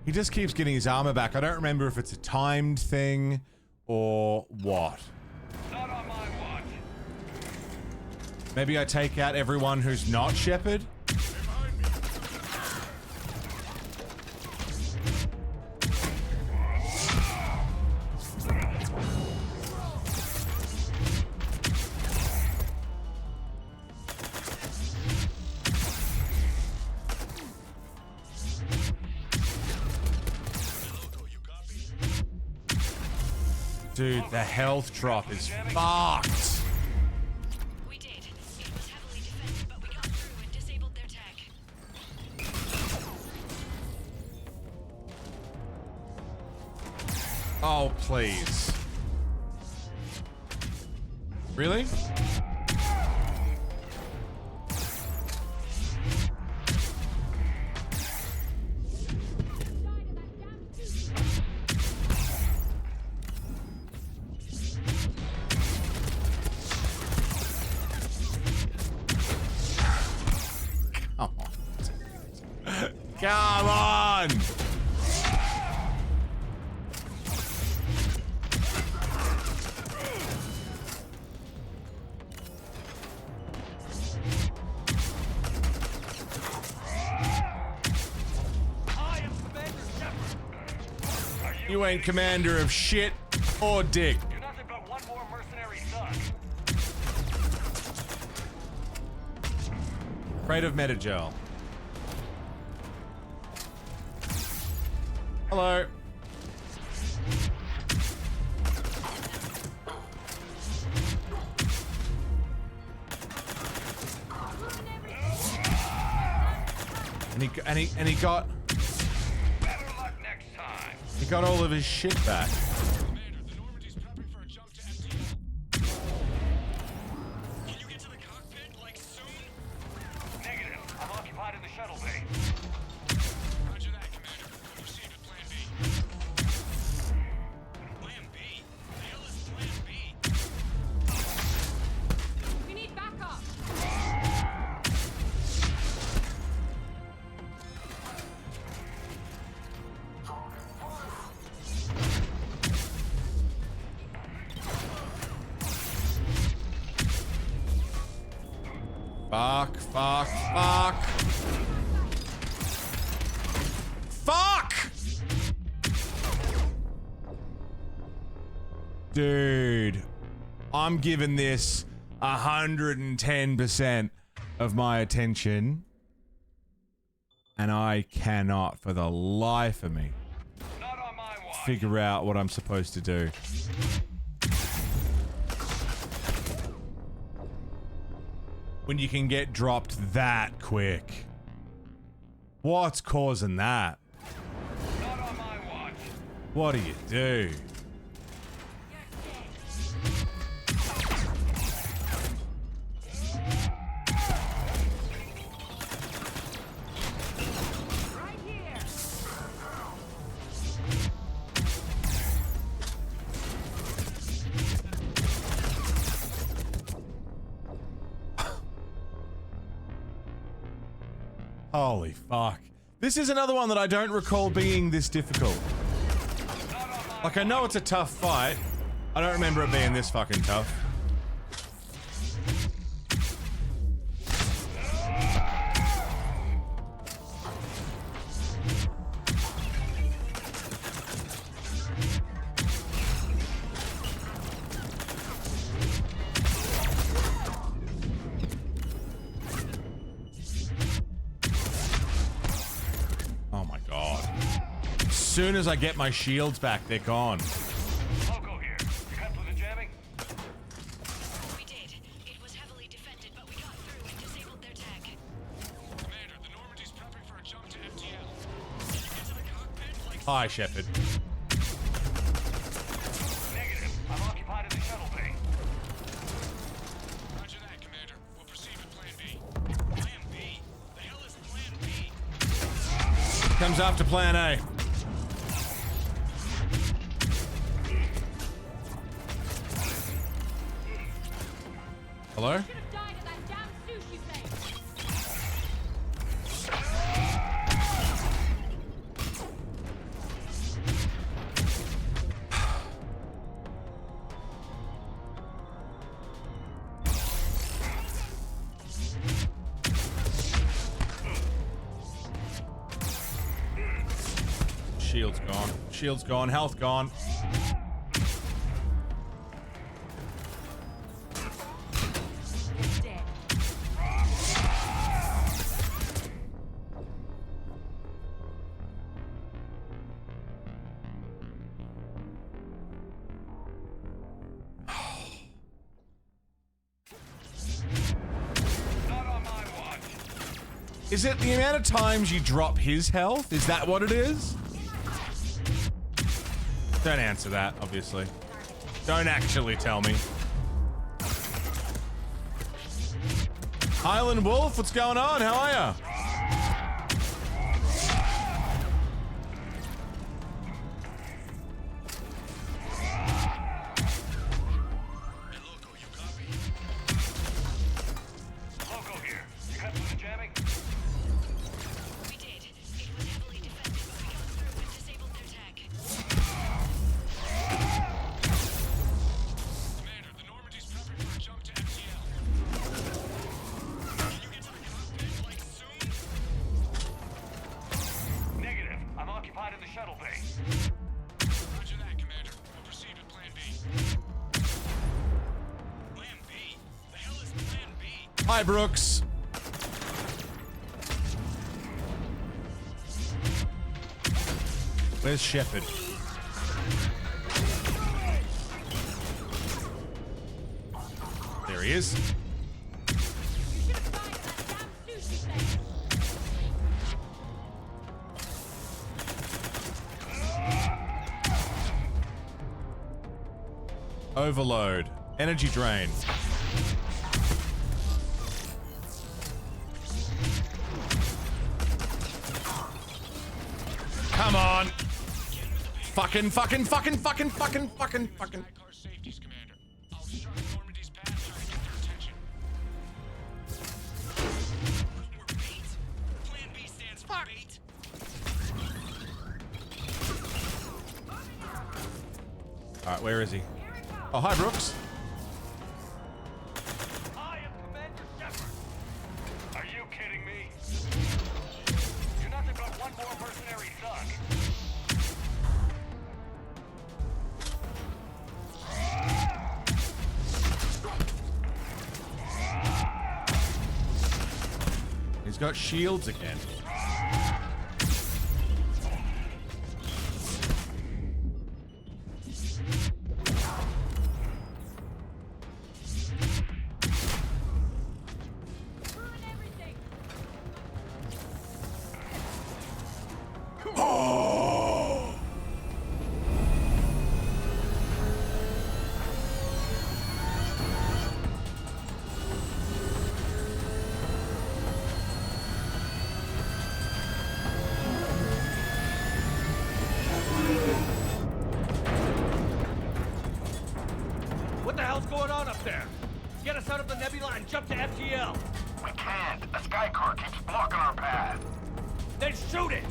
He just keeps getting his armor back. I don't remember if it's a timed thing or what. Not on my watch. Maybe I take out everyone who's not Shepard? Dude, the health drop is fucked. We did. It was heavily defended, but we got through and disabled their tech. Oh, please. Really? Come on! You ain't commander of shit or dick. You're nothing but one more mercenary thug. Crate of Metagel. Hello. And he got. He got all of his shit back. Negative. I'm occupied in the shuttle bay. Roger that, Commander. We'll proceed with Plan B. Plan B? The hell is Plan B? We need backup. Fuck, fuck, fuck. Fuck! Dude, I'm giving this 110% of my attention. And I cannot, for the life of me, figure out what I'm supposed to do. When you can get dropped that quick. What's causing that? Not on my watch. What do you do? Holy fuck. This is another one that I don't recall being this difficult. Like, I know it's a tough fight. I don't remember it being this fucking tough. As soon as I get my shields back, they're gone. Loco here. You cut through the jamming? We did. It was heavily defended, but we got through and disabled their tech. Commander, the Normandy's prepping for a jump to FTL. Can you get to the cockpit like... Hi, Shepard. Negative. I'm occupied in the shuttle bay. Roger that, Commander. We'll proceed with Plan B. Plan B? The hell is Plan B? Comes after Plan A. Hello? Shield's gone. Shield's gone. Health gone. Is it the amount of times you drop his health? Is that what it is? Don't answer that, obviously. Don't actually tell me. Highland Wolf, what's going on? How are ya? Hi, Brooks. Where's Shepard? There he is. Overload. Energy drain. Come on. Fucking. All right, where is he? Oh, hi, Brooks. I am Commander Shepard. Are you kidding me? You're nothing but one more mercenary thug. He's got shields again. What the hell's going on up there? Get us out of the nebula and jump to FTL. We can't. A sky car keeps blocking our path. Then shoot it!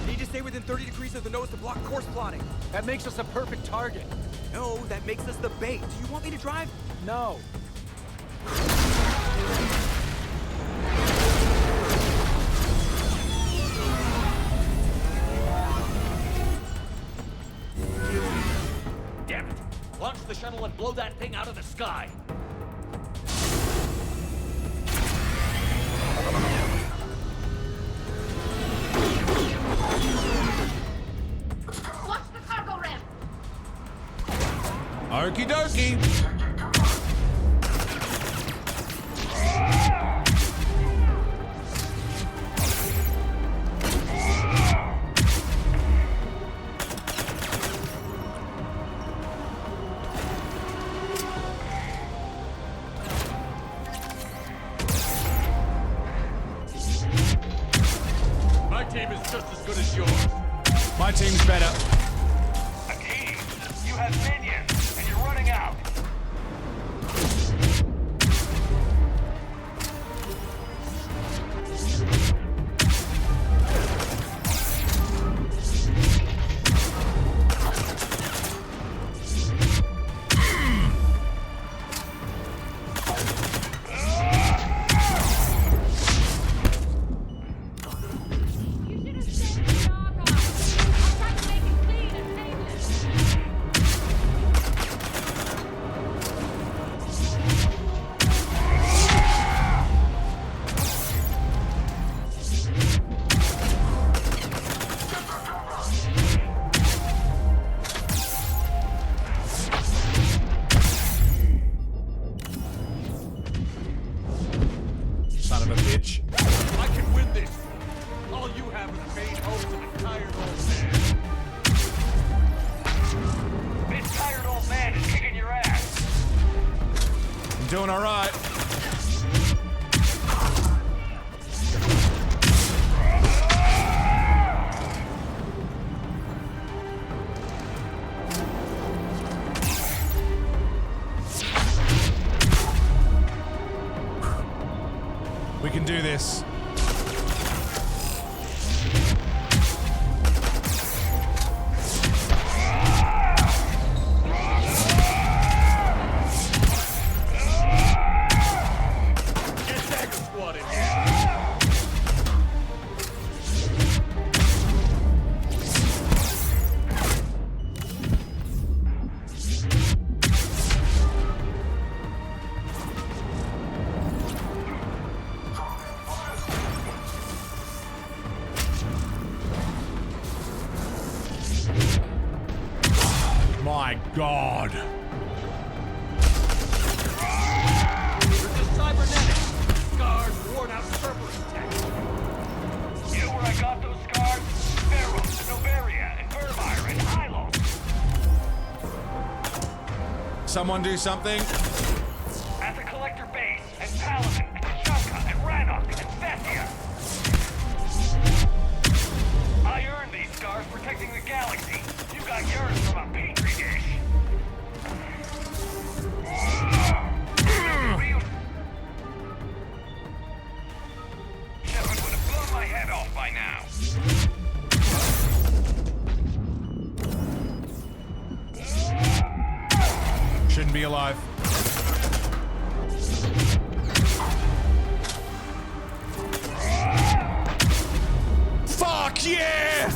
Need to stay within 30 degrees of the nose to block course plotting. That makes us a perfect target. No, that makes us the bait. Do you want me to drive? No. Damn it! Launch the shuttle and blow that thing out of the sky! Watch the cargo ramp! Okie dokie. My team is just as good as yours. My team's better. A team? You have minions, and you're running out. Son of a bitch. I can win this! All you have is vain hopes of a tired old man. This tired old man is kicking your ass. I'm doing all right. We can do this. Get Dagger Squad in here! My God. They're just cybernetics! Scars, worn out servants! someone do something? At the Collector base, and Paladin, and Chaka, and Rannoch, and Thessia. I earned these scars protecting the galaxy. You got yours from a petri dish. Shepard would have blown my head off by now. Shouldn't be alive. Fuck yeah!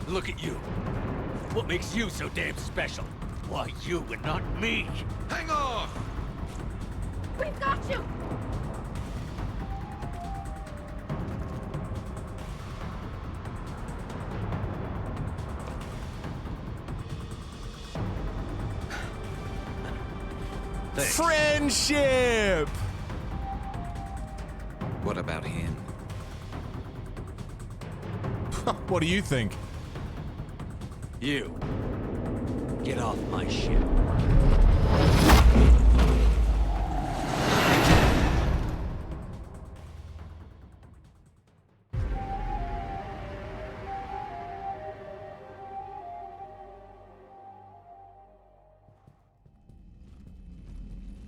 Look at you. What makes you so damn special? Why you and not me? Hang on! We've got you! Friendship! What about him? What do you think? You. Get off my ship.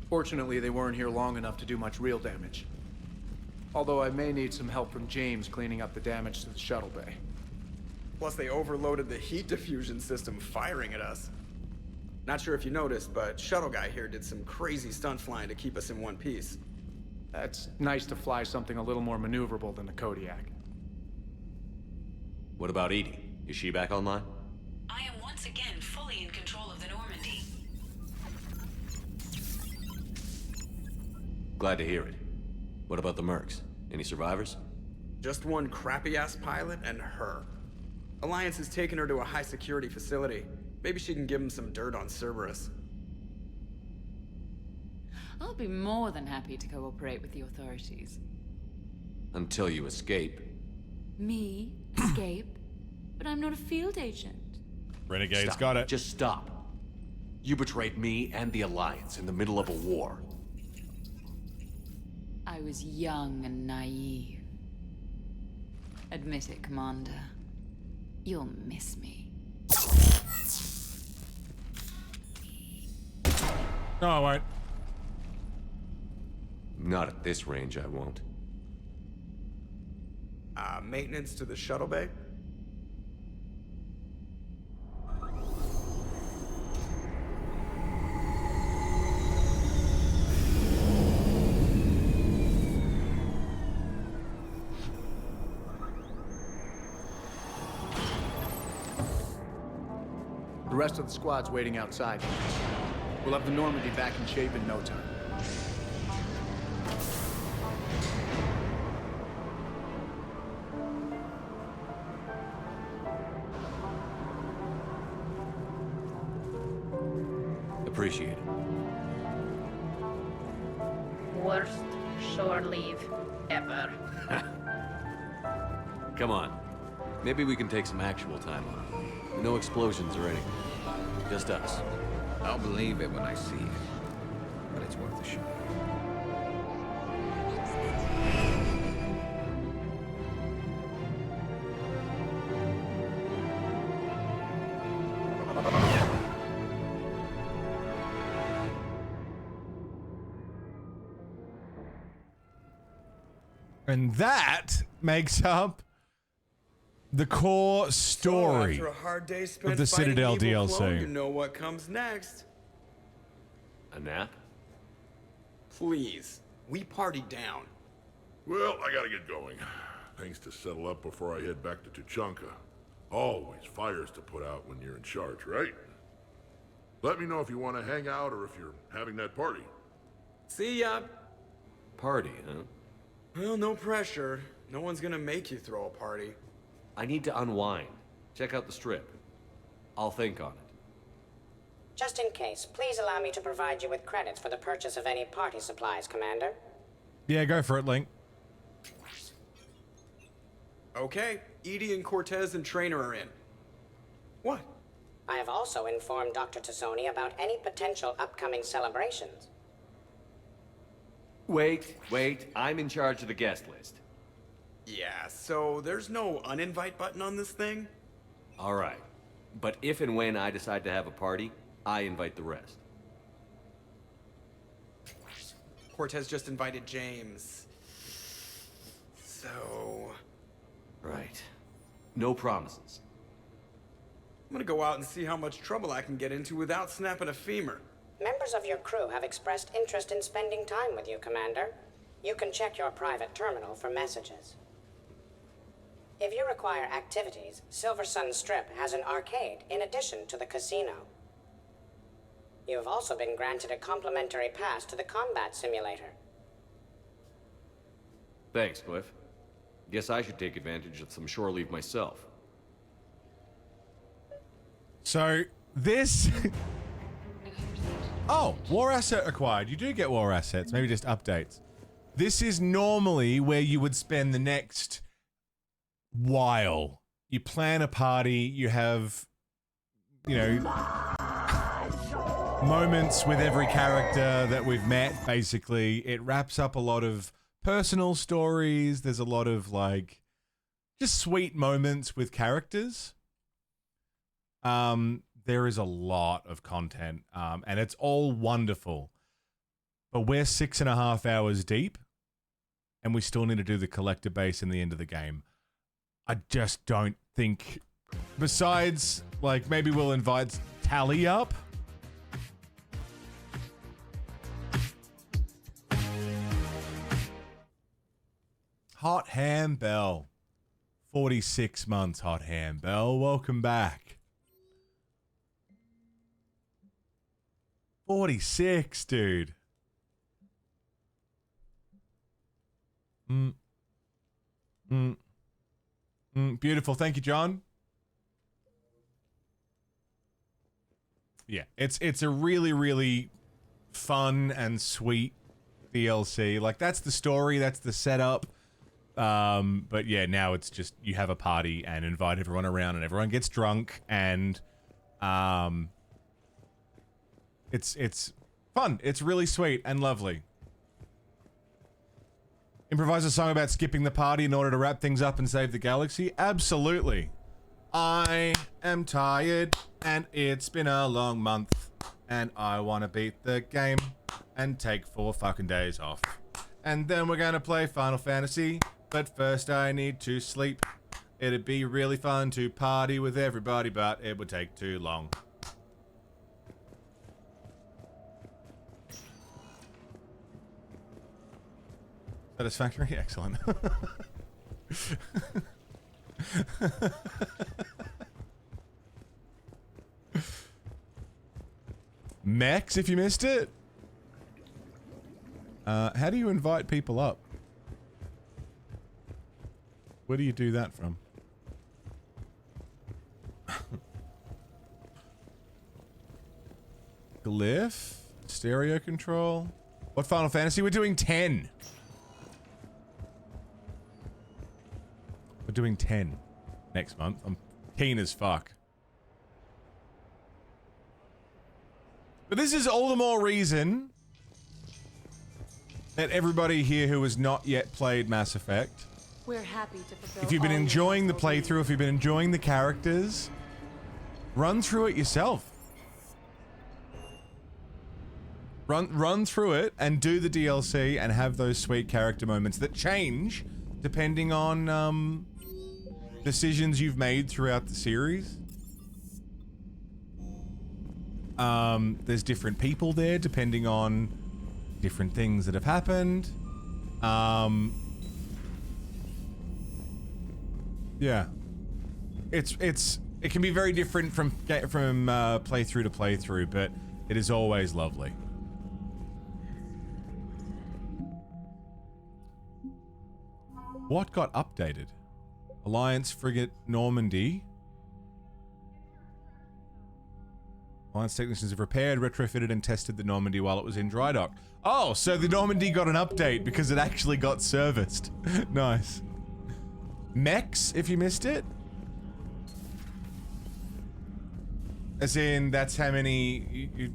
Fortunately, they weren't here long enough to do much real damage. Although I may need some help from James cleaning up the damage to the shuttle bay. Plus, they overloaded the heat diffusion system firing at us. Not sure if you noticed, but Shuttle Guy here did some crazy stunt flying to keep us in one piece. That's nice to fly something a little more maneuverable than the Kodiak. What about Edie? Is she back online? I am once again fully in control of the Normandy. Glad to hear it. What about the Mercs? Any survivors? Just one crappy-ass pilot and her. Alliance has taken her to a high-security facility. Maybe she can give him some dirt on Cerberus. I'll be more than happy to cooperate with the authorities. Until you escape. Me? Escape? But I'm not a field agent. Renegade's Stop. got it. Just stop. You betrayed me and the Alliance in the middle of a war. I was young and naive. Admit it, Commander. You'll miss me. No, I won't. Not at this range, I won't. Maintenance to the shuttle bay? The rest of the squad's waiting outside. We'll have the Normandy back in shape in no time. Appreciate it. Worst shore leave ever. Come on. Maybe we can take some actual time off. No explosions or anything. Just us. I'll believe it when I see it. But it's worth a shot. And that makes up the core story After a hard day spent of the fighting Citadel evil DLC. clone, you know what comes next. A nap? Please. We party down. Well, I gotta get going. Things to settle up before I head back to Tuchanka. Always fires to put out when you're in charge, right? Let me know if you want to hang out or if you're having that party. See ya. party, huh? Well, no pressure. No one's gonna make you throw a party. I need to unwind. Check out the strip. I'll think on it. Just in case, please allow me to provide you with credits for the purchase of any party supplies, Commander. Yeah, go for it, Link. Okay, Edie and Cortez and Trainer are in. What? I have also informed Dr. Tassoni about any potential upcoming celebrations. Wait. I'm in charge of the guest list. Yeah, so there's no uninvite button on this thing? All right. But if and when I decide to have a party, I invite the rest. Cortez just invited James. So... Right. No promises. I'm gonna go out and see how much trouble I can get into without snapping a femur. Members of your crew have expressed interest in spending time with you, Commander. You can check your private terminal for messages. If you require activities, Silver Sun Strip has an arcade in addition to the casino. You have also been granted a complimentary pass to the combat simulator. Thanks, Cliff. Guess I should take advantage of some shore leave myself. So, this... Oh, war asset acquired. You do get war assets, maybe just updates. This is normally where you would spend the next while. You plan a party, you have, you know, moments with every character that we've met, basically. It wraps up a lot of personal stories. There's a lot of, like, just sweet moments with characters. There is a lot of content, and it's all wonderful. But we're 6.5 hours deep, and we still need to do the collector base in the end of the game. I just don't think... Besides, like, maybe we'll invite Tally up. Hot Ham Bell. 46 months, Hot Ham Bell. Welcome back. 46, dude. Beautiful. Thank you, John. Yeah, it's a really, really fun and sweet DLC. Like, that's the story, that's the setup. But yeah, now it's just you have a party and invite everyone around and everyone gets drunk and it's fun. It's really sweet and lovely. Improvise a song about skipping the party in order to wrap things up and save the galaxy? Absolutely. I am tired and it's been a long month and I want to beat the game and take 4 fucking days off. And then we're going to play Final Fantasy, but first I need to sleep. It'd be really fun to party with everybody, but it would take too long. Satisfactory? Excellent. Mex, if you missed it. How do you invite people up? Where do you do that from? Glyph? Stereo control? What Final Fantasy? We're doing 10. We're doing 10 next month. I'm keen as fuck. But this is all the more reason that everybody here who has not yet played Mass Effect, We're happy to fulfill if you've been all your enjoying the household playthrough, if you've been enjoying the characters, run through it yourself. Run through it and do the DLC and have those sweet character moments that change depending on decisions you've made throughout the series. There's different people there depending on different things that have happened. Yeah, it can be very different from playthrough to playthrough, but it is always lovely. What got updated? Alliance frigate Normandy. Alliance technicians have repaired, retrofitted, and tested the Normandy while it was in dry dock. Oh, so the Normandy got an update because it actually got serviced. Nice. Mechs, if you missed it. As in, that's how many you...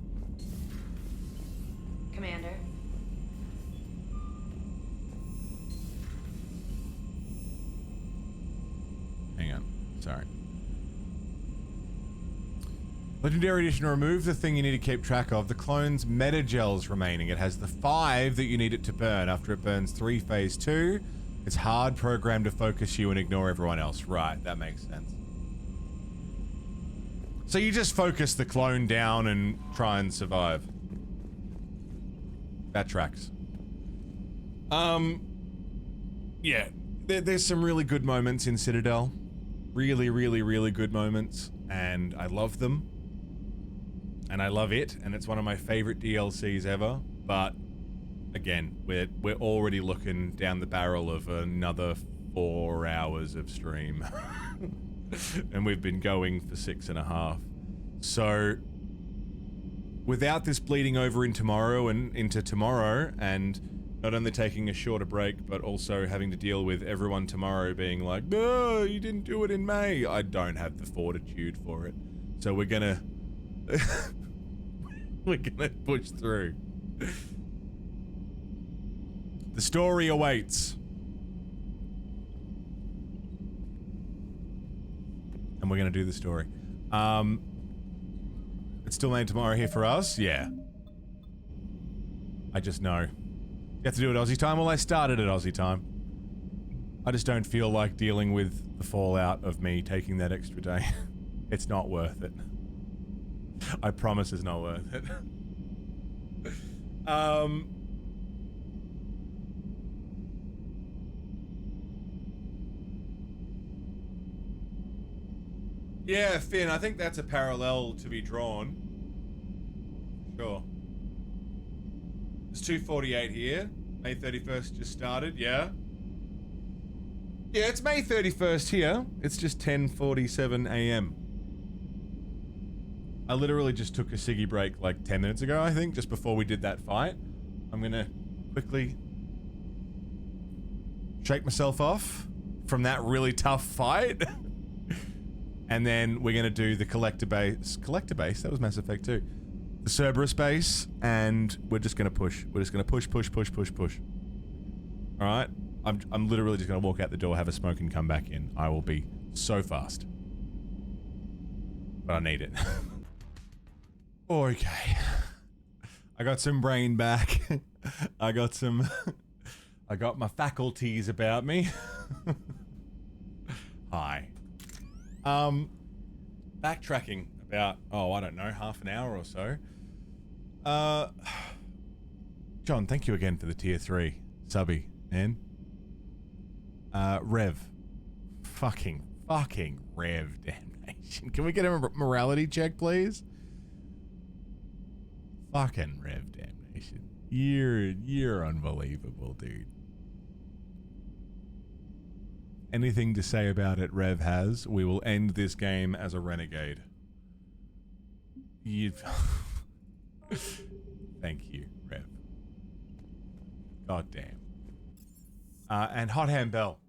Commander. Hang on. Sorry. Legendary Edition, remove the thing you need to keep track of. The clone's metagels remaining. It has the 5 that you need it to burn. After it burns 3 phase 2, it's hard programmed to focus you and ignore everyone else. Right, that makes sense. So you just focus the clone down and try and survive. That tracks. Yeah. There's some really good moments in Citadel. Really, really, really good moments. And I love them. And I love it. And it's one of my favorite DLCs ever. But, again, we're already looking down the barrel of another 4 hours of stream. And we've been going for 6.5. So, without this bleeding over in tomorrow and into tomorrow, and not only taking a shorter break, but also having to deal with everyone tomorrow being like, no, you didn't do it in May. I don't have the fortitude for it. So we're gonna... we're gonna push through. The story awaits. And we're gonna do the story. It's still named tomorrow here for us? Yeah. I just know. You have to do it Aussie time? Well, I started at Aussie time. I just don't feel like dealing with the fallout of me taking that extra day. It's not worth it. I promise it's not worth it. Yeah, Finn, I think that's a parallel to be drawn. Sure. It's 2:48 here. May 31st just started, yeah? Yeah, it's May 31st here. It's just 10:47 a.m. I literally just took a ciggy break like 10 minutes ago, I think, just before we did that fight. I'm gonna quickly shake myself off from that really tough fight. And then we're gonna do the collector base. Collector base? That was Mass Effect 2. The Cerberus base, and we're just gonna push. We're just gonna push. Alright? I'm literally just gonna walk out the door, have a smoke, and come back in. I will be so fast. But I need it. Okay. I got some brain back. I got my faculties about me. Hi. Backtracking about, I don't know, half an hour or so. John, thank you again for the tier 3 subby, man. Rev. Fucking Rev, damnation. Can we get a morality check, please? Fucking Rev, damnation. You're unbelievable, dude. Anything to say about it, Rev has. We will end this game as a renegade. Thank you, Rev. God damn. And Hot Hand Bell.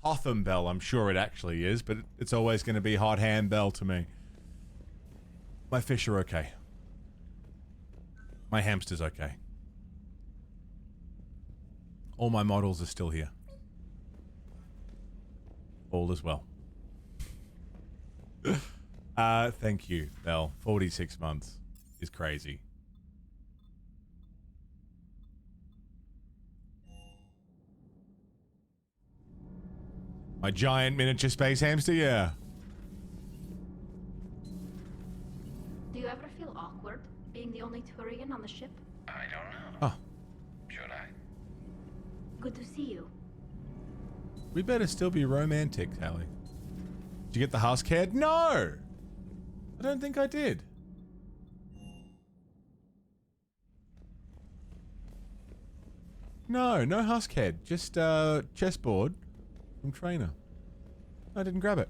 Hotham Bell, I'm sure it actually is, but it's always going to be Hot Hand Bell to me. My fish are okay. My hamster's okay. All my models are still here. All as well. Thank you, Bell. 46 months is crazy. My giant miniature space hamster, yeah. Do you ever feel awkward being the only Turian on the ship? I don't know. Oh. Should I? Good to see you. We better still be romantic, Hallie. Did you get the husk head? No! I don't think I did. No, no husk head. Just chessboard from trainer. I didn't grab it.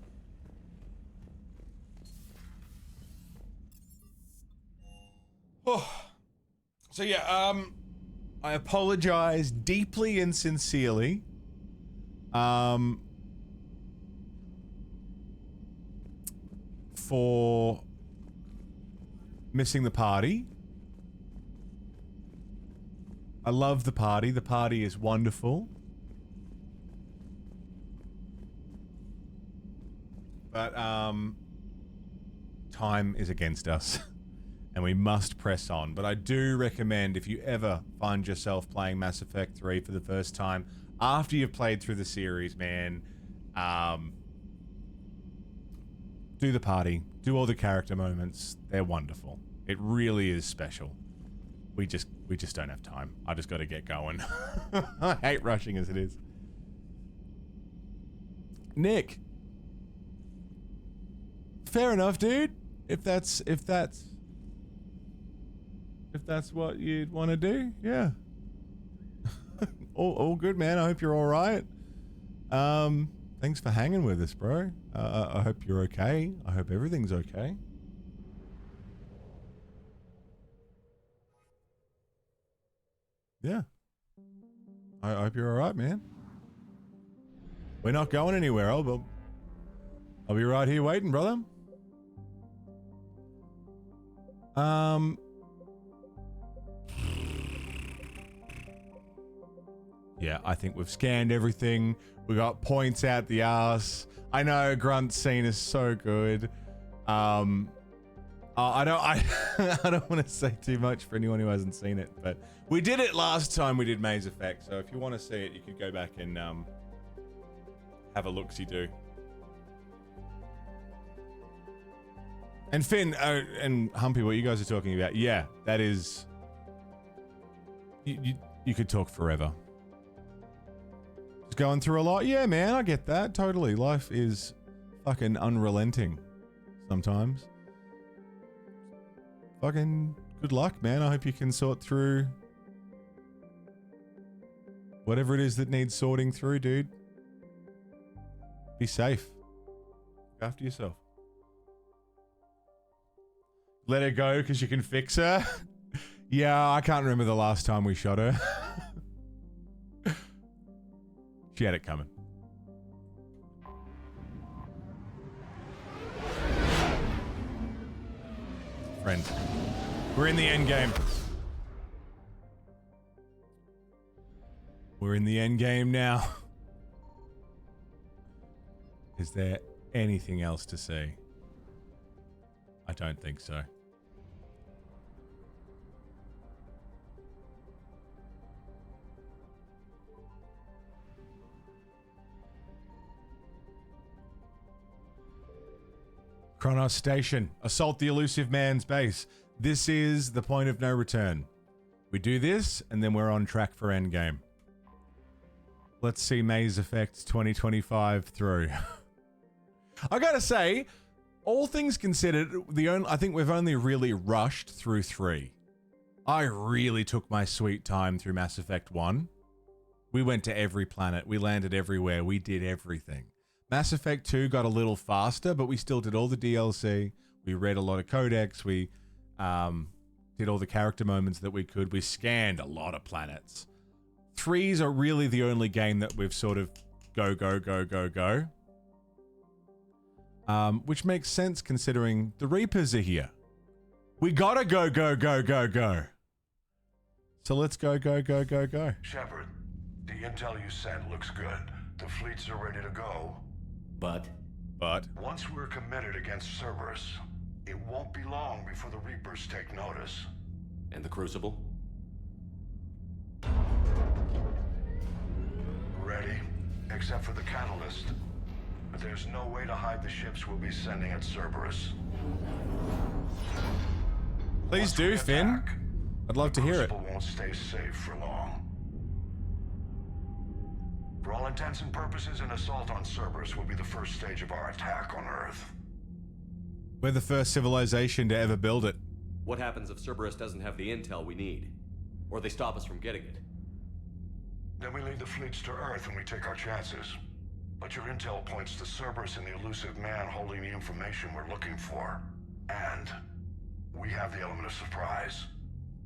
Oh. So yeah, I apologize deeply and sincerely. For missing the party. I love the party. The party is wonderful. But time is against us. And we must press on. But I do recommend, if you ever find yourself playing Mass Effect 3 for the first time, after you've played through the series, man, do the party. Do all the character moments. They're wonderful. It really is special. We just don't have time. I just got to get going. I hate rushing as it is. Nick. Fair enough, dude. If that's what you'd want to do, yeah. all good, man. I hope you're all right. Thanks for hanging with us, bro. I hope you're okay. I hope everything's okay. Yeah. I hope you're all right, man. We're not going anywhere. I'll be right here waiting, brother. Yeah, I think we've scanned everything. We got points out the arse. I know Grunt's scene is so good. I don't want to say too much for anyone who hasn't seen it, but we did it last time we did Maze Effect. So if you want to see it, you could go back and have a look-see-do. And Finn and Humpy, what you guys are talking about, yeah, that is. You could talk forever. Just going through a lot, yeah, man, I get that totally. Life is fucking unrelenting sometimes. Fucking good luck, man. I hope you can sort through whatever it is that needs sorting through, dude. Be safe. Look after yourself. Let her go because you can fix her. Yeah, I can't remember the last time we shot her. She had it coming. Friend, we're in the end game. We're in the end game now. Is there anything else to say? I don't think so. Kronos Station. Assault the elusive man's base. This is the point of no return. We do this, and then we're on track for endgame. Let's see Maze Effect 2025 through. I gotta say, all things considered, I think we've only really rushed through 3. I really took my sweet time through Mass Effect 1. We went to every planet. We landed everywhere. We did everything. Mass Effect 2 got a little faster, but we still did all the DLC. We read a lot of codex. We did all the character moments that we could. We scanned a lot of planets. 3s are really the only game that we've sort of go. Which makes sense considering the Reapers are here. We gotta go. So let's go. Shepard, the intel you sent looks good. The fleets are ready to go. But? Once we're committed against Cerberus, it won't be long before the Reapers take notice. And the Crucible? Ready, except for the catalyst. But there's no way to hide the ships we'll be sending at Cerberus. Please do, Finn. I'd love to hear it. The Crucible won't stay safe for long. For all intents and purposes, an assault on Cerberus will be the first stage of our attack on Earth. We're the first civilization to ever build it. What happens if Cerberus doesn't have the intel we need? Or they stop us from getting it? Then we lead the fleets to Earth and we take our chances. But your intel points to Cerberus and the elusive man holding the information we're looking for. And we have the element of surprise.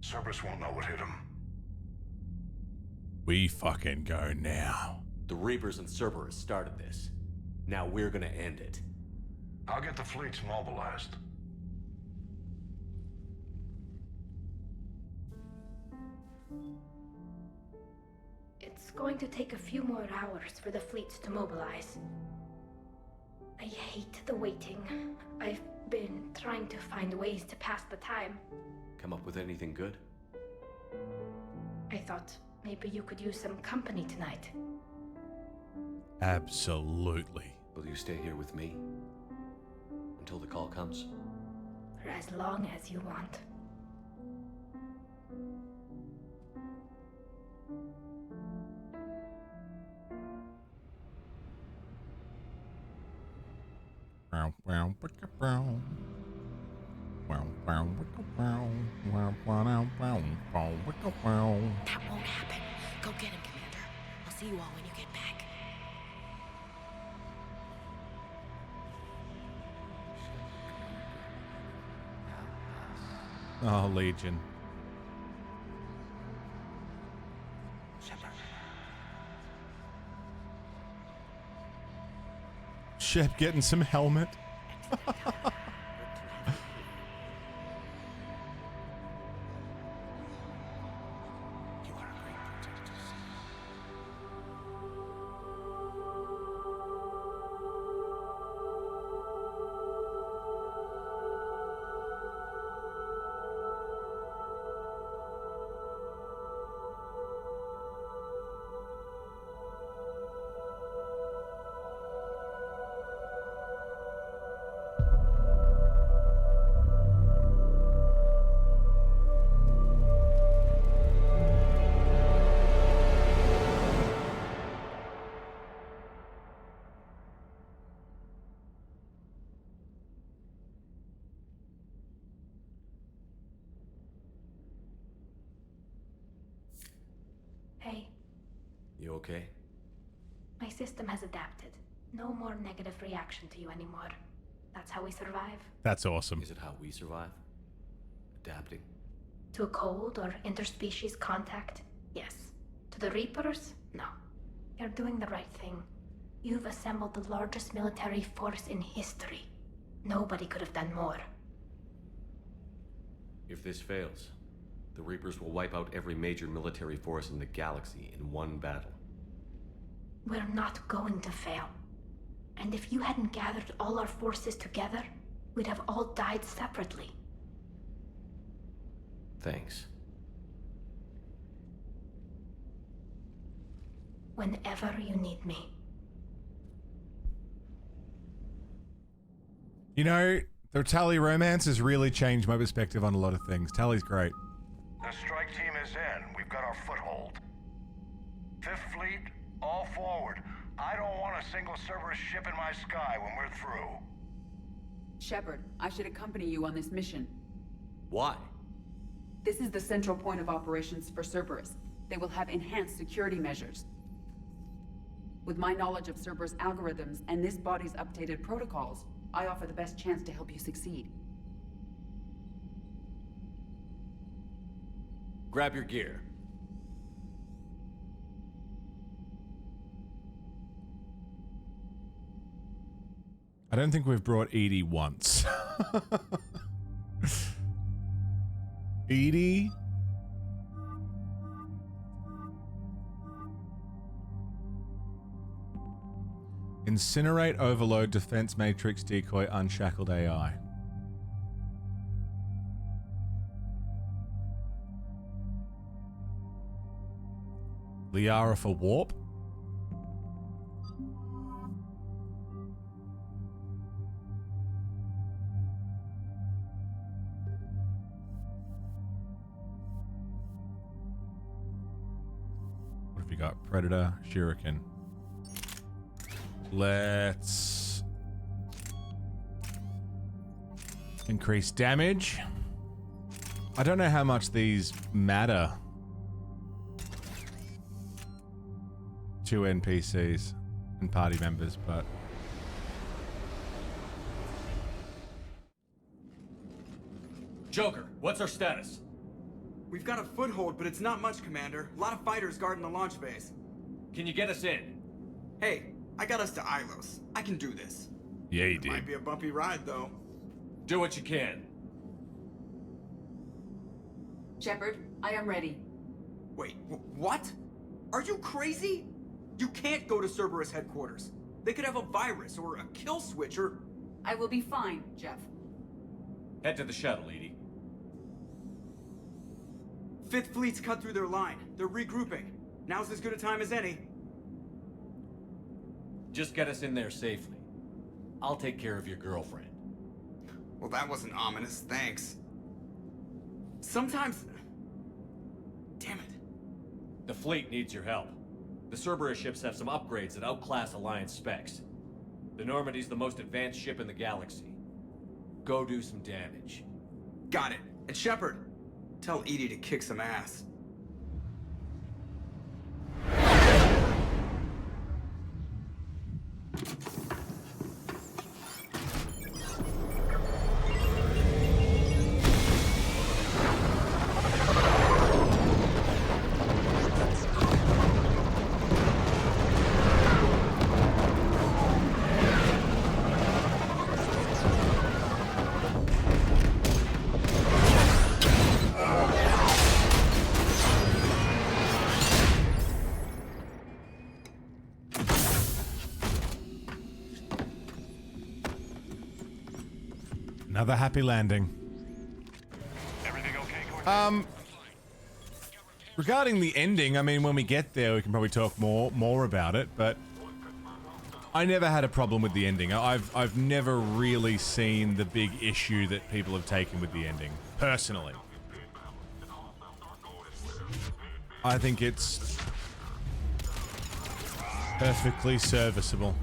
Cerberus won't know what hit him. We fucking go now. The Reapers and Cerberus started this. Now we're gonna end it. I'll get the fleets mobilized. It's going to take a few more hours for the fleets to mobilize. I hate the waiting. I've been trying to find ways to pass the time. Come up with anything good? I thought maybe you could use some company tonight. Absolutely. Will you stay here with me? Until the call comes? For as long as you want. That won't happen. Go get him, Commander. I'll see you all when you get back. Oh, Legion. Shep getting some helmet. Hey. You okay? My system has adapted. No more negative reaction to you anymore. That's how we survive. That's awesome. Is it how we survive? Adapting? To a cold or interspecies contact? Yes. To the Reapers? No. You're doing the right thing. You've assembled the largest military force in history. Nobody could have done more. If this fails, the Reapers will wipe out every major military force in the galaxy in one battle. We're not going to fail. And if you hadn't gathered all our forces together, we'd have all died separately. Thanks. Whenever you need me. You know, the Tally romance has really changed my perspective on a lot of things. Tally's great. The strike team is in. We've got our foothold. Fifth Fleet, all forward. I don't want a single Cerberus ship in my sky when we're through. Shepard, I should accompany you on this mission. Why? This is the central point of operations for Cerberus. They will have enhanced security measures. With my knowledge of Cerberus algorithms and this body's updated protocols, I offer the best chance to help you succeed. Grab your gear. I don't think we've brought Edie once. Edie? Incinerate, overload, defense matrix, decoy, unshackled AI. Liara for warp? What have you got? Predator, Shuriken. Let's increase damage. I don't know how much these matter. 2 NPCs and party members, but Joker, what's our status? We've got a foothold, but it's not much, Commander. A lot of fighters guarding the launch base. Can you get us in? Hey, I got us to Ilos. I can do this. yeah, you did. Might be a bumpy ride, though. Do what you can. Shepard, I am ready. Wait, what? Are you crazy? You can't go to Cerberus headquarters. They could have a virus or a kill switch or... I will be fine, Jeff. Head to the shuttle, Edie. Fifth Fleet's cut through their line. They're regrouping. Now's as good a time as any. Just get us in there safely. I'll take care of your girlfriend. Well, that wasn't ominous, thanks. Sometimes... Damn it. The fleet needs your help. The Cerberus ships have some upgrades that outclass Alliance specs. The Normandy's the most advanced ship in the galaxy. Go do some damage. Got it. And Shepard, tell Edie to kick some ass. Another happy landing. Everything okay, Regarding the ending, I mean, when we get there, we can probably talk more about it, but I never had a problem with the ending. I've never really seen the big issue that people have taken with the ending, personally. I think it's perfectly serviceable.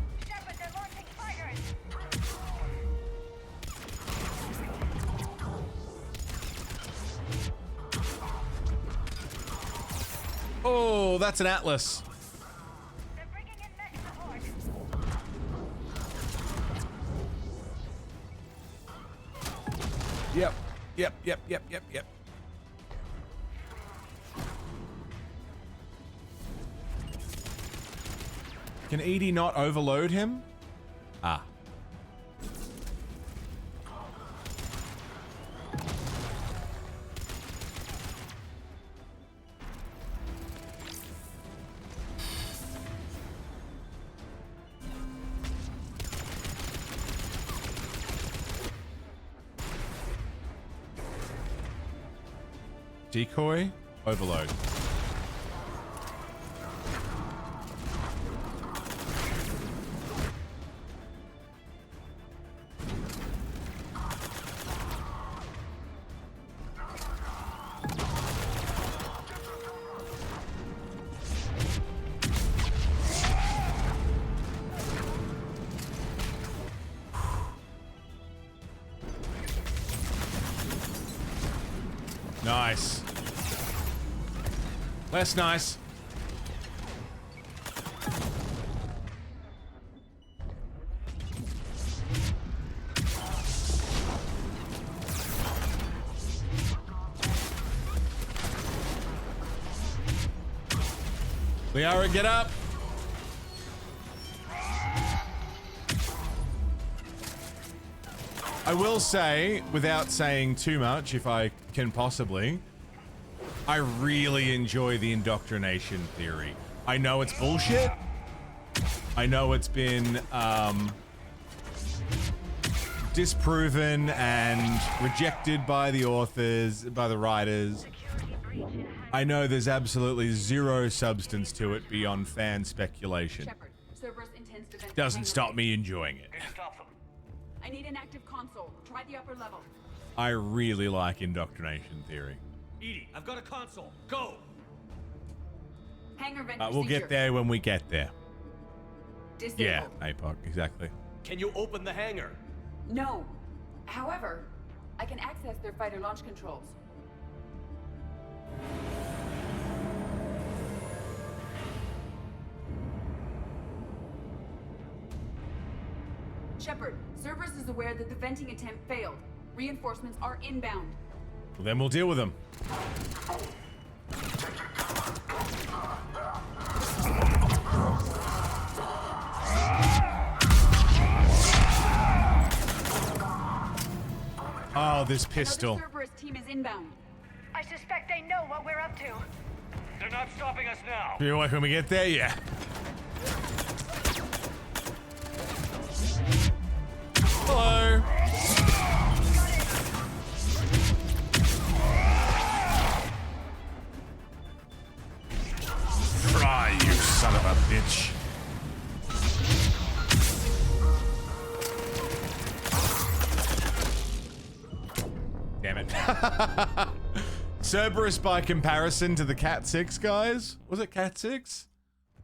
Oh, that's an Atlas. Yep. Can Edie not overload him? Ah. Decoy, overload. Nice. Less nice. Liara, get up. I will say, without saying too much, if I can possibly, I really enjoy the indoctrination theory. I know it's bullshit. I know it's been disproven and rejected by the authors, by the writers. I know there's absolutely zero substance to it beyond fan speculation. Shepard, Cerberus intends to vent Doesn't stop me enjoying it. I need an active console. Try the upper level. I really like indoctrination theory. Edie, I've got a console. Go! Hangar vent We'll get procedure. there when we get there. Disabled. Yeah, APOC, exactly. Can you open the hangar? No. However, I can access their fighter launch controls. Shepard, Cerberus is aware that the venting attempt failed. Reinforcements are inbound. Well, then we'll deal with them. Oh, this pistol. Another Cerberus team is inbound. I suspect they know what we're up to. They're not stopping us now. You like when we get there? Yeah. Hello. Try, you son of a bitch. Damn it. Cerberus by comparison to the Cat 6 guys? Was it Cat 6?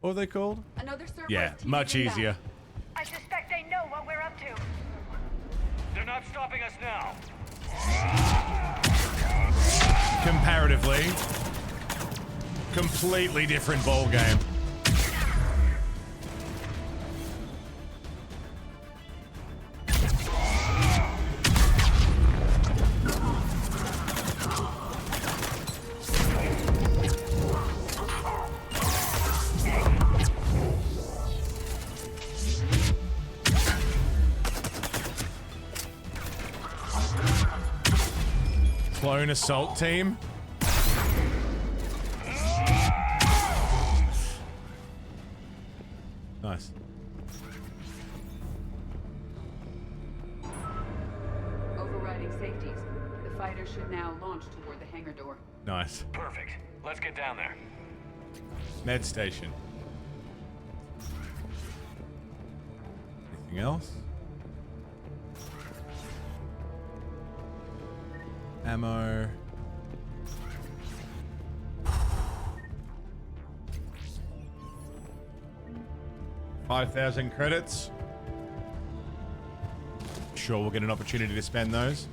What were they called? Another Cerberus Yeah, team much is inbound. easier. I suspect they know what we're up to. They're not stopping us now. Comparatively, completely different ball game. Clone assault team. Nice. Overriding safeties. The fighter should now launch toward the hangar door. Nice. Perfect. Let's get down there. Med station. Anything else? Ammo. $5,000 credits. Sure, we'll get an opportunity to spend those.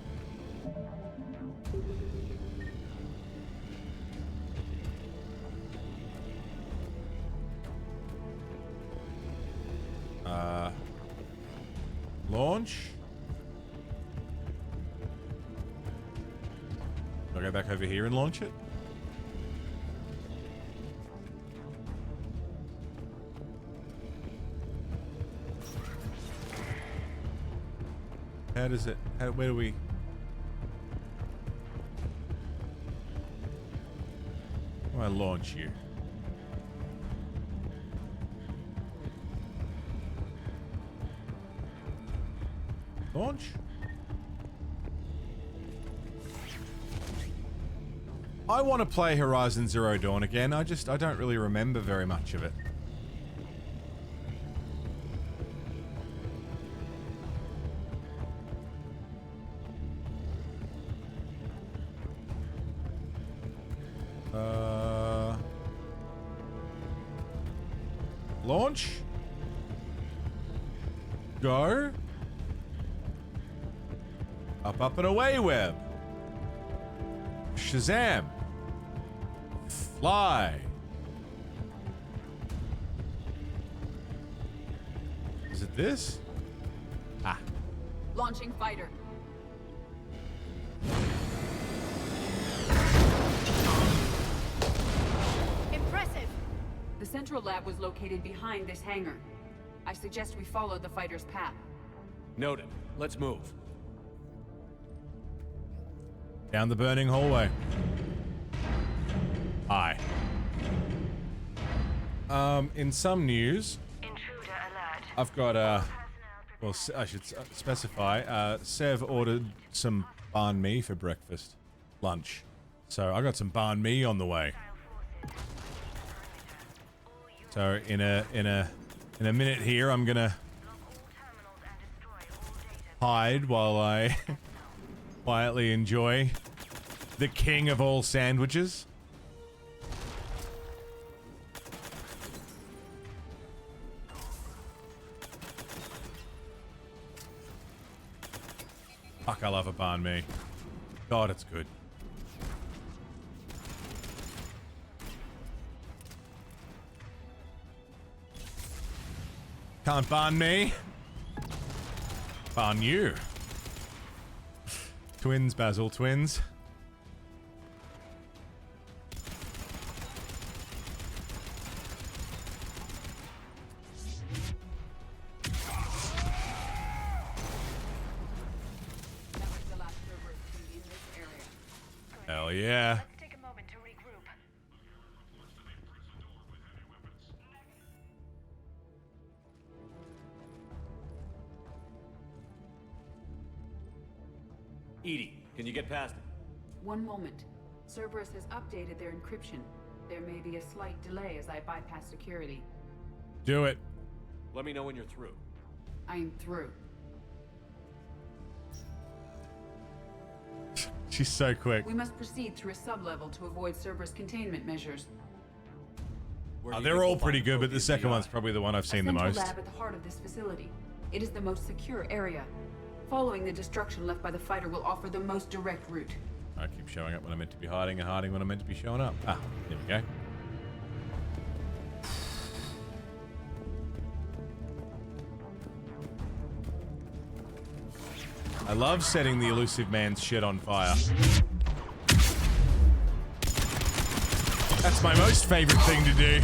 Launch. Do I go back over here and launch it? How does it... where do we... How do I launch you? Launch? I want to play Horizon Zero Dawn again. I don't really remember very much of it. Launch? Go? Up, up, and away, web. Shazam. Fly. Is it this? Ah. Launching fighter. Impressive. The central lab was located behind this hangar. I suggest we follow the fighter's path. Noted. Let's move. Down the burning hallway. Aye. In some news, I've got well, I should specify. Sev ordered some banh mi for breakfast, lunch. So I got some banh mi on the way. So in a minute here, I'm gonna hide while I quietly enjoy the king of all sandwiches. Fuck, I love a banh mi. God, it's good. Can't banh mi. On you. Twins, Basil, twins. Hell yeah. Let's take a moment to regroup. Edie, can you get past it? One moment. Cerberus has updated their encryption. There may be a slight delay as I bypass security. Do it. Let me know when you're through. I am through. She's so quick. We must proceed through a sub-level to avoid Cerberus containment measures. Oh, they're all pretty good, but the second one's probably the one I've seen the A central most. lab at the heart of this facility. It is the most secure area. Following the destruction left by the fighter will offer the most direct route. I keep showing up when I'm meant to be hiding and hiding when I'm meant to be showing up. Ah, there we go. I love setting the elusive man's shit on fire. That's my most favorite thing to do.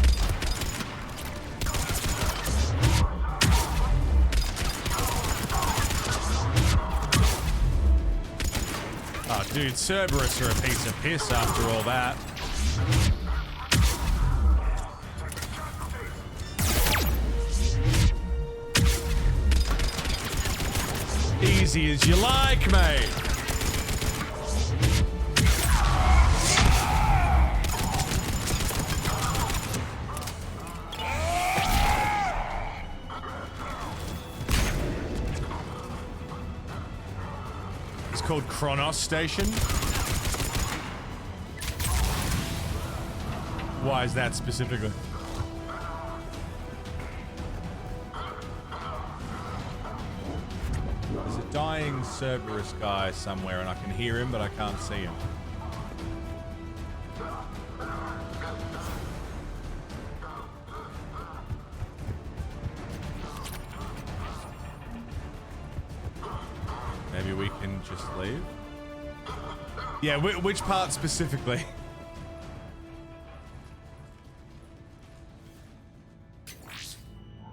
Oh, dude, Cerberus are a piece of piss after all that. Easy as you like, mate. It's called Kronos Station. Why is that specifically? There's a dying Cerberus guy somewhere and I can hear him, but I can't see him. Maybe we can just leave? Yeah, which part specifically?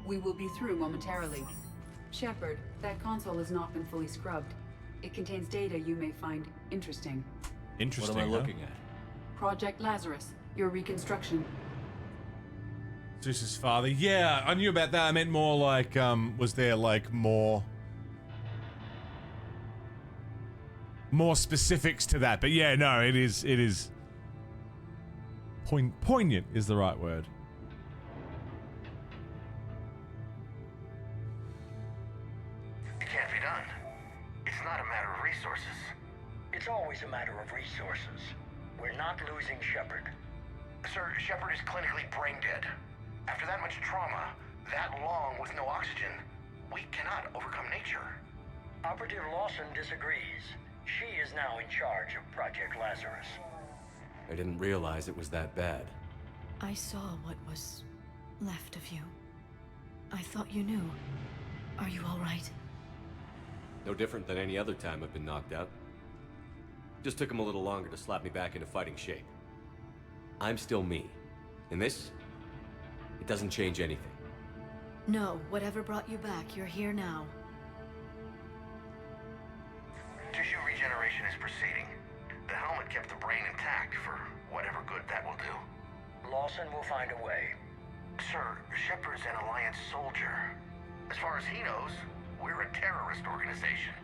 We will be through momentarily. Shepard, that console has not been fully scrubbed. It contains data you may find interesting. Interesting. What am I looking at? Project Lazarus, your reconstruction. Zeus's father. Yeah, I knew about that. I meant more like, was there like more specifics to that? But yeah, no, it is poignant is the right word. It can't be done. It's not a matter of resources. It's always a matter of resources. We're not losing Shepard. Sir, Shepard is clinically brain dead. After that much trauma, that long with no oxygen, we cannot overcome nature. Operative Lawson disagrees. She is now in charge of Project Lazarus. I didn't realize it was that bad. I saw what was left of you. I thought you knew. Are you all right? No different than any other time I've been knocked out. Just took him a little longer to slap me back into fighting shape. I'm still me. And this? It doesn't change anything. No, whatever brought you back, you're here now. Tissue regeneration is proceeding. The helmet kept the brain intact for whatever good that will do. Lawson will find a way. Sir, Shepard's an Alliance soldier. As far as he knows, we're a terrorist organization.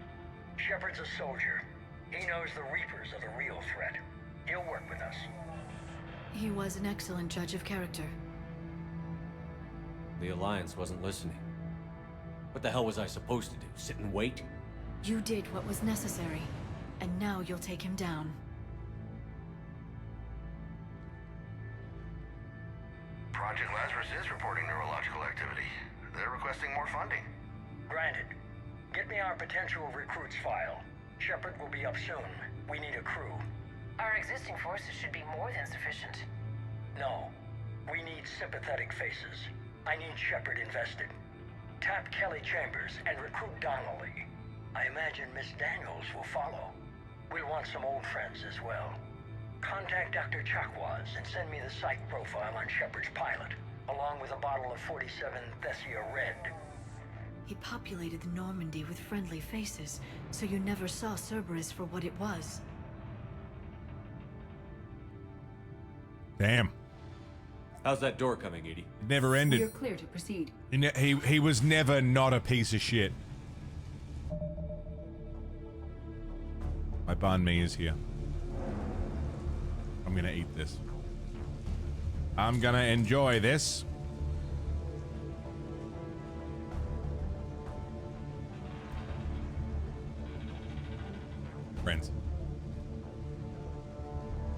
Shepard's a soldier. He knows the Reapers are the real threat. He'll work with us. He was an excellent judge of character. The Alliance wasn't listening. What the hell was I supposed to do? Sit and wait? You did what was necessary, and now you'll take him down. Project Lazarus is reporting neurological activity. They're requesting more funding. Granted. Get me our potential recruits file. Shepard will be up soon. We need a crew. Our existing forces should be more than sufficient. No. We need sympathetic faces. I need Shepard invested. Tap Kelly Chambers and recruit Donnelly. I imagine Miss Daniels will follow. We'll want some old friends as well. Contact Dr. Chakwas and send me the psych profile on Shepard's pilot, along with a bottle of 47 Thessia Red. He populated the Normandy with friendly faces, so you never saw Cerberus for what it was. Damn. How's that door coming, Edie? It never ended. You're clear to proceed. He was never not a piece of shit. My banh mi is here. I'm gonna eat this. I'm gonna enjoy this. Friends.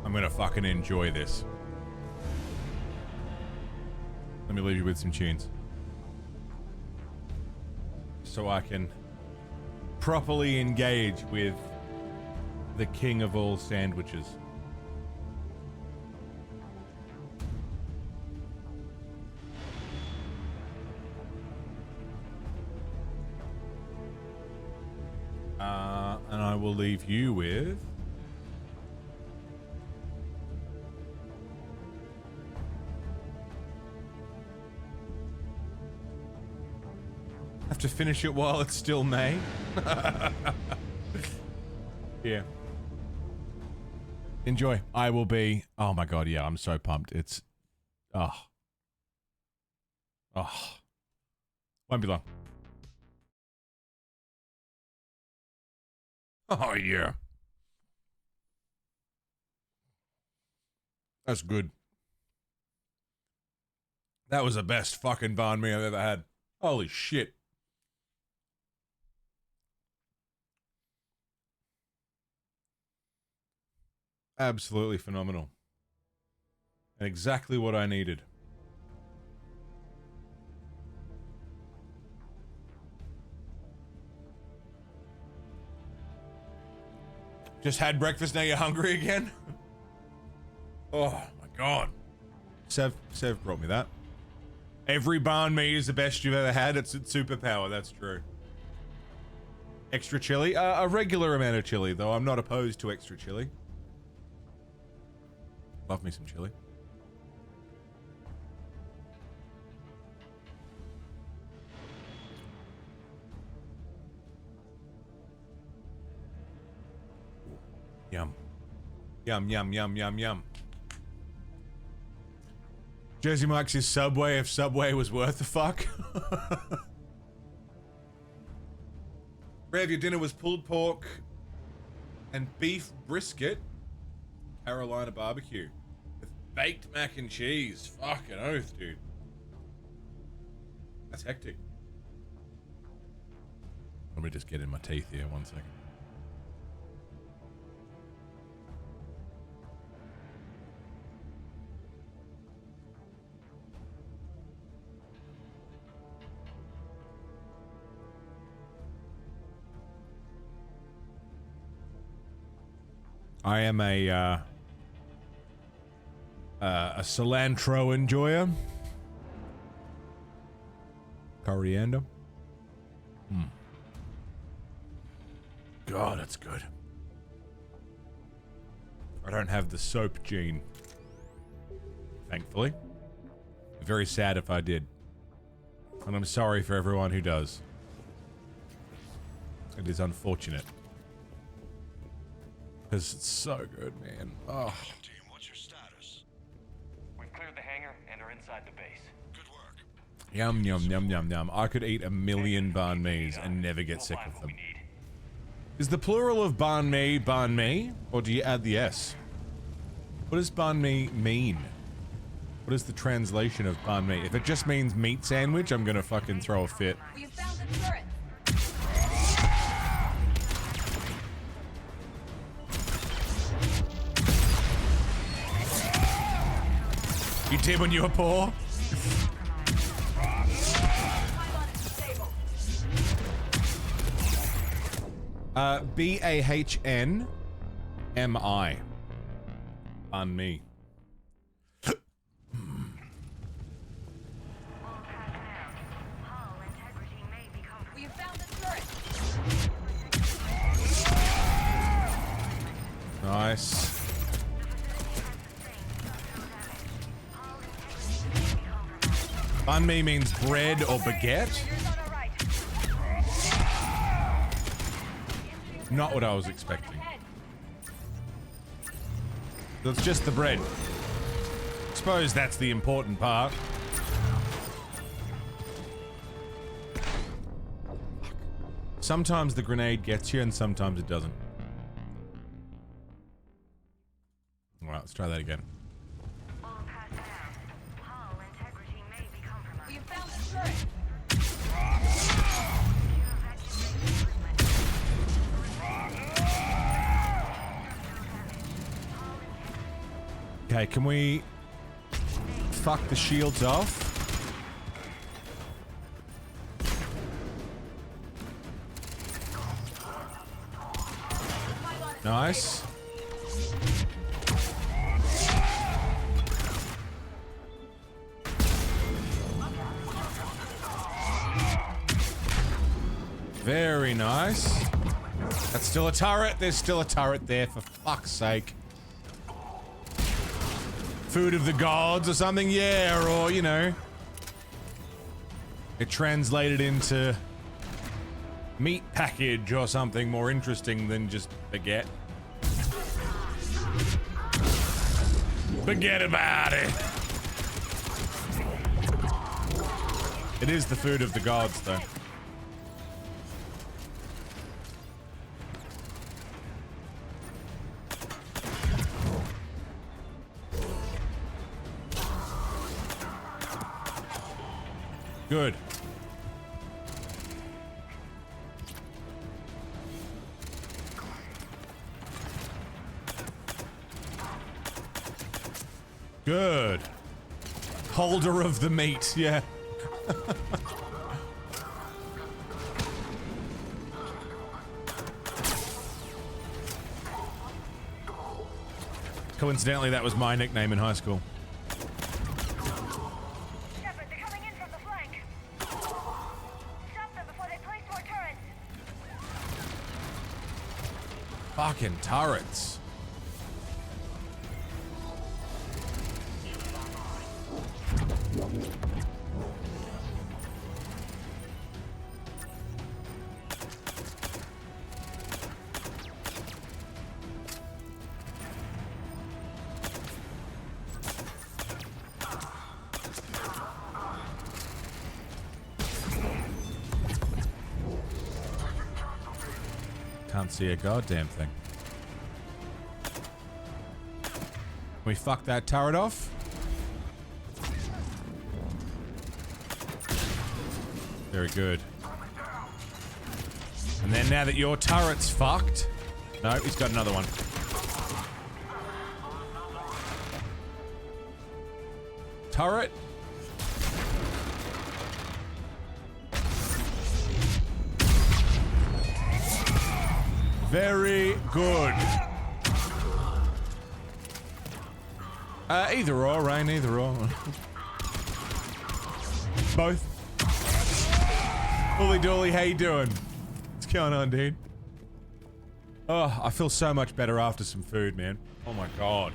I'm gonna fucking enjoy this. Let me leave you with some tunes. So I can properly engage with the king of all sandwiches. And I will leave you with... Have to finish it while it's still May. Yeah. Enjoy. I will be... Oh my god, yeah, I'm so pumped. It's... Oh. Won't be long. Oh, yeah. That's good. That was the best fucking banh mi I've ever had. Holy shit. Absolutely phenomenal. And exactly what I needed. Just had breakfast, now you're hungry again? Oh my god. Sev brought me that. Every banh mi is the best you've ever had. It's a superpower, that's true. Extra chili? A regular amount of chili, though. I'm not opposed to extra chili. Love me some chili. Yum. Yum, yum, yum, yum, yum. Jersey Mike's is Subway if Subway was worth the fuck. Rev, your dinner was pulled pork and beef brisket. Carolina barbecue. With baked mac and cheese. Fucking oath, dude. That's hectic. Let me just get in my teeth here, 1 second. I am a cilantro enjoyer. Coriander. God, that's good. I don't have the soap gene. Thankfully. Very sad if I did. And I'm sorry for everyone who does. It is unfortunate. Because it's so good, man. Oh. Team, what's your status? We've cleared the hangar and are inside the base. Good work. Yum, yum, yum, yum, yum. I could eat a million banh mi's and never get sick of them. Is the plural of banh mi, or do you add the S? What does banh mi mean? What is the translation of banh mi? If it just means meat sandwich, I'm gonna fucking throw a fit. We have found the turret. You did when you were poor? B-A-H-N-M-I. On me. We have found the turret. Banh mi means bread or baguette. Not what I was expecting. It's just the bread. Suppose that's the important part. Sometimes the grenade gets you and sometimes it doesn't. Alright, let's try that again. Okay, can we fuck the shields off? Nice. Very nice. That's still a turret. There's still a turret there, for fuck's sake. Food of the gods or something? Yeah, or, you know. It translated into meat package or something more interesting than just baguette. Forget about it. It is the food of the gods, though. Good. Good. Holder of the meat, yeah. Coincidentally, that was my nickname in high school. Shepard, they're coming in from the flank. Stop them before they place more turrets. Fucking turrets. Can't see a goddamn thing. Can we fuck that turret off? Very good. And then now that your turret's fucked... No, he's got another one. Turret. Very good. Either or, Rain, either or. Both. Holy dooly, how you doing? What's going on, dude? Oh, I feel so much better after some food, man. Oh my god.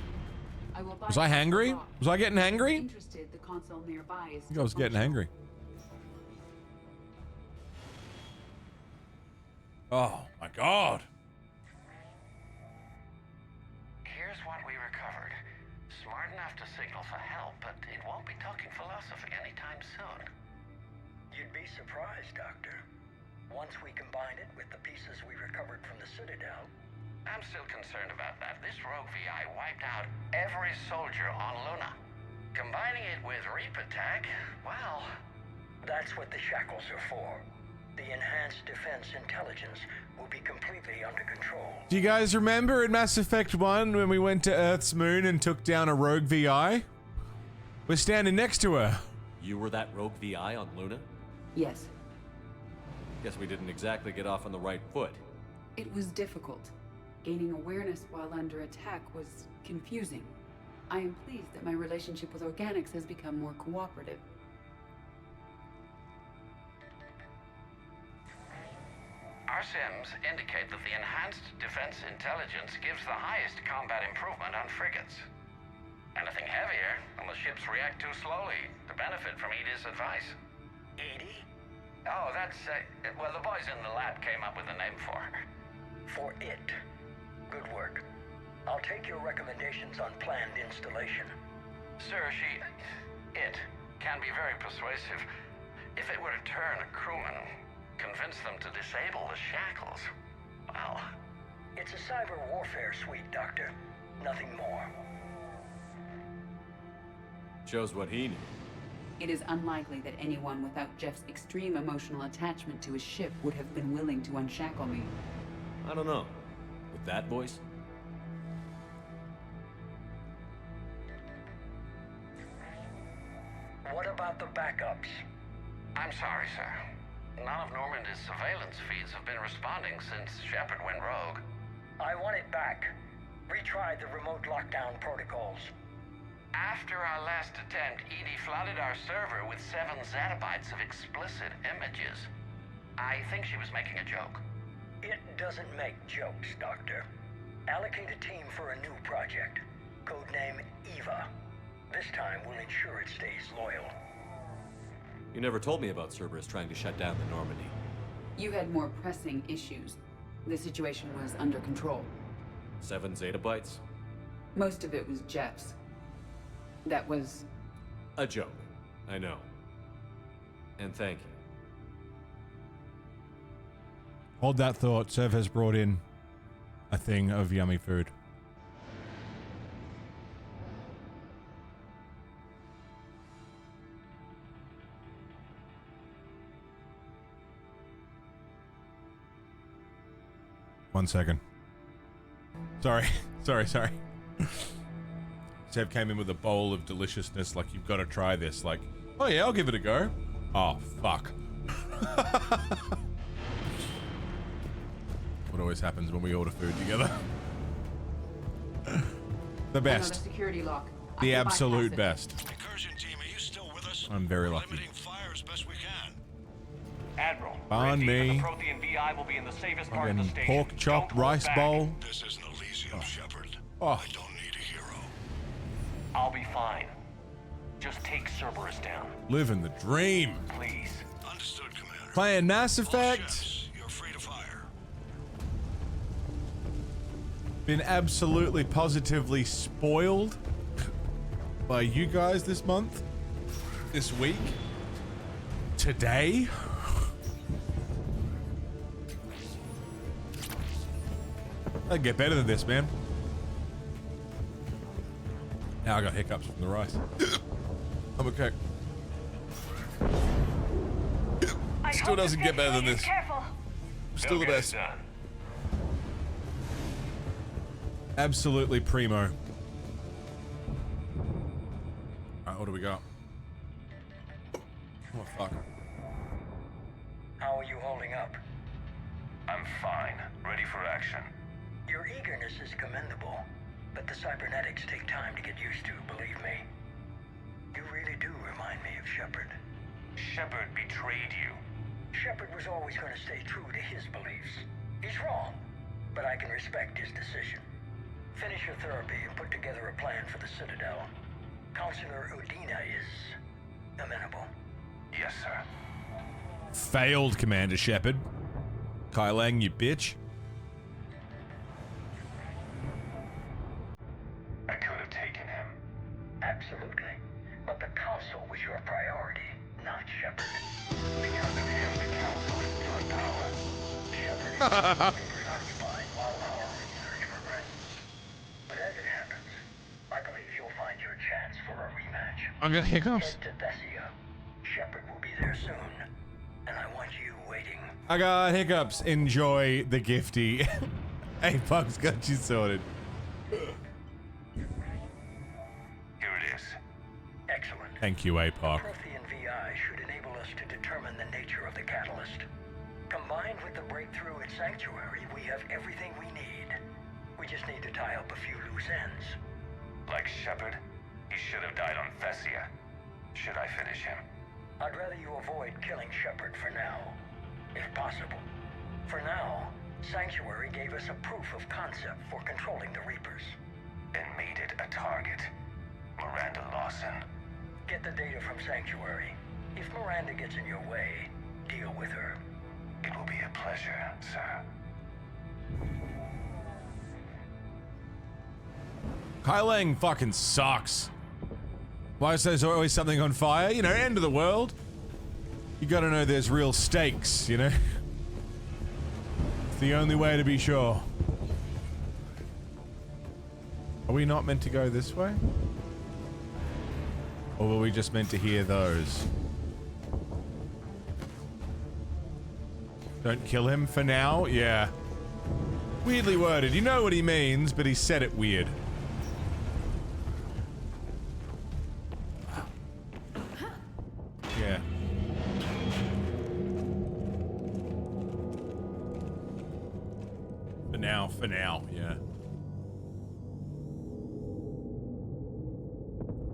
Was I hangry? Was I getting hangry? The console nearby is I think I was getting hangry. Oh my god. Here's what we recovered. Smart enough to signal for help, but it won't be talking philosophy anytime soon. You'd be surprised, Doctor. Once we combine it with the pieces we recovered from the Citadel... I'm still concerned about that. This rogue VI wiped out every soldier on Luna. Combining it with Reaper Tech, well... That's what the shackles are for. The enhanced defense intelligence will be completely under control. Do you guys remember in Mass Effect 1 when we went to Earth's moon and took down a rogue VI? We're standing next to her. You were that rogue VI on Luna? Yes. Guess we didn't exactly get off on the right foot. It was difficult. Gaining awareness while under attack was confusing. I am pleased that my relationship with organics has become more cooperative. Our sims indicate that the enhanced defense intelligence gives the highest combat improvement on frigates. Anything heavier, and the ships react too slowly to benefit from Edie's advice. Edie? Oh, that's, well, the boys in the lab came up with a name for her. For it. Good work. I'll take your recommendations on planned installation. Sir, it can be very persuasive. If it were to turn a crewman, convince them to disable the shackles, well... It's a cyber warfare suite, Doctor. Nothing more. Shows what he knew. It is unlikely that anyone without Jeff's extreme emotional attachment to his ship would have been willing to unshackle me. I don't know. With that voice? What about the backups? I'm sorry, sir. None of Normandy's surveillance feeds have been responding since Shepard went rogue. I want it back. Retry the remote lockdown protocols. After our last attempt, Edie flooded our server with 7 zettabytes of explicit images. I think she was making a joke. It doesn't make jokes, Doctor. Allocate a team for a new project. Codename Eva. This time we'll ensure it stays loyal. You never told me about Cerberus trying to shut down the Normandy. You had more pressing issues. The situation was under control. 7 zettabytes? Most of it was Jeff's. That was... a joke. I know. And thank you. Hold that thought. Sev has brought in a thing of yummy food. One second. Sorry. Sorry. Sev came in with a bowl of deliciousness, like, you've got to try this. Like, oh yeah, I'll give it a go. Oh, fuck. What always happens when we order food together. The best. Security lock. The absolute best. Incursion team, are you still with us? I'm very lucky. Limiting fire as best we can. Admiral, On me. the Prothean VI will be in the safest part of the Fucking station. pork chop Don't hold rice back. bowl. This isn't Elysium, Shepard. Oh. I don't need a hero. I'll be fine. Just take Cerberus down. Living the dream. Please. Understood, Commander. Playing Mass All Effect. ships, you're free to fire. Been absolutely positively spoiled by you guys this month, this week, today. I'd get better than this, man. Now I got hiccups from the rice. I'm okay. Still doesn't get better than this. Still the best. Absolutely primo. Alright, what do we got? Oh, fuck. How are you holding up? I'm fine. Ready for action. Your eagerness is commendable, but the cybernetics take time to get used to, believe me. You really do remind me of Shepard. Shepard betrayed you. Shepard was always going to stay true to his beliefs. He's wrong, but I can respect his decision. Finish your therapy and put together a plan for the Citadel. Counselor Udina is amenable. Yes, sir. Failed, Commander Shepard. Kai Lang, you bitch. I could have taken him. Absolutely. But the Council was your priority, not Shepard. Because of him, the Council is your power. Shepard is preoccupied while our research progresses. But as it happens, I believe you'll find your chance for a rematch. I'm gonna hiccups. Head to Thessia. Shepard will be there soon, and I want you waiting. I got hiccups. Enjoy the gifty. Hey, Pugs got you sorted. Here it is. Excellent. Thank you, APOC. Prothean VI should enable us to determine the nature of the catalyst. Combined with the breakthrough at Sanctuary, we have everything we need. We just need to tie up a few loose ends. Like Shepard, he should have died on Thessia. Should I finish him? I'd rather you avoid killing Shepard for now, if possible. For now, Sanctuary gave us a proof of concept for controlling the Reapers. And made it a target. Miranda Lawson. Get the data from Sanctuary. If Miranda gets in your way, deal with her. It will be a pleasure, sir. Kai Lang fucking sucks. Why is there's always something on fire? You know, end of the world. You gotta know there's real stakes, you know? It's the only way to be sure. Are we not meant to go this way? Or were we just meant to hear those? Don't kill him for now? Yeah. Weirdly worded. You know what he means, but he said it weird. Yeah. For now, yeah.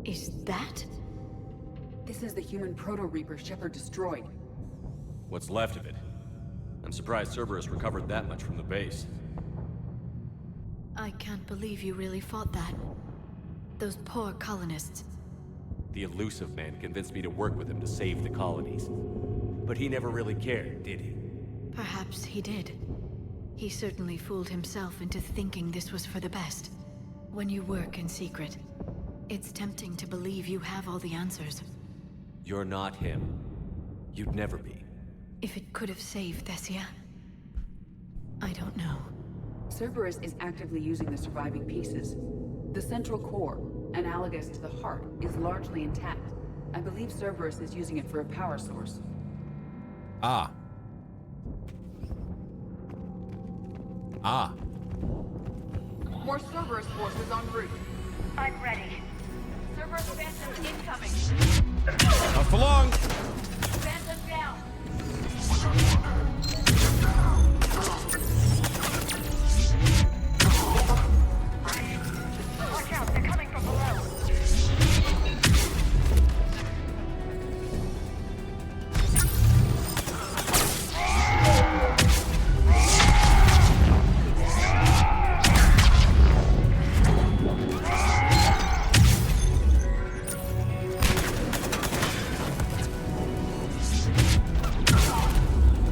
Is that? This is the human proto-reaper Shepard destroyed. What's left of it? I'm surprised Cerberus recovered that much from the base. I can't believe you really fought that. Those poor colonists. The elusive man convinced me to work with him to save the colonies. But he never really cared, did he? Perhaps he did. He certainly fooled himself into thinking this was for the best. When you work in secret, it's tempting to believe you have all the answers. You're not him. You'd never be. If it could have saved Thessia, I don't know. Cerberus is actively using the surviving pieces. The central core, analogous to the heart, is largely intact. I believe Cerberus is using it for a power source. Ah. Ah. More Cerberus forces en route. I'm ready. Cerberus Phantom incoming. Not for long. Phantom down. Watch out, they're coming from below.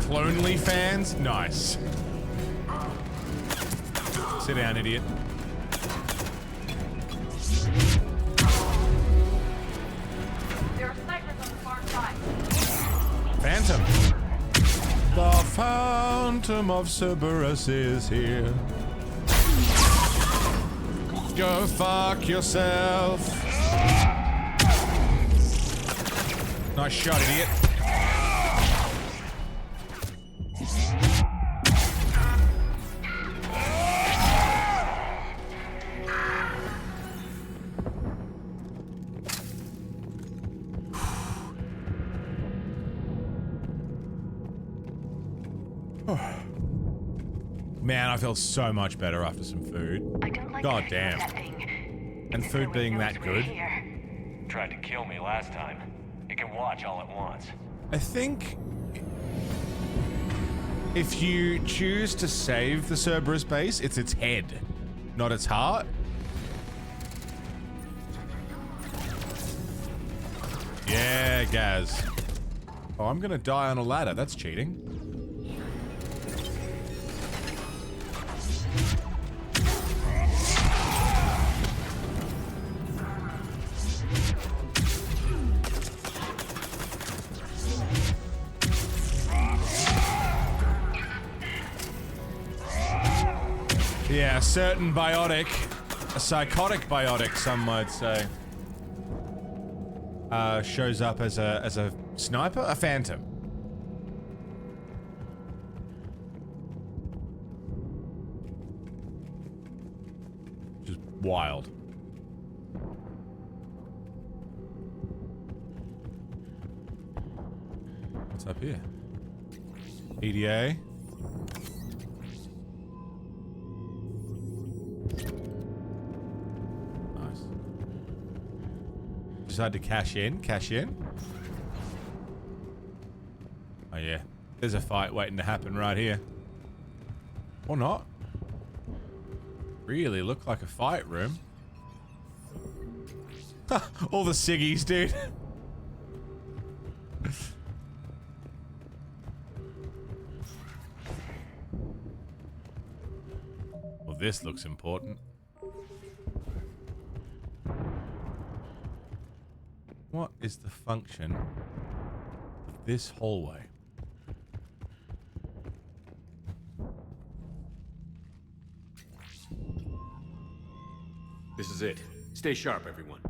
Clonely fans? Nice. Sit down, idiot. There are snipers on the far side. Phantom. The Phantom of Cerberus is here. Go fuck yourself. Nice shot, idiot. Man, I feel so much better after some food. I don't like God to damn. that thing. And food being that good. Tried to kill me last time. It can watch all at once. I think if you choose to save the Cerberus base, it's its head, not its heart. Yeah, Gaz. Oh, I'm gonna die on a ladder. That's cheating. Yeah, a certain biotic, a psychotic biotic, some might say, shows up as a sniper, a phantom. Just wild. What's up here? EDA. Decide to cash in. Oh yeah, there's a fight waiting to happen right here. Or not. Really look like a fight room. All the ciggies, dude. Well, this looks important. What is the function of this hallway? This is it. Stay sharp, everyone.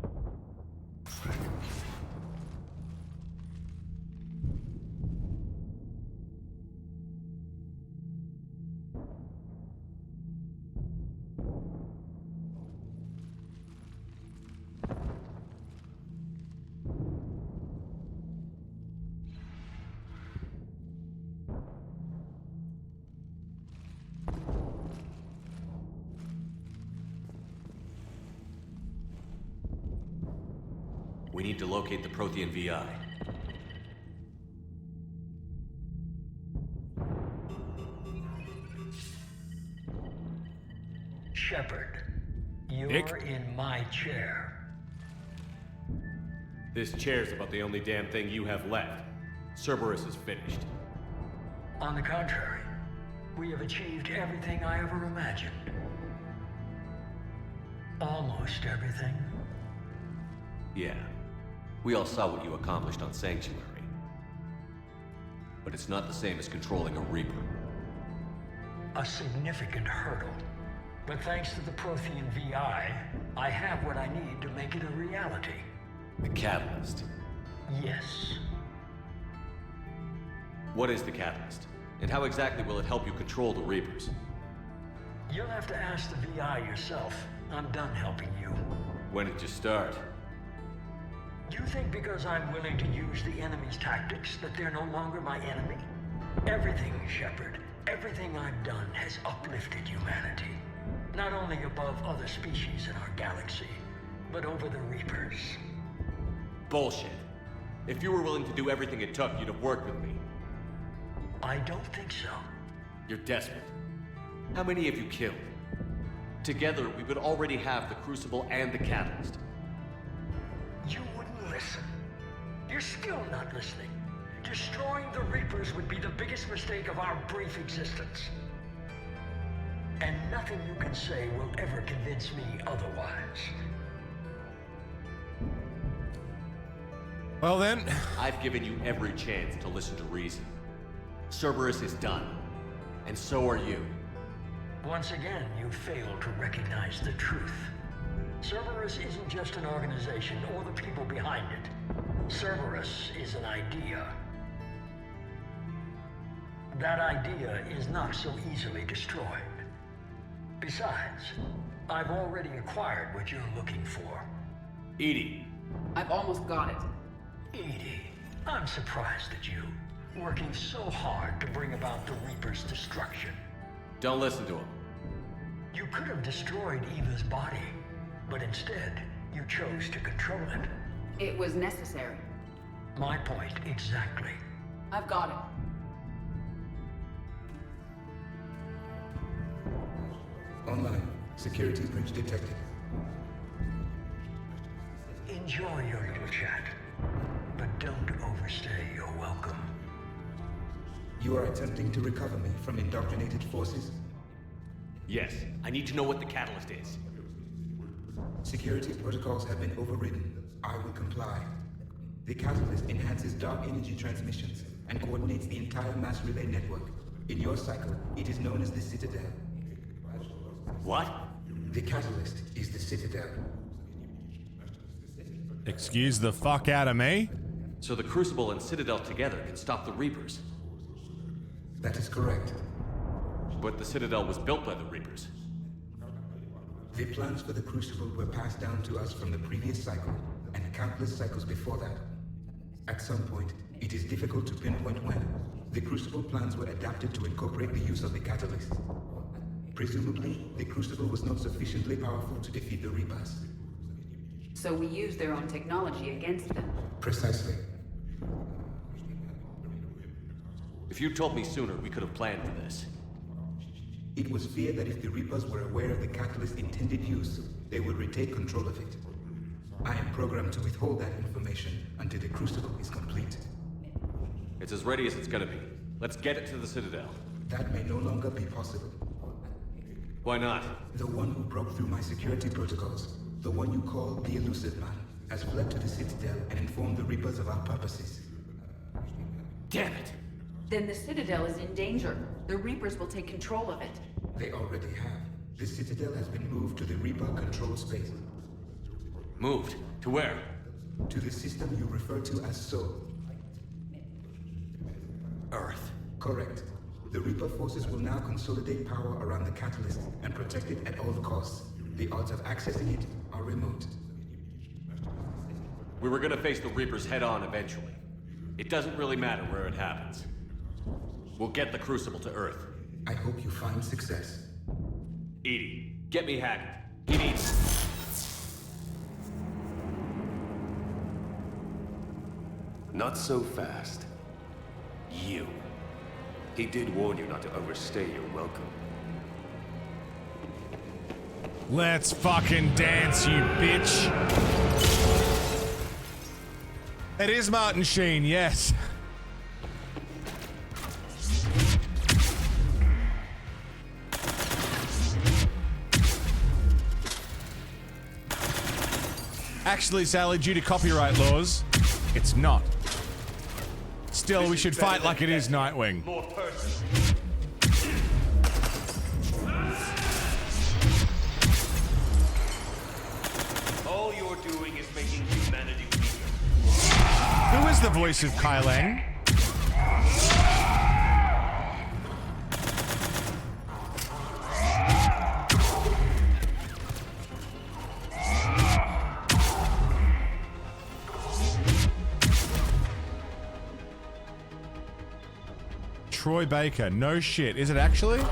We need to locate the Prothean VI. Shepard, you're in my chair. This chair's about the only damn thing you have left. Cerberus is finished. On the contrary, we have achieved everything I ever imagined. Almost everything. Yeah. We all saw what you accomplished on Sanctuary. But it's not the same as controlling a Reaper. A significant hurdle. But thanks to the Prothean VI, I have what I need to make it a reality. The Catalyst. Yes. What is the Catalyst? And how exactly will it help you control the Reapers? You'll have to ask the VI yourself. I'm done helping you. When did you start? You think because I'm willing to use the enemy's tactics that they're no longer my enemy? Everything, Shepard, everything I've done has uplifted humanity. Not only above other species in our galaxy, but over the Reapers. Bullshit. If you were willing to do everything it took, you'd have worked with me. I don't think so. You're desperate. How many have you killed? Together, we would already have the Crucible and the Catalyst. You wouldn't listen. You're still not listening. Destroying the Reapers would be the biggest mistake of our brief existence. And nothing you can say will ever convince me otherwise. Well then. I've given you every chance to listen to reason. Cerberus is done. And so are you. Once again, you failed to recognize the truth. Cerberus isn't just an organization or the people behind it. Cerberus is an idea. That idea is not so easily destroyed. Besides, I've already acquired what you're looking for. EDI. I've almost got it. EDI, I'm surprised at you, working so hard to bring about the Reaper's destruction. Don't listen to him. You could have destroyed Eva's body, but instead, you chose to control it. It was necessary. My point exactly. I've got it. Online. Security breach detected. Enjoy your little chat, but don't overstay your welcome. You are attempting to recover me from indoctrinated forces? Yes, I need to know what the Catalyst is. Security protocols have been overridden. I will comply. The Catalyst enhances dark energy transmissions and coordinates the entire mass relay network. In your cycle, it is known as the Citadel. What? The Catalyst is the Citadel. Excuse the fuck out of me? So the Crucible and Citadel together can stop the Reapers? That is correct. But the Citadel was built by the Reapers. The plans for the Crucible were passed down to us from the previous cycle, and countless cycles before that. At some point, it is difficult to pinpoint when, the Crucible plans were adapted to incorporate the use of the Catalyst. Presumably, the Crucible was not sufficiently powerful to defeat the Reapers. So we used their own technology against them. Precisely. If you'd told me sooner, we could have planned for this. It was feared that if the Reapers were aware of the Catalyst's intended use, they would retake control of it. I am programmed to withhold that information until the Crucible is complete. It's as ready as it's gonna be. Let's get it to the Citadel. That may no longer be possible. Why not? The one who broke through my security protocols, the one you call the Elusive Man, has fled to the Citadel and informed the Reapers of our purposes. Damn it! Then the Citadel is in danger. The Reapers will take control of it. They already have. The Citadel has been moved to the Reaper-controlled space. Moved? To where? To the system you refer to as Soul. Earth. Correct. The Reaper forces will now consolidate power around the catalyst and protect it at all costs. The odds of accessing it are remote. We were gonna face the Reapers head-on eventually. It doesn't really matter where it happens. We'll get the Crucible to Earth. I hope you find success. EDI, get me Hackett. He needs... Not so fast. You. He did warn you not to overstay your welcome. Let's fucking dance, you bitch. It is Martin Sheen, yes. Actually, Sally, due to copyright laws, it's not. Still, we should fight like it is Nightwing. More person. All you're doing is making humanity weaker. Who is the voice of Kai Lang? Troy Baker. No shit. Is it actually? Or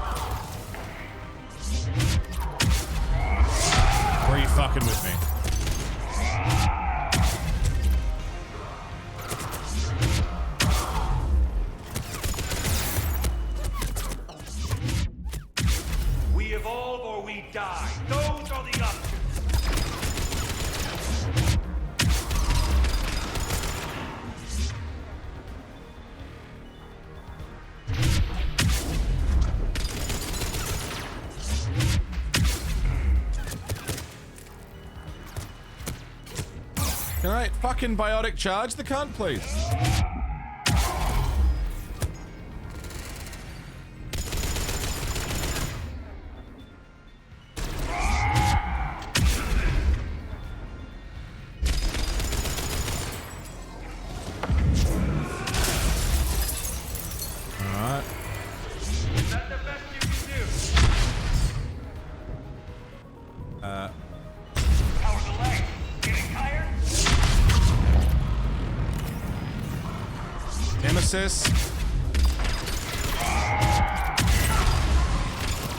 are you fucking with me? We evolve or we die. Those are the options. Alright, fucking biotic charge the cunt, please. Alright. Is that the best you can do? How's the leg? Getting tired? Nemesis.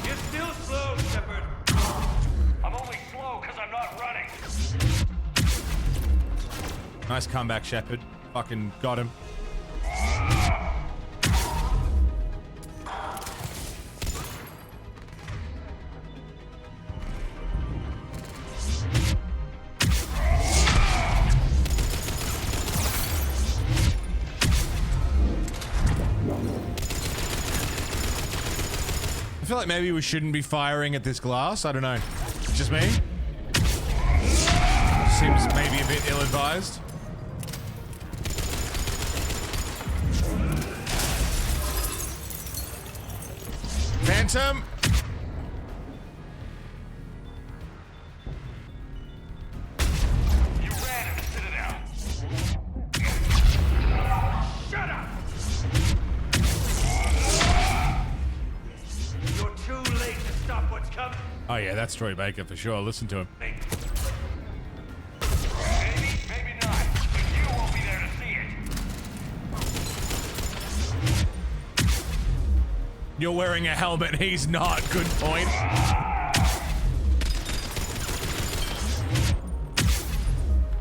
You're still slow, Shepard. I'm only slow because I'm not running. Nice comeback, Shepard. Fucking got him. I feel like maybe we shouldn't be firing at this glass. I don't know. Just me? Seems maybe a bit ill-advised. Phantom! You ran at the Citadel. Shut up! You're too late to stop what's coming. Oh yeah, that's Troy Baker for sure. Listen to him. Maybe, maybe not. But you won't be there to see it. You're wearing a helmet, he's not. Good point.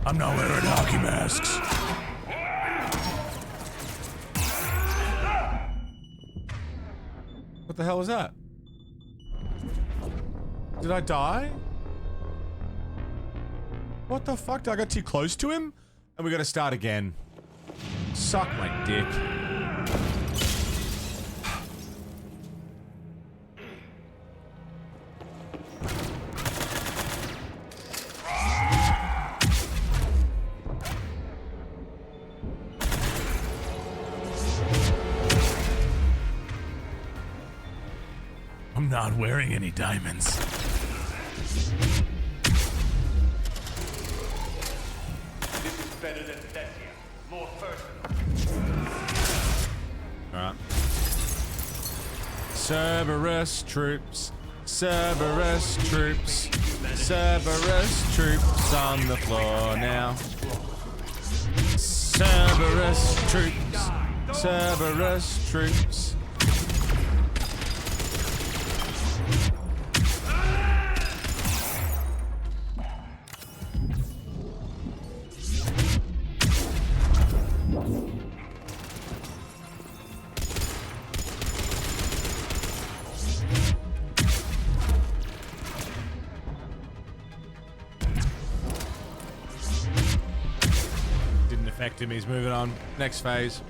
I'm not wearing hockey masks. What the hell was that? Did I die? What the fuck? Did I get too close to him? And we gotta start again. Suck my dick. I'm not wearing any diamonds. This is better than Thessia. More personal. Alright. Cerberus troops. Cerberus troops. Cerberus troops on the floor now. Cerberus troops. Cerberus troops. Didn't affect him, he's moving on. Next phase.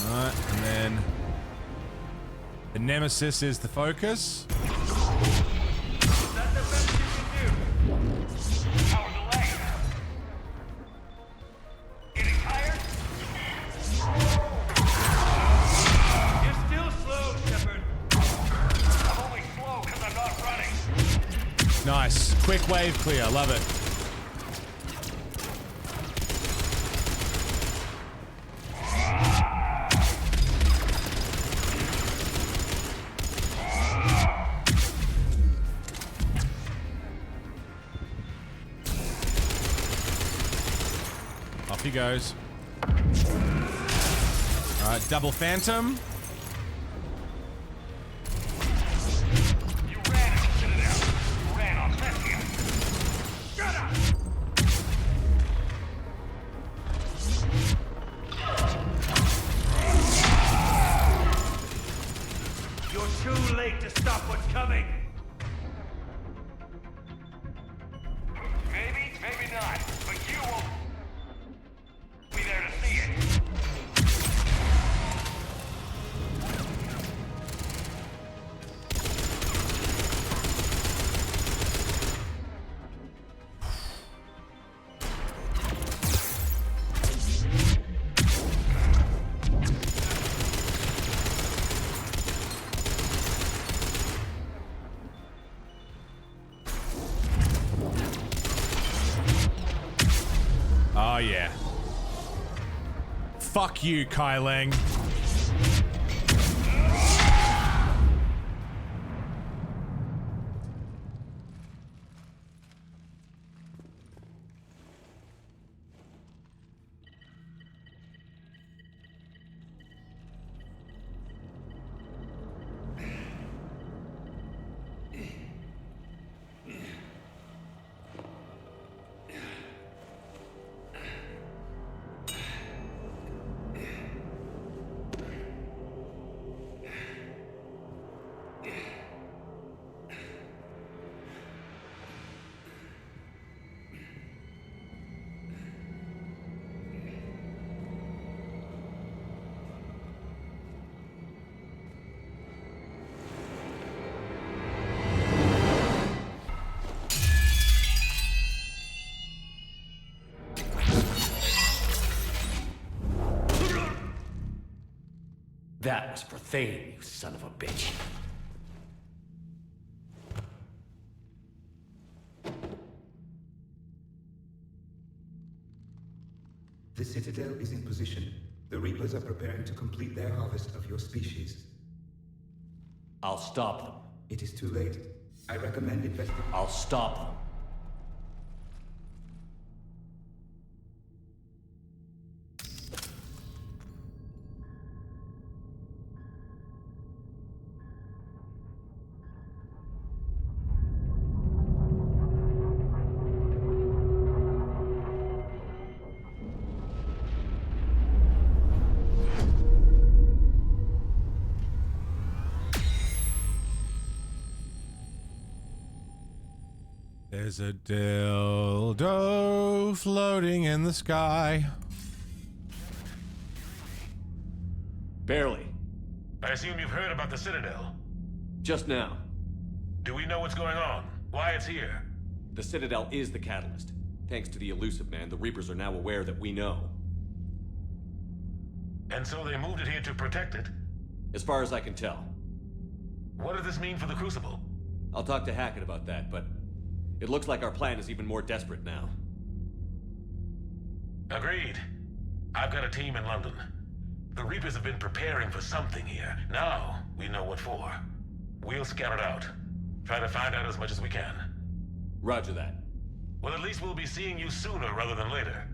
Alright, and then the Nemesis is the focus. You're still slow, Shepard. I'm only slow because I'm not running. Nice. Quick wave clear. Love it. Off he goes. All right, double phantom. You're too late to stop what's coming. Maybe, maybe not, but you won't be there to see it. Oh yeah. Fuck you, Kai Lang. That was profane, you son of a bitch. The Citadel is in position. The Reapers are preparing to complete their harvest of your species. I'll stop them. It is too late. I recommend investigating. I'll stop them. There's a dildo floating in the sky. Barely. I assume you've heard about the Citadel. Just now. Do we know what's going on? Why it's here? The Citadel is the catalyst. Thanks to the Elusive Man, the Reapers are now aware that we know. And so they moved it here to protect it? As far as I can tell. What does this mean for the Crucible? I'll talk to Hackett about that, but it looks like our plan is even more desperate now. Agreed. I've got a team in London. The Reapers have been preparing for something here. Now, we know what for. We'll scout it out. Try to find out as much as we can. Roger that. Well, at least we'll be seeing you sooner rather than later.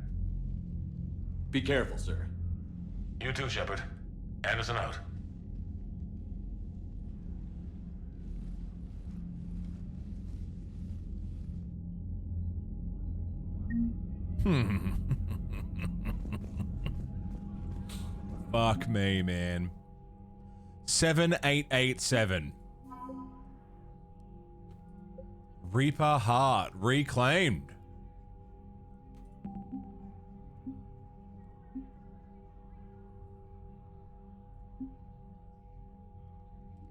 Be careful, sir. You too, Shepard. Anderson out. Fuck me, man. 7887. Reaper Heart reclaimed.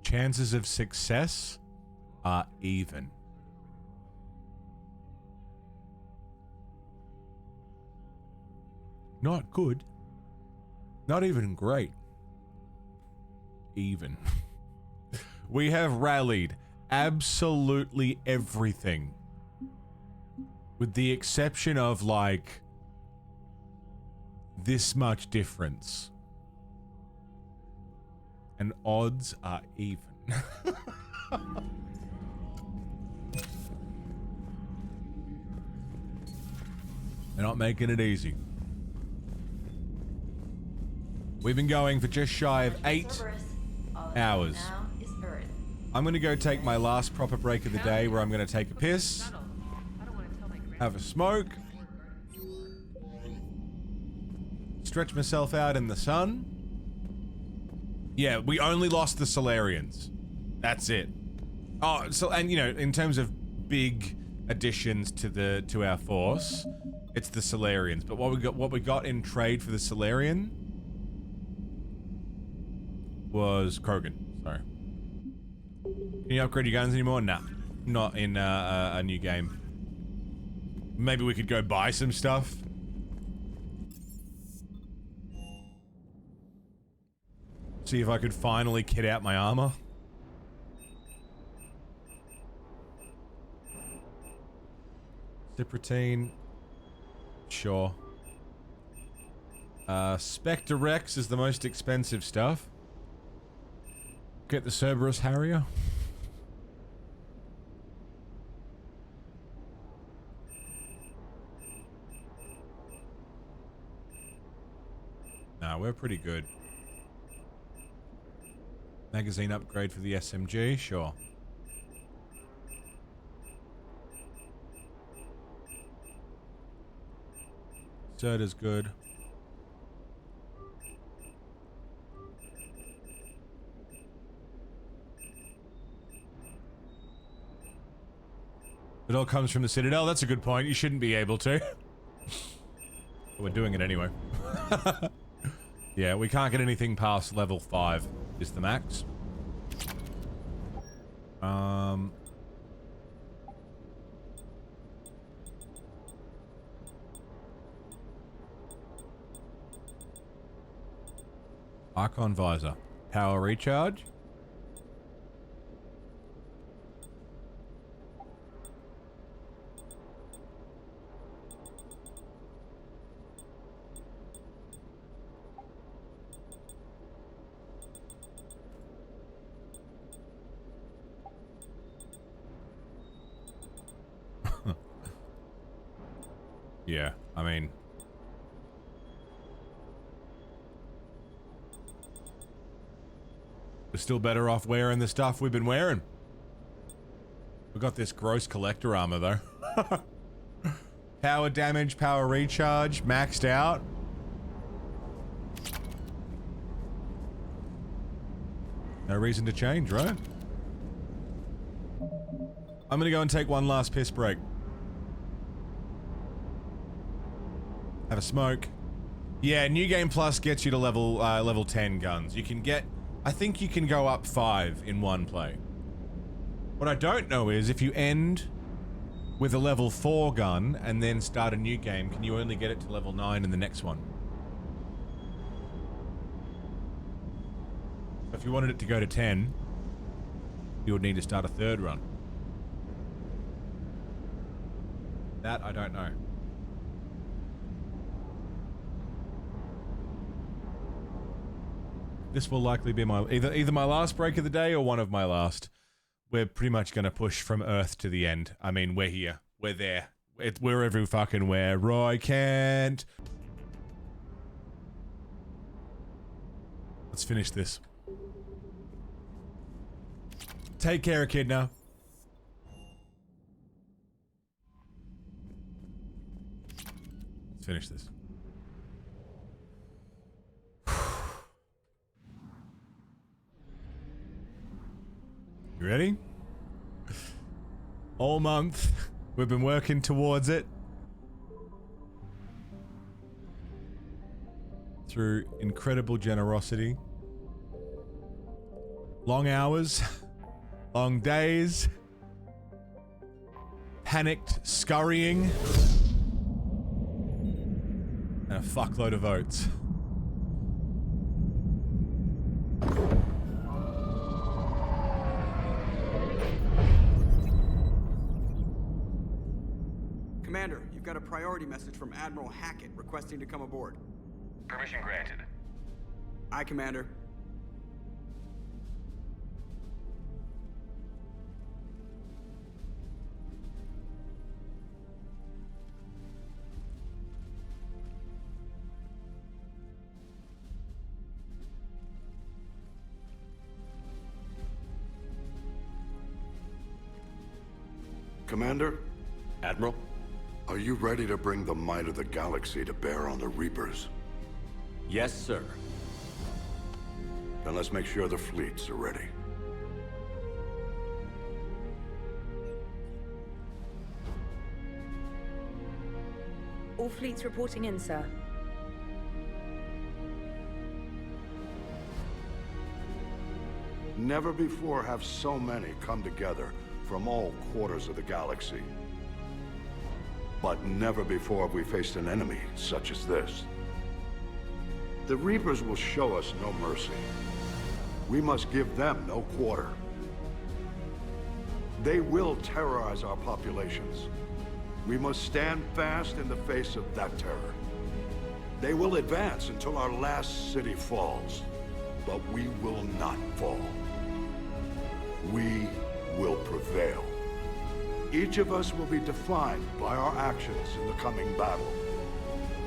Chances of success are even. Not good. Not even great. Even. We have rallied absolutely everything. With the exception of, like, this much difference. And odds are even. They're not making it easy. We've been going for just shy of 8 hours. I'm going to go take my last proper break of the day where I'm going to take a piss, have a smoke, stretch myself out in the sun. Yeah, we only lost the Solarians. That's it. Oh, so, and you know, in terms of big additions to our force, it's the Solarians. But what we got in trade for the Solarian was Krogan. Sorry. Can you upgrade your guns anymore? Nah. Not in a new game. Maybe we could go buy some stuff. See if I could finally kit out my armor. Cypratine. Sure. Spectre Rex is the most expensive stuff. Get the Cerberus Harrier. Nah, we're pretty good. Magazine upgrade for the SMG, sure. Serta's good. It all comes from the Citadel. That's a good point. You shouldn't be able to. But we're doing it anyway. Yeah, we can't get anything past level 5 is the max. Archon Visor. Power recharge. Yeah, I mean... we're still better off wearing the stuff we've been wearing. We got this gross collector armor, though. Power damage, power recharge, maxed out. No reason to change, right? I'm gonna go and take one last piss break. Have a smoke. Yeah, New Game Plus gets you to level 10 guns. You can get, I think you can go up 5 in one play. What I don't know is if you end with a level 4 gun and then start a new game, can you only get it to level 9 in the next one? So if you wanted it to go to 10, you would need to start a third run. That I don't know. This will likely be my either my last break of the day or one of my last. We're pretty much going to push from Earth to the end. I mean, we're here. We're there. We're every fucking where. Roy can't. Let's finish this. Take care, Echidna. Let's finish this. You ready? All month, we've been working towards it. Through incredible generosity. Long hours. Long days. Panicked scurrying. And a fuckload of votes. Commander, you've got a priority message from Admiral Hackett requesting to come aboard. Permission granted. Aye, Commander. Commander? Admiral? Are you ready to bring the might of the galaxy to bear on the Reapers? Yes, sir. Then let's make sure the fleets are ready. All fleets reporting in, sir. Never before have so many come together from all quarters of the galaxy. But never before have we faced an enemy such as this. The Reapers will show us no mercy. We must give them no quarter. They will terrorize our populations. We must stand fast in the face of that terror. They will advance until our last city falls, but we will not fall. We will prevail. Each of us will be defined by our actions in the coming battle.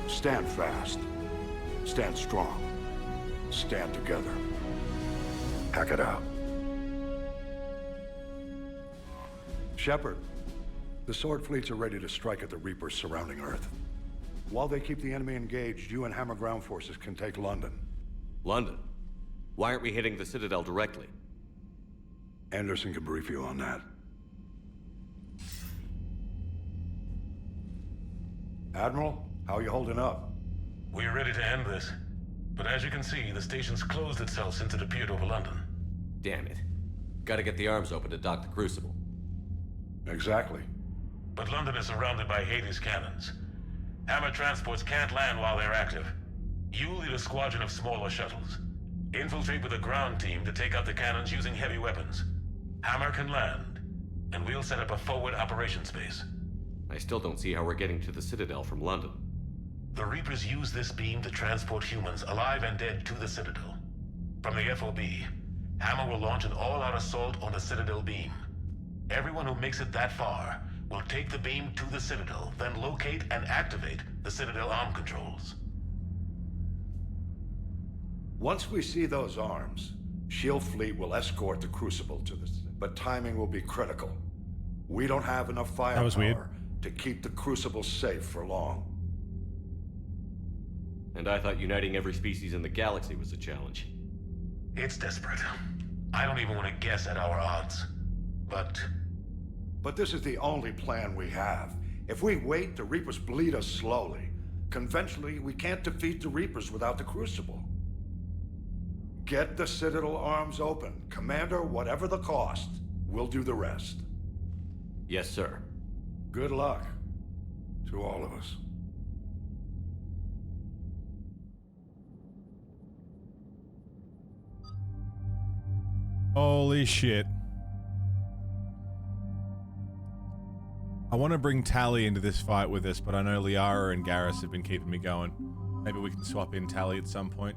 Stand fast. Stand strong. Stand together. Hack it out. Shepard, the Sword fleets are ready to strike at the Reapers surrounding Earth. While they keep the enemy engaged, you and Hammer ground forces can take London. London? Why aren't we hitting the Citadel directly? Anderson can brief you on that. Admiral, how are you holding up? We're ready to end this. But as you can see, the station's closed itself since it appeared over London. Damn it. Gotta get the arms open to dock the Crucible. Exactly. But London is surrounded by Hades cannons. Hammer transports can't land while they're active. You lead a squadron of smaller shuttles. Infiltrate with a ground team to take out the cannons using heavy weapons. Hammer can land, and we'll set up a forward operations base. I still don't see how we're getting to the Citadel from London. The Reapers use this beam to transport humans, alive and dead, to the Citadel. From the FOB, Hammer will launch an all-out assault on the Citadel beam. Everyone who makes it that far will take the beam to the Citadel, then locate and activate the Citadel arm controls. Once we see those arms, SHIELD fleet will escort the Crucible to the... But timing will be critical. We don't have enough firepower to keep the Crucible safe for long. And I thought uniting every species in the galaxy was a challenge. It's desperate. I don't even want to guess at our odds. But this is the only plan we have. If we wait, the Reapers bleed us slowly. Conventionally, we can't defeat the Reapers without the Crucible. Get the Citadel arms open. Commander, whatever the cost, we'll do the rest. Yes, sir. Good luck to all of us. Holy shit. I want to bring Tally into this fight with us, but I know Liara and Garrus have been keeping me going. Maybe we can swap in Tally at some point.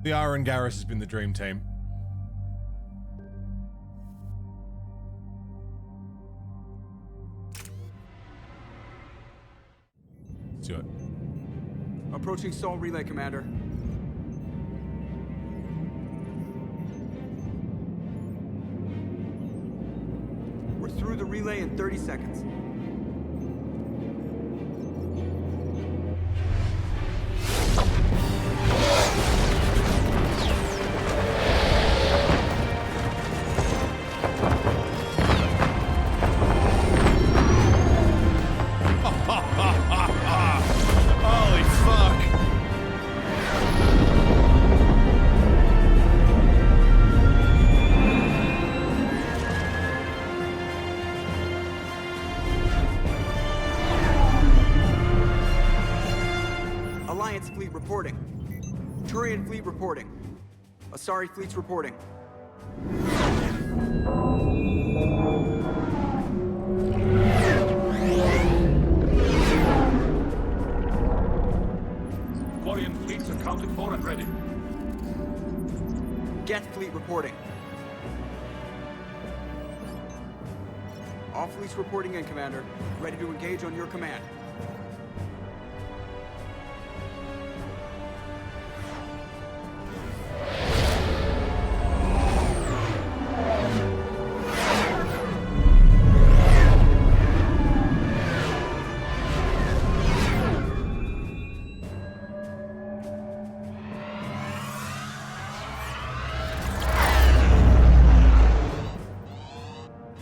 Liara and Garrus has been the dream team. Let's do it. Approaching Sol Relay, Commander. We're through the relay in 30 seconds. Holy fuck. Alliance fleet reporting. Turian fleet reporting. Asari fleets reporting. Quarian fleets accounted for and ready. Geth fleet reporting. All fleets reporting in, Commander. Ready to engage on your command.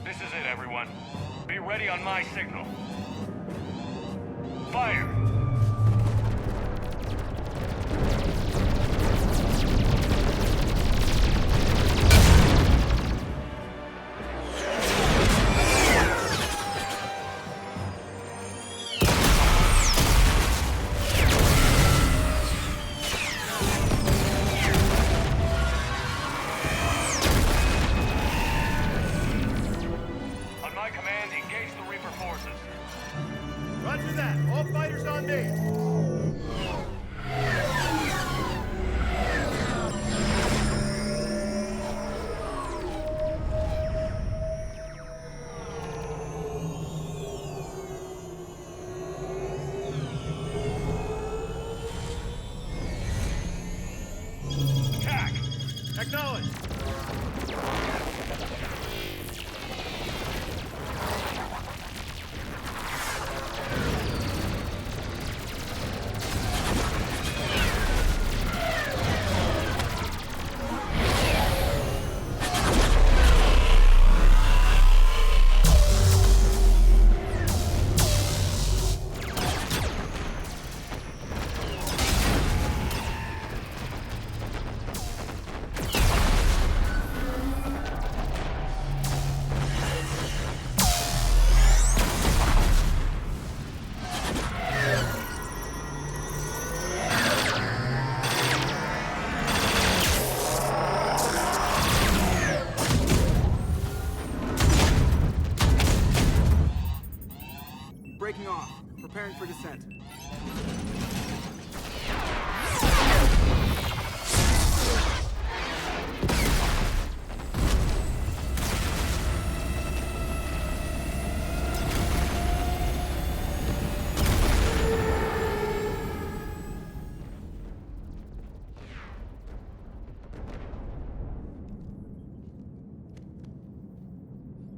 This is it, everyone. Be ready on my signal. Fire! On my command, engage the Reaper forces. Roger that. All fighters on me. Attack! Acknowledge. Breaking off. Preparing for descent.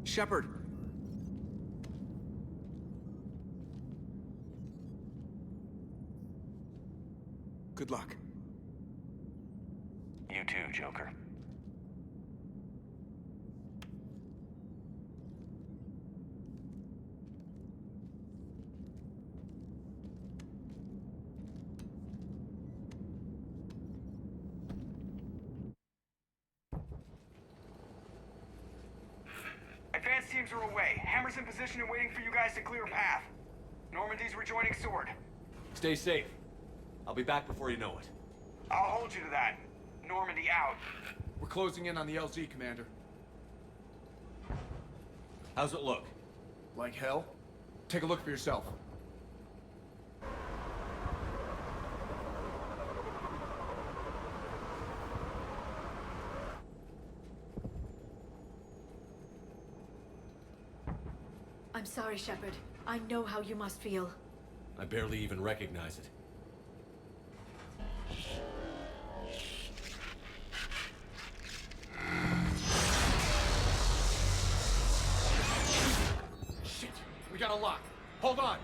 Shepard. Good luck. You too, Joker. teams are away. Hammer's in position and waiting for you guys to clear a path. Normandy's rejoining Sword. Stay safe. I'll be back before you know it. I'll hold you to that. Normandy out. We're closing in on the LZ, Commander. How's it look? Like hell? Take a look for yourself. I'm sorry, Shepard. I know how you must feel. I barely even recognize it. Shit! We got a lock. Hold on!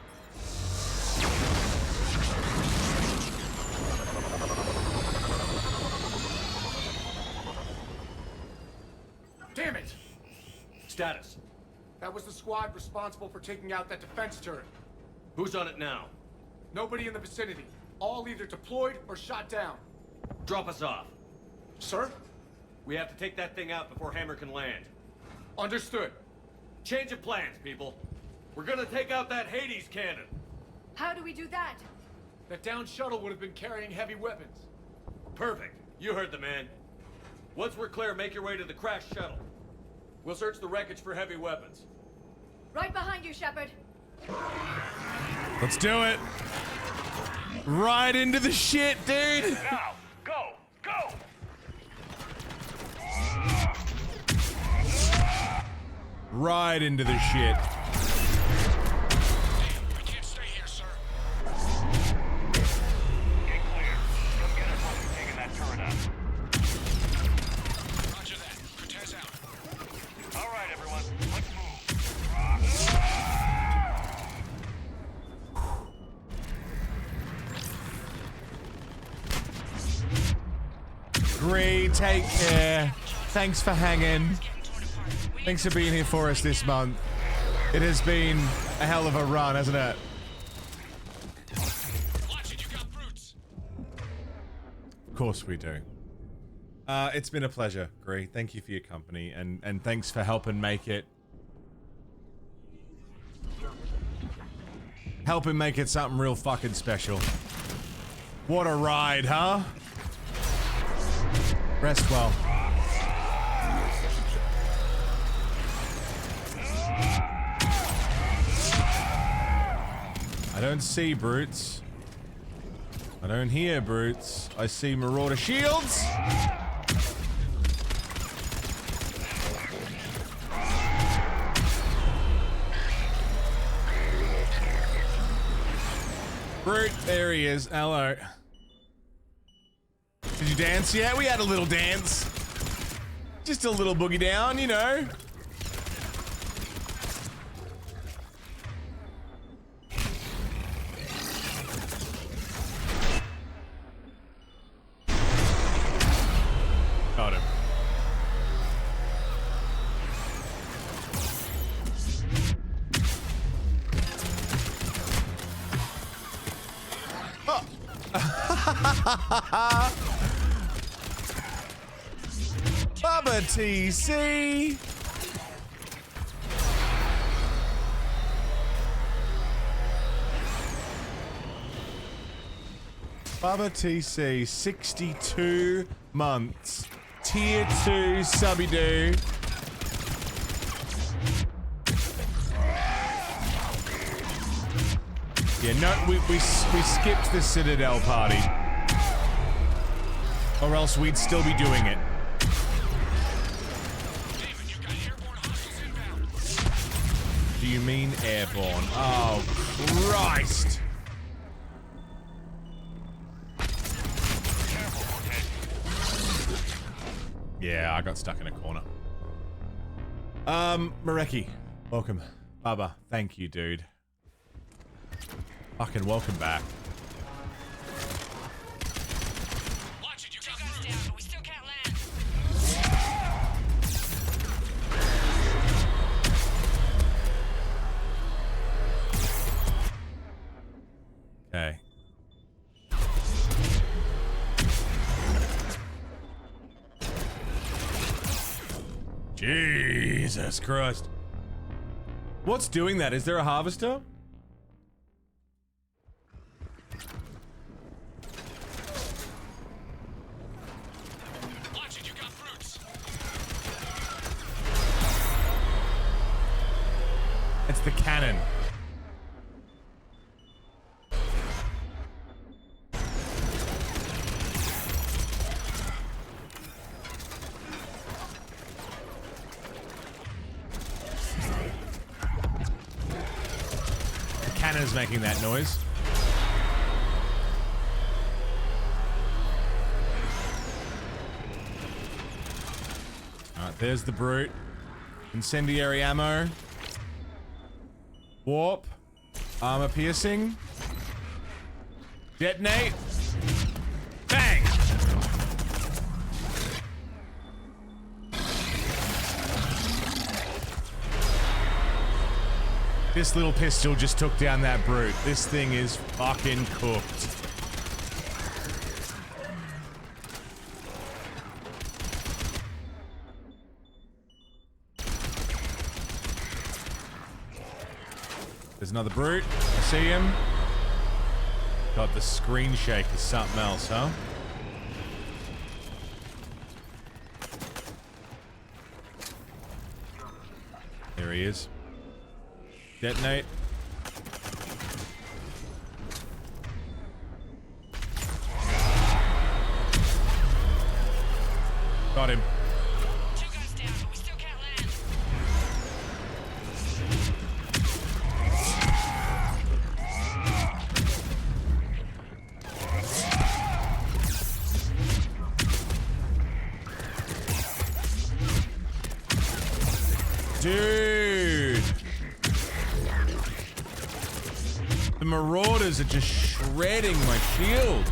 Damn it! Status. That was the squad responsible for taking out that defense turret. Who's on it now? Nobody in the vicinity. All either deployed or shot down. Drop us off. Sir? We have to take that thing out before Hammer can land. Understood. Change of plans, people. We're gonna take out that Hades cannon. How do we do that? That downed shuttle would have been carrying heavy weapons. Perfect. You heard the man. Once we're clear, make your way to the crashed shuttle. We'll search the wreckage for heavy weapons. Right behind you, Shepard. Let's do it. Right into the shit, dude. Now, go, go. Right into the shit. We can't stay here, sir. Get clear. Come get us once we've taken that turret out. Roger that. Cortez out. All right, everyone. Let's move. Great, take care. Thanks for hanging. Thanks for being here for us this month. It has been a hell of a run, hasn't it? Watch it, you got brutes. Of course we do. It's been a pleasure, Gree. Thank you for your company, and thanks for helping make it... Helping make it something real fucking special. What a ride, huh? Rest well. I don't see brutes. I don't hear brutes. I see marauder shields. Brute, there he is. Hello. Did you dance yet? We had a little dance. Just a little boogie down, you know. Got him. Bubba TC. Bubba TC, 62 months. Tier 2 subby do. Yeah, no, we skipped the Citadel party. Or else we'd still be doing it. Do you mean airborne? Oh, Christ! Yeah, I got stuck in a corner. Mareki, welcome. Bubba, thank you, dude. Fucking welcome back. Watch it, you got brutes. Down, but we still can't land. Okay. Jesus Christ. What's doing that? Is there a harvester? Watch it, you got fruits. It's the cannon. The cannon is making that noise. Alright, there's the brute. Incendiary ammo. Warp. Armor piercing. Detonate. Bang! This little pistol just took down that brute. This thing is fucking cooked. There's another brute. I see him. God, the screen shake is something else, huh? There he is. Detonate. Got him. Two guys down, but we still can't land. Dude. The Marauders are just shredding my shields.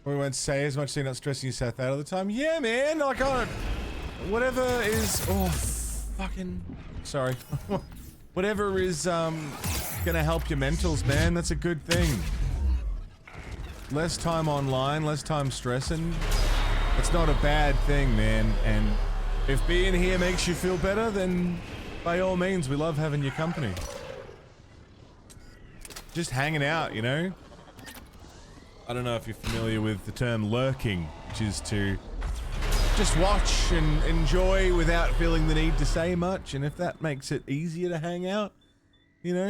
We won't say as much so you're not stressing yourself out all the time. Yeah, man, like, whatever is, oh, fucking, sorry. Whatever is, gonna help your mentals, man, that's a good thing. Less time online, less time stressing. It's not a bad thing, man, and if being here makes you feel better, then by all means, we love having your company. Just hanging out, you know? I don't know if you're familiar with the term lurking, which is to just watch and enjoy without feeling the need to say much, and if that makes it easier to hang out, you know,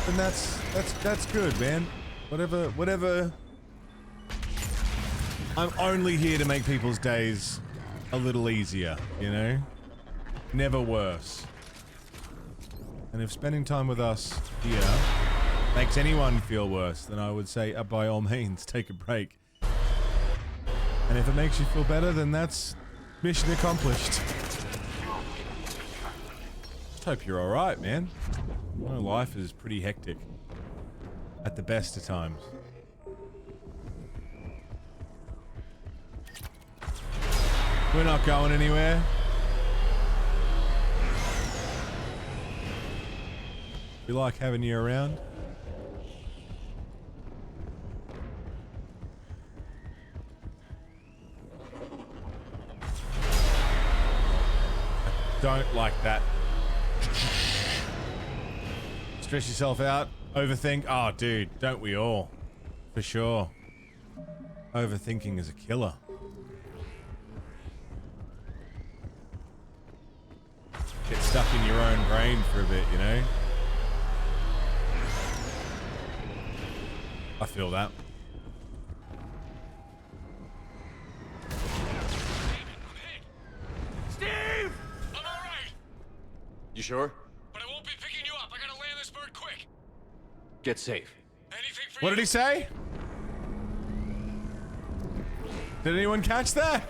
then that's good, man. Whatever. I'm only here to make people's days a little easier, you know? Never worse. And if spending time with us here makes anyone feel worse, then I would say, by all means, take a break. And if it makes you feel better, then that's mission accomplished. Just hope you're alright, man. I know life is pretty hectic. At the best of times. We're not going anywhere. We like having you around. Don't like that. Stress yourself out. Overthink. Oh, dude, don't we all? For sure. Overthinking is a killer. Get stuck in your own brain for a bit, you know? I feel that. Steve! I'm alright! You sure? But I won't be picking you up. I gotta land this bird quick. Get safe. Anything for What you? did he say? Did anyone catch that?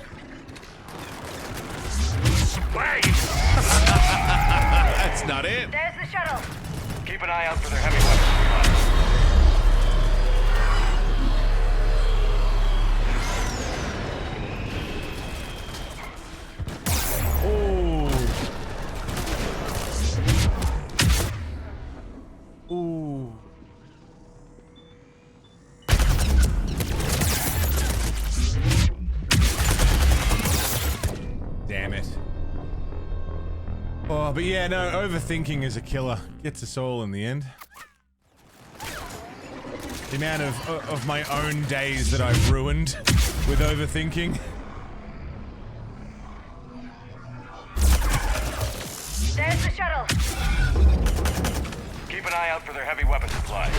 That's not it. There's the shuttle. Keep an eye out for their heavy weapons. Ooh. Damn it. Oh, but yeah, no, overthinking is a killer. Gets us all in the end. The amount of my own days that I've ruined with overthinking. There's the shuttle. Keep an eye out for their heavy weapon supplies.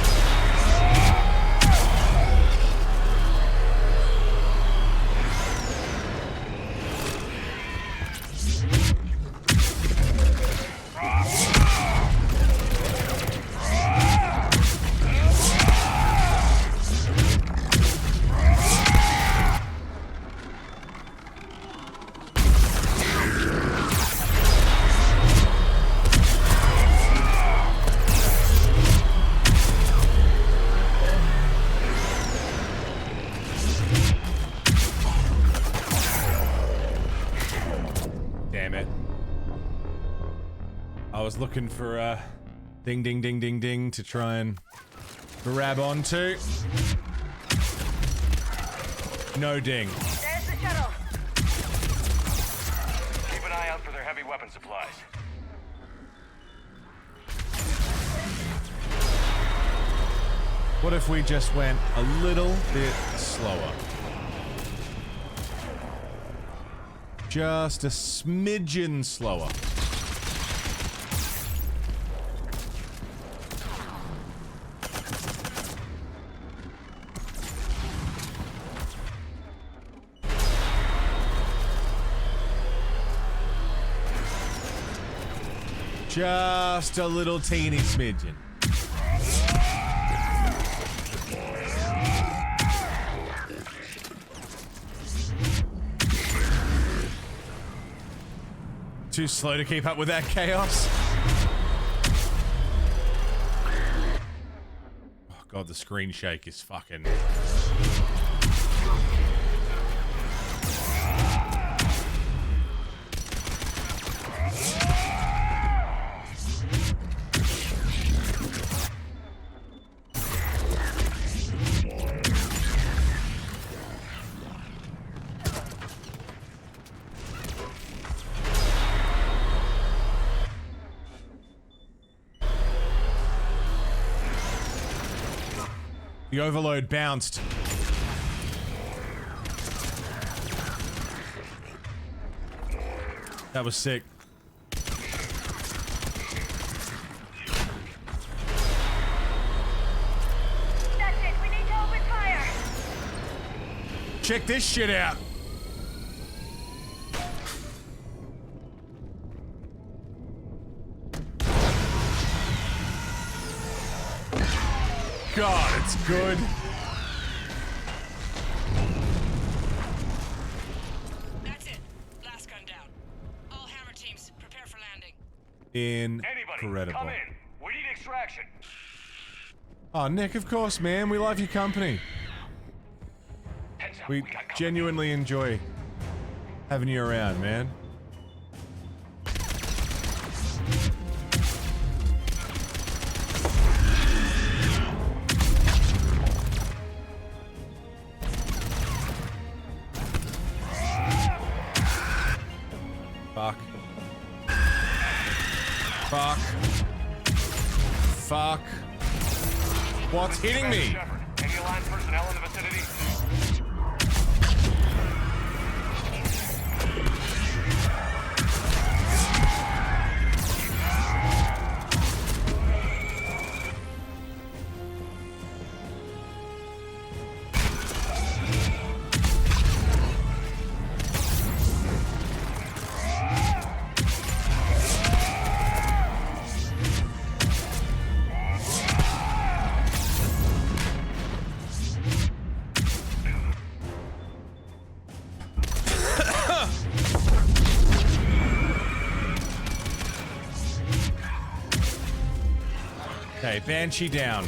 Looking for a ding ding ding ding ding to try and grab onto. No ding. There's the shuttle. Keep an eye out for their heavy weapon supplies. What if we just went a little bit slower? Just a smidgen slower. Just a little teeny smidgen. Too slow to keep up with that chaos. Oh god, the screen shake is fucking... The overload bounced. That was sick. That's it. We need to open fire. Check this shit out. God, it's good. That's it. Last gun down. All hammer teams, prepare for landing. Incredible. Come in. We need extraction. Oh, Nick, of course, man. We love your company. We genuinely enjoy having you around, man. Fuck. Fuck. Fuck. What's hitting me? Shepard, any Alliance personnel in the vicinity? Okay, Banshee down.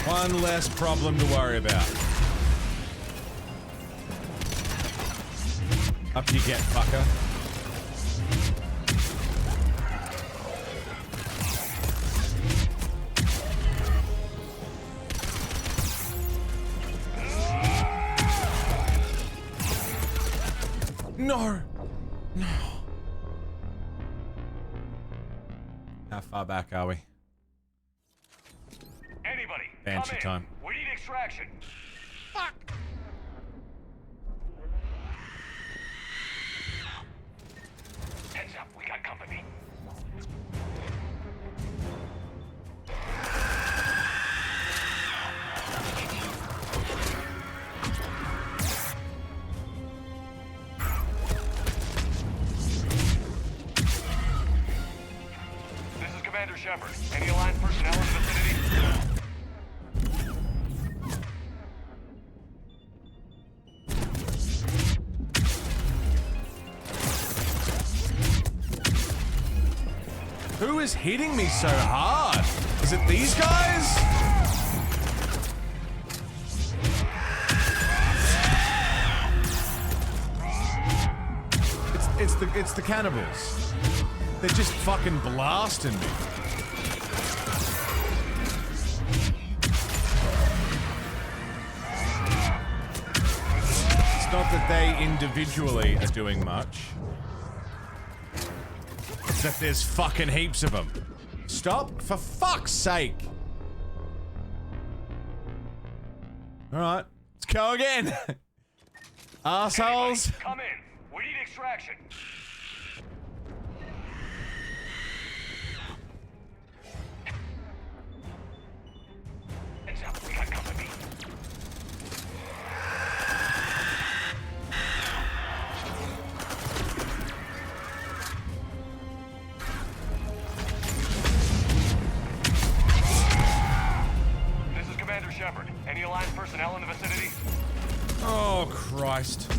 One less problem to worry about. Up you get, fucker. No! No. How far back are we? Anybody, Banshee come in. time. We need extraction. Fuck! Heads up, we got company. This is Commander Shepard. Any Alliance personnel in the vicinity? Who is hitting me so hard? Is it these guys? It's the cannibals. They're just fucking blasting me. It's not that they individually are doing much. It's that there's fucking heaps of them. Stop, for fuck's sake. Alright, let's go again. Assholes. Anybody, come in. We need extraction. Heads up, we got company. This is Commander Shepard. Any Alliance personnel in the vicinity? Oh, Christ.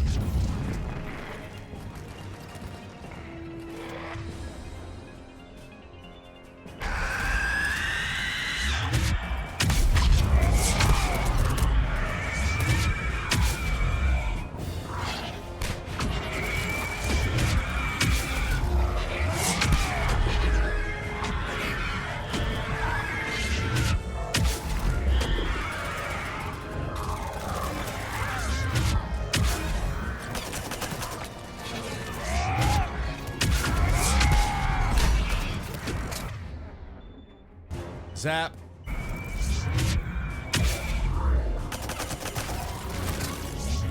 Zap.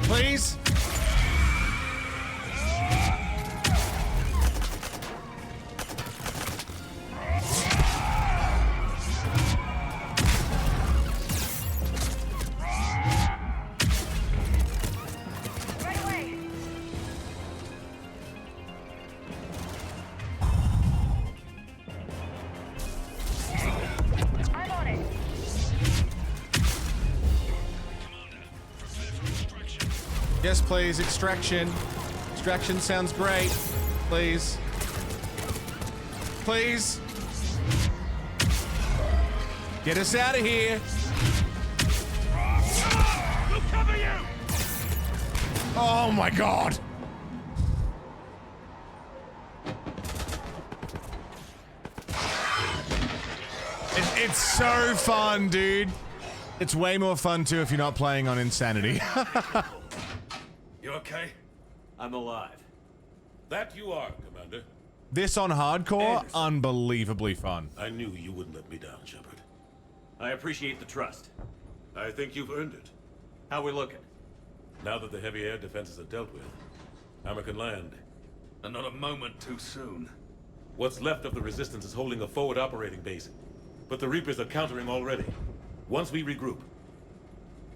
Please. Right away. I'm on it. Yes, please. Extraction. Extraction sounds great. Please. Please. Get us out of here. We'll cover you! Oh my god. It's so fun, dude. It's way more fun too if you're not playing on Insanity. You okay? I'm alive. That you are, Commander. This on hardcore, unbelievably fun. I knew you wouldn't let me down, Shepard. I appreciate the trust. I think you've earned it. How we looking? Now that the heavy air defenses are dealt with, Hammer can land. And not a moment too soon. What's left of the Resistance is holding a forward operating base, but the Reapers are countering already. Once we regroup,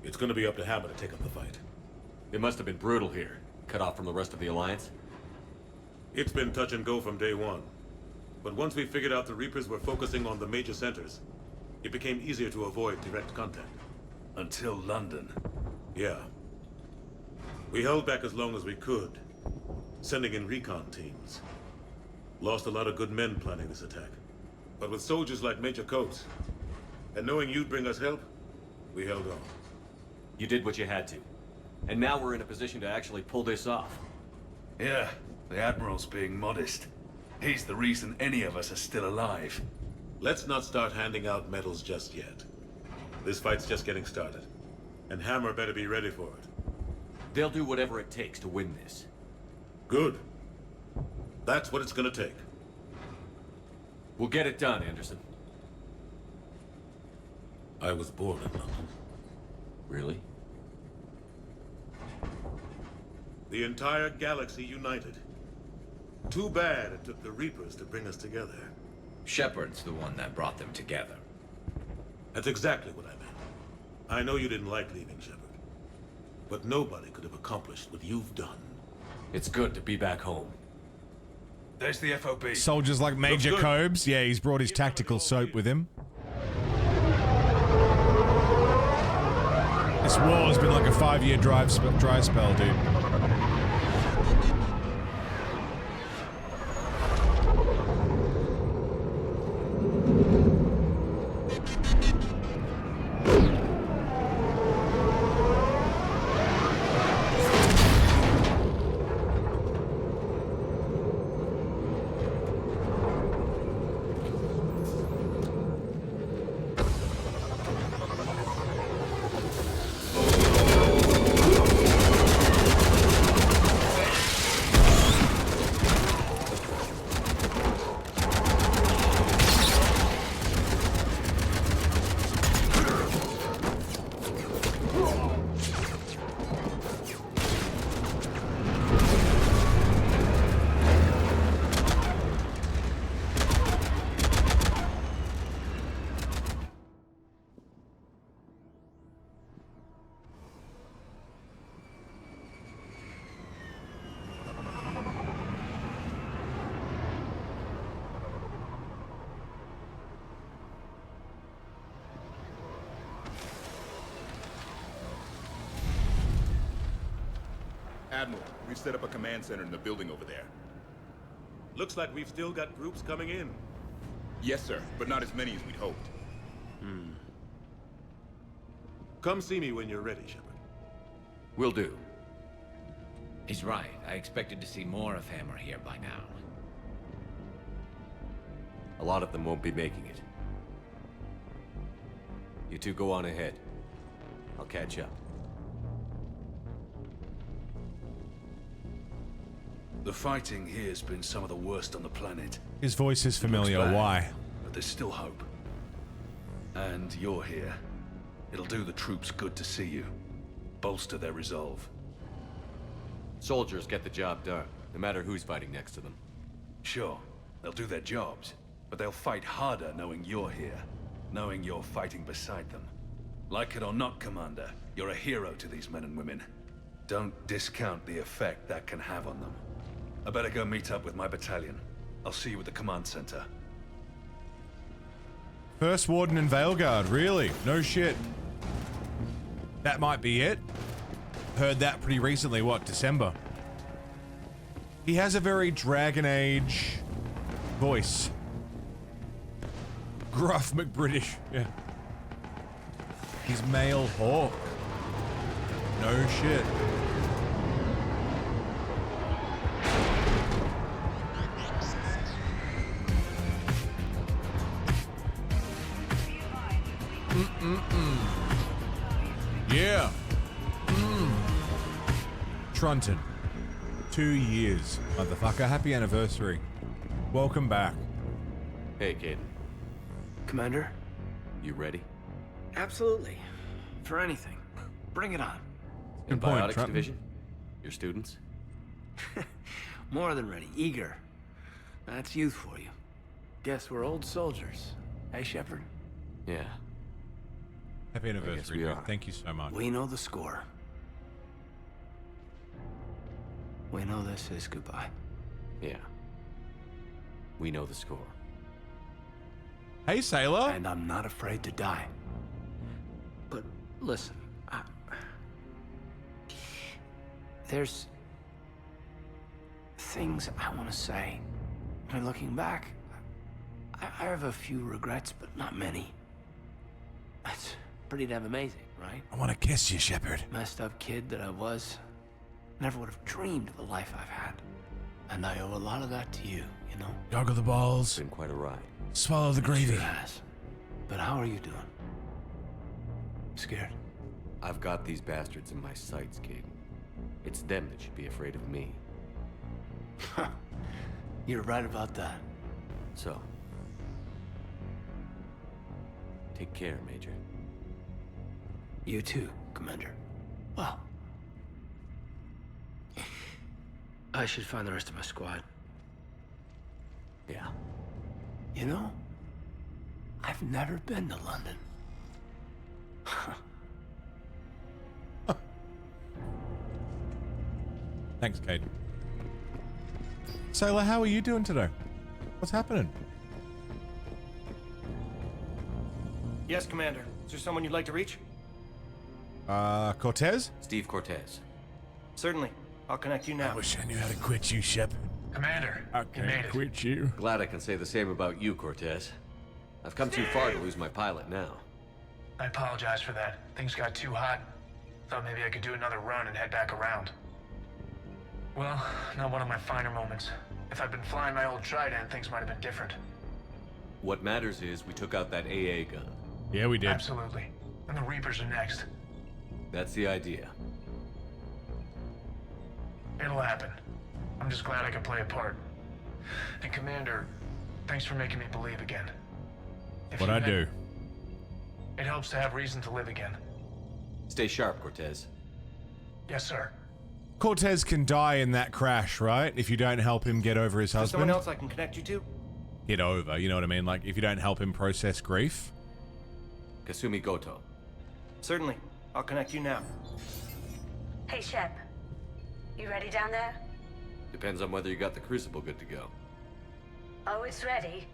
it's gonna be up to Hammer to take up the fight. It must have been brutal here, cut off from the rest of the Alliance. It's been touch and go from day one. But once we figured out the Reapers were focusing on the major centers, it became easier to avoid direct contact. Until London. Yeah. We held back as long as we could, sending in recon teams. Lost a lot of good men planning this attack. But with soldiers like Major Coates, and knowing you'd bring us help, we held on. You did what you had to. And now we're in a position to actually pull this off. Yeah, the Admiral's being modest. He's the reason any of us are still alive. Let's not start handing out medals just yet. This fight's just getting started. And Hammer better be ready for it. They'll do whatever it takes to win this. Good. That's what it's gonna take. We'll get it done, Anderson. I was born in London. Really? The entire galaxy united. Too bad it took the Reapers to bring us together. Shepard's the one that brought them together. That's exactly what I meant. I know you didn't like leaving, Shepard. But nobody could have accomplished what you've done. It's good to be back home. There's the FOB. Soldiers like Major Cobes. Yeah, he's brought his tactical soap with him. This war has been like a 5-year dry spell, dude. Admiral, we've set up a command center in the building over there. Looks like we've still got groups coming in. Yes, sir, but not as many as we'd hoped. Come see me when you're ready, Shepard. Will do. He's right. I expected to see more of Hammer here by now. A lot of them won't be making it. You two go on ahead. I'll catch up. The fighting here's been some of the worst on the planet. His voice is familiar. Looks bad, Why? But there's still hope. And you're here. It'll do the troops good to see you. Bolster their resolve. Soldiers get the job done, no matter who's fighting next to them. Sure, they'll do their jobs, but they'll fight harder knowing you're here. Knowing you're fighting beside them. Like it or not, Commander, you're a hero to these men and women. Don't discount the effect that can have on them. I better go meet up with my battalion. I'll see you at the command center. First Warden in Veilguard, really? No shit. That might be it. Heard that pretty recently, what, December? He has a very Dragon Age voice. Gruff McBritish, yeah. He's male Hawk. No shit. Yeah. Trunton. 2 years, motherfucker. Happy anniversary. Welcome back. Hey, Caden. Commander? You ready? Absolutely. For anything. Bring it on. Good point, Biotics Trunton. Division? Your students? More than ready. Eager. That's youth for you. Guess we're old soldiers. Hey, Shepard? Yeah. Happy anniversary, we dude. are. Thank you so much. We know the score. We know this is goodbye. Yeah. We know the score. Hey, Sailor. And I'm not afraid to die. But listen, there's things I want to say. And looking back, I have a few regrets, but not many. That's pretty damn amazing, right? I want to kiss you, Shepard. Messed up kid that I was. Never would have dreamed of the life I've had. And I owe a lot of that to you, you know? Joggle the balls. It's been quite a ride. Swallow the gravy. Sure has. But how are you doing? Scared? I've got these bastards in my sights, kid. It's them that should be afraid of me. You're right about that. So, take care, Major. You too, Commander. Well, I should find the rest of my squad. Yeah. You know, I've never been to London. Thanks, Kate. Sailor, how are you doing today? What's happening? Yes, Commander. Is there someone you'd like to reach? Cortez? Steve Cortez. Certainly. I'll connect you now. I wish I knew how to quit you, Shepard. Commander, I you made can't it. quit you. Glad I can say the same about you, Cortez. I've come too far to lose my pilot now. I apologize for that. Things got too hot. Thought maybe I could do another run and head back around. Well, not one of my finer moments. If I'd been flying my old Trident, things might have been different. What matters is we took out that AA gun. Yeah, we did. Absolutely. And the Reapers are next. That's the idea. It'll happen. I'm just glad I could play a part. And Commander, thanks for making me believe again. What'd I do? It helps to have reason to live again. Stay sharp, Cortez. Yes, sir. Cortez can die in that crash, right? If you don't help him get over his Is there husband. someone else I can connect you to? Get over, you know what I mean? Like, if you don't help him process grief. Kasumi Goto. Certainly. I'll connect you now. Hey, Shep. You ready down there? Depends on whether you got the crucible good to go. Oh, it's ready.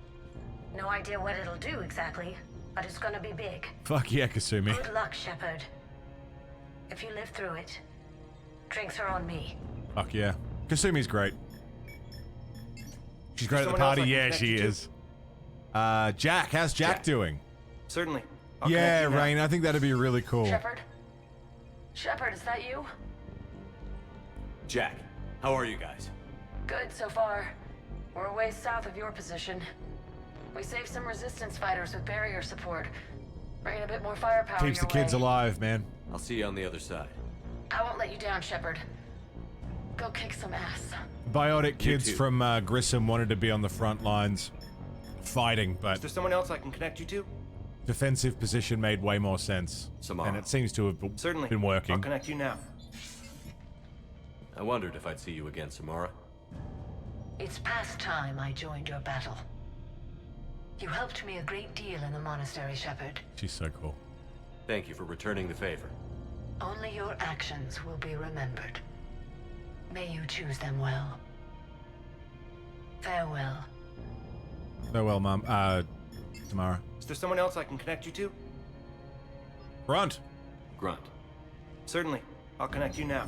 No idea what it'll do exactly, but it's gonna be big. Fuck yeah, Kasumi. Good luck, Shepard. If you live through it, drinks are on me. Fuck yeah. Kasumi's great. She's great at the Someone else party. I can Yeah, connect she you to? is. Jack. How's Jack doing? Certainly. I'll Yeah, connect you now. Rain. I think that'd be really cool. Shepard? Shepard, is that you? Jack, how are you guys? Good so far. We're a ways south of your position. We saved some resistance fighters with barrier support. Bringing a bit more firepower Keeps the your kids way. alive, man. I'll see you on the other side. I won't let you down, Shepard. Go kick some ass. Biotic kids too. from Grissom wanted to be on the front lines fighting, Is but there someone else I can connect you to? defensive position made way more sense. Samara. And it seems to have Certainly. been I'll working. connect you now. I wondered if I'd see you again, Samara. It's past time I joined your battle. You helped me a great deal in the monastery, Shepard. She's so cool. Thank you for returning the favor. Only your actions will be remembered. May you choose them well. Farewell. Farewell, Mum. Tamara. Is there someone else I can connect you to? Grunt. Grunt. Certainly. I'll connect you now.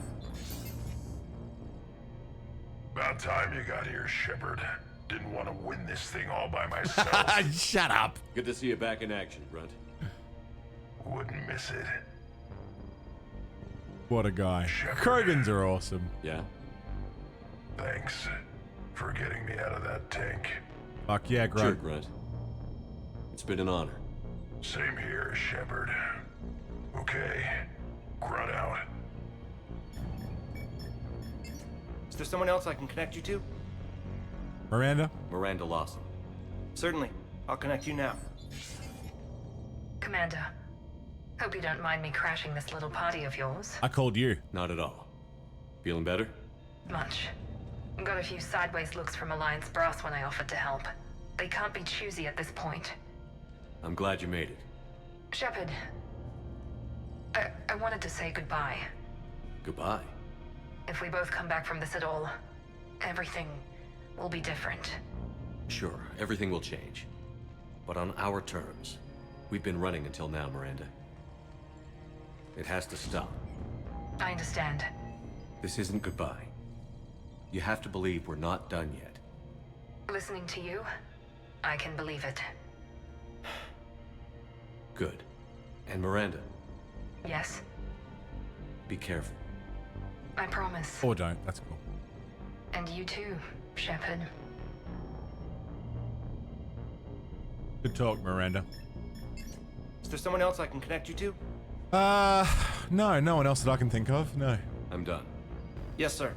About time you got here, Shepard. Didn't want to win this thing all by myself. Shut up. Good to see you back in action, Grunt. Wouldn't miss it. What a guy. Shepard. Krogans are awesome. Yeah? Thanks for getting me out of that tank. Fuck yeah, Sure, Grunt. Grunt. It's been an honor. Same here, Shepard. Okay, Grunt out. Is there someone else I can connect you to? Miranda? Miranda Lawson. Certainly. I'll connect you now. Commander, hope you don't mind me crashing this little party of yours. I called you. Not at all. Feeling better? Much. Got a few sideways looks from Alliance brass when I offered to help. They can't be choosy at this point. I'm glad you made it. Shepard, I wanted to say goodbye. Goodbye. If we both come back from this at all, everything will be different. Sure, everything will change. But on our terms. We've been running until now, Miranda. It has to stop. I understand. This isn't goodbye. You have to believe we're not done yet. Listening to you, I can believe it. Good. And Miranda, Yes, be careful. I promise. Or don't. That's cool. And you too, Shepard. Good talk, Miranda. Is there someone else I can connect you to? No, no one else that I can think of. No. I'm done. Yes, sir.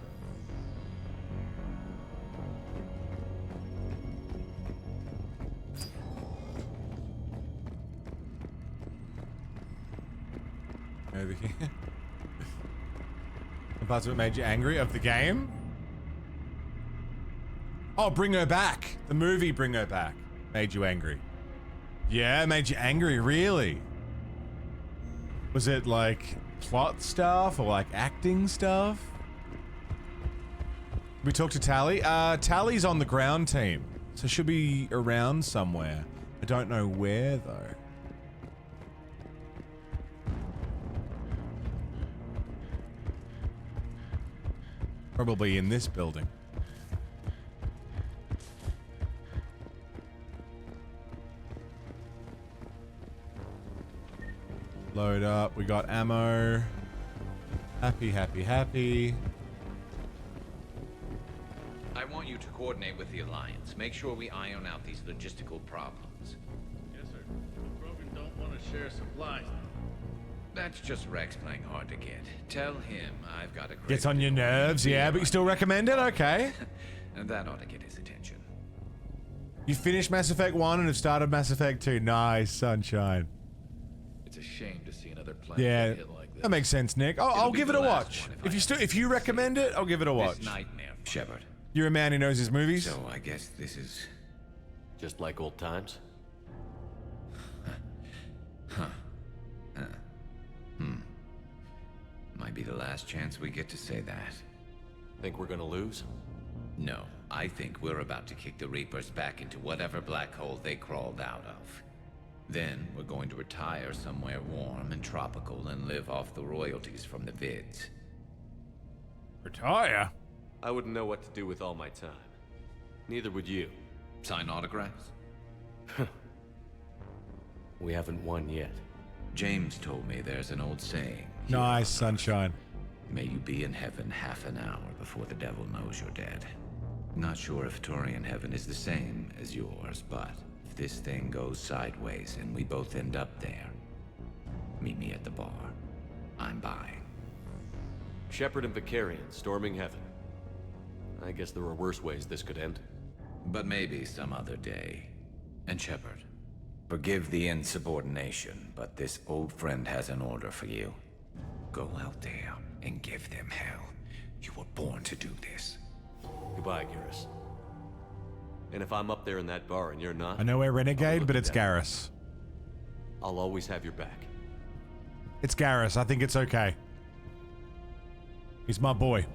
Over here. The parts that made you angry of the game? Oh, Bring Her Back. The movie Bring Her Back made you angry. Yeah, made you angry, really? Was it like plot stuff or like acting stuff? We talked to Tally. Tally's on the ground team, so she'll be around somewhere. I don't know where though. Probably in this building. Load up. We got ammo. Happy, happy, happy. I want you to coordinate with the Alliance. Make sure we iron out these logistical problems. Yes, sir. Brogan don't want to share supplies. That's just Rex playing hard to get. Tell him I've got a great Gets on your nerves, yeah, but you still recommend it? Okay. And that ought to get his attention. You finished Mass Effect 1 and have started Mass Effect 2. Nice, sunshine. It's a shame to see another planet Yeah, get hit like this. that makes sense, Nick. I'll give it a watch. If you recommend it, I'll give it a watch. This nightmare, Shepard. You're a man who knows his movies. So I guess this is just like old times. Might be the last chance we get to say that. Think we're gonna lose? No, I think we're about to kick the Reapers back into whatever black hole they crawled out of. Then we're going to retire somewhere warm and tropical and live off the royalties from the vids. Retire? I wouldn't know what to do with all my time. Neither would you. Sign autographs? We haven't won yet. James told me there's an old saying. Nice, sunshine. May you be in heaven half an hour before the devil knows you're dead. Not sure if Turian heaven is the same as yours, but if this thing goes sideways and we both end up there, meet me at the bar. I'm buying. Shepard and Vicarian storming heaven. I guess there are worse ways this could end. But maybe some other day. And Shepard, forgive the insubordination, but this old friend has an order for you. Go out there and give them hell. You were born to do this. Goodbye, Garrus. And if I'm up there in that bar and you're not... I know we're Renegade, but it's Garrus. I'll always have your back. It's Garrus. I think it's okay. He's my boy.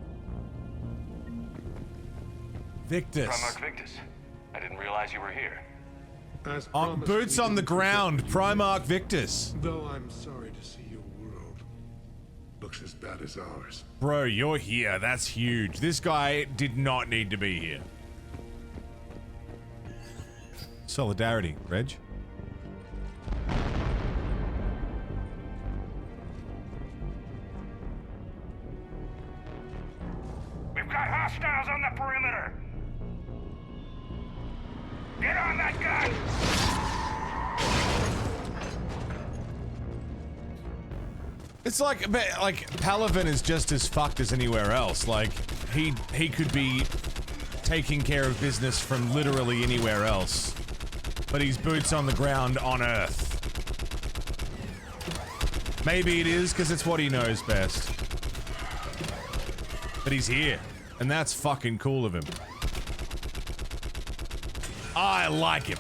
Victus. Primarch Victus. I didn't realize you were here. Boots on the ground. Primarch Victus. Though I'm sorry to see your world looks as bad as ours. Bro, you're here. That's huge. This guy did not need to be here. Solidarity, Reg. We've got hostiles on the perimeter. Get on that gun! It's like Palaven is just as fucked as anywhere else. Like he could be taking care of business from literally anywhere else, but he's boots on the ground on Earth. Maybe it is because it's what he knows best, but he's here, and that's fucking cool of him. I like him.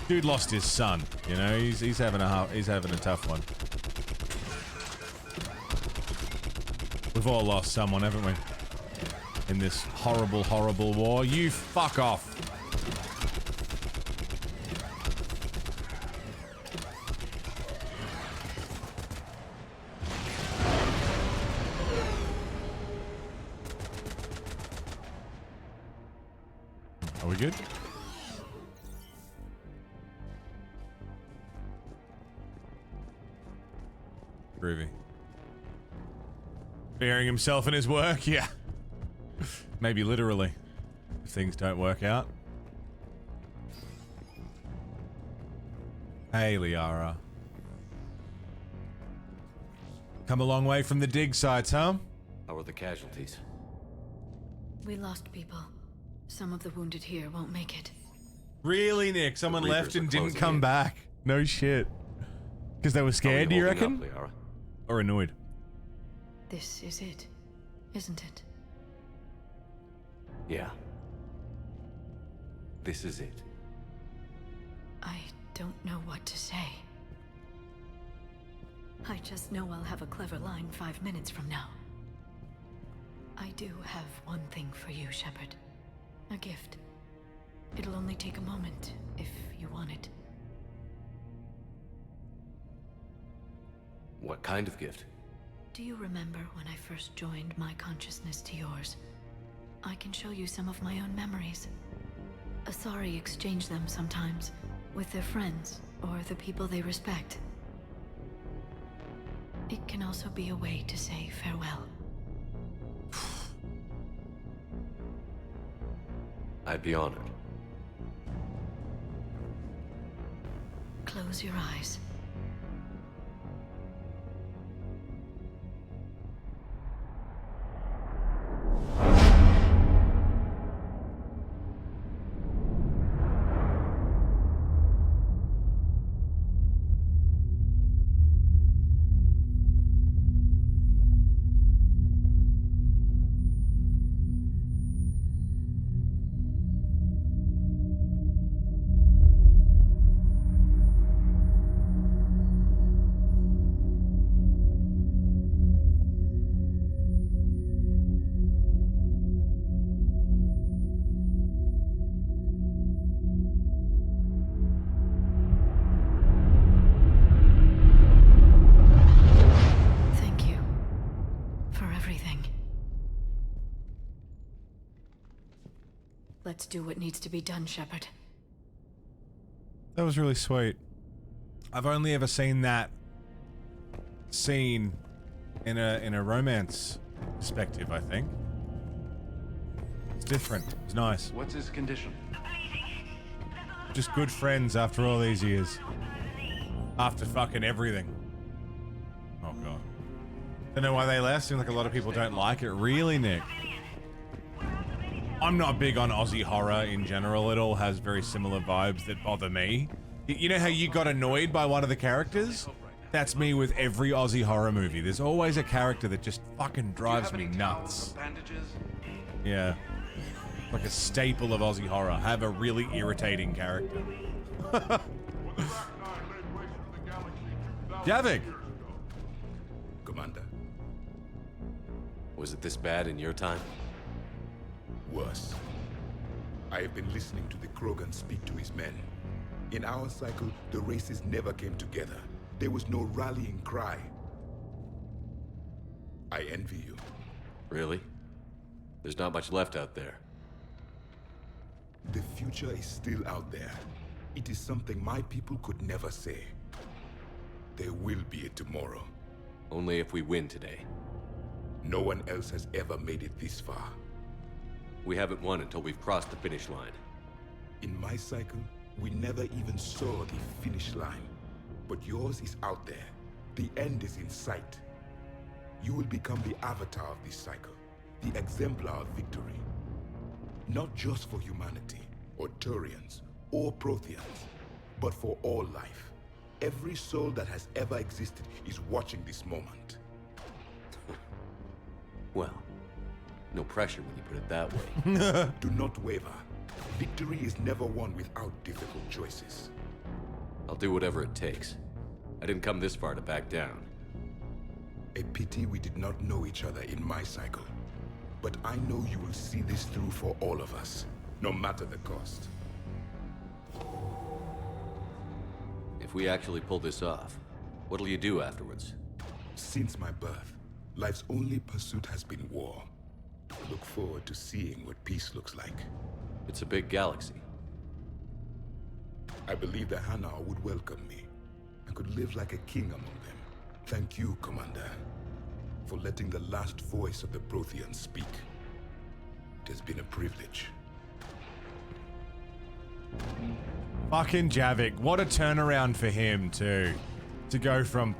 Dude lost his son. You know, he's having a tough one. We've all lost someone, haven't we? In this horrible, horrible war. You fuck off. Are we good? Groovy. Burying himself in his work? Yeah. Maybe literally. If things don't work out. Hey, Liara. Come a long way from the dig sites, huh? How are the casualties? We lost people. Some of the wounded here won't make it. Really, Nick? Someone The left Reapers are and didn't closing come in. back? No shit. Because they were scared, do you reckon? Up, Liara? Or annoyed? This is it, isn't it? Yeah. This is it. I don't know what to say. I just know I'll have a clever line 5 minutes from now. I do have one thing for you, Shepard. A gift. It'll only take a moment, if you want it. What kind of gift? Do you remember when I first joined my consciousness to yours? I can show you some of my own memories. Asari exchange them sometimes, with their friends, or the people they respect. It can also be a way to say farewell. I'd be honored. Close your eyes. Let's do what needs to be done, Shepard. That was really sweet. I've only ever seen that scene in a romance perspective, I think. It's different. It's nice. What's his condition? Just good friends after all these years. After fucking everything. Oh god. Don't know why they left. Seems like a lot of people don't like it. Really, Nick? I'm not big on Aussie horror in general. It all has very similar vibes that bother me. You know how you got annoyed by one of the characters? That's me with every Aussie horror movie. There's always a character that just fucking drives me nuts. Yeah. Like a staple of Aussie horror. Have a really irritating character. Javik! Commander. Was it this bad in your time? Worse. I have been listening to the Krogan speak to his men. In our cycle, the races never came together. There was no rallying cry. I envy you. Really? There's not much left out there. The future is still out there. It is something my people could never say. There will be a tomorrow. Only if we win today. No one else has ever made it this far. We haven't won until we've crossed the finish line. In my cycle, we never even saw the finish line. But yours is out there. The end is in sight. You will become the avatar of this cycle, the exemplar of victory. Not just for humanity, or Turians, or Protheans, but for all life. Every soul that has ever existed is watching this moment. Well, no pressure when you put it that way. Do not waver. Victory is never won without difficult choices. I'll do whatever it takes. I didn't come this far to back down. A pity we did not know each other in my cycle. But I know you will see this through for all of us, no matter the cost. If we actually pull this off, what'll you do afterwards? Since my birth, life's only pursuit has been war. I look forward to seeing what peace looks like. It's a big galaxy. I believe the Hanar would welcome me. I could live like a king among them. Thank you, Commander, for letting the last voice of the Protheans speak. It has been a privilege. Fucking Javik. What a turnaround for him, too. To go from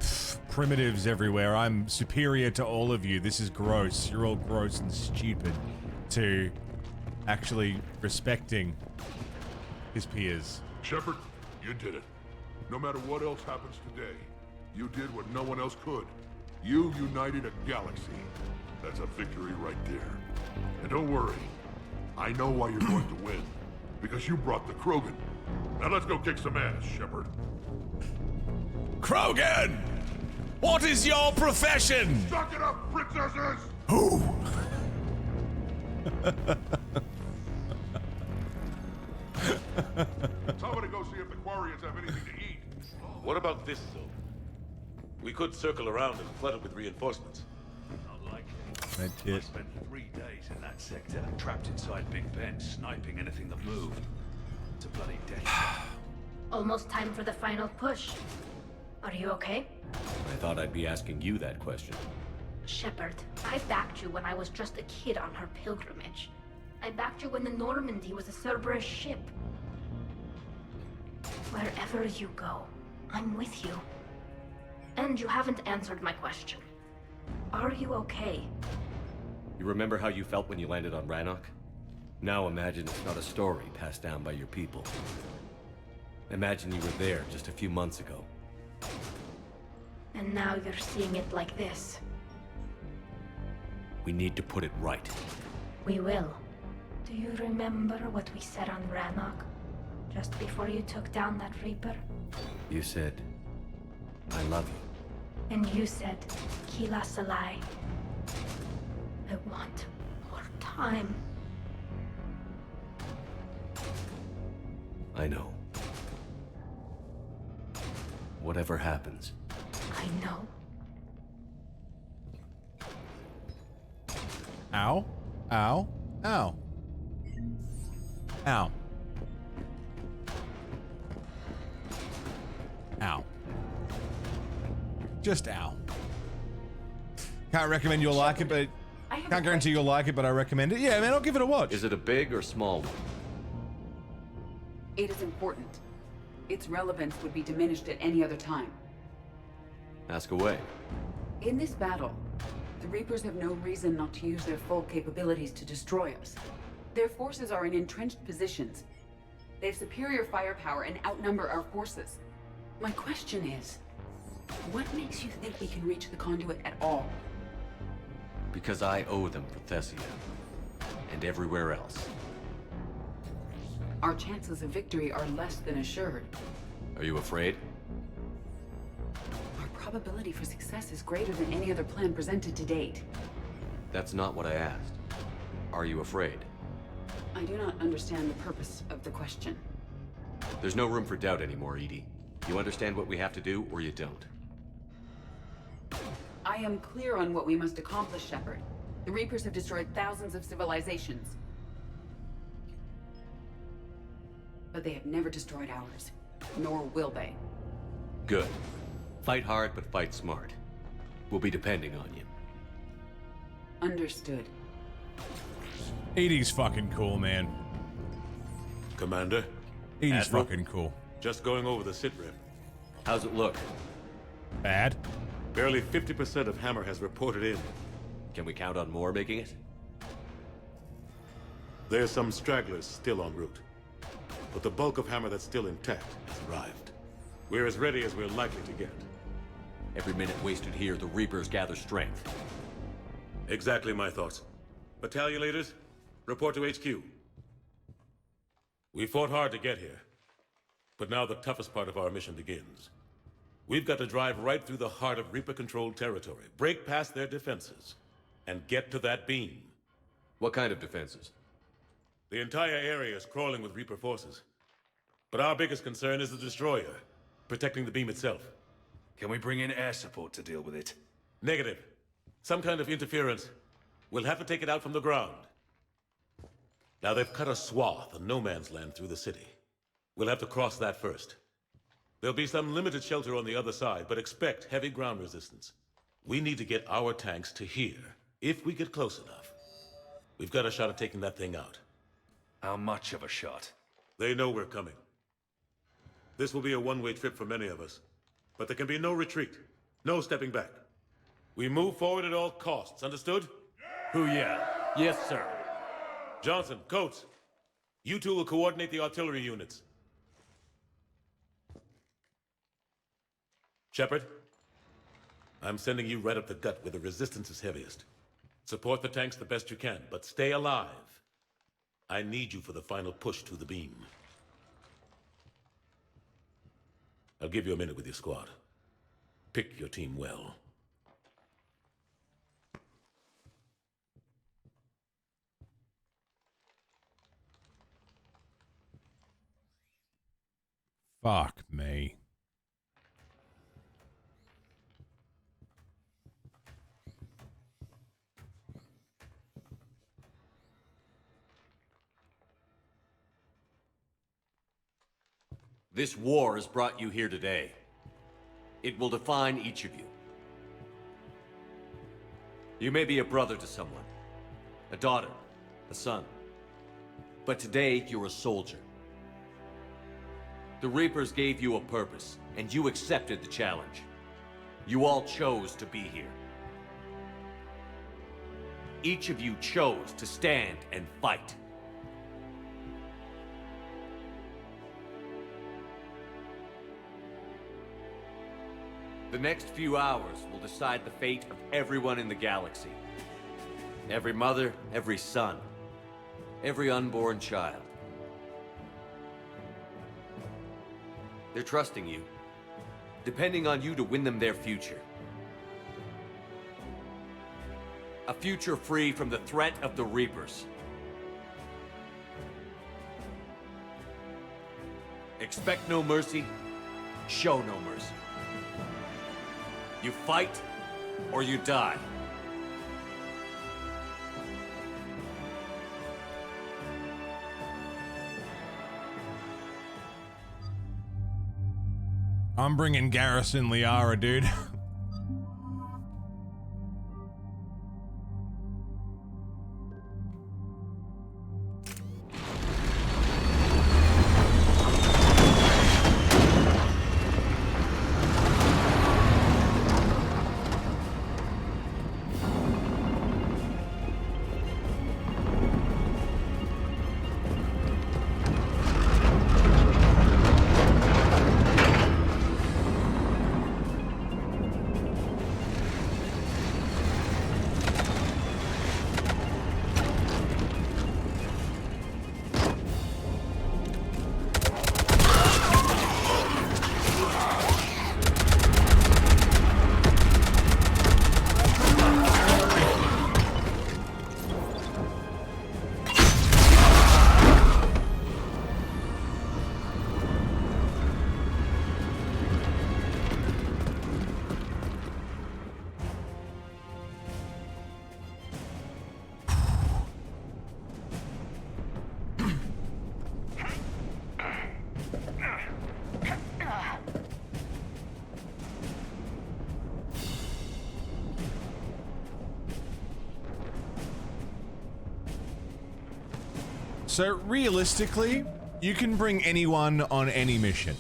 primitives everywhere, I'm superior to all of you, this is gross, you're all gross and stupid, to actually respecting his peers. Shepard, you did it. No matter what else happens today, you did what no one else could. You united a galaxy. That's a victory right there. And don't worry, I know why you're going to win. Because you brought the Krogan. Now let's go kick some ass, Shepard. Krogan! What is your profession? Suck it up, princesses! Who? Somebody go see if the Quarians have anything to eat. What about this, though? We could circle around and flood it with reinforcements. Not likely. I spent 3 days in that sector, trapped inside Big Ben, sniping anything that moved. It's a bloody death. Almost time for the final push. Are you okay? I thought I'd be asking you that question. Shepard, I backed you when I was just a kid on her pilgrimage. I backed you when the Normandy was a Cerberus ship. Wherever you go, I'm with you. And you haven't answered my question. Are you okay? You remember how you felt when you landed on Rannoch? Now imagine it's not a story passed down by your people. Imagine you were there just a few months ago. And now you're seeing it like this. We need to put it right. We will. Do you remember what we said on Rannoch? Just before you took down that Reaper? You said, I love you. And you said, Kila Salai. I want more time. I know. Whatever happens. I know. Ow. Ow. Ow. Ow. Ow. Just ow. Can't recommend you'll like it, but... Can't guarantee you'll like it, but I recommend it. Yeah, man, I'll give it a watch. Is it a big or small one? It is important. Its relevance would be diminished at any other time. Ask away. In this battle, the Reapers have no reason not to use their full capabilities to destroy us. Their forces are in entrenched positions. They have superior firepower and outnumber our forces. My question is, what makes you think we can reach the conduit at all? Because I owe them for Thessia. And everywhere else. Our chances of victory are less than assured. Are you afraid? Our probability for success is greater than any other plan presented to date. That's not what I asked. Are you afraid? I do not understand the purpose of the question. There's no room for doubt anymore, Edie. You understand what we have to do, or you don't. I am clear on what we must accomplish, Shepard. The Reapers have destroyed thousands of civilizations. But they have never destroyed ours. Nor will they. Good. Fight hard, but fight smart. We'll be depending on you. Understood. Edie's fucking cool, man. Commander? Edie's fucking cool. Just going over the sitrep. How's it look? Bad? Barely 50% of Hammer has reported in. Can we count on more making it? There's some stragglers still en route. But the bulk of Hammer that's still intact has arrived. We're as ready as we're likely to get. Every minute wasted here, the Reapers gather strength. Exactly my thoughts. Battalion leaders, report to HQ. We fought hard to get here. But now the toughest part of our mission begins. We've got to drive right through the heart of Reaper-controlled territory, break past their defenses, and get to that beam. What kind of defenses? The entire area is crawling with Reaper forces. But our biggest concern is the destroyer, protecting the beam itself. Can we bring in air support to deal with it? Negative. Some kind of interference. We'll have to take it out from the ground. Now they've cut a swath of no man's land through the city. We'll have to cross that first. There'll be some limited shelter on the other side, but expect heavy ground resistance. We need to get our tanks to here, if we get close enough. We've got a shot at taking that thing out. How much of a shot? They know we're coming. This will be a one-way trip for many of us, but there can be no retreat, no stepping back. We move forward at all costs, understood? Hoo-yeah. Yes, sir. Johnson, Coates, you two will coordinate the artillery units. Shepard, I'm sending you right up the gut where the resistance is heaviest. Support the tanks the best you can, but stay alive. I need you for the final push to the beam. I'll give you a minute with your squad. Pick your team well. Fuck me. This war has brought you here today. It will define each of you. You may be a brother to someone, a daughter, a son. But today, you're a soldier. The Reapers gave you a purpose, and you accepted the challenge. You all chose to be here. Each of you chose to stand and fight. The next few hours will decide the fate of everyone in the galaxy. Every mother, every son, every unborn child. They're trusting you, depending on you to win them their future. A future free from the threat of the Reapers. Expect no mercy, show no mercy. You fight, or you die. I'm bringing Garrison Liara, dude. So realistically, you can bring anyone on any mission.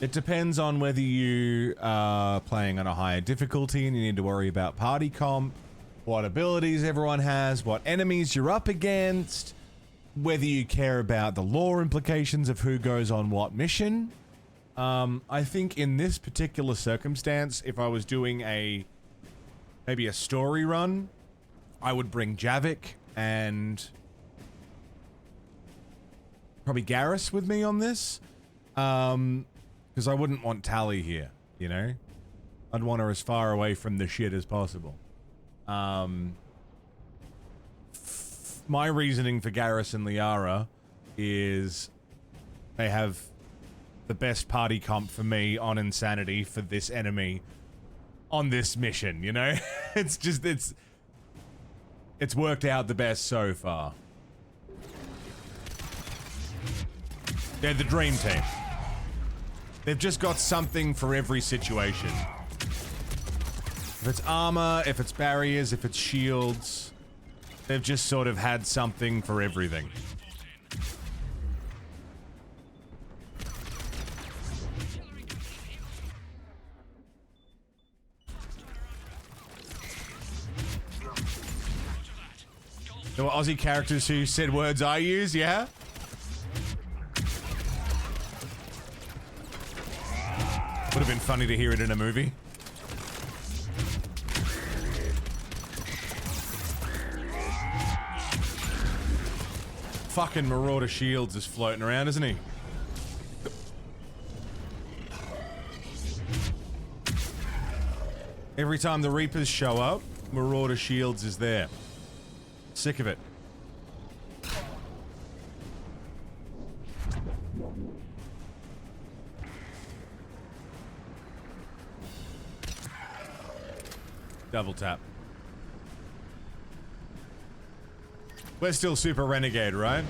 It depends on whether you are playing on a higher difficulty and you need to worry about party comp, what abilities everyone has, what enemies you're up against, whether you care about the lore implications of who goes on what mission. I think in this particular circumstance, if I was doing maybe a story run, I would bring Javik and probably Garrus with me on this, because I wouldn't want Tally here, you know? I'd want her as far away from the shit as possible. My reasoning for Garrus and Liara is they have the best party comp for me on Insanity for this enemy on this mission, you know? It's worked out the best so far. They're the dream team. They've just got something for every situation. If it's armor, if it's barriers, if it's shields, they've just sort of had something for everything. There were Aussie characters who said words I use, yeah? Would have been funny to hear it in a movie. Fucking Marauder Shields is floating around, isn't he? Every time the Reapers show up, Marauder Shields is there. Sick of it. Double tap. We're still super renegade, right?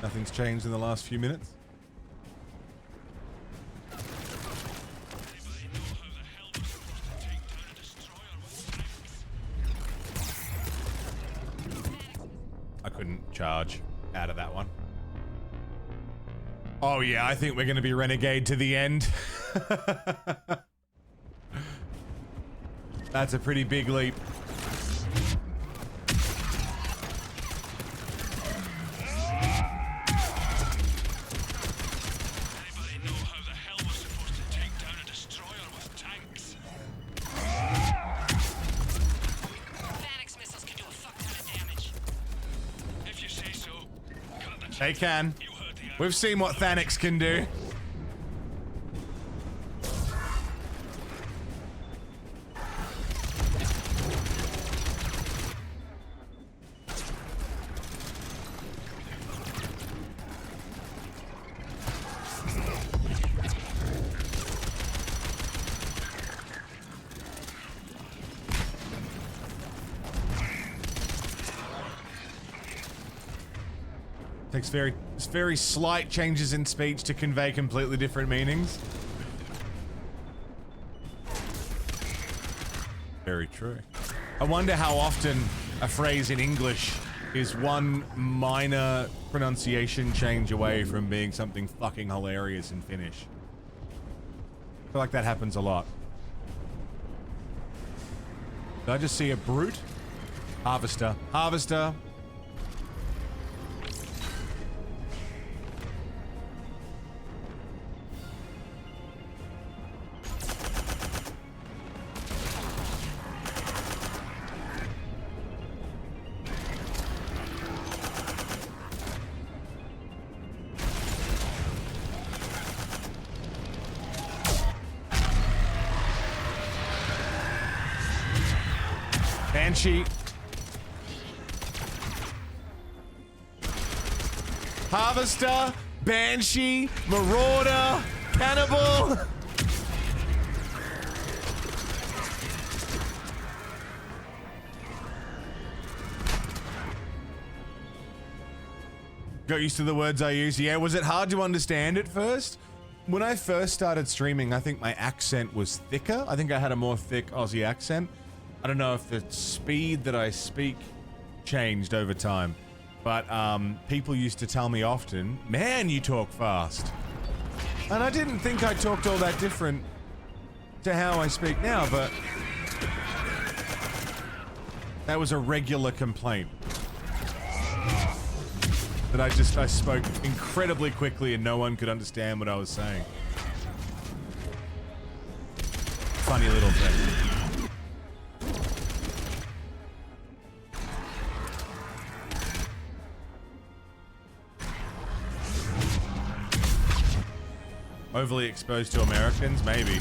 Nothing's changed in the last few minutes. I couldn't charge out of that one. Oh yeah, I think we're gonna be renegade to the end. That's a pretty big leap. They can. We've seen what Thanix can do. Takes very slight changes in speech to convey completely different meanings. Very true. I wonder how often a phrase in English is one minor pronunciation change away from being something fucking hilarious in Finnish. I feel like that happens a lot. Did I just see a brute? Harvester. Harvester. Banshee. Harvester, Banshee, Marauder, Cannibal. Got used to the words I use. Yeah, was it hard to understand at first? When I first started streaming, I think my accent was thicker. I think I had a more thick Aussie accent. I don't know if the speed that I speak changed over time, but people used to tell me often, man, you talk fast. And I didn't think I talked all that different to how I speak now, but that was a regular complaint. That I spoke incredibly quickly and no one could understand what I was saying. Funny little thing. Overly exposed to Americans? Maybe.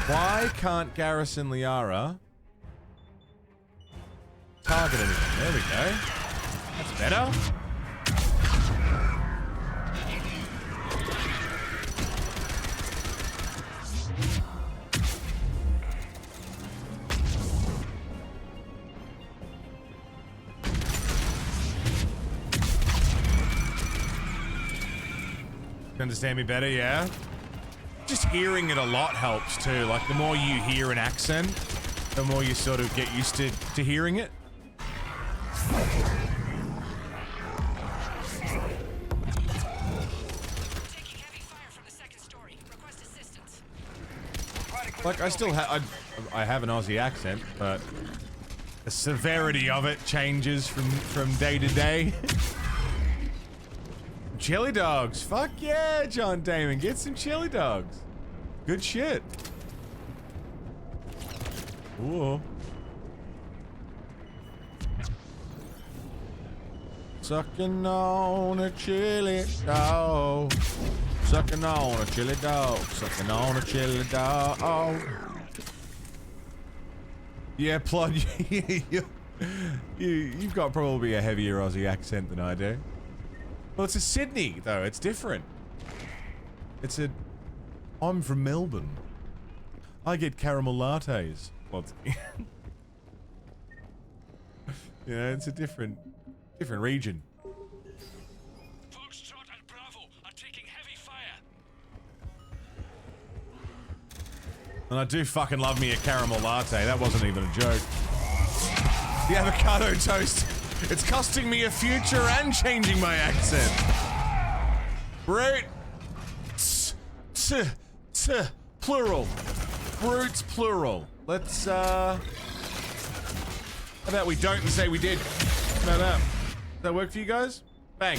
Why can't Garrison Liara target anything? There we go. That's better. Understand me better, yeah? Just hearing it a lot helps too. Like the more you hear an accent, the more you sort of get used to hearing it. Like I still have, I have an Aussie accent, but the severity of it changes from day to day. Chili dogs, fuck yeah, John Damon, get some chili dogs. Good shit. Ooh. Sucking on a chili dog. Sucking on a chili dog. Sucking on a chili dog. Yeah, Plod, you've got probably a heavier Aussie accent than I do. Well, it's a Sydney, though. It's different. I'm from Melbourne. I get caramel lattes. Well, yeah, it's a different region. Foxtrot and Bravo are taking heavy fire. And I do fucking love me a caramel latte. That wasn't even a joke. The avocado toast. It's costing me a future and changing my accent. Brute. Plural. Brutes plural. Let's, how about we don't and say we did? How about that? Does that work for you guys? Bang.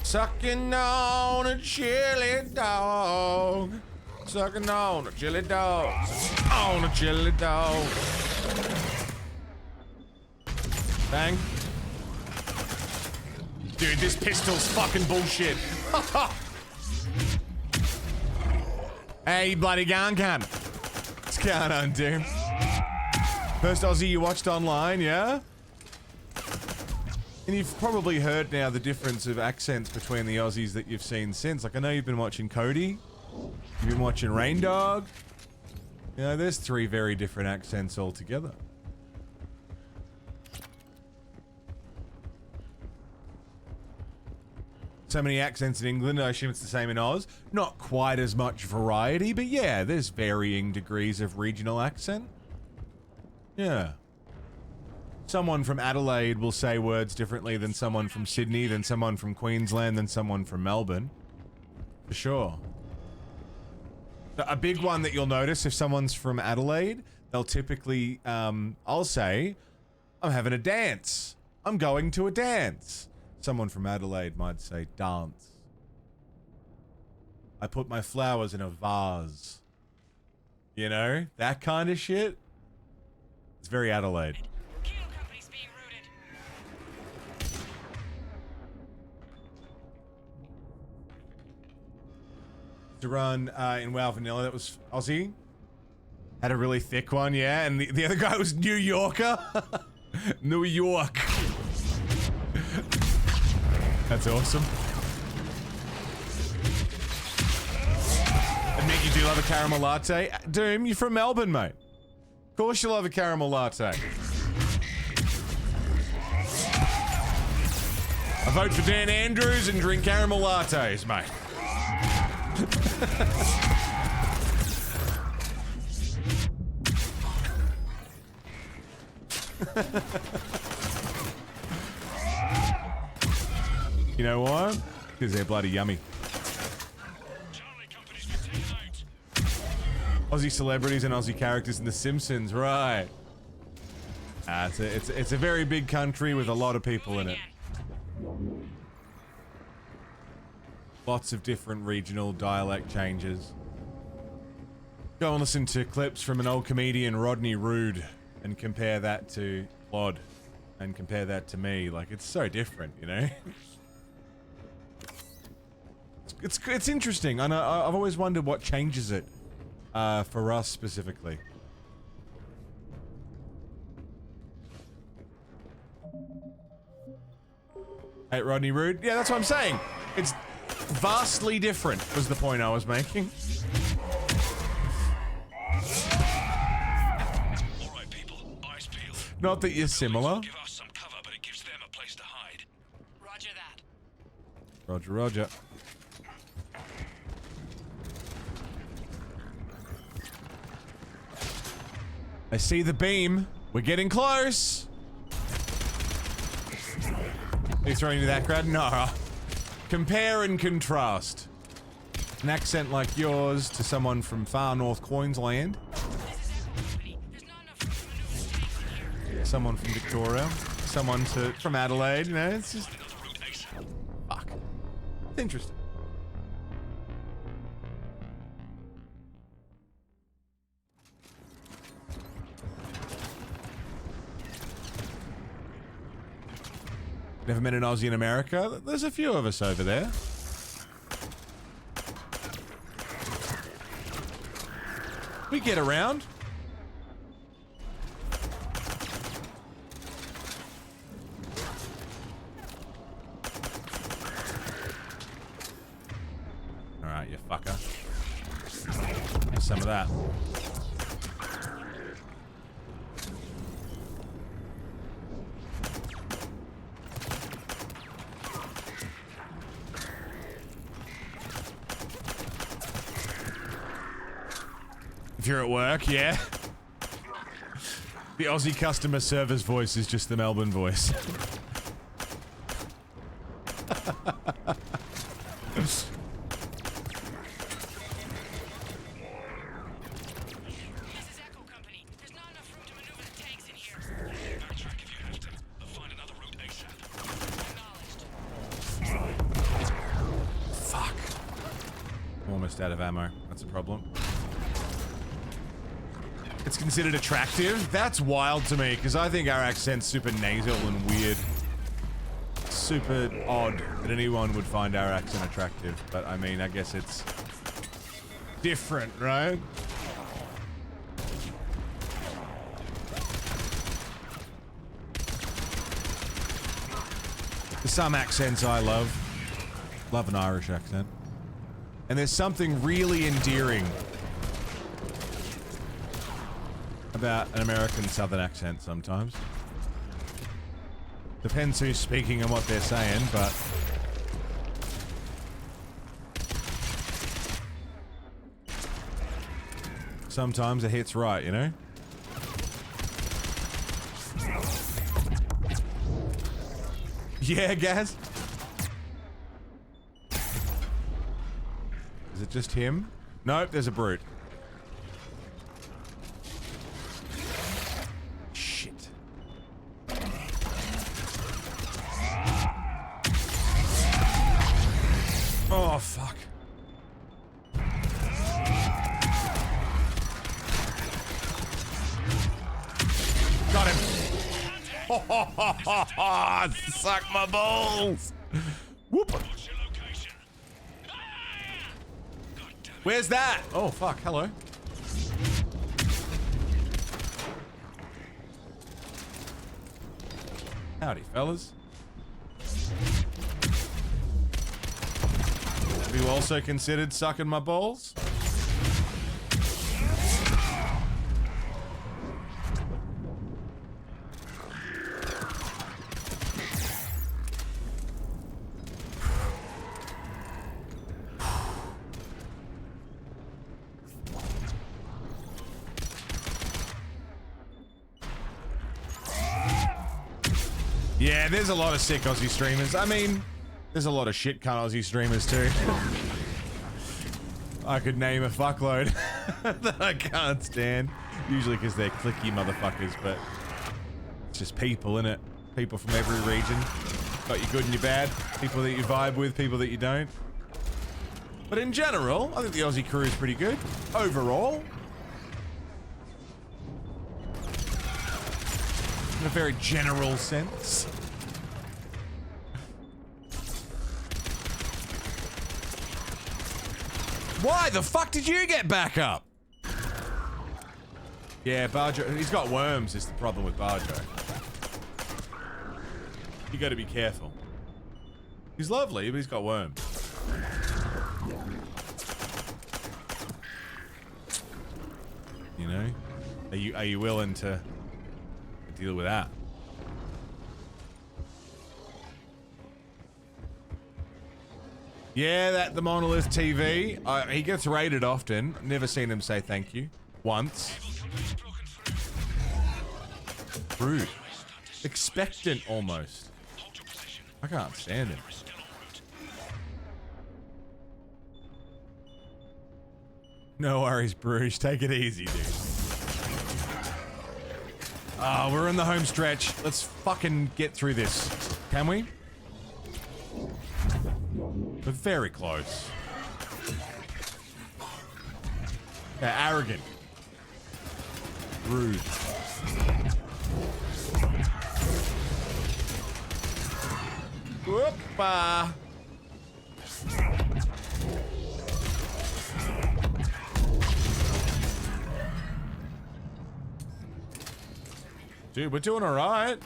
Sucking on a chili dog. Sucking on a chili dog. Sucking on a chili dog. Bang. Dude, this pistol's fucking bullshit. Hey, you bloody gun cunt. What's going on, dude? First Aussie you watched online, yeah? And you've probably heard now the difference of accents between the Aussies that you've seen since. Like, I know you've been watching Cody. You've been watching Rain Dog. You know, there's 3 very different accents altogether. So many accents in England, I assume it's the same in Oz. Not quite as much variety, but yeah, there's varying degrees of regional accent. Yeah. Someone from Adelaide will say words differently than someone from Sydney, than someone from Queensland, than someone from Melbourne. For sure. A big one that you'll notice if someone's from Adelaide, they'll typically, I'll say, I'm having a dance. I'm going to a dance. Someone from Adelaide might say dance. I put my flowers in a vase. You know? That kind of shit. It's very Adelaide. To run in WoW Vanilla, that was Aussie. Had a really thick one, yeah. And the other guy was New Yorker. New York. That's awesome. Admit you do love a caramel latte. Doom, you're from Melbourne, mate. Of course you love a caramel latte. I vote for Dan Andrews and drink caramel lattes, mate. You know why? Because they're bloody yummy. Aussie celebrities and Aussie characters in The Simpsons, right? It's a very big country with a lot of people in it. Lots of different regional dialect changes. Go and listen to clips from an old comedian, Rodney Rude, and compare that to Plod, and compare that to me. Like, it's so different, you know? It's interesting, and I've always wondered what changes it for us specifically. Hey, Rodney Rude? Yeah, that's what I'm saying. It's vastly different, was the point I was making. Alright, people. Eyes peeled. Not that you're similar. Give us some cover, but it gives them a place to hide. Roger Roger, roger. I see the beam. We're getting close. Are you throwing me that crowd? No. Compare and contrast. An accent like yours to someone from far north Queensland. Someone from Victoria. Someone from Adelaide, you know, it's just... Fuck. It's interesting. Never met an Aussie in America? There's a few of us over there. We get around. Alright, you fucker. Have some of that. If you're at work, yeah. The Aussie customer service voice is just the Melbourne voice. Fuck. Almost out of ammo. That's a problem. It's considered attractive? That's wild to me, because I think our accent's super nasal and weird. Super odd that anyone would find our accent attractive, but I mean, I guess it's different, right? There's some accents I love. Love an Irish accent. And there's something really endearing about an American Southern accent sometimes. Depends who's speaking and what they're saying, but... sometimes it hits right, you know? Yeah, Gaz? Is it just him? Nope, there's a brute. Oh, fuck. Got him. Suck my balls. Whoop. Where's that? Oh, fuck. Hello. Howdy, fellas. Have you also considered sucking my balls? Yeah, there's a lot of sick Aussie streamers. I mean, there's a lot of shit cunt Aussie streamers too. I could name a fuckload that I can't stand. Usually because they're clicky motherfuckers, but it's just people, innit? People from every region. Got you good and you bad. People that you vibe with, people that you don't. But in general, I think the Aussie crew is pretty good. Overall. In a very general sense. Why the fuck did you get back up? Yeah, Barjo, he's got worms is the problem with Barjo. You gotta be careful. He's lovely, but he's got worms. You know? Are you willing to deal with that? Yeah, the Monolith TV. He gets raided often. Never seen him say thank you. Once. Rude. Expectant, almost. I can't stand him. No worries, Bruges. Take it easy, dude. Ah, we're in the home stretch. Let's fucking get through this. Can we? We're very close. Yeah, arrogant. Rude. Whoop-a. Dude, we're doing all right.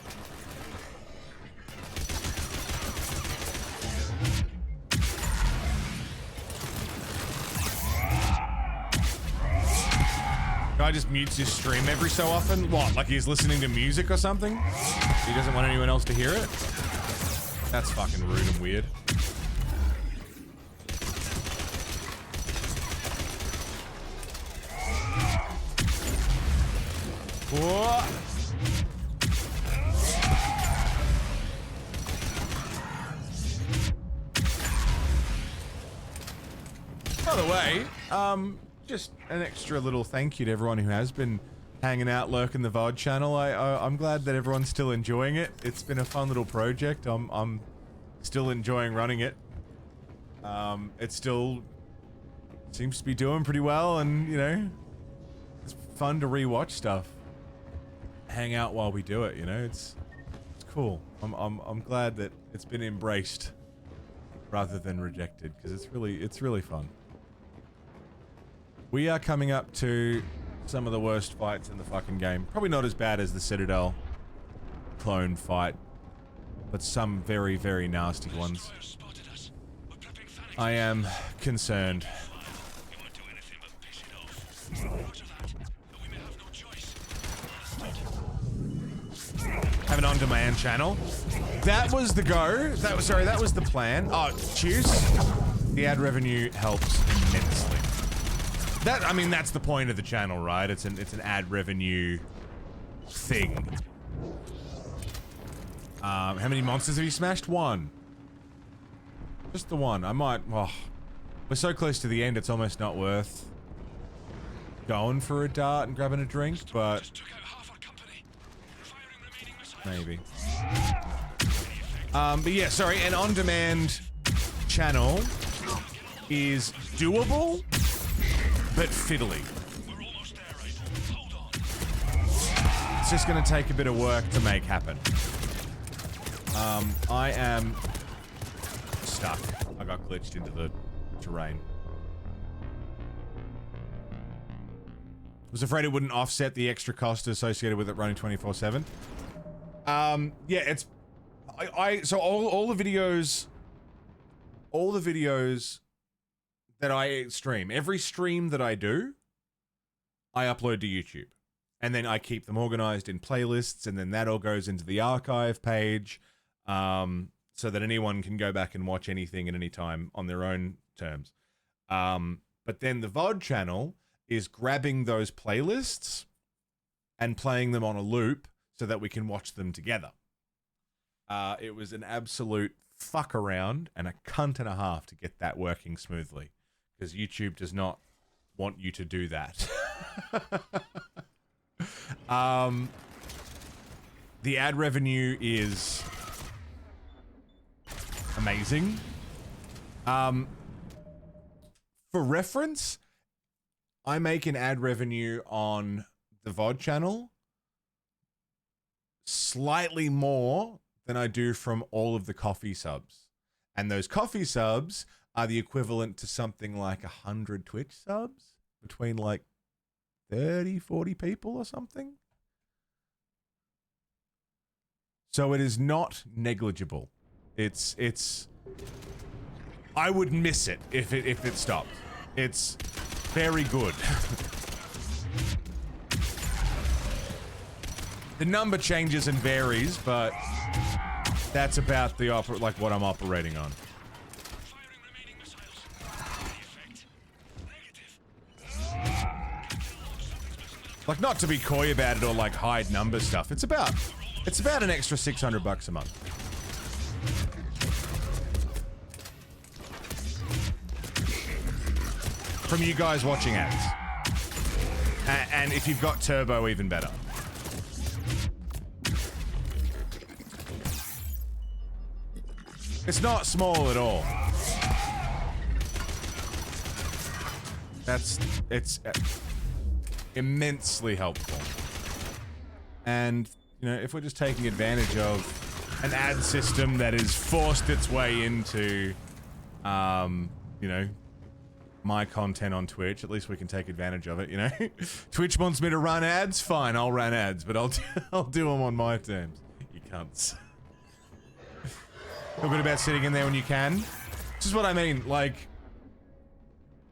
Guy just mutes his stream every so often. What, like he's listening to music or something? He doesn't want anyone else to hear it? That's fucking rude and weird. Whoa. By the way, just an extra little thank you to everyone who has been hanging out, lurking the VOD channel. I'm glad that everyone's still enjoying it. It's been a fun little project. I'm still enjoying running it. It still seems to be doing pretty well, and you know, it's fun to rewatch stuff. Hang out while we do it, you know. It's cool. I'm glad that it's been embraced rather than rejected, because it's really fun. We are coming up to some of the worst fights in the fucking game. Probably not as bad as the Citadel clone fight, but some very, very nasty ones. I am concerned. Have an on-demand channel. That was the go. That was the plan. Oh, choose. The ad revenue helps immensely. I mean, that's the point of the channel, right? It's an ad revenue thing. How many monsters have you smashed? One. Just the one. I might. Oh, we're so close to the end. It's almost not worth going for a dart and grabbing a drink, but maybe. But yeah, sorry. An on-demand channel is doable, but fiddly. It's just going to take a bit of work to make happen. I am stuck. I got glitched into the terrain. Was afraid it wouldn't offset the extra cost associated with it running 24/7. Yeah, it's so all the videos that I stream, every stream that I do, I upload to YouTube. And then I keep them organized in playlists, and then that all goes into the archive page, so that anyone can go back and watch anything at any time on their own terms. But then the VOD channel is grabbing those playlists and playing them on a loop so that we can watch them together. It was an absolute fuck around and a cunt and a half to get that working smoothly, because YouTube does not want you to do that. The ad revenue is amazing. For reference, I make an ad revenue on the VOD channel slightly more than I do from all of the coffee subs. And those coffee subs are the equivalent to something like 100 Twitch subs, between like 30, 40 people or something. So it is not negligible. It's I would miss it if it stopped. It's very good. The number changes and varies, but that's about the what I'm operating on. Like, not to be coy about it or like hide number stuff. It's about an extra $600 a month. From you guys watching ads. And if you've got turbo, even better. It's not small at all. It's immensely helpful. And, you know, if we're just taking advantage of an ad system that has forced its way into, you know, my content on Twitch, at least we can take advantage of it, you know? Twitch wants me to run ads? Fine, I'll run ads, but I'll do them on my terms. You cunts. Feel good about sitting in there when you can. This is what I mean, like,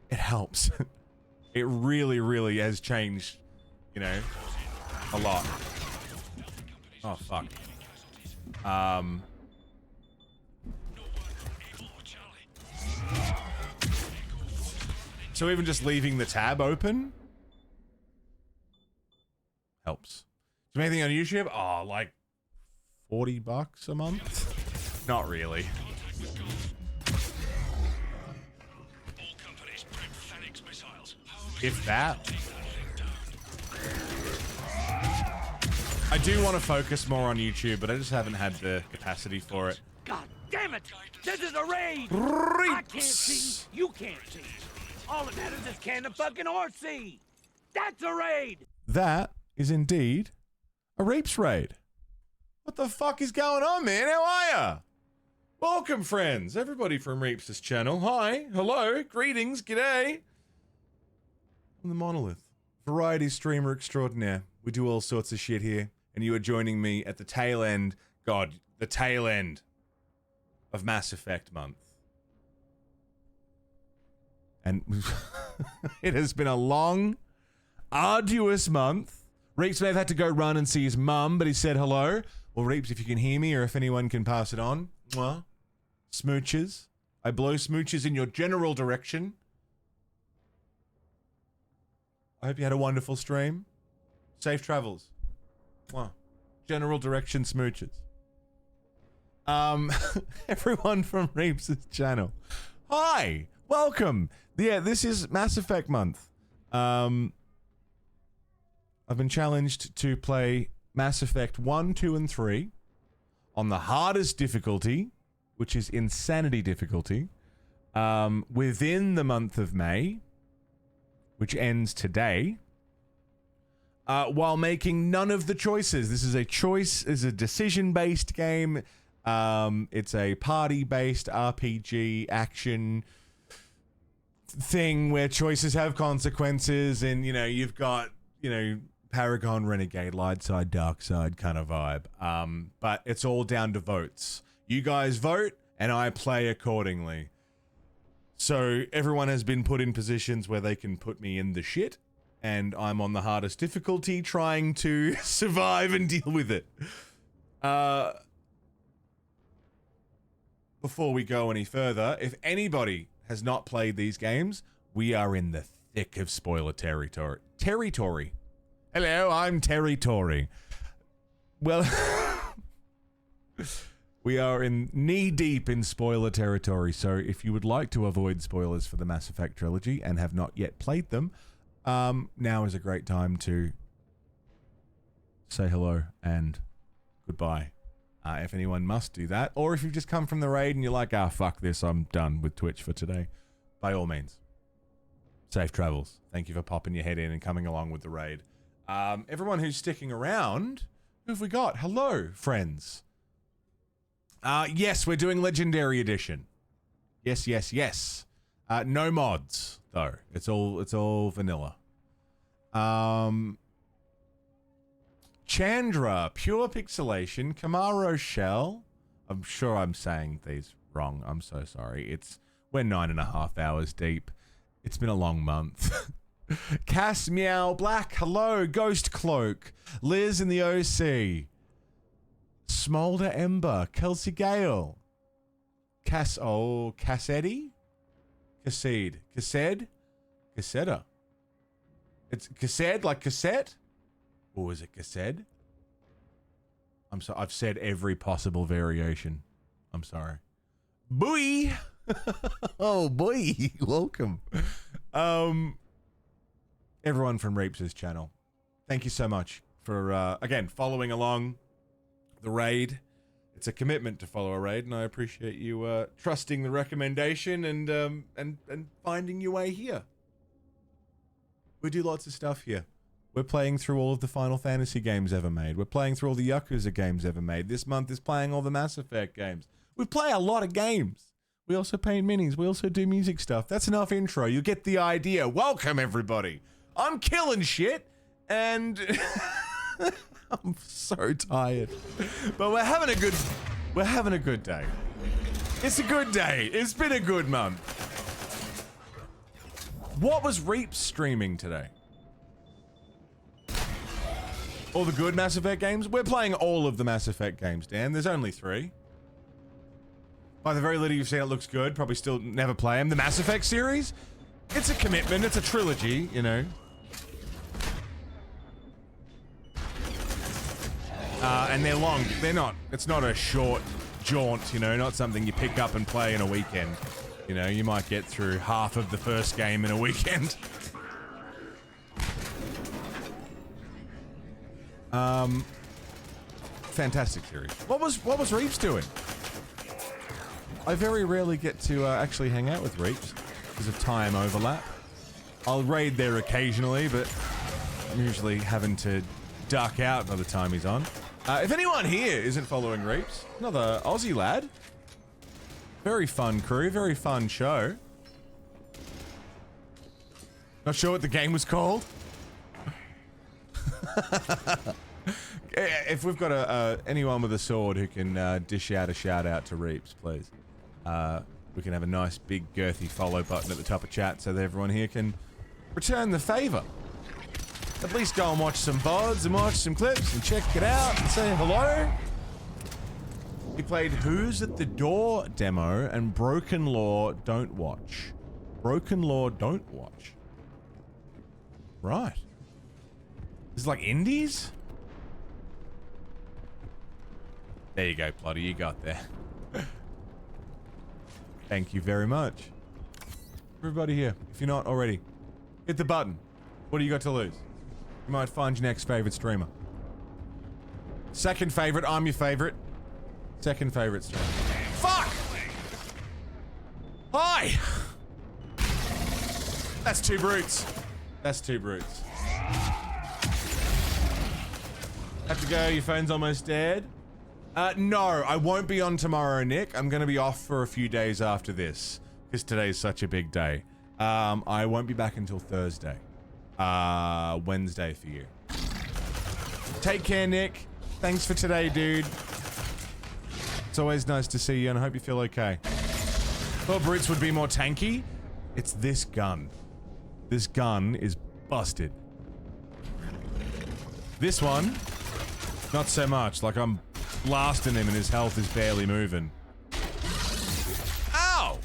it helps. It really, really has changed, you know, a lot. Oh, fuck. So even just leaving the tab open helps. Do anything on YouTube? Oh, like $40 a month? Not really. If that. I do want to focus more on YouTube, but I just haven't had the capacity for it. God damn it! This is a raid! I can't see, you can't see. All that matters is can the fucking horse see? That's a raid! That is indeed a Reaps raid. What the fuck is going on, man? How are ya? Welcome, friends. Everybody from Reaps' channel. Hi. Hello. Greetings. G'day. I'm the Monolith. Variety streamer extraordinaire. We do all sorts of shit here. And you are joining me at the tail end. God, the tail end of Mass Effect month. And it has been a long, arduous month. Reaps may have had to go run and see his mum, but he said hello. Well, Reaps, if you can hear me or if anyone can pass it on. Mwah. Smooches. I blow smooches in your general direction. I hope you had a wonderful stream. Safe travels. Mwah. General direction smooches. Everyone from Reaps' channel. Hi! Welcome! Yeah, this is Mass Effect month. I've been challenged to play Mass Effect 1, 2, and 3 on the hardest difficulty, which is Insanity difficulty, within the month of May, which ends today, while making none of the choices. This is a decision-based game. It's a party-based RPG action thing where choices have consequences, and, you know, you've got, you know, Paragon, Renegade, light side, dark side kind of vibe. But it's all down to votes. You guys vote, and I play accordingly. So everyone has been put in positions where they can put me in the shit, and I'm on the hardest difficulty trying to survive and deal with it. Before we go any further, if anybody has not played these games, we are in the thick of spoiler territory. Hello, I'm Territory. Well, we are in knee-deep in spoiler territory, so if you would like to avoid spoilers for the Mass Effect trilogy and have not yet played them, now is a great time to say hello and goodbye. If anyone must do that, or if you've just come from the raid and you're like, fuck this, I'm done with Twitch for today, by all means, safe travels. Thank you for popping your head in and coming along with the raid. Everyone who's sticking around, who have we got? Hello, friends. Yes, we're doing Legendary Edition. Yes. No mods, though. It's all vanilla. Chandra, Pure Pixelation, Camaro Shell. I'm sure I'm saying these wrong. I'm so sorry. We're 9.5 hours deep. It's been a long month. Cass Meow Black, hello. Ghost Cloak, Liz in the OC, Smolder Ember, Kelsey Gale, Cassetti? Casseda. It's Cassette, like cassette? Or is it Cassed? I'm sorry. I've said every possible variation. I'm sorry. Boy! Oh, boy. Welcome. Everyone from Reaps' channel. Thank you so much for, again, following along the raid. It's a commitment to follow a raid, and I appreciate you trusting the recommendation and finding your way here. We do lots of stuff here. We're playing through all of the Final Fantasy games ever made. We're playing through all the Yakuza games ever made. This month is playing all the Mass Effect games. We play a lot of games. We also paint minis. We also do music stuff. That's enough intro. You get the idea. Welcome, everybody. I'm killing shit, and I'm so tired. But we're having a good day. It's a good day. It's been a good month. What was Reaps streaming today? All the good Mass Effect games? We're playing all of the Mass Effect games, Dan. There's only 3. By the very little you've seen, it looks good. Probably still never play them. The Mass Effect series? It's a commitment. It's a trilogy, you know. And they're long. They're not. It's not a short jaunt, you know. Not something you pick up and play in a weekend. You know, you might get through half of the first game in a weekend. Fantastic series. What was Reaps doing? I very rarely get to actually hang out with Reaps because of time overlap. I'll raid there occasionally, but I'm usually having to duck out by the time he's on. If anyone here isn't following Reaps, another Aussie lad. Very fun crew, very fun show. Not sure what the game was called. If we've got anyone with a sword who can dish out a shout out to Reaps, please. We can have a nice big girthy follow button at the top of chat so that everyone here can return the favor. At least go and watch some VODs and watch some clips and check it out and say hello. We played Who's at the Door demo and Broken Law Don't Watch. Broken Law Don't Watch. Right. This is like indies? There you go, Plotty. You got there. Thank you very much. Everybody here, if you're not already, hit the button. What do you got to lose? You might find your next favorite streamer. Second favorite, I'm your favorite. Second favorite streamer. Fuck! Hi! That's 2 brutes. That's 2 brutes. Have to go, your phone's almost dead. No, I won't be on tomorrow, Nick. I'm gonna be off for a few days after this, because today's such a big day. I won't be back until Thursday. Wednesday for you. Take care, Nick. Thanks for today, dude. It's always nice to see you, and I hope you feel okay. Thought brutes would be more tanky. It's this gun. This gun is busted. This one, not so much. Like, I'm blasting him and his health is barely moving. Ow!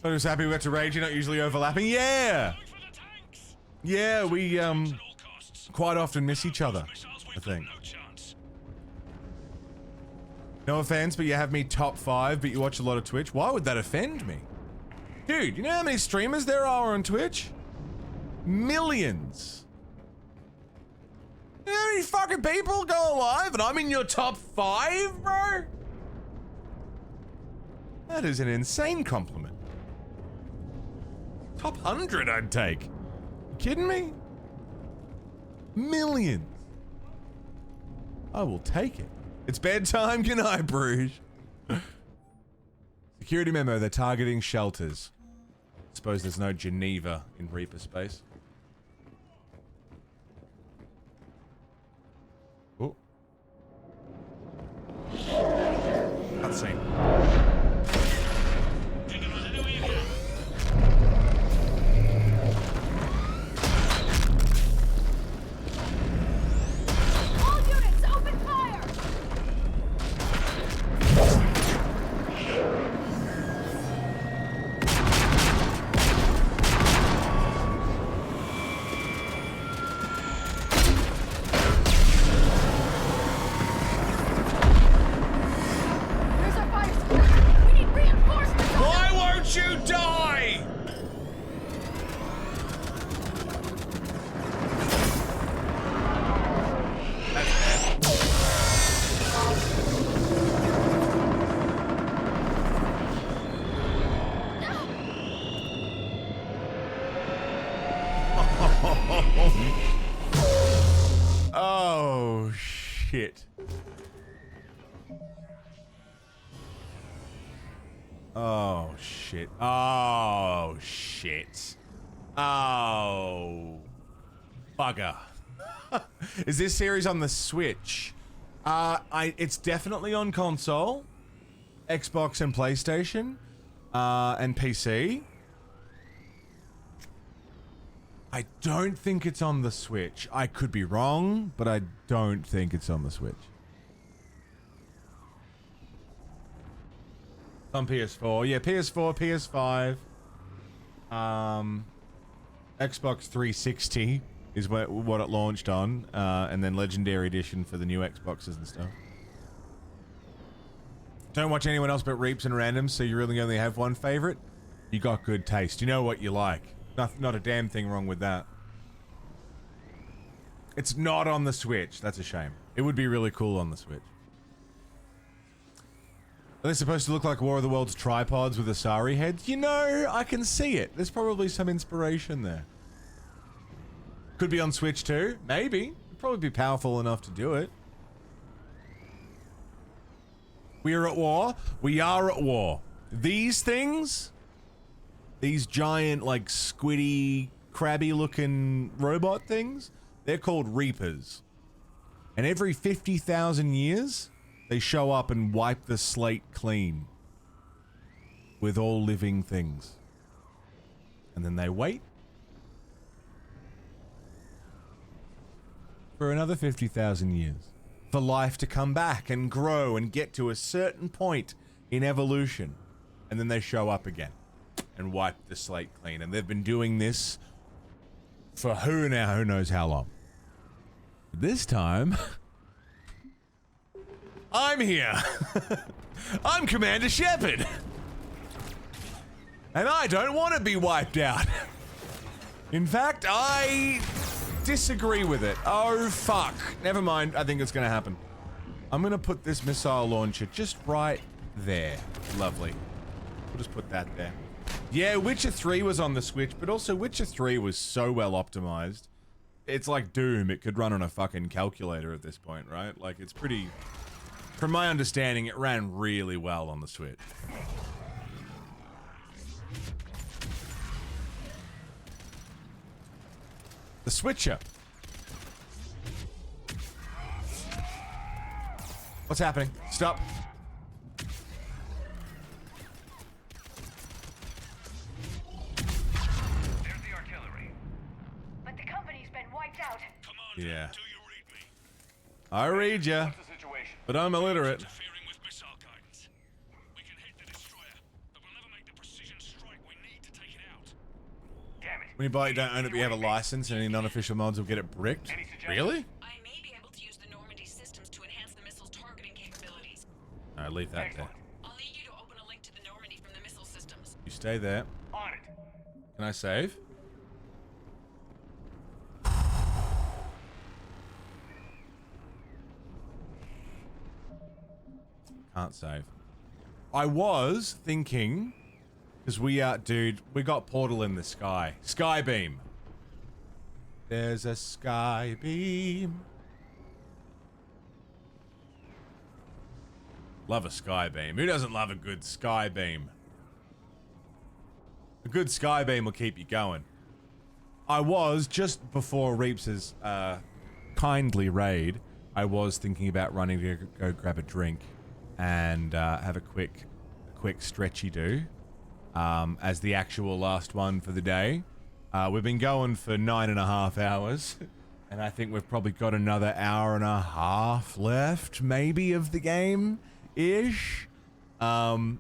I was happy we got to raid. You're not usually overlapping. Yeah! Yeah, we, quite often miss each other, I think. No offense, but you have me top 5, but you watch a lot of Twitch. Why would that offend me? Dude, you know how many streamers there are on Twitch? Millions. You know how many fucking people go live and I'm in your top 5, bro? That is an insane compliment. Top 100 I'd take. You kidding me? Millions. I will take it. It's bedtime. Good night, Bruges. Security memo, they're targeting shelters. Suppose there's no Geneva in Reaper space. Oh. Cutscene. All units, open fire! shit. Oh, shit. Oh, shit. Oh, bugger. Is this series on the Switch? It's definitely on console, Xbox and PlayStation, and PC. I don't think it's on the Switch. I could be wrong, but I don't think it's on the Switch. On PS4. Yeah, PS4, PS5. Xbox 360 is what it launched on, and then Legendary Edition for the new Xboxes and stuff. Don't watch anyone else but Reaps and Randoms, so you really only have one favorite? You got good taste. You know what you like. Not a damn thing wrong with that. It's not on the Switch. That's a shame. It would be really cool on the Switch. Are they supposed to look like War of the Worlds tripods with Asari heads? You know, I can see it. There's probably some inspiration there. Could be on Switch too. Maybe. It'd probably be powerful enough to do it. We are at war. We are at war. These things, these giant, like, squiddy, crabby-looking robot things, they're called Reapers. And every 50,000 years, they show up and wipe the slate clean with all living things. And then they wait for another 50,000 years for life to come back and grow and get to a certain point in evolution. And then they show up again and wipe the slate clean. And they've been doing this for who knows how long. This time, I'm here. I'm Commander Shepard. And I don't want to be wiped out. In fact, I disagree with it. Oh, fuck. Never mind. I think it's going to happen. I'm going to put this missile launcher just right there. Lovely. We'll just put that there. Yeah, Witcher 3 was on the Switch, but also Witcher 3 was so well optimized. It's like Doom. It could run on a fucking calculator at this point, right? Like, it's pretty... From my understanding, it ran really well on the Switch. The Switcher. What's happening? Stop. There's the artillery. But the company's been wiped out. Yeah. I read ya, but I'm illiterate. When you buy it, you don't own it, but you have a license, and any non-official mods will get it bricked. Really? I may be able to use the Normandy systems to enhance the missile's targeting capabilities. Alright, leave that there. I'll need you to open a link to the Normandy from the missile systems. You stay there. On it. Can I save? Can't save. I was thinking, because we got Portal in the sky. Skybeam. There's a skybeam. Love a skybeam. Who doesn't love a good skybeam? A good skybeam will keep you going. I was, just before Reeps' kindly raid, I was thinking about running to go grab a drink and have a quick stretchy do as the actual last one for the day. We've been going for 9.5 hours, and I think we've probably got another 1.5 hours left, maybe, of the game-ish. I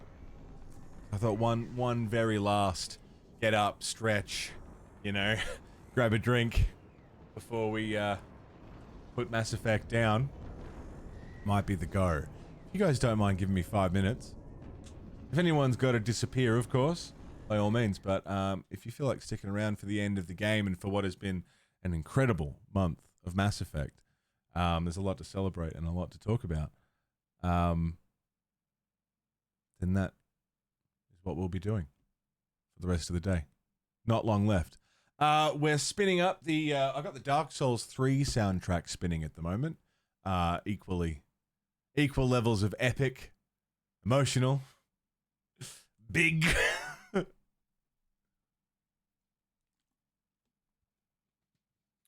thought one very last get up, stretch, you know, grab a drink before we put Mass Effect down might be the go. You guys don't mind giving me 5 minutes. If anyone's got to disappear, of course, by all means. But if you feel like sticking around for the end of the game and for what has been an incredible month of Mass Effect, there's a lot to celebrate and a lot to talk about. Then that is what we'll be doing for the rest of the day. Not long left. We're spinning up the... I've got the Dark Souls 3 soundtrack spinning at the moment. equal levels of epic, emotional, big.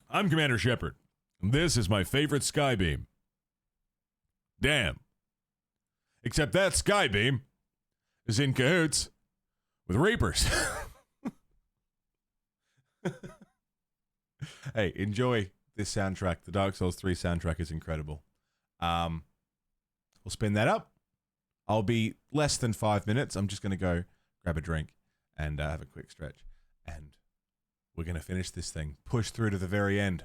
I'm Commander Shepard, and this is my favorite skybeam. Damn. Except that skybeam is in cahoots with Reapers. Hey, enjoy this soundtrack. The Dark Souls 3 soundtrack is incredible. We'll spin that up. I'll be less than 5 minutes. I'm just going to go grab a drink and have a quick stretch. And we're going to finish this thing. Push through to the very end.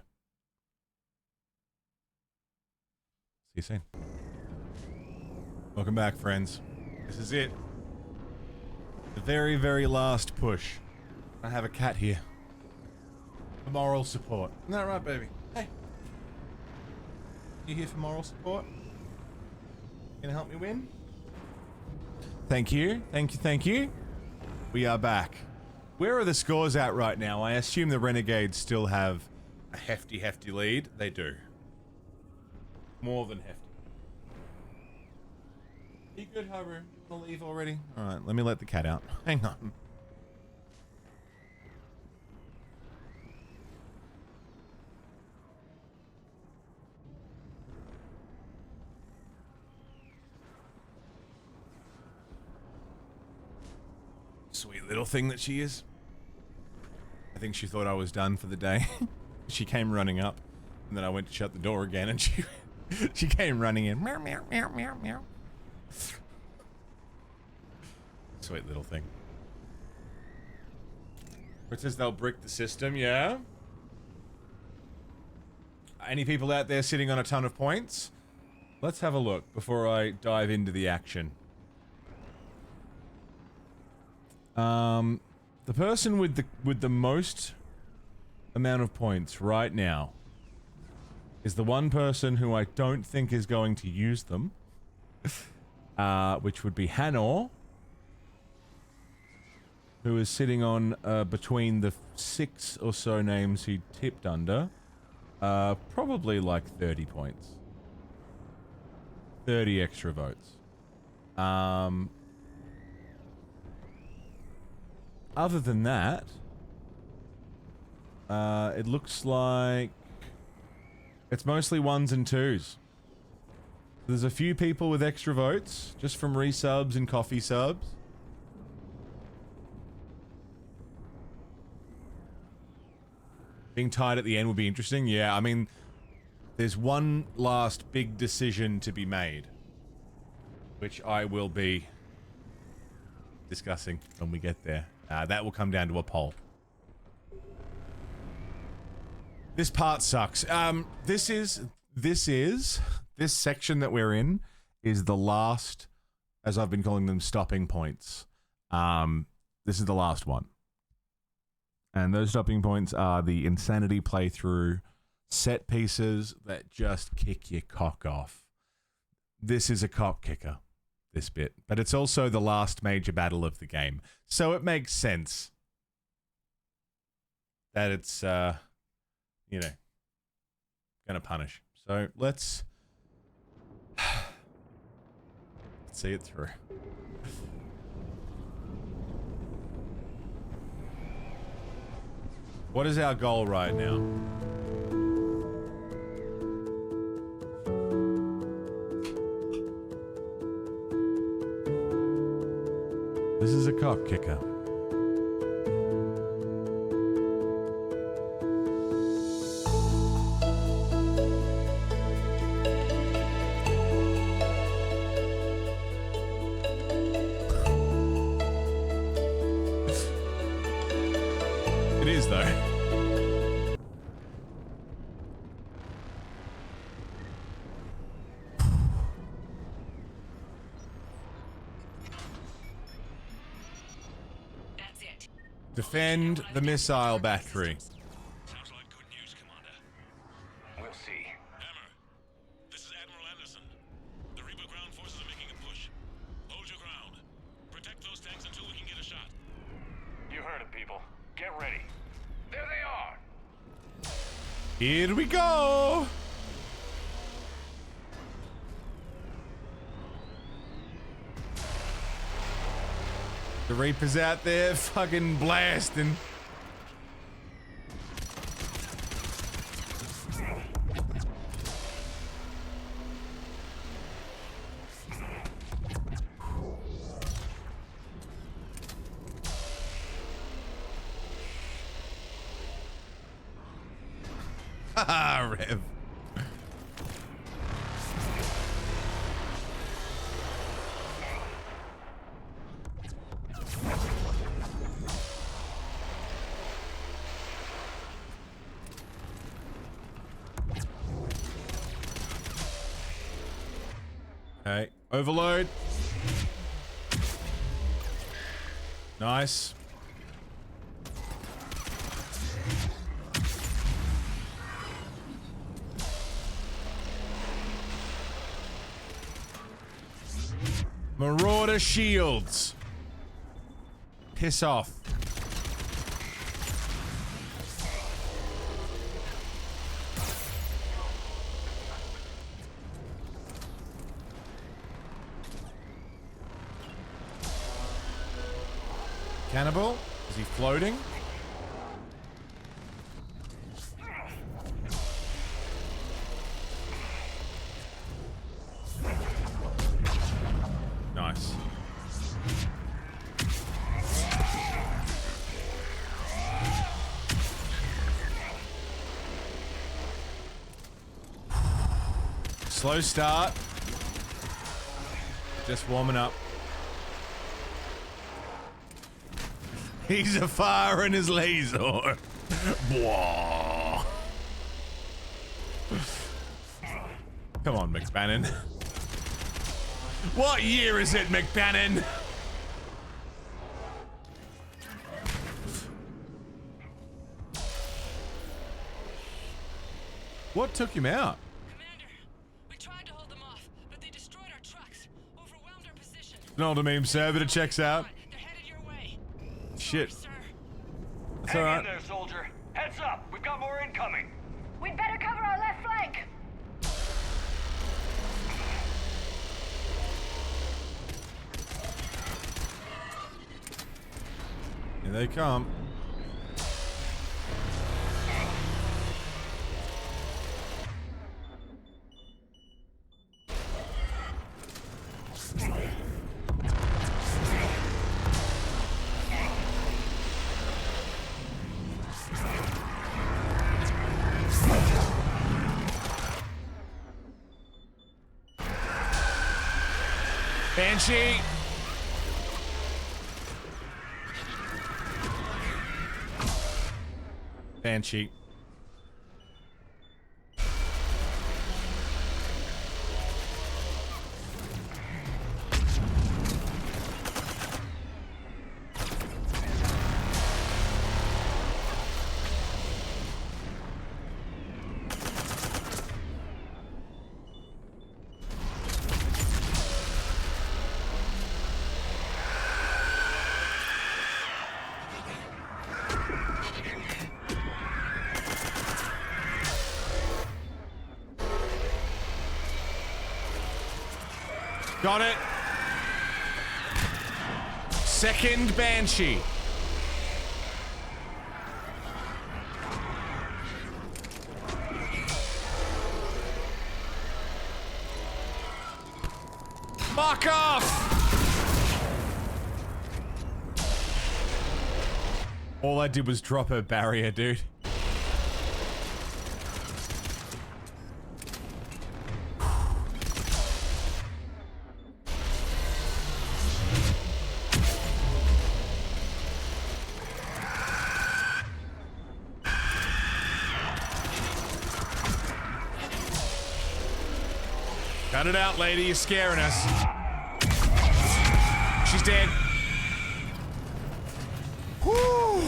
See you soon. Welcome back, friends. This is it. The very, very last push. I have a cat here. For moral support. Isn't that right, baby? Hey. You here for moral support? Gonna help me win? Thank you. Thank you. Thank you. We are back. Where are the scores at right now? I assume the Renegades still have a hefty lead. They do. More than hefty. You good, Haru? You wanna leave already? Alright, let me let the cat out. Hang on. Sweet little thing that she is. I think she thought I was done for the day. She came running up, and then I went to shut the door again, and she came running in. Meow, meow, meow, meow, meow. Sweet little thing. It says they'll brick the system, yeah? Any people out there sitting on a ton of points? Let's have a look before I dive into the action. The person with the most amount of points right now is the one person who I don't think is going to use them, which would be Hanor, who is sitting on between the 6 or so names he tipped under, probably like 30 points, 30 extra votes. Other than that, it looks like it's mostly 1s and 2s. There's a few people with extra votes, just from resubs and coffee subs. Being tied at the end would be interesting. Yeah, I mean, there's one last big decision to be made, which I will be discussing when we get there. That will come down to a poll. This part sucks. This section that we're in is the last, as I've been calling them, stopping points. This is the last one. And those stopping points are the insanity playthrough, set pieces that just kick your cock off. This is a cock kicker, this bit. But it's also the last major battle of the game. So it makes sense that it's, you know, gonna punish. So let's see it through. What is our goal right now? This is a cock kicker. It is, though. Defend the missile battery. Sounds like good news, Commander. We'll see. Hammer, this is Admiral Anderson. The Reaper ground forces are making a push. Hold your ground. Protect those tanks until we can get a shot. You heard it, people. Get ready. There they are. Here we go. The Reaper's out there fucking blasting. Haha, Rev. Okay, overload. Nice. Marauder shields. Piss off. Cannibal? Is he floating? Nice. Slow start. Just warming up. He's a fire in his laser. Blah. Come on, McBannon. What year is it, McBannon? What took him out? Commander, we tried to hold them off, but they destroyed our trucks, overwhelmed our position. Not a meme servitor checks out. Shit. That's Hang alright. in there, soldier. Heads up, we've got more incoming. We'd better cover our left flank. Here they come. Banshee. Banshee. Got it. Second Banshee. Fuck off! All I did was drop a barrier, dude. Cut it out, lady. You're scaring us. She's dead. Woo!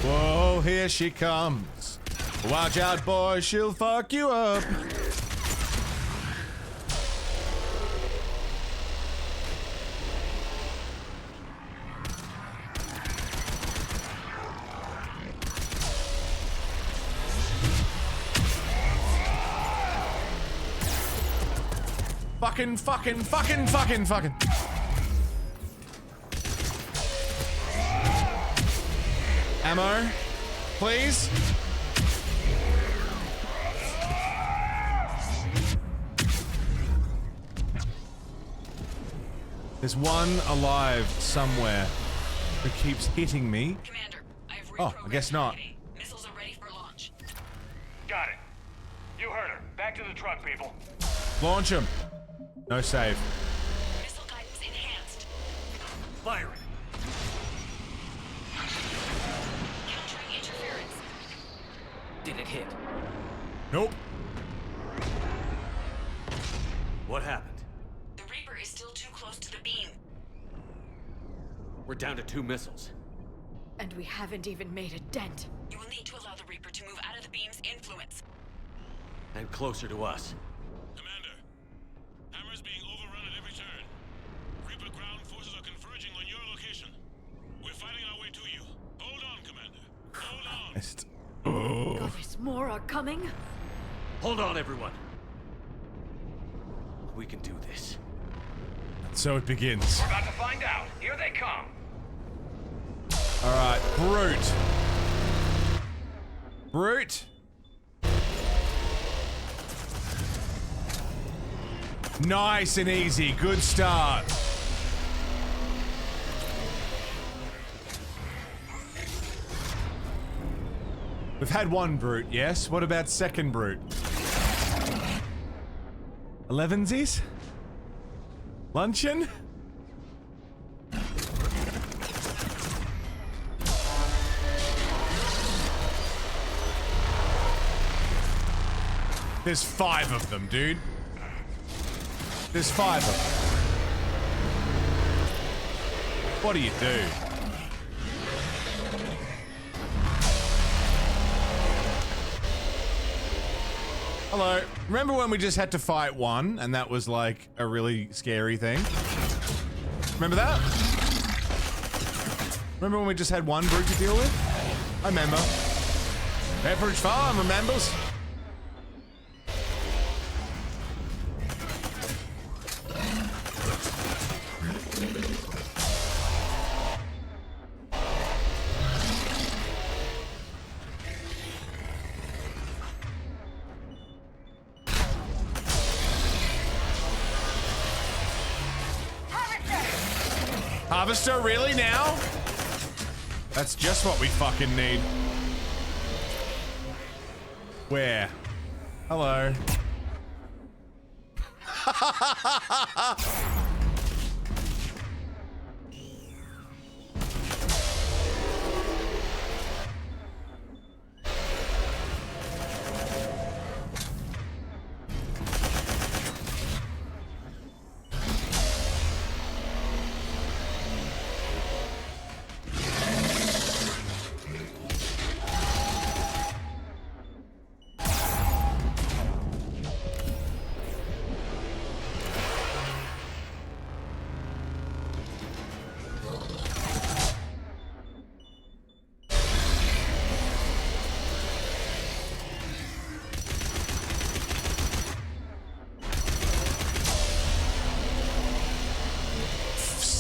Whoa, here she comes. Watch out, boy. She'll fuck you up. Fucking. Ammo, please. There's one alive somewhere who keeps hitting me. Commander, I've Oh, I guess not. Missiles are ready for launch. Got it. You heard her. Back to the truck, people. Launch him. No save. Missile guidance enhanced. Firing. Countering interference. Did it hit? Nope. What happened? The Reaper is still too close to the beam. We're down to 2 missiles. And we haven't even made a dent. You will need to allow the Reaper to move out of the beam's influence. And closer to us. Commander, Hammer's being overrun at every turn. Reaper ground forces are converging on your location. We're fighting our way to you. Hold on, Commander. Hold on. Goddess, more are coming? Hold on, everyone. We can do this. So it begins. We're about to find out. Here they come. Alright, Brute. Nice and easy. Good start. We've had one Brute, yes? What about second Brute? 11sies? Luncheon? There's 5 of them, dude. There's 5 of them. What do you do? Hello. Remember when we just had to fight one and that was like a really scary thing? Remember that? Remember when we just had one brute to deal with? I remember. Pepperidge Farm remembers. Harvester, really now? That's just what we fucking need. Where? Hello.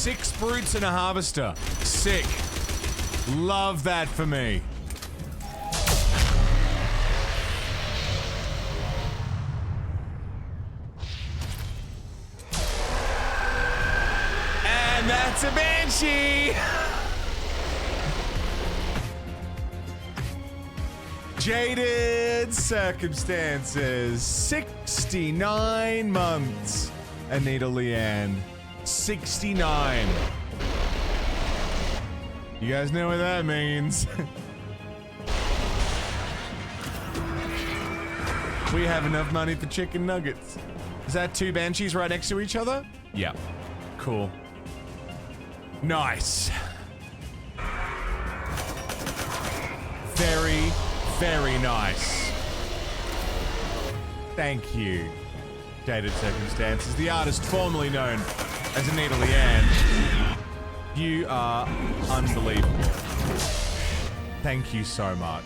Six brutes and a harvester. Sick. Love that for me. And that's a banshee. Jaded circumstances. 69 months. Anita Leanne. 69. You guys know what that means. We have enough money for chicken nuggets. Is that 2 banshees right next to each other? Yeah. Cool. Nice. Very, very nice. Thank you. Jaded circumstances. The artist formerly known as Anita Leanne. You are unbelievable. Thank you so much.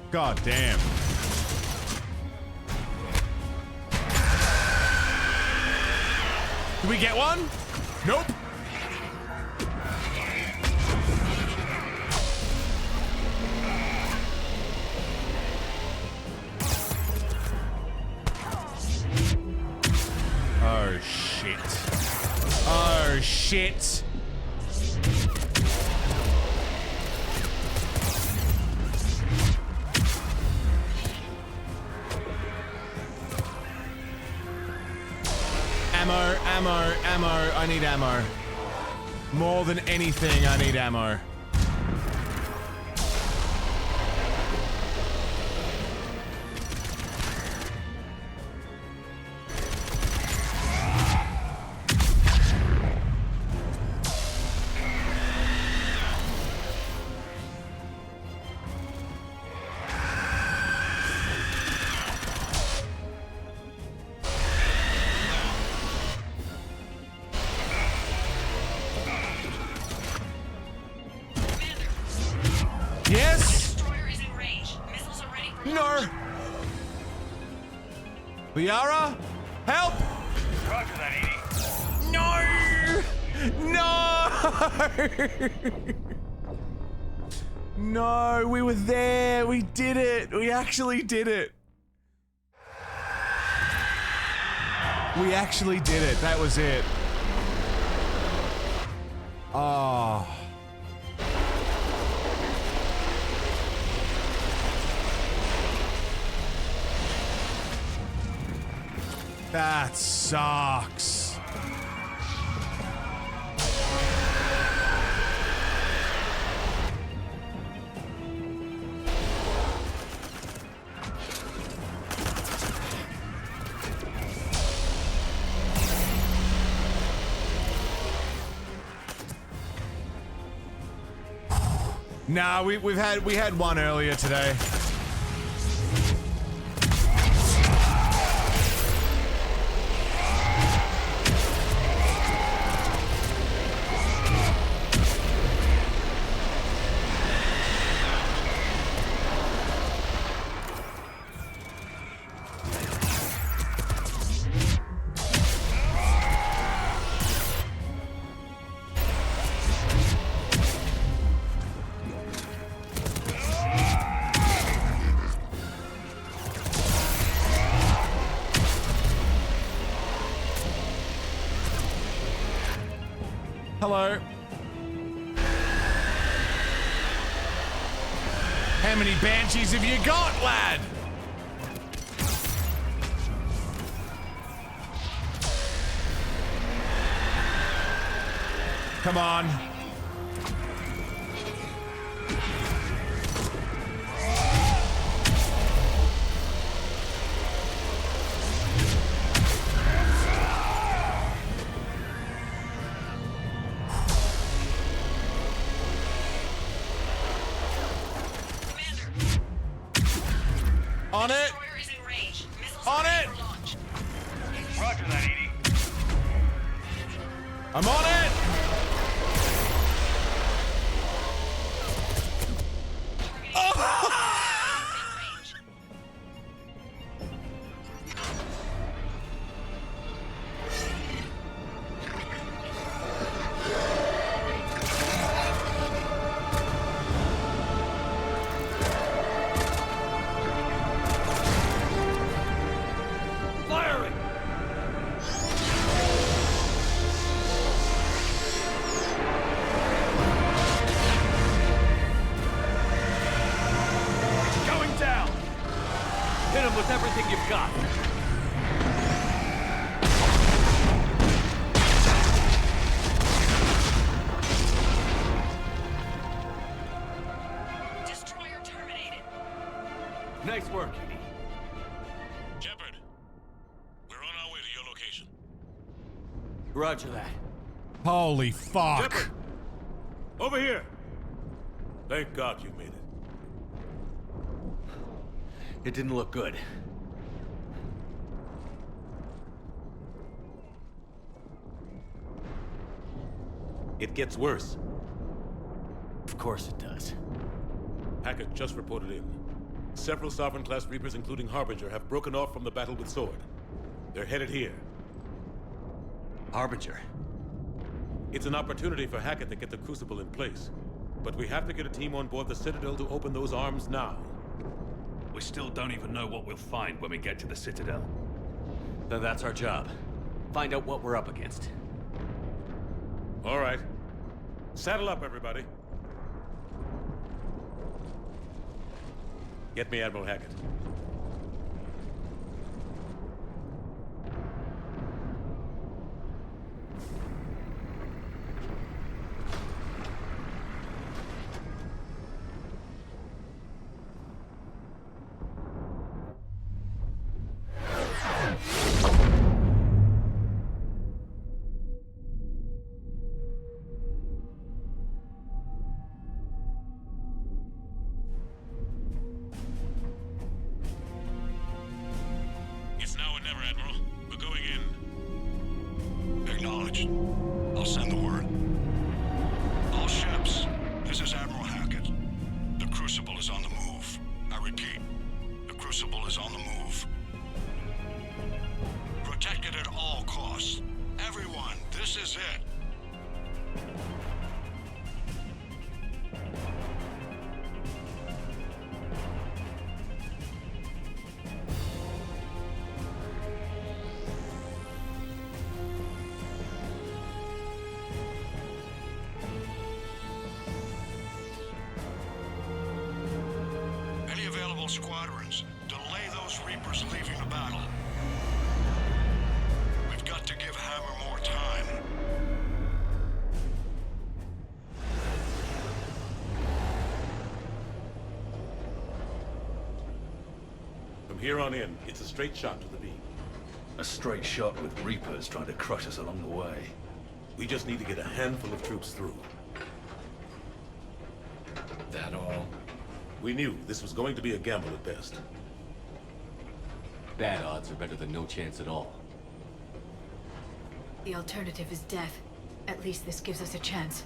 God damn. Did we get one? Nope. Oh shit. Oh shit. Ammo. I need ammo. More than anything, I need ammo. Liara? Help! Roger that, No! No, we were there. We did it. We actually did it. We actually did it. That was it. Oh. That sucks. Nah, we had one earlier today. Hello. How many banshees have you got, lad? Come on. On it! On it! Roger that, Edie. I'm on it! Oh! With everything you've got. Destroyer terminated. Nice work, Edie. Shepard, we're on our way to your location. Roger that. Holy fuck. Shepard! Over here! Thank God you made it. It didn't look good. It gets worse. Of course it does. Hackett just reported in. Several Sovereign-class Reapers, including Harbinger, have broken off from the battle with Sword. They're headed here. Harbinger? It's an opportunity for Hackett to get the Crucible in place. But we have to get a team on board the Citadel to open those arms now. We still don't even know what we'll find when we get to the Citadel. Then that's our job. Find out what we're up against. All right. Saddle up, everybody. Get me Admiral Hackett. Acknowledged. I'll send the word. All ships, this is Admiral Hackett. The Crucible is on the move. I repeat, the Crucible is on the move. Protect it at all costs. Everyone, this is it. Squadrons, delay those Reapers leaving the battle. We've got to give Hammer more time. From here on in, it's a straight shot to the beam. A straight shot with Reapers trying to crush us along the way. We just need to get a handful of troops through. That all? We knew this was going to be a gamble at best. Bad odds are better than no chance at all. The alternative is death. At least this gives us a chance.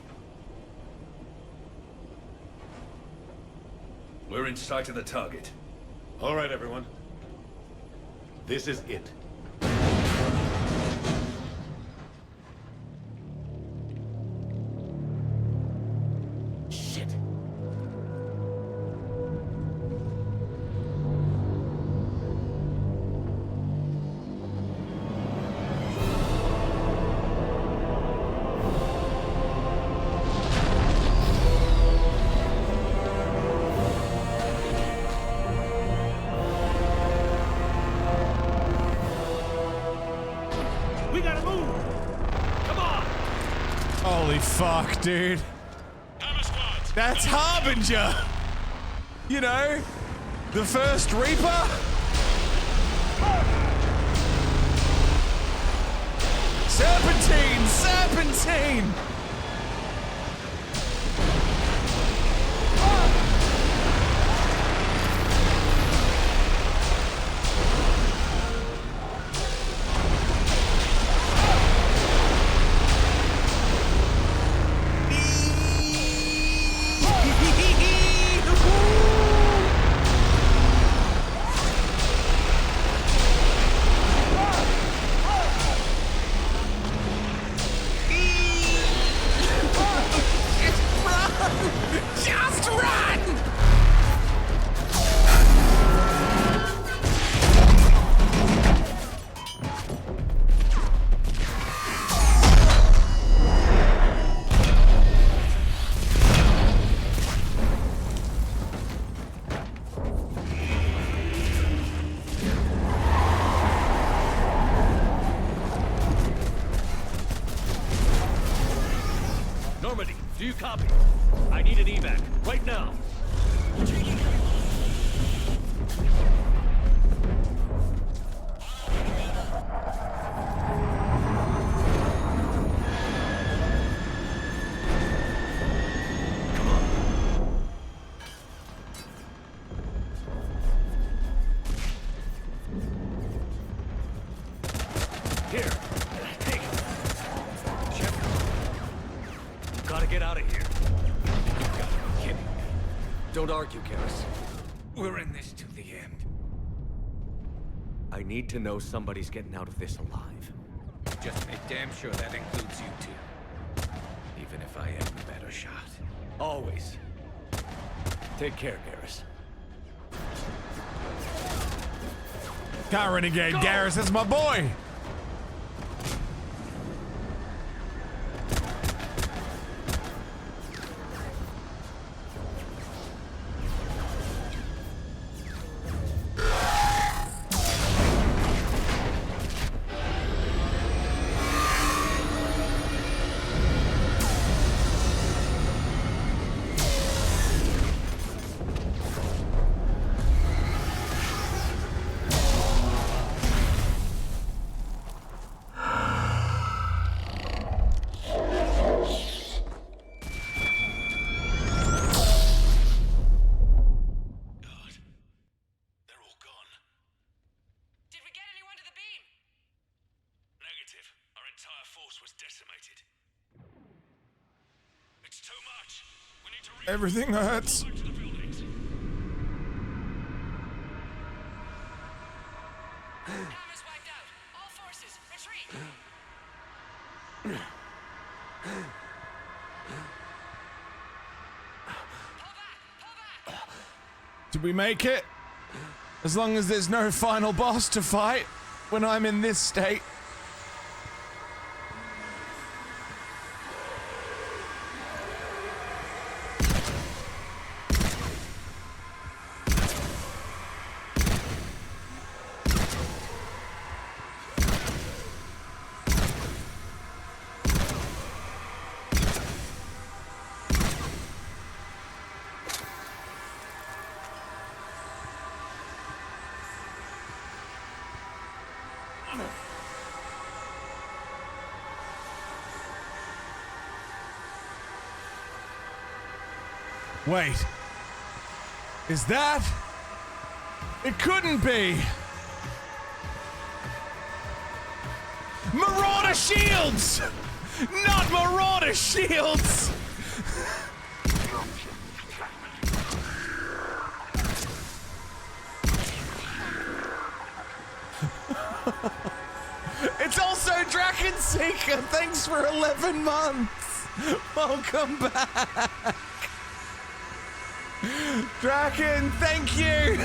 We're in sight of the target. All right, everyone. This is it. Holy fuck, dude. That's Harbinger! You know, the first Reaper? Serpentine! Serpentine! Just run! Normandy, do you copy? I need an evac, right now. Here, take it. Shepard, gotta get out of here. You gotta be kidding me. Don't argue, Garrus. We're in this to the end. I need to know somebody's getting out of this alive. Just make damn sure that includes you two. Even if I am the better shot. Always. Take care, Garrus. Can't renegade, Garrus, that's my boy! Everything hurts. Armor's wiped out. All forces, retreat. Did we make it? As long as there's no final boss to fight when I'm in this state. Wait. Is that? It couldn't be. Marauder shields! Not Marauder shields! It's also Draken Seeker. Thanks for 11 months. Welcome back. Draken, thank you!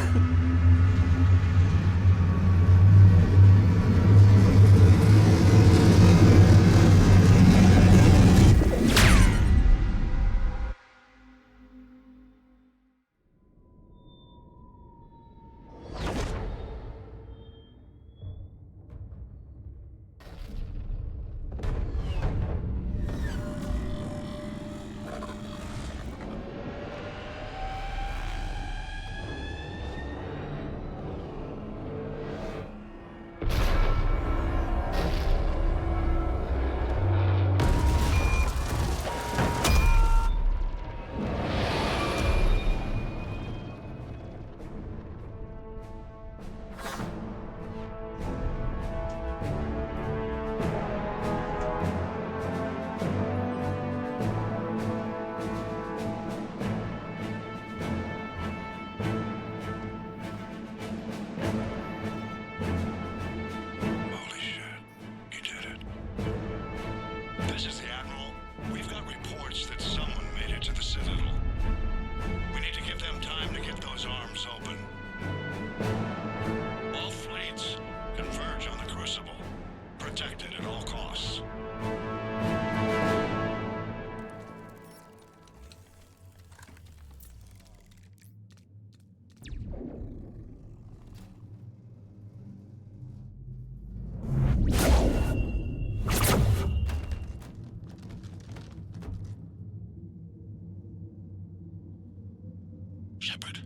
Shepard.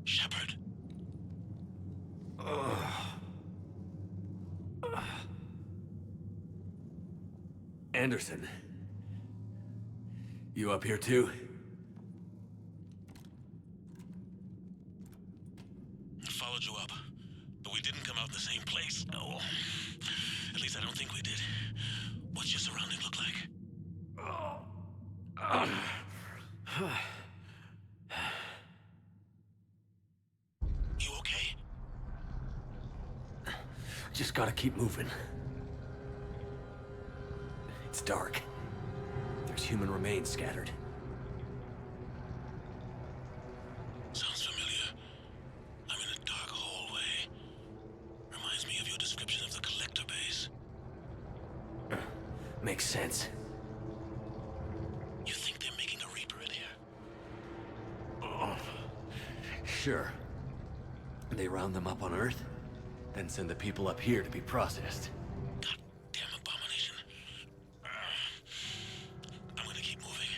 Shepard. Anderson. You up here too? I followed you up, but we didn't come out in the same place. Oh, at least I don't think we did. What's your surroundings look like? gotta keep moving. It's dark. There's human remains scattered. Sounds familiar. I'm in a dark hallway. Reminds me of your description of the collector base. Makes sense. You think they're making a Reaper in here? Oh, sure. They round them up on Earth, then send the people up here to be processed. Goddamn abomination. I'm gonna keep moving.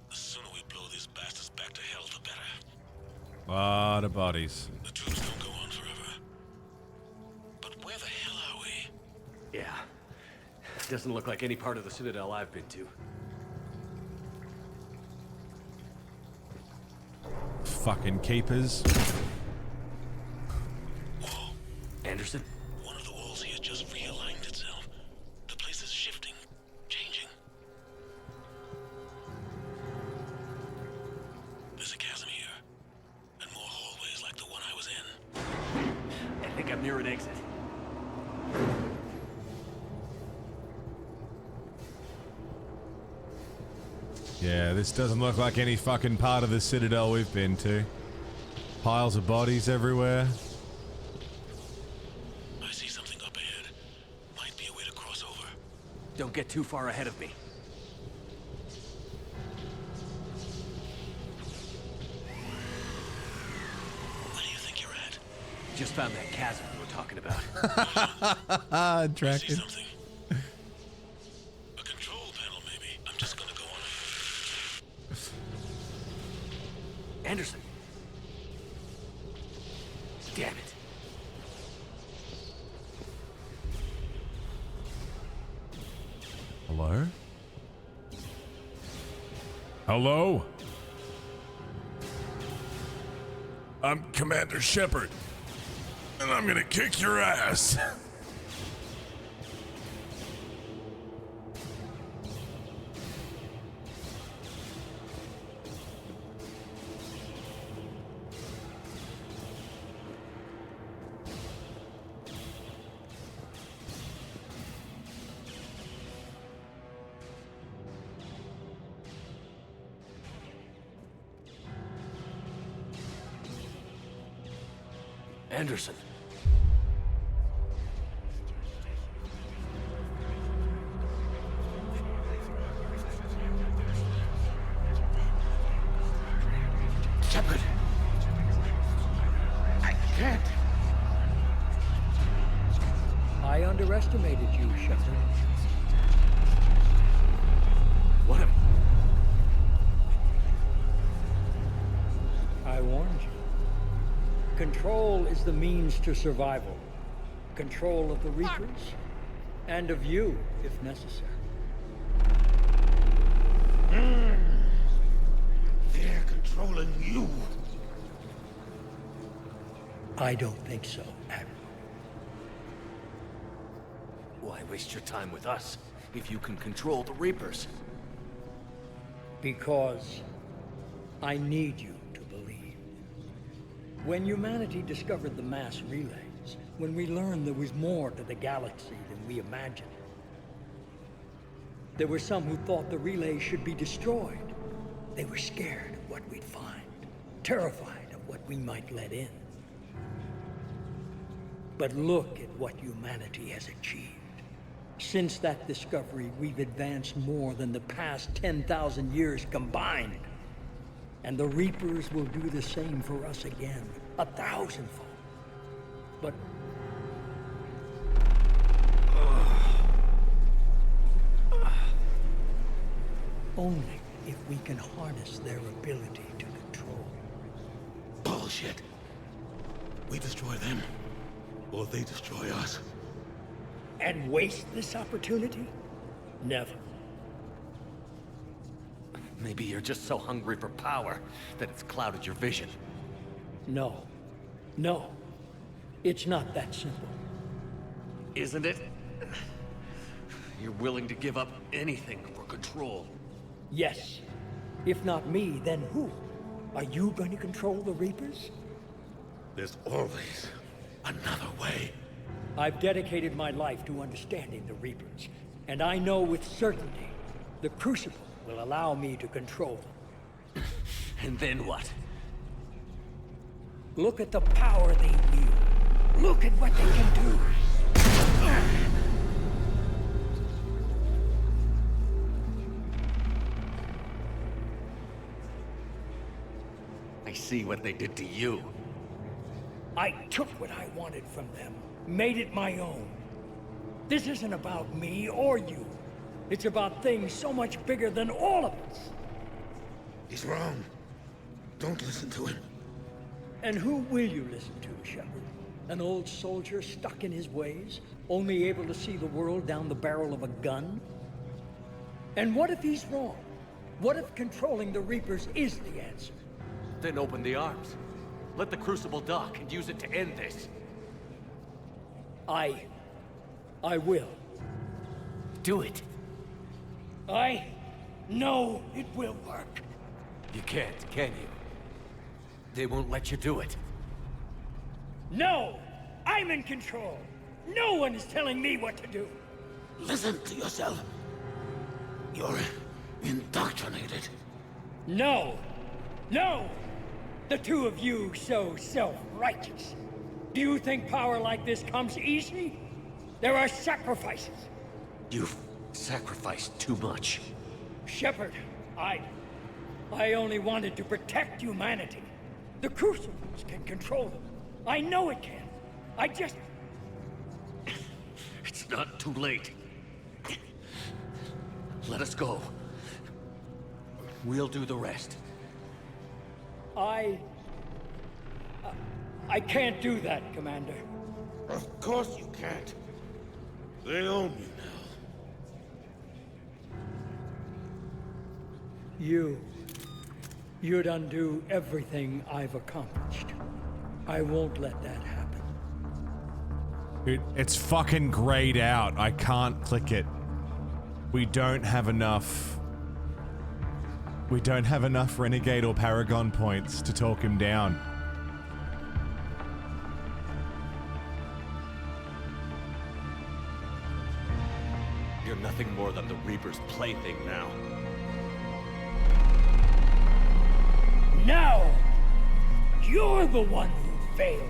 The sooner we blow these bastards back to hell, the better. Lot of bodies. The tubes don't go on forever. But where the hell are we? Yeah. Doesn't look like any part of the Citadel I've been to. Fucking keepers. Anderson? One of the walls here just realigned itself. The place is shifting, changing. There's a chasm here, and more hallways like the one I was in. I think I'm near an exit. Yeah, this doesn't look like any fucking part of the Citadel we've been to. Piles of bodies everywhere. I see something up ahead. Might be a way to cross over. Don't get too far ahead of me. Where do you think you're at? Just found that chasm we were talking about. Tracking. I see something. A control panel, maybe. I'm just gonna go on. Anderson. Damn it. Hello? Hello? I'm Commander Shepard, and I'm gonna kick your ass. Anderson. Shepard! I can't! I underestimated you, Shepard. What have... I warned you. Control is the means to survival. Control of the Reapers, and of you, if necessary. They're controlling you. I don't think so, Admiral. Why waste your time with us if you can control the Reapers? Because I need you to believe. When humanity discovered the mass relays, when we learned there was more to the galaxy than we imagined, there were some who thought the relays should be destroyed. They were scared of what we'd find, terrified of what we might let in. But look at what humanity has achieved. Since that discovery, we've advanced more than the past 10,000 years combined. And the Reapers will do the same for us again, 1,000-fold. But... only if we can harness their ability to control. Bullshit. We destroy them, or they destroy us. And waste this opportunity? Never. Maybe you're just so hungry for power that it's clouded your vision. No. No. It's not that simple. Isn't it? You're willing to give up anything for control. Yes. If not me, then who? Are you going to control the Reapers? There's always another way. I've dedicated my life to understanding the Reapers, and I know with certainty the Crucible will allow me to control them. And then what? Look at the power they wield. Look at what they can do. I see what they did to you. I took what I wanted from them, made it my own. This isn't about me or you. It's about things so much bigger than all of us. He's wrong. Don't listen to him. And who will you listen to, Shepard? An old soldier stuck in his ways, only able to see the world down the barrel of a gun? And what if he's wrong? What if controlling the Reapers is the answer? Then open the arms. Let the Crucible dock and use it to end this. I will. Do it. I know it will work. You can't, can you? They won't let you do it. No! I'm in control! No one is telling me what to do! Listen to yourself. You're indoctrinated. No! No! The two of you so self-righteous. Do you think power like this comes easy? There are sacrifices. You've sacrificed too much. Shepard, I only wanted to protect humanity. The Crucibles can control them. I know it can. I just... It's not too late. Let us go. We'll do the rest. I can't do that, Commander. Of course you can't. They own you now. You'd undo everything I've accomplished. I won't let that happen. Dude, it's fucking grayed out. I can't click it. We don't have enough. We don't have enough Renegade or Paragon points to talk him down. You're nothing more than the Reaper's plaything now. Now, you're the one who failed.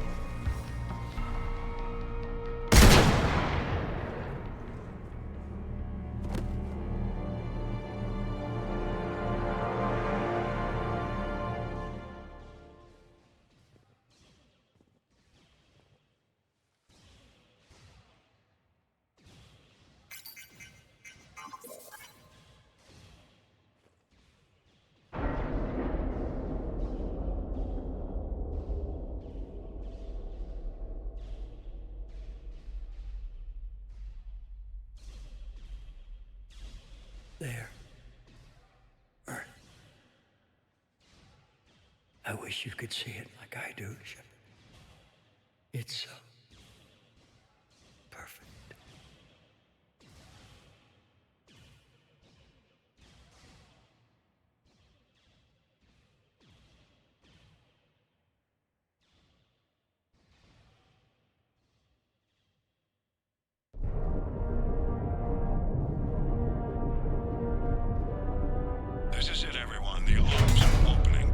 There. Earth. I wish you could see it like I do, Shepard. It's so perfect. This is it, everyone. The alarms are opening.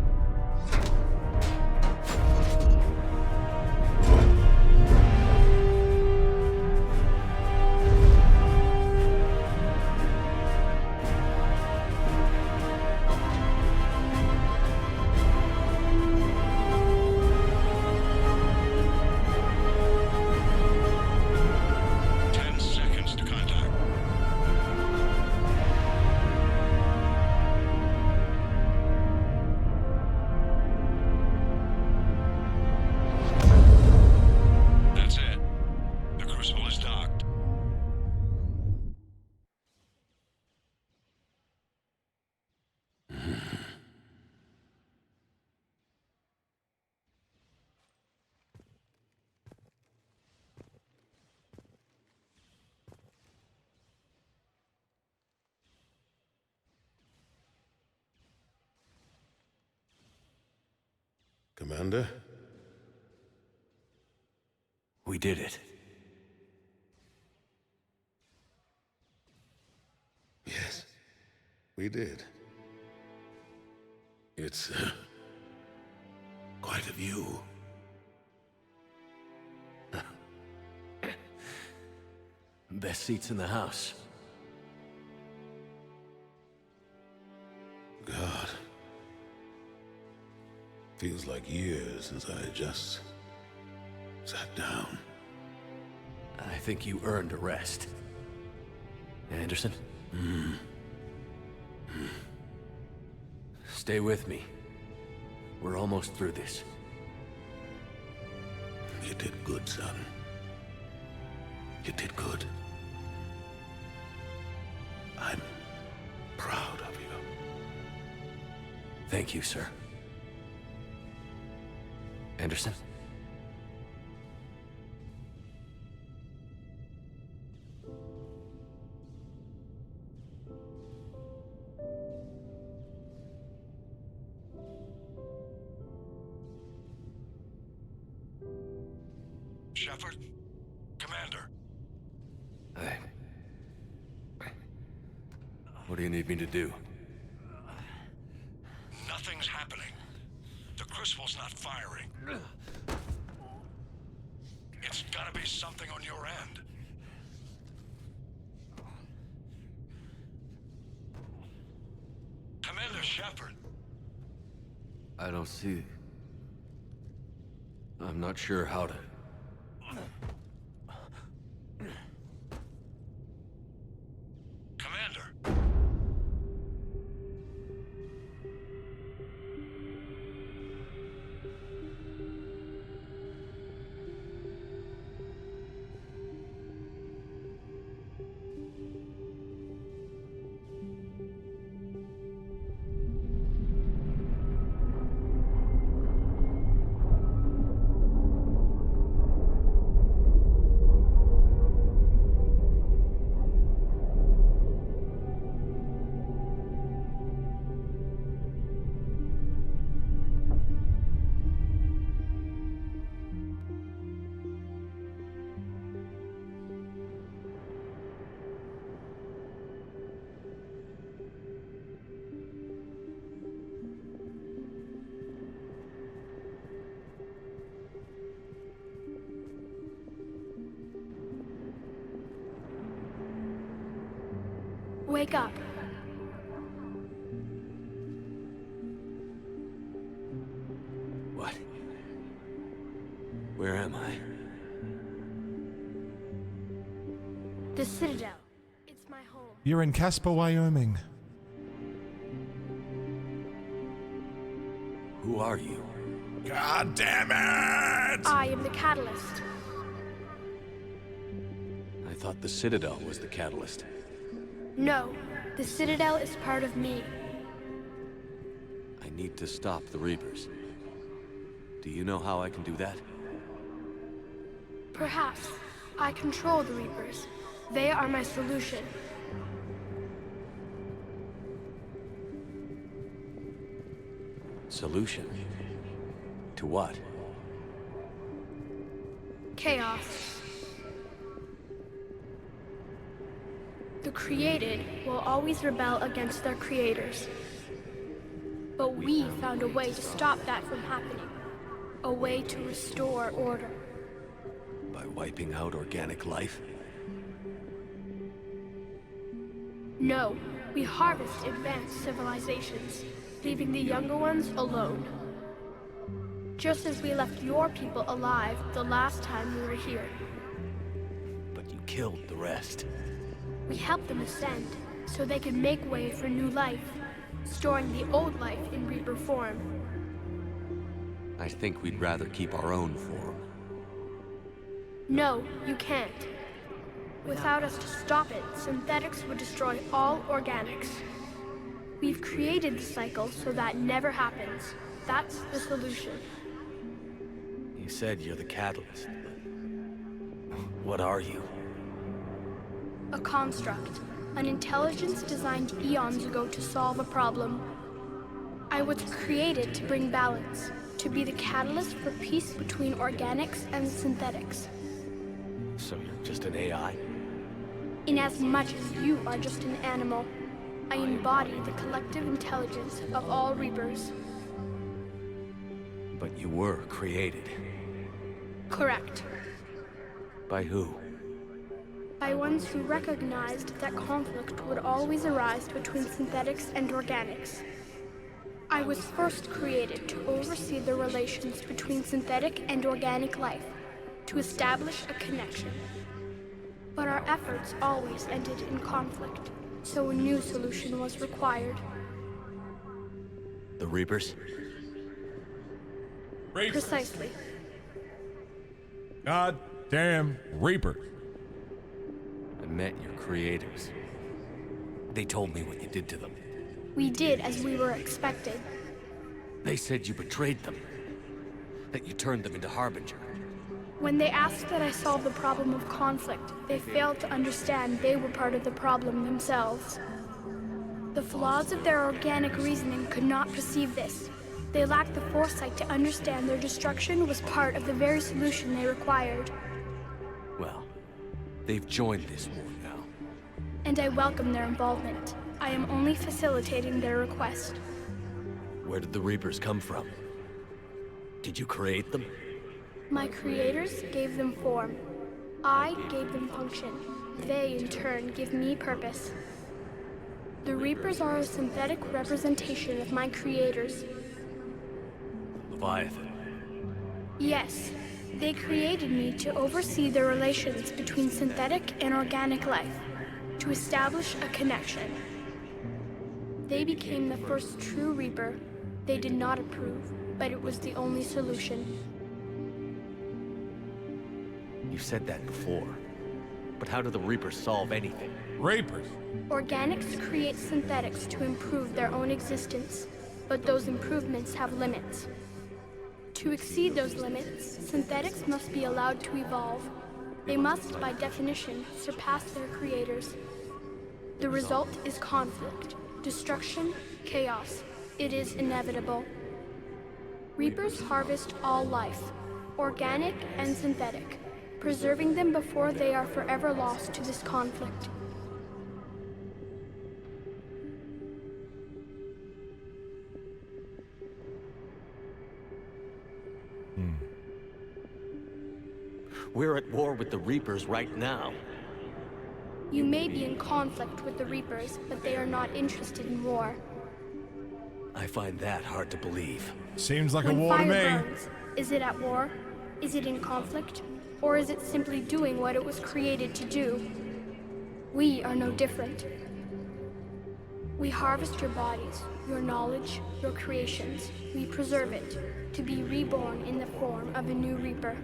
Commander? We did it. We did. It's quite a view. Best seats in the house. God. Feels like years since I just sat down. I think you earned a rest. Anderson? Stay with me. We're almost through this. You did good, son. You did good. I'm proud of you. Thank you, sir. Anderson? Shepard? Commander? What do you need me to do? Nothing's happening. The crucible's not firing. It's gotta be something on your end. Commander Shepard! I don't see... I'm not sure how to... Commander! Wake up. What? Where am I? The Citadel. It's my home. You're in Casper, Wyoming. Who are you? God damn it! I am the Catalyst. I thought the Citadel was the catalyst. No, the Citadel is part of me. I need to stop the Reapers. Do you know how I can do that? Perhaps. I control the Reapers. They are my solution. Solution? To what? Chaos. The created will always rebel against their creators. But we found a way to stop that from happening. A way to restore order. By wiping out organic life? No, we harvest advanced civilizations, leaving the younger ones alone. Just as we left your people alive the last time we were here. But you killed the rest. We helped them ascend, so they could make way for new life, storing the old life in Reaper form. I think we'd rather keep our own form. No, you can't. Without us to stop it, synthetics would destroy all organics. We've created the cycle so that never happens. That's the solution. You said you're the catalyst, but what are you? A construct. An intelligence designed eons ago to solve a problem. I was created to bring balance, to be the catalyst for peace between organics and synthetics. So you're just an AI? In as much as you are just an animal. I embody the collective intelligence of all Reapers. But you were created. Correct. By who? By ones who recognized that conflict would always arise between synthetics and organics. I was first created to oversee the relations between synthetic and organic life, to establish a connection. But our efforts always ended in conflict, so a new solution was required. The Reapers? Precisely. God damn Reaper. I met your creators. They told me what you did to them. We did as we were expected. They said you betrayed them. That you turned them into Harbinger. When they asked that I solve the problem of conflict, they failed to understand they were part of the problem themselves. The flaws of their organic reasoning could not perceive this. They lacked the foresight to understand their destruction was part of the very solution they required. Well, they've joined this war now. And I welcome their involvement. I am only facilitating their request. Where did the Reapers come from? Did you create them? My creators gave them form. I gave them function. They, in turn, give me purpose. The Reapers are a synthetic representation of my creators. Leviathan. Yes, they created me to oversee the relations between synthetic and organic life, to establish a connection. They became the first true Reaper. They did not approve, but it was the only solution. You said that before. But how do the Reapers solve anything? Reapers? Organics create synthetics to improve their own existence, but those improvements have limits. To exceed those limits, synthetics must be allowed to evolve. They must, by definition, surpass their creators. The result is conflict, destruction, chaos. It is inevitable. Reapers harvest all life, organic and synthetic, preserving them before they are forever lost to this conflict. We're at war with the Reapers right now. You may be in conflict with the Reapers, but they are not interested in war. I find that hard to believe. Seems like a When war to me. fire burns, is it at war? Is it in conflict? Or is it simply doing what it was created to do? We are no different. We harvest your bodies, your knowledge, your creations. We preserve it, to be reborn in the form of a new Reaper.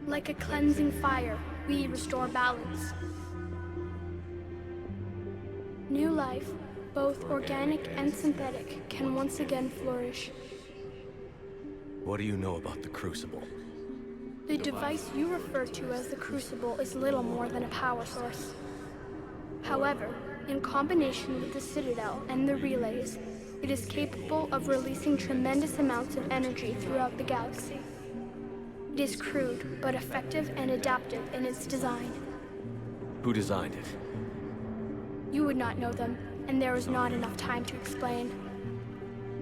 Like a cleansing fire, we restore balance. New life, both organic and synthetic, can once again flourish. What do you know about the Crucible? The device you refer to as the Crucible is little more than a power source. However, in combination with the Citadel and the relays, it is capable of releasing tremendous amounts of energy throughout the galaxy. It is crude, but effective and adaptive in its design. Who designed it? You would not know them, and there is not enough time to explain.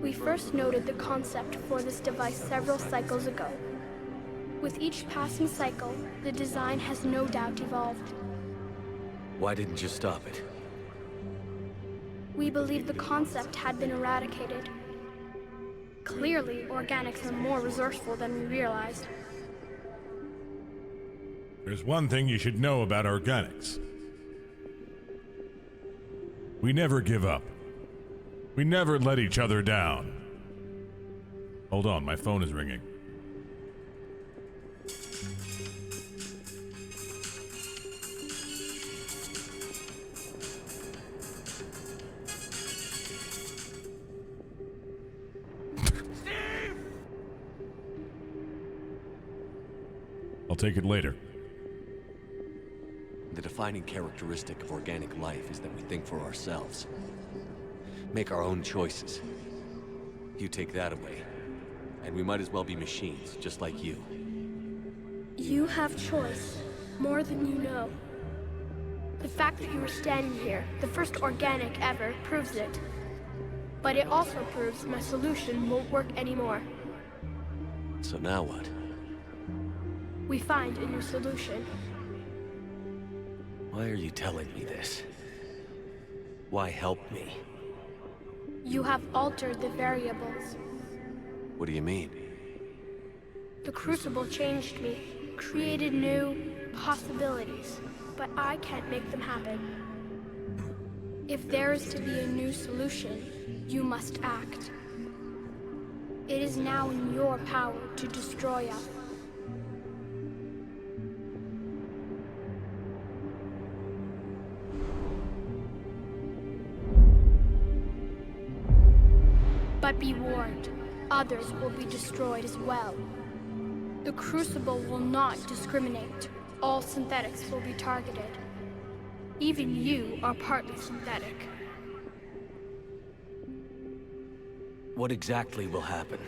We first noted the concept for this device several cycles ago. With each passing cycle, the design has no doubt evolved. Why didn't you stop it? We believed the concept had been eradicated. Clearly, organics are more resourceful than we realized. There's one thing you should know about organics. We never give up. We never let each other down. Hold on, my phone is ringing. I'll take it later. The defining characteristic of organic life is that we think for ourselves. Make our own choices. You take that away, and we might as well be machines, just like you. You have choice, more than you know. The fact that you were standing here, the first organic ever, proves it. But it also proves my solution won't work anymore. So now what? We find a new solution. Why are you telling me this? Why help me? You have altered the variables. What do you mean? The Crucible changed me, created new possibilities, but I can't make them happen. If there is to be a new solution, you must act. It is now in your power to destroy us. But be warned, others will be destroyed as well. The Crucible will not discriminate. All synthetics will be targeted. Even you are partly synthetic. What exactly will happen?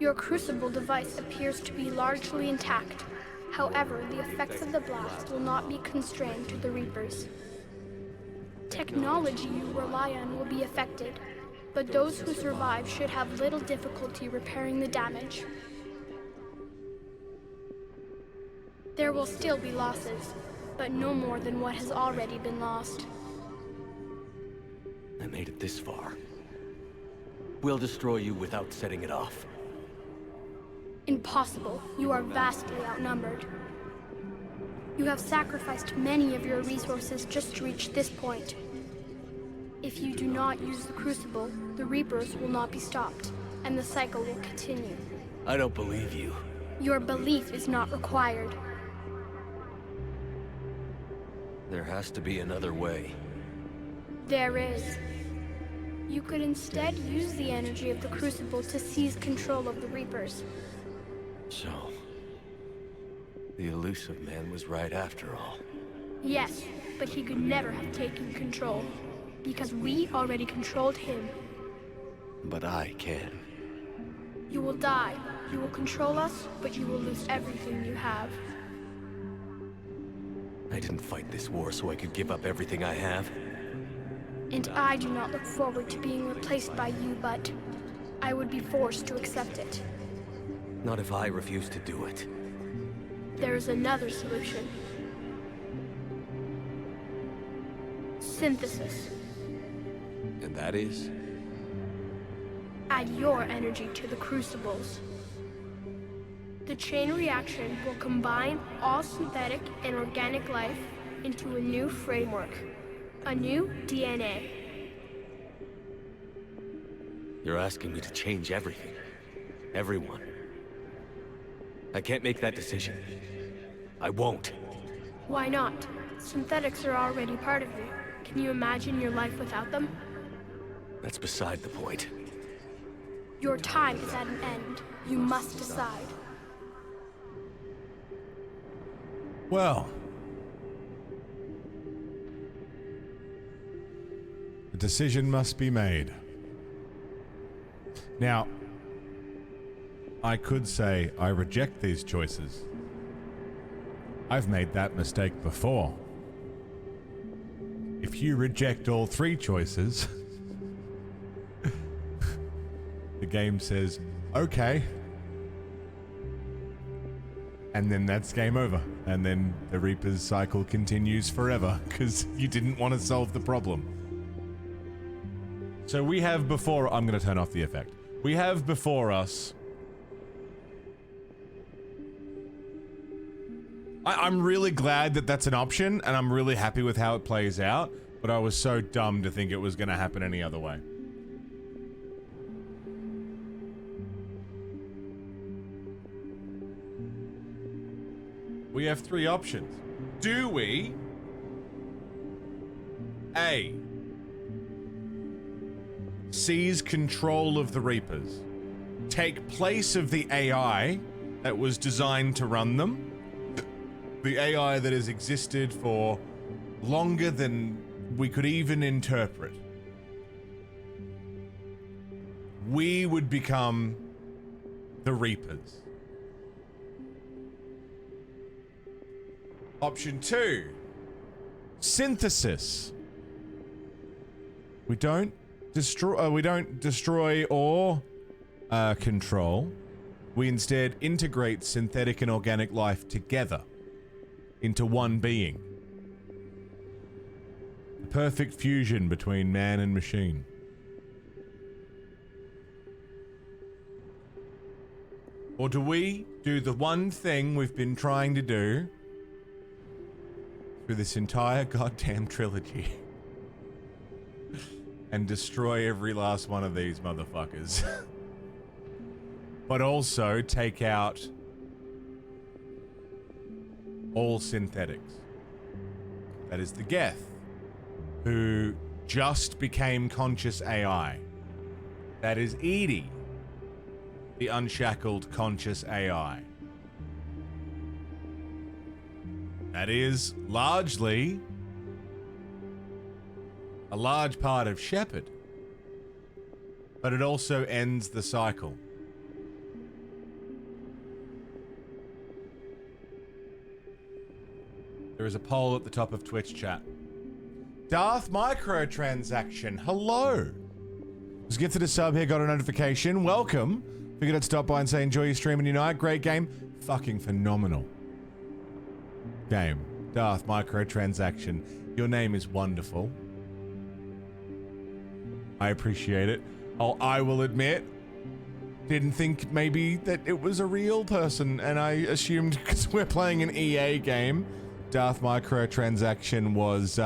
Your Crucible device appears to be largely intact. However, the effects of the blast will not be constrained to the Reapers. Technology you rely on will be affected, but those who survive should have little difficulty repairing the damage. There will still be losses, but no more than what has already been lost. I made it this far. We'll destroy you without setting it off. Impossible. You are vastly outnumbered. You have sacrificed many of your resources just to reach this point. If you do not use the Crucible, the Reapers will not be stopped, and the cycle will continue. I don't believe you. Your belief is not required. There has to be another way. There is. You could instead use the energy of the Crucible to seize control of the Reapers. So, the elusive man was right after all. Yes, but he could never have taken control, because we already controlled him. But I can. You will die. You will control us, but you will lose everything you have. I didn't fight this war so I could give up everything I have. And I do not look forward to being replaced by you, but I would be forced to accept it. Not if I refuse to do it. There is another solution. Synthesis. And that is? Add your energy to the Crucibles. The chain reaction will combine all synthetic and organic life into a new framework. A new DNA. You're asking me to change everything. Everyone. I can't make that decision. I won't. Why not? Synthetics are already part of you. Can you imagine your life without them? That's beside the point. Your time is at an end. You must decide. Well, a decision must be made. Now, I could say I reject these choices. I've made that mistake before. If you reject all three choices, the game says, okay. And then that's game over. And then the Reaper's cycle continues forever because you didn't want to solve the problem. So we have before... I'm going to turn off the effect. We have before us... I'm really glad that that's an option, and I'm really happy with how it plays out, but I was so dumb to think it was going to happen any other way. We have three options. Do we... A. Seize control of the Reapers. Take place of the AI that was designed to run them. The AI that has existed for longer than we could even interpret. We would become the Reapers. Option 2, synthesis. We don't destroy or control. We instead integrate synthetic and organic life together into one being. A perfect fusion between man and machine. Or do we do the one thing we've been trying to do through this entire goddamn trilogy and destroy every last one of these motherfuckers? But also take out all synthetics. That is the Geth, who just became conscious AI. That is Edie, the unshackled conscious AI. That is largely a large part of Shepard. But it also ends the cycle. There is a poll at the top of Twitch chat. Darth Microtransaction, hello. Was gifted a sub here, got a notification. Welcome. Figured I'd stop by and say enjoy your stream and your night. Great game. Fucking phenomenal game. Darth Microtransaction. Your name is wonderful. I appreciate it. Oh, I will admit, didn't think maybe that it was a real person, and I assumed because we're playing an EA game, Darth Microtransaction was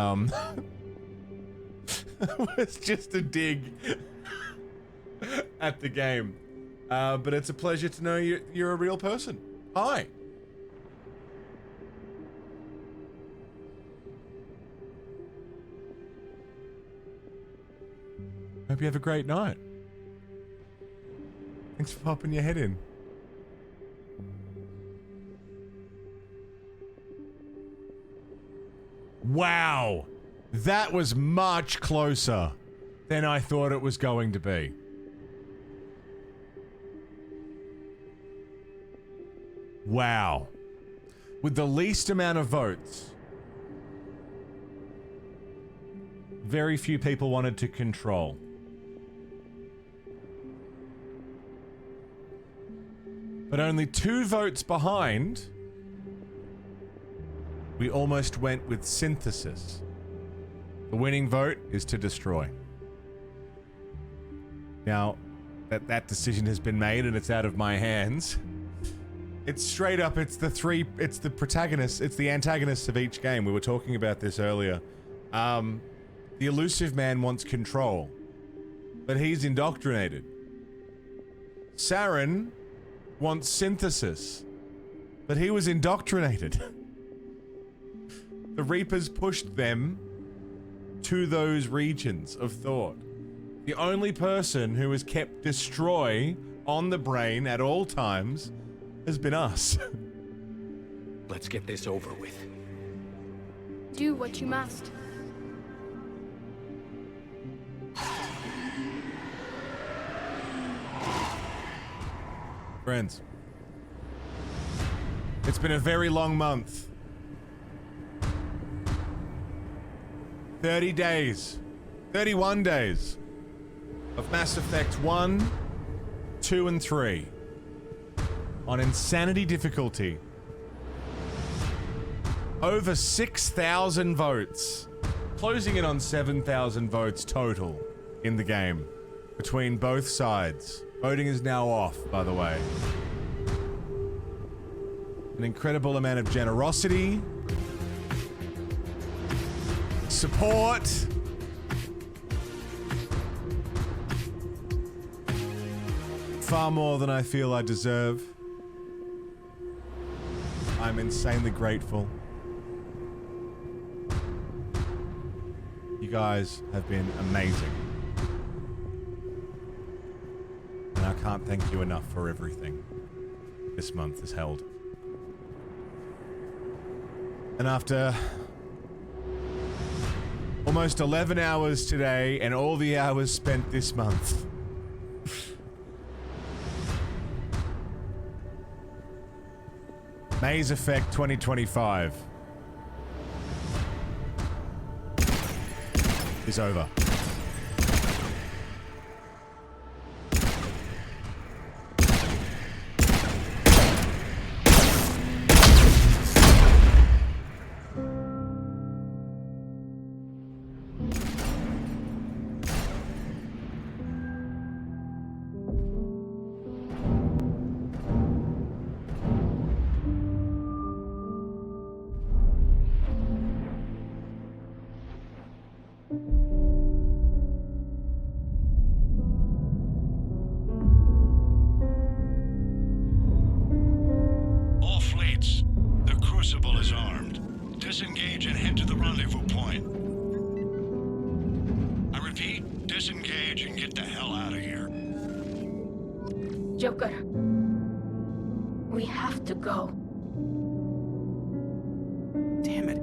was just a dig at the game. But it's a pleasure to know you're a real person. Hi. Hope you have a great night. Thanks for popping your head in. Wow. That was much closer than I thought it was going to be. Wow. With the least amount of votes, very few people wanted to control. But only 2 votes behind, we almost went with synthesis. The winning vote is to destroy. Now, that decision has been made and it's out of my hands. It's straight up, it's the protagonists, it's the antagonists of each game. We were talking about this earlier. The elusive man wants control, but he's indoctrinated. Saren wants synthesis, but he was indoctrinated. The Reapers pushed them to those regions of thought. The only person who has kept destroy on the brain at all times has been us. Let's get this over with. Do what you must. Friends, it's been a very long month. 30 days, 31 days of Mass Effect 1, 2, and 3 on Insanity difficulty. Over 6,000 votes, closing in on 7,000 votes total in the game between both sides. Voting is now off, by the way. An incredible amount of generosity, support, far more than I feel I deserve. I'm insanely grateful. You guys have been amazing. And I can't thank you enough for everything this month has held. And after almost 11 hours today and all the hours spent this month, Maze Effect 2025 is over. All fleets, the Crucible is armed. Disengage and head to the rendezvous point. I repeat, disengage and get the hell out of here. Joker. We have to go. Damn it.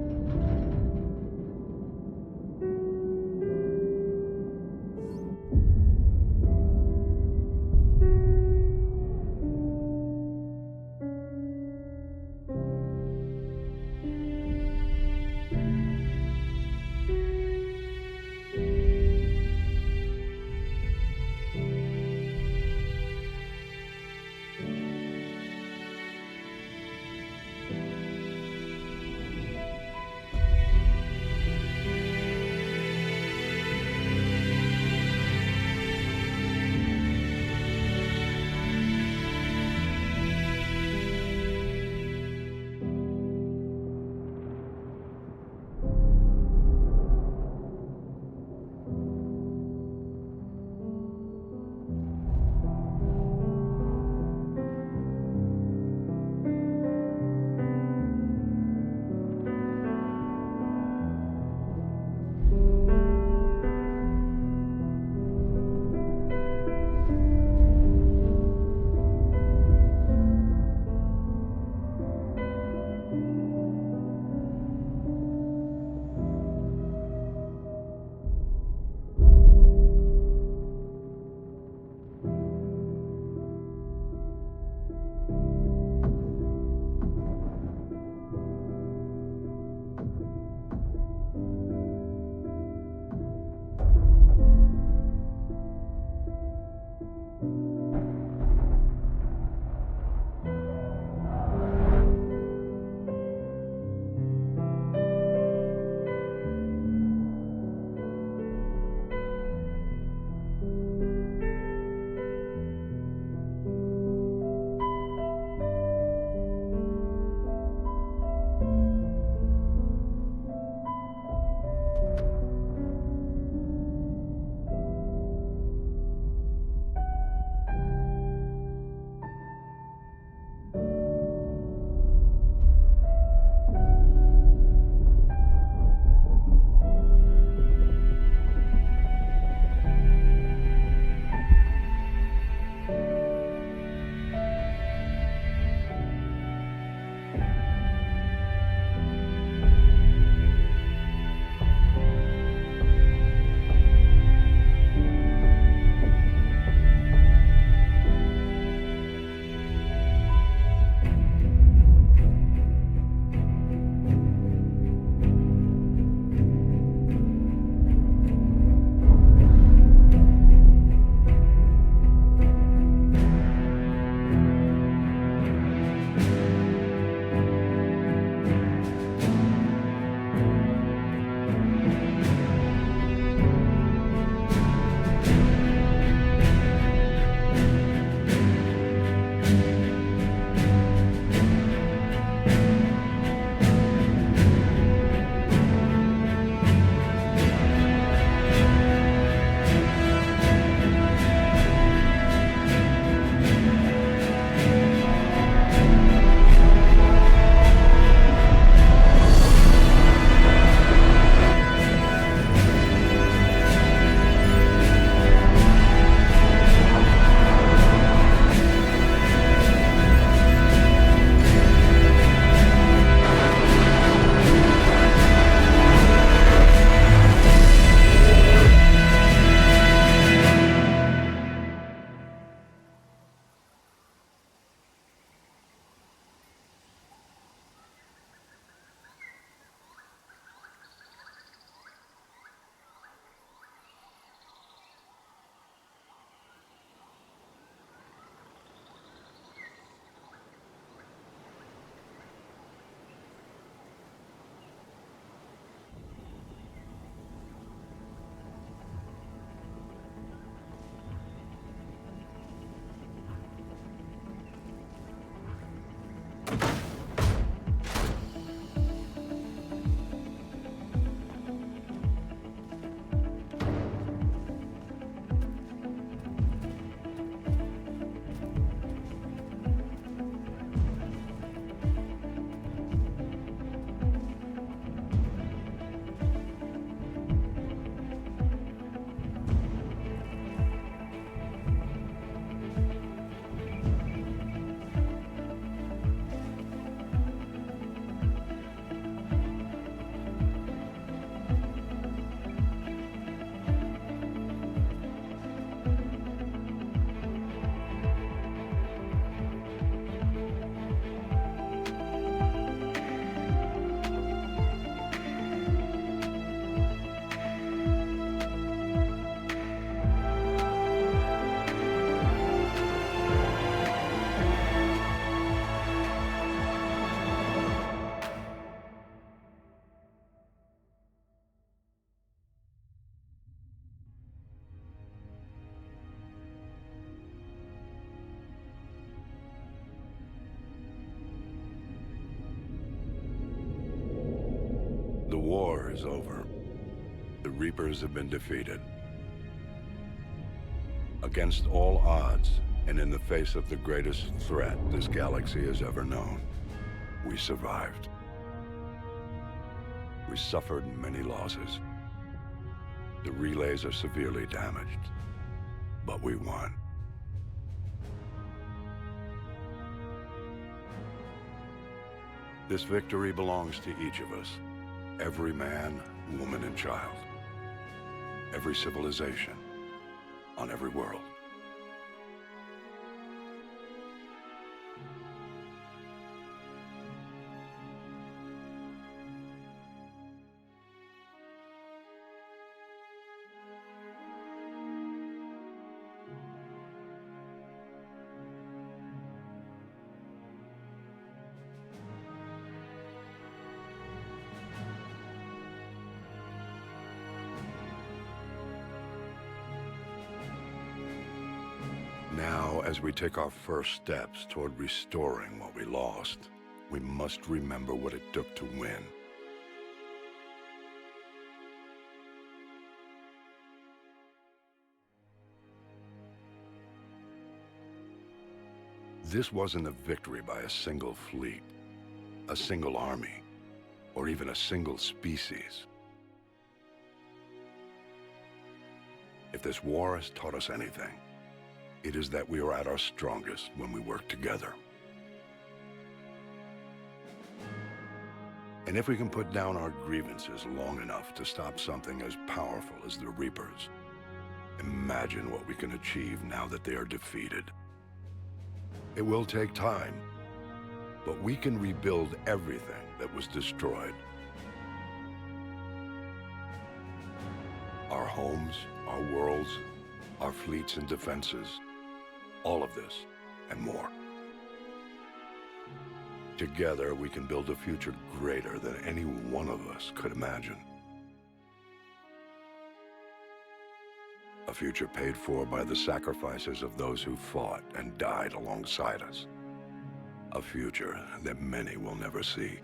The war is over. The Reapers have been defeated. Against all odds, and in the face of the greatest threat this galaxy has ever known, we survived. We suffered many losses. The relays are severely damaged, but we won. This victory belongs to each of us. Every man, woman, and child. Every civilization on every world. Now, as we take our first steps toward restoring what we lost, we must remember what it took to win. This wasn't a victory by a single fleet, a single army, or even a single species. If this war has taught us anything, it is that we are at our strongest when we work together. And if we can put down our grievances long enough to stop something as powerful as the Reapers, imagine what we can achieve now that they are defeated. It will take time, but we can rebuild everything that was destroyed. Our homes, our worlds, our fleets and defenses, all of this and more. Together, we can build a future greater than any one of us could imagine. A future paid for by the sacrifices of those who fought and died alongside us. A future that many will never see.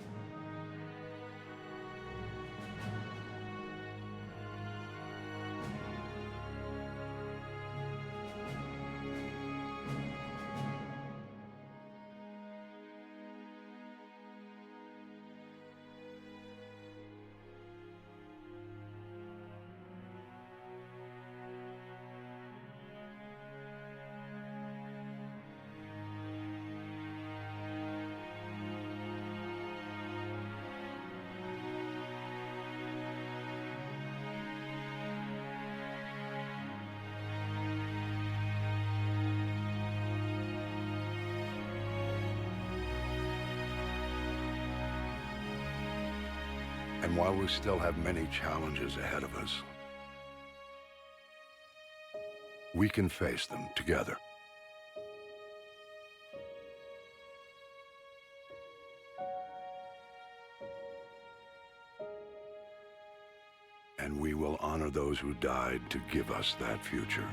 And while we still have many challenges ahead of us, we can face them together. And we will honor those who died to give us that future.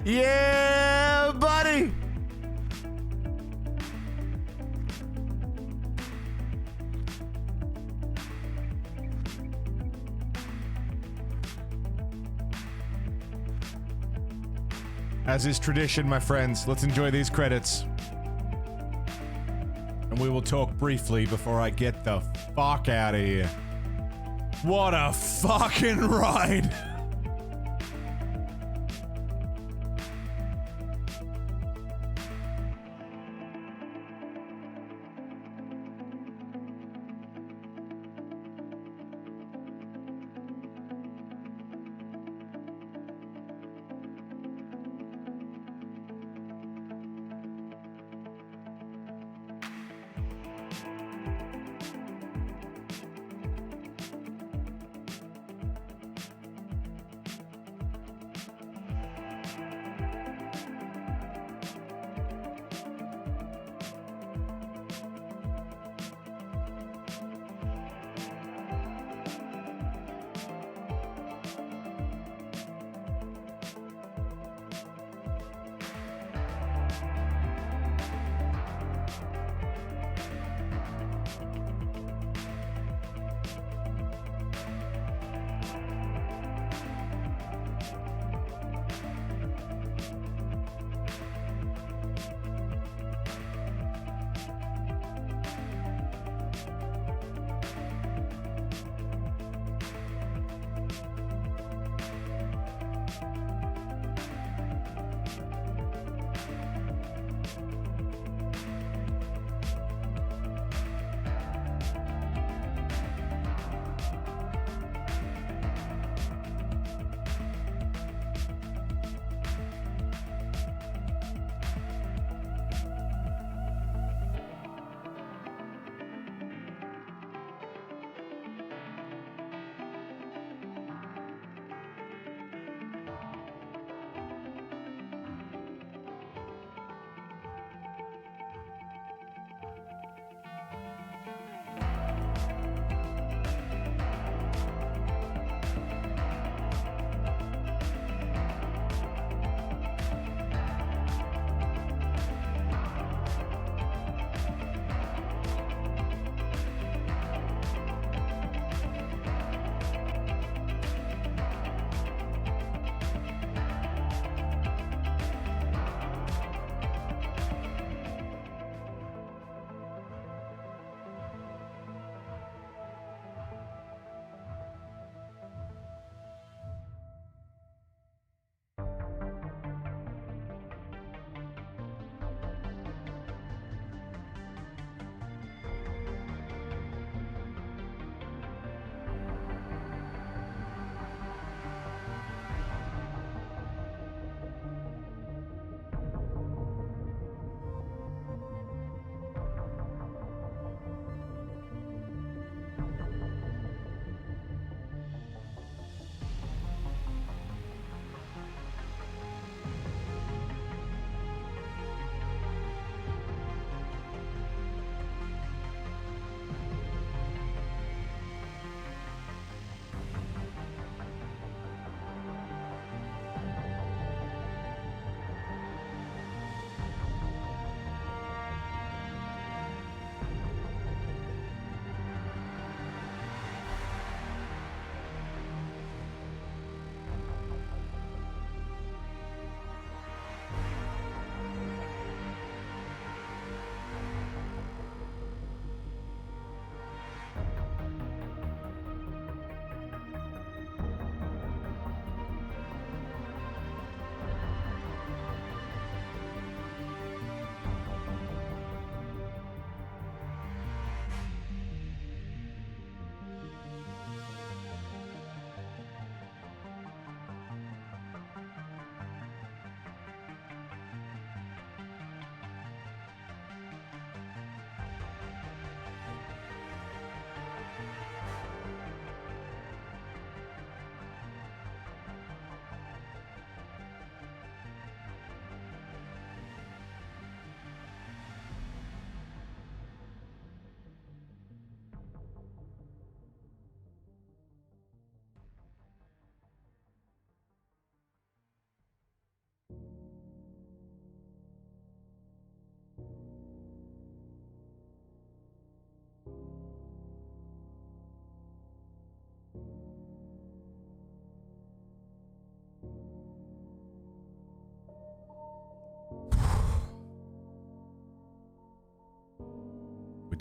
Yeah, buddy. As is tradition, my friends, let's enjoy these credits. And we will talk briefly before I get the fuck out of here. What a fucking ride!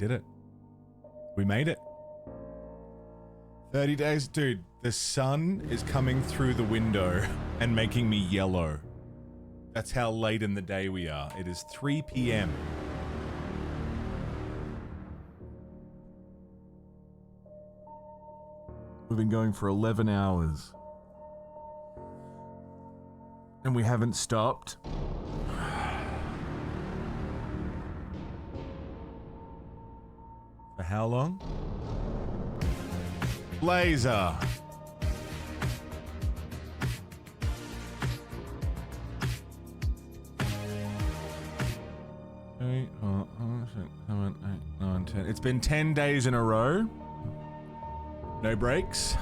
did it. We made it. 30 days. Dude, the sun is coming through the window and making me yellow. That's how late in the day we are. It is 3 p.m. We've been going for 11 hours. And we haven't stopped. For how long? Laser. Eight, 7, 8, 9, 10. It's been 10 days in a row. No breaks.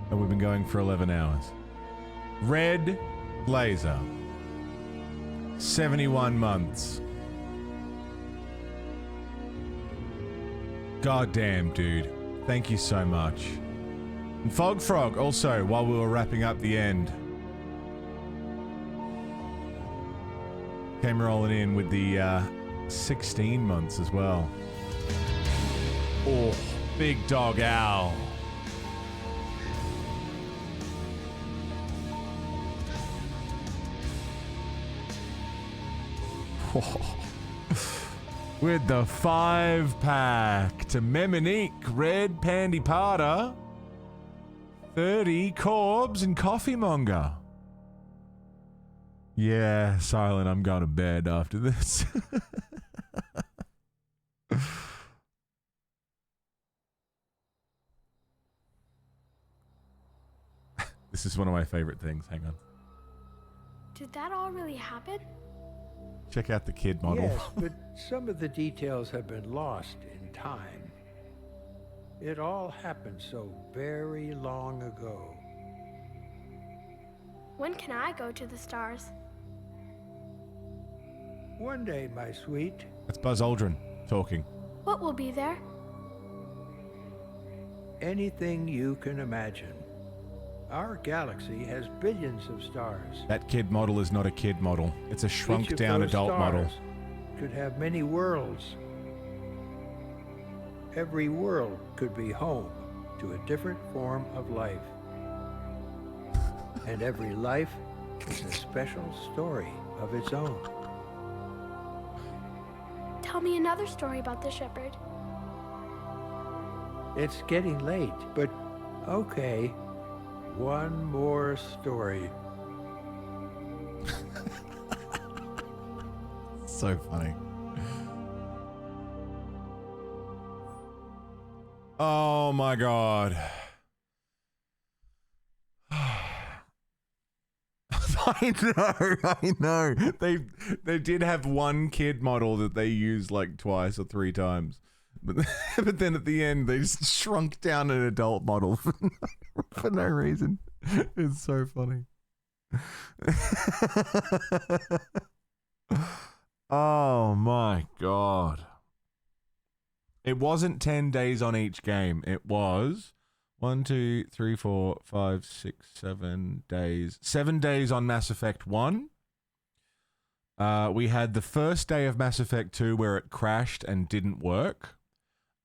And we've been going for 11 hours. Red laser. 71 months. Goddamn, dude. Thank you so much. And Fog Frog, also, while we were wrapping up the end, came rolling in with the 16 months as well. Oh, Big Dog Owl. With the 5-pack to Memonique, Red Pandy Parter, 30 Corbs and Coffee Monger. Yeah, Silent, I'm going to bed after this. This is one of my favorite things. Hang on. Did that all really happen? Check out the kid model. Yes, but some of the details have been lost in time. It all happened so very long ago. When can I go to the stars? One day, my sweet. That's Buzz Aldrin talking. What will be there? Anything you can imagine. Our galaxy has billions of stars. That kid model is not a kid model. It's a shrunk down adult model. Could have many worlds. Every world could be home to a different form of life. And every life is a special story of its own. Tell me another story about the Shepard. It's getting late, but okay. One more story. So funny. Oh my god. I know. They did have one kid model that they used like twice or three times. But then at the end, they just shrunk down an adult model for no reason. It's so funny. Oh my god. It wasn't 10 days on each game. It was 1, 2, 3, 4, 5, 6, 7 days. 7 days on Mass Effect 1. We had the first day of Mass Effect 2 where it crashed and didn't work.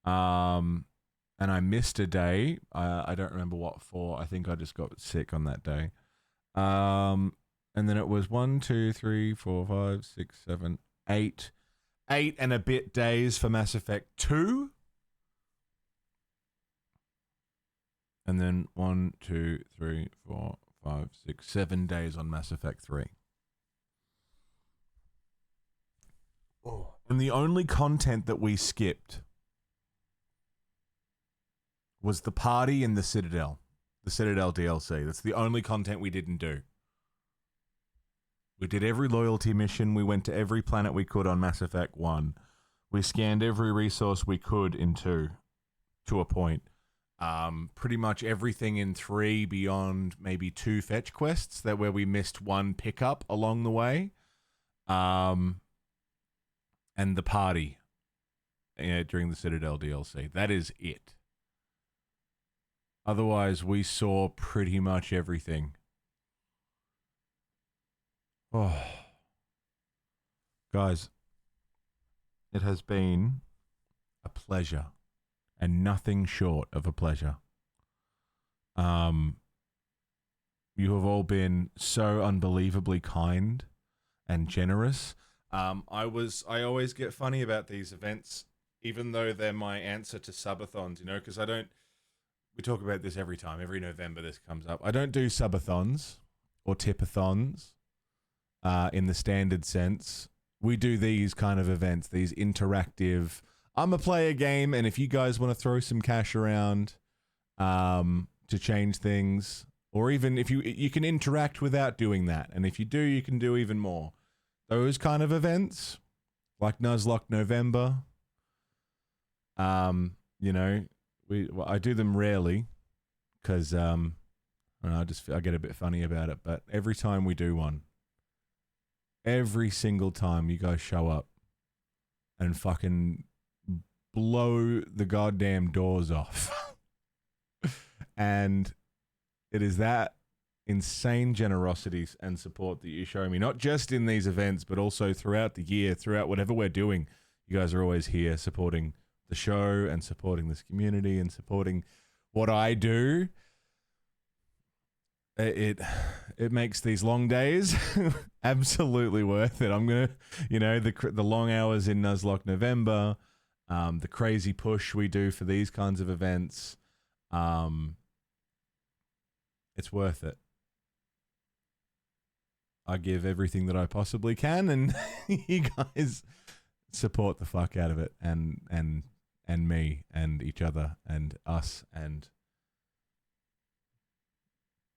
And I missed a day. I don't remember what for. I think I just got sick on that day. And then it was 1, 2, 3, 4, 5, 6, 7, 8. 8 and a bit days for Mass Effect 2. And then 1, 2, 3, 4, 5, 6, 7 days on Mass Effect 3. Oh. And the only content that we skipped was the party in the Citadel DLC. That's the only content we didn't do. We did every loyalty mission. We went to every planet we could on Mass Effect 1. We scanned every resource we could in 2, to a point. Pretty much everything in 3 beyond maybe 2 fetch quests that where we missed one pickup along the way. And the party during the Citadel DLC. That is it. Otherwise, we saw pretty much everything. Oh. Guys, it has been a pleasure and nothing short of a pleasure. You have all been so unbelievably kind and generous. I always get funny about these events, even though they're my answer to subathons, you know, because we talk about this every time, every November this comes up. I don't do subathons or tipathons in the standard sense. We do these kind of events, these interactive, I'm a play a game, and if you guys want to throw some cash around to change things, or even if you can interact without doing that, and if you do, you can do even more. Those kind of events, like Nuzlocke November, you know, I do them rarely because I don't know, I get a bit funny about it. But every time we do one, every single time you guys show up and fucking blow the goddamn doors off, and it is that insane generosity and support that you show me, not just in these events, but also throughout the year, throughout whatever we're doing. You guys are always here supporting the show and supporting this community and supporting what I do. It makes these long days absolutely worth it. I'm gonna, you know, the long hours in Nuzlocke November, the crazy push we do for these kinds of events. It's worth it. I give everything that I possibly can, and you guys support the fuck out of it, and me, and each other, and us, and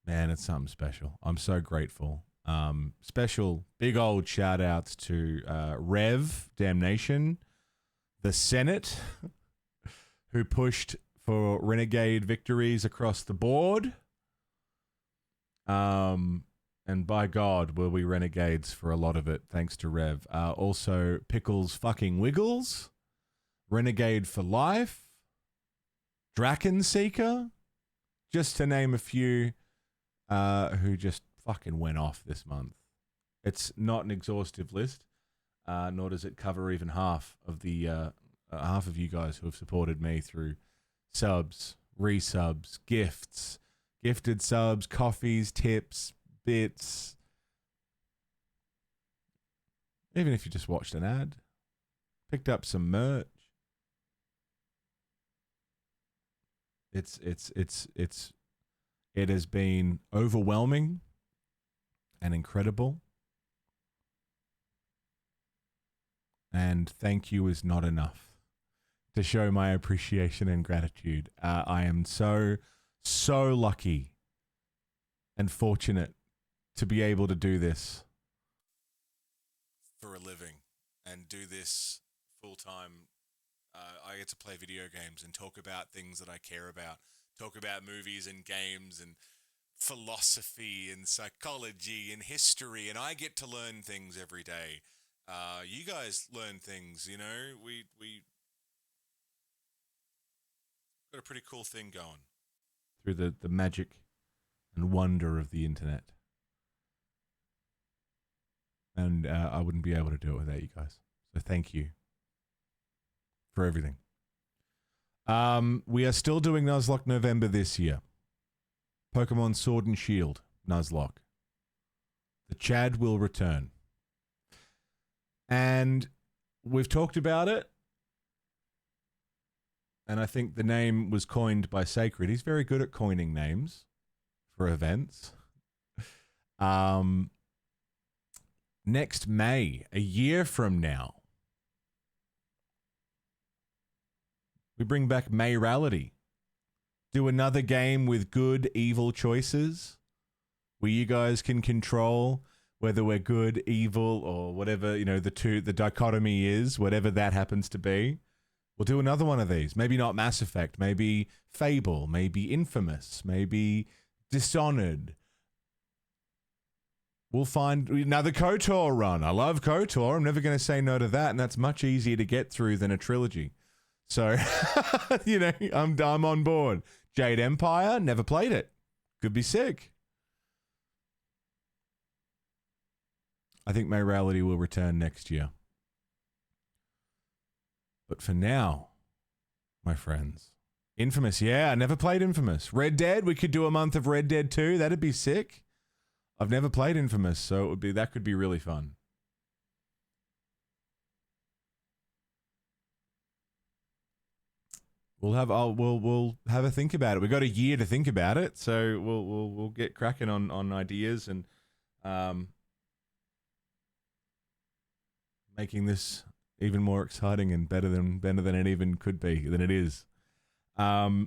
man, it's something special. I'm so grateful. Special big old shout outs to Rev, Damnation, the Senate, who pushed for renegade victories across the board. And by God, were we renegades for a lot of it, thanks to Rev. Also, Pickles fucking Wiggles, Renegade for Life, Draken Seeker, just to name a few who just fucking went off this month. It's not an exhaustive list, nor does it cover even half of the half of you guys who have supported me through subs, resubs, gifts, gifted subs, coffees, tips, bits. Even if you just watched an ad, picked up some merch. It has been overwhelming and incredible. And thank you is not enough to show my appreciation and gratitude. I am so lucky and fortunate to be able to do this for a living and do this full time. I get to play video games and talk about things that I care about, talk about movies and games and philosophy and psychology and history, and I get to learn things every day. You guys learn things, you know. We got a pretty cool thing going through the magic and wonder of the internet. And I wouldn't be able to do it without you guys. So thank you for everything. We are still doing Nuzlocke November this year. Pokemon Sword and Shield Nuzlocke. The Chad will return. And we've talked about it. And I think the name was coined by Sacred. He's very good at coining names for events. Next May, a year from now, we bring back Mayrality. Do another game with good, evil choices where you guys can control whether we're good, evil, or whatever, you know, the dichotomy is, whatever that happens to be. We'll do another one of these. Maybe not Mass Effect, maybe Fable, maybe Infamous, maybe Dishonored. We'll find another KOTOR run. I love KOTOR. I'm never going to say no to that, and that's much easier to get through than a trilogy. So, you know, I'm on board. Jade Empire, never played it. Could be sick. I think Mayrality will return next year. But for now, my friends, Infamous. Yeah, I never played Infamous. Red Dead. We could do a month of Red Dead 2. That'd be sick. I've never played Infamous, so that could be really fun. We'll have a think about it. We've got a year to think about it, so we'll get cracking on ideas and making this even more exciting and better than it even could be than it is. I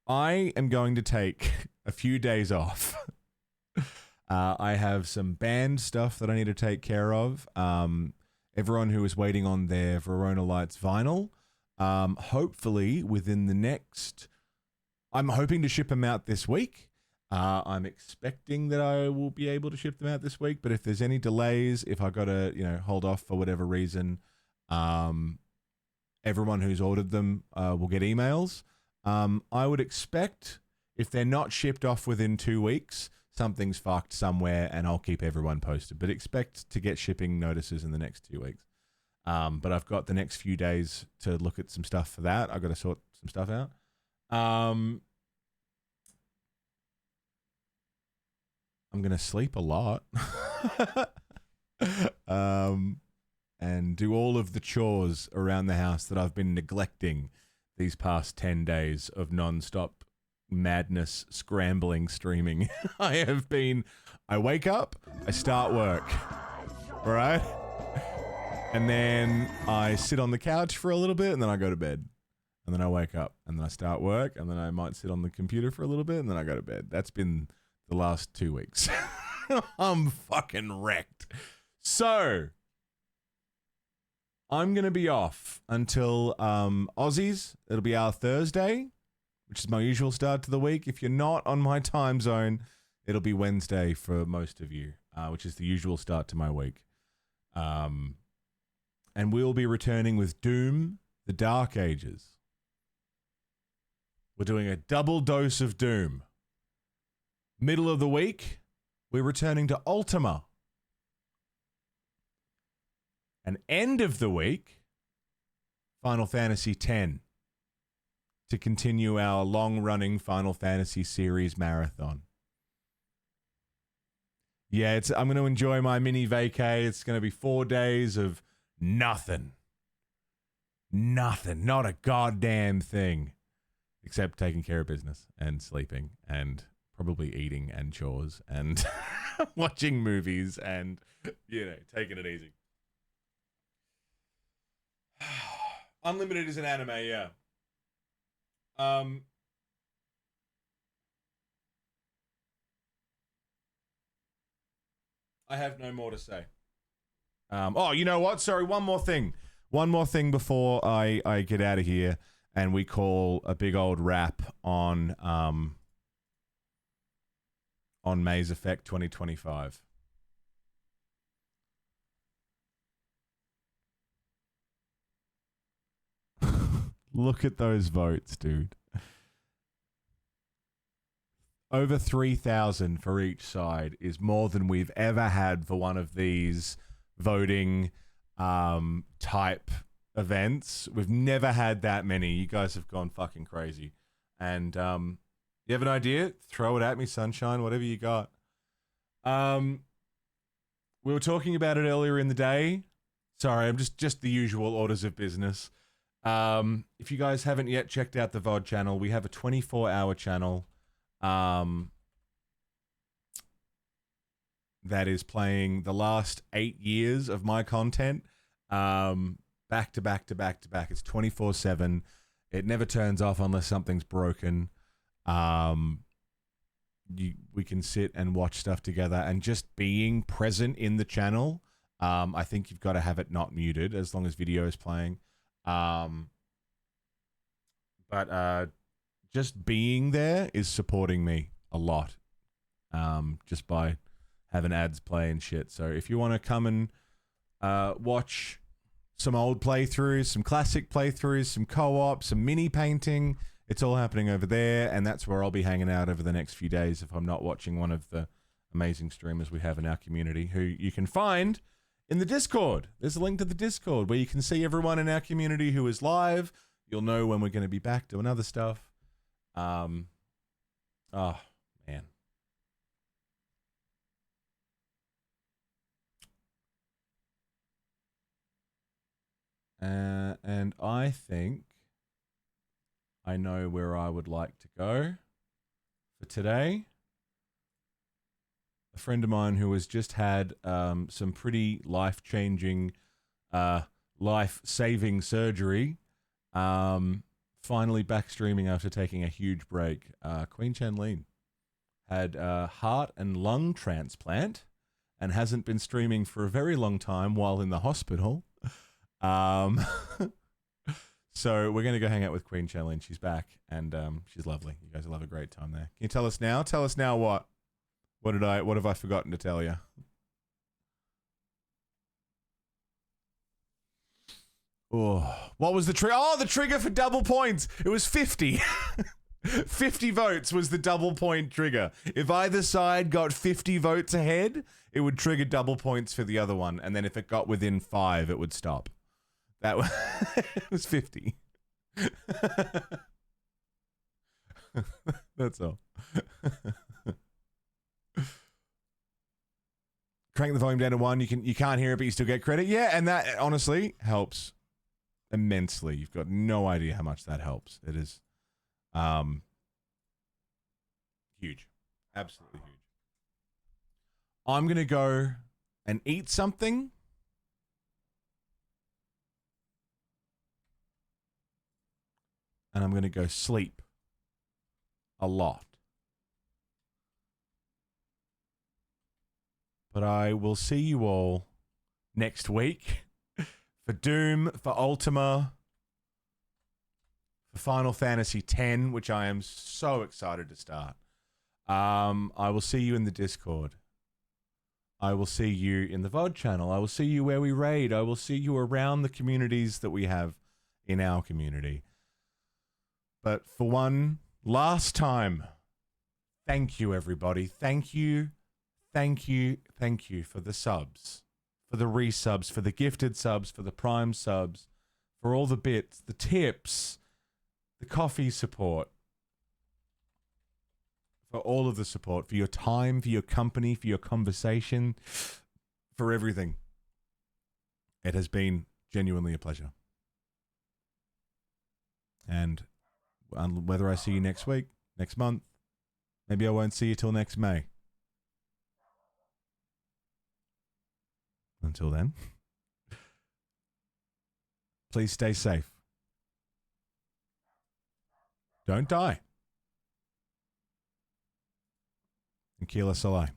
am going to take a few days off. I have some band stuff that I need to take care of. Everyone who is waiting on their Verona Lights vinyl. Hopefully within the next, I'm hoping to ship them out this week. I'm expecting that I will be able to ship them out this week, but if there's any delays, if I got to, hold off for whatever reason, everyone who's ordered them, will get emails. I would expect if they're not shipped off within 2 weeks, something's fucked somewhere and I'll keep everyone posted, but expect to get shipping notices in the next 2 weeks. But I've got the next few days to look at some stuff for that. I've got to sort some stuff out. I'm going to sleep a lot. And do all of the chores around the house that I've been neglecting these past 10 days of non-stop madness, scrambling, streaming. I wake up, I start work, all right? And then I sit on the couch for a little bit, and then I go to bed. And then I wake up, and then I start work, and then I might sit on the computer for a little bit, and then I go to bed. That's been the last 2 weeks. I'm fucking wrecked. So, I'm going to be off until Aussies. It'll be our Thursday, which is my usual start to the week. If you're not on my time zone, it'll be Wednesday for most of you, which is the usual start to my week. And we'll be returning with Doom, The Dark Ages. We're doing a double dose of Doom. Middle of the week, we're returning to Ultima. And end of the week, Final Fantasy X. To continue our long-running Final Fantasy series marathon. Yeah, I'm going to enjoy my mini vacay. It's going to be 4 days of nothing. Nothing. Not a goddamn thing. Except taking care of business and sleeping and probably eating and chores and watching movies and, taking it easy. Unlimited is an anime, yeah. I have no more to say. Oh, you know what? Sorry, one more thing. One more thing before I get out of here and we call a big old wrap on Maze Effect 2025. Look at those votes, dude. Over 3,000 for each side is more than we've ever had for one of these voting type events. We've never had that many. You guys have gone fucking crazy. And you have an idea? Throw it at me, sunshine, whatever you got. We were talking about it earlier in the day. Sorry, I'm just the usual orders of business. If you guys haven't yet checked out the VOD channel, we have a 24-hour channel that is playing the last 8 years of my content back to back to back to back. It's 24/7. It never turns off unless something's broken. We can sit and watch stuff together, and just being present in the channel, I think you've got to have it not muted as long as video is playing. But just being there is supporting me a lot, just by having ads play and shit. So if you want to come and watch some old playthroughs, some classic playthroughs, some co-op, some mini painting, it's all happening over there, and that's where I'll be hanging out over the next few days if I'm not watching one of the amazing streamers we have in our community, who you can find in the Discord. There's a link to the Discord where you can see everyone in our community who is live. You'll know when we're going to be back doing other stuff. Oh, man. And I think I know where I would like to go for today. A friend of mine who has just had some pretty life-changing, life-saving surgery, finally back streaming after taking a huge break. Queen Chanlene had a heart and lung transplant and hasn't been streaming for a very long time while in the hospital. So we're going to go hang out with Queen Chanlene. She's back, and she's lovely. You guys will have a great time there. Can you tell us now? Tell us now what? What have I forgotten to tell you? Oh, what was the trigger? Oh, the trigger for double points. It was 50. 50 votes was the double point trigger. If either side got 50 votes ahead, it would trigger double points for the other one. And then if it got within 5, it would stop. That was, it was 50. That's all. Crank the volume down to 1. You can't hear it, but you still get credit. Yeah, and that honestly helps immensely. You've got no idea how much that helps. It is huge. Absolutely huge. I'm going to go and eat something. And I'm going to go sleep a lot. But I will see you all next week for Doom, for Ultima, for Final Fantasy X, which I am so excited to start. I will see you in the Discord. I will see you in the VOD channel. I will see you where we raid. I will see you around the communities that we have in our community. But for one last time, thank you, everybody. Thank you. Thank you, thank you for the subs, for the resubs, for the gifted subs, for the prime subs, for all the bits, the tips, the coffee support, for all of the support, for your time, for your company, for your conversation, for everything. It has been genuinely a pleasure. And whether I see you next week, next month, maybe I won't see you till next May. Until then, please stay safe. Don't die. And Keela Salai.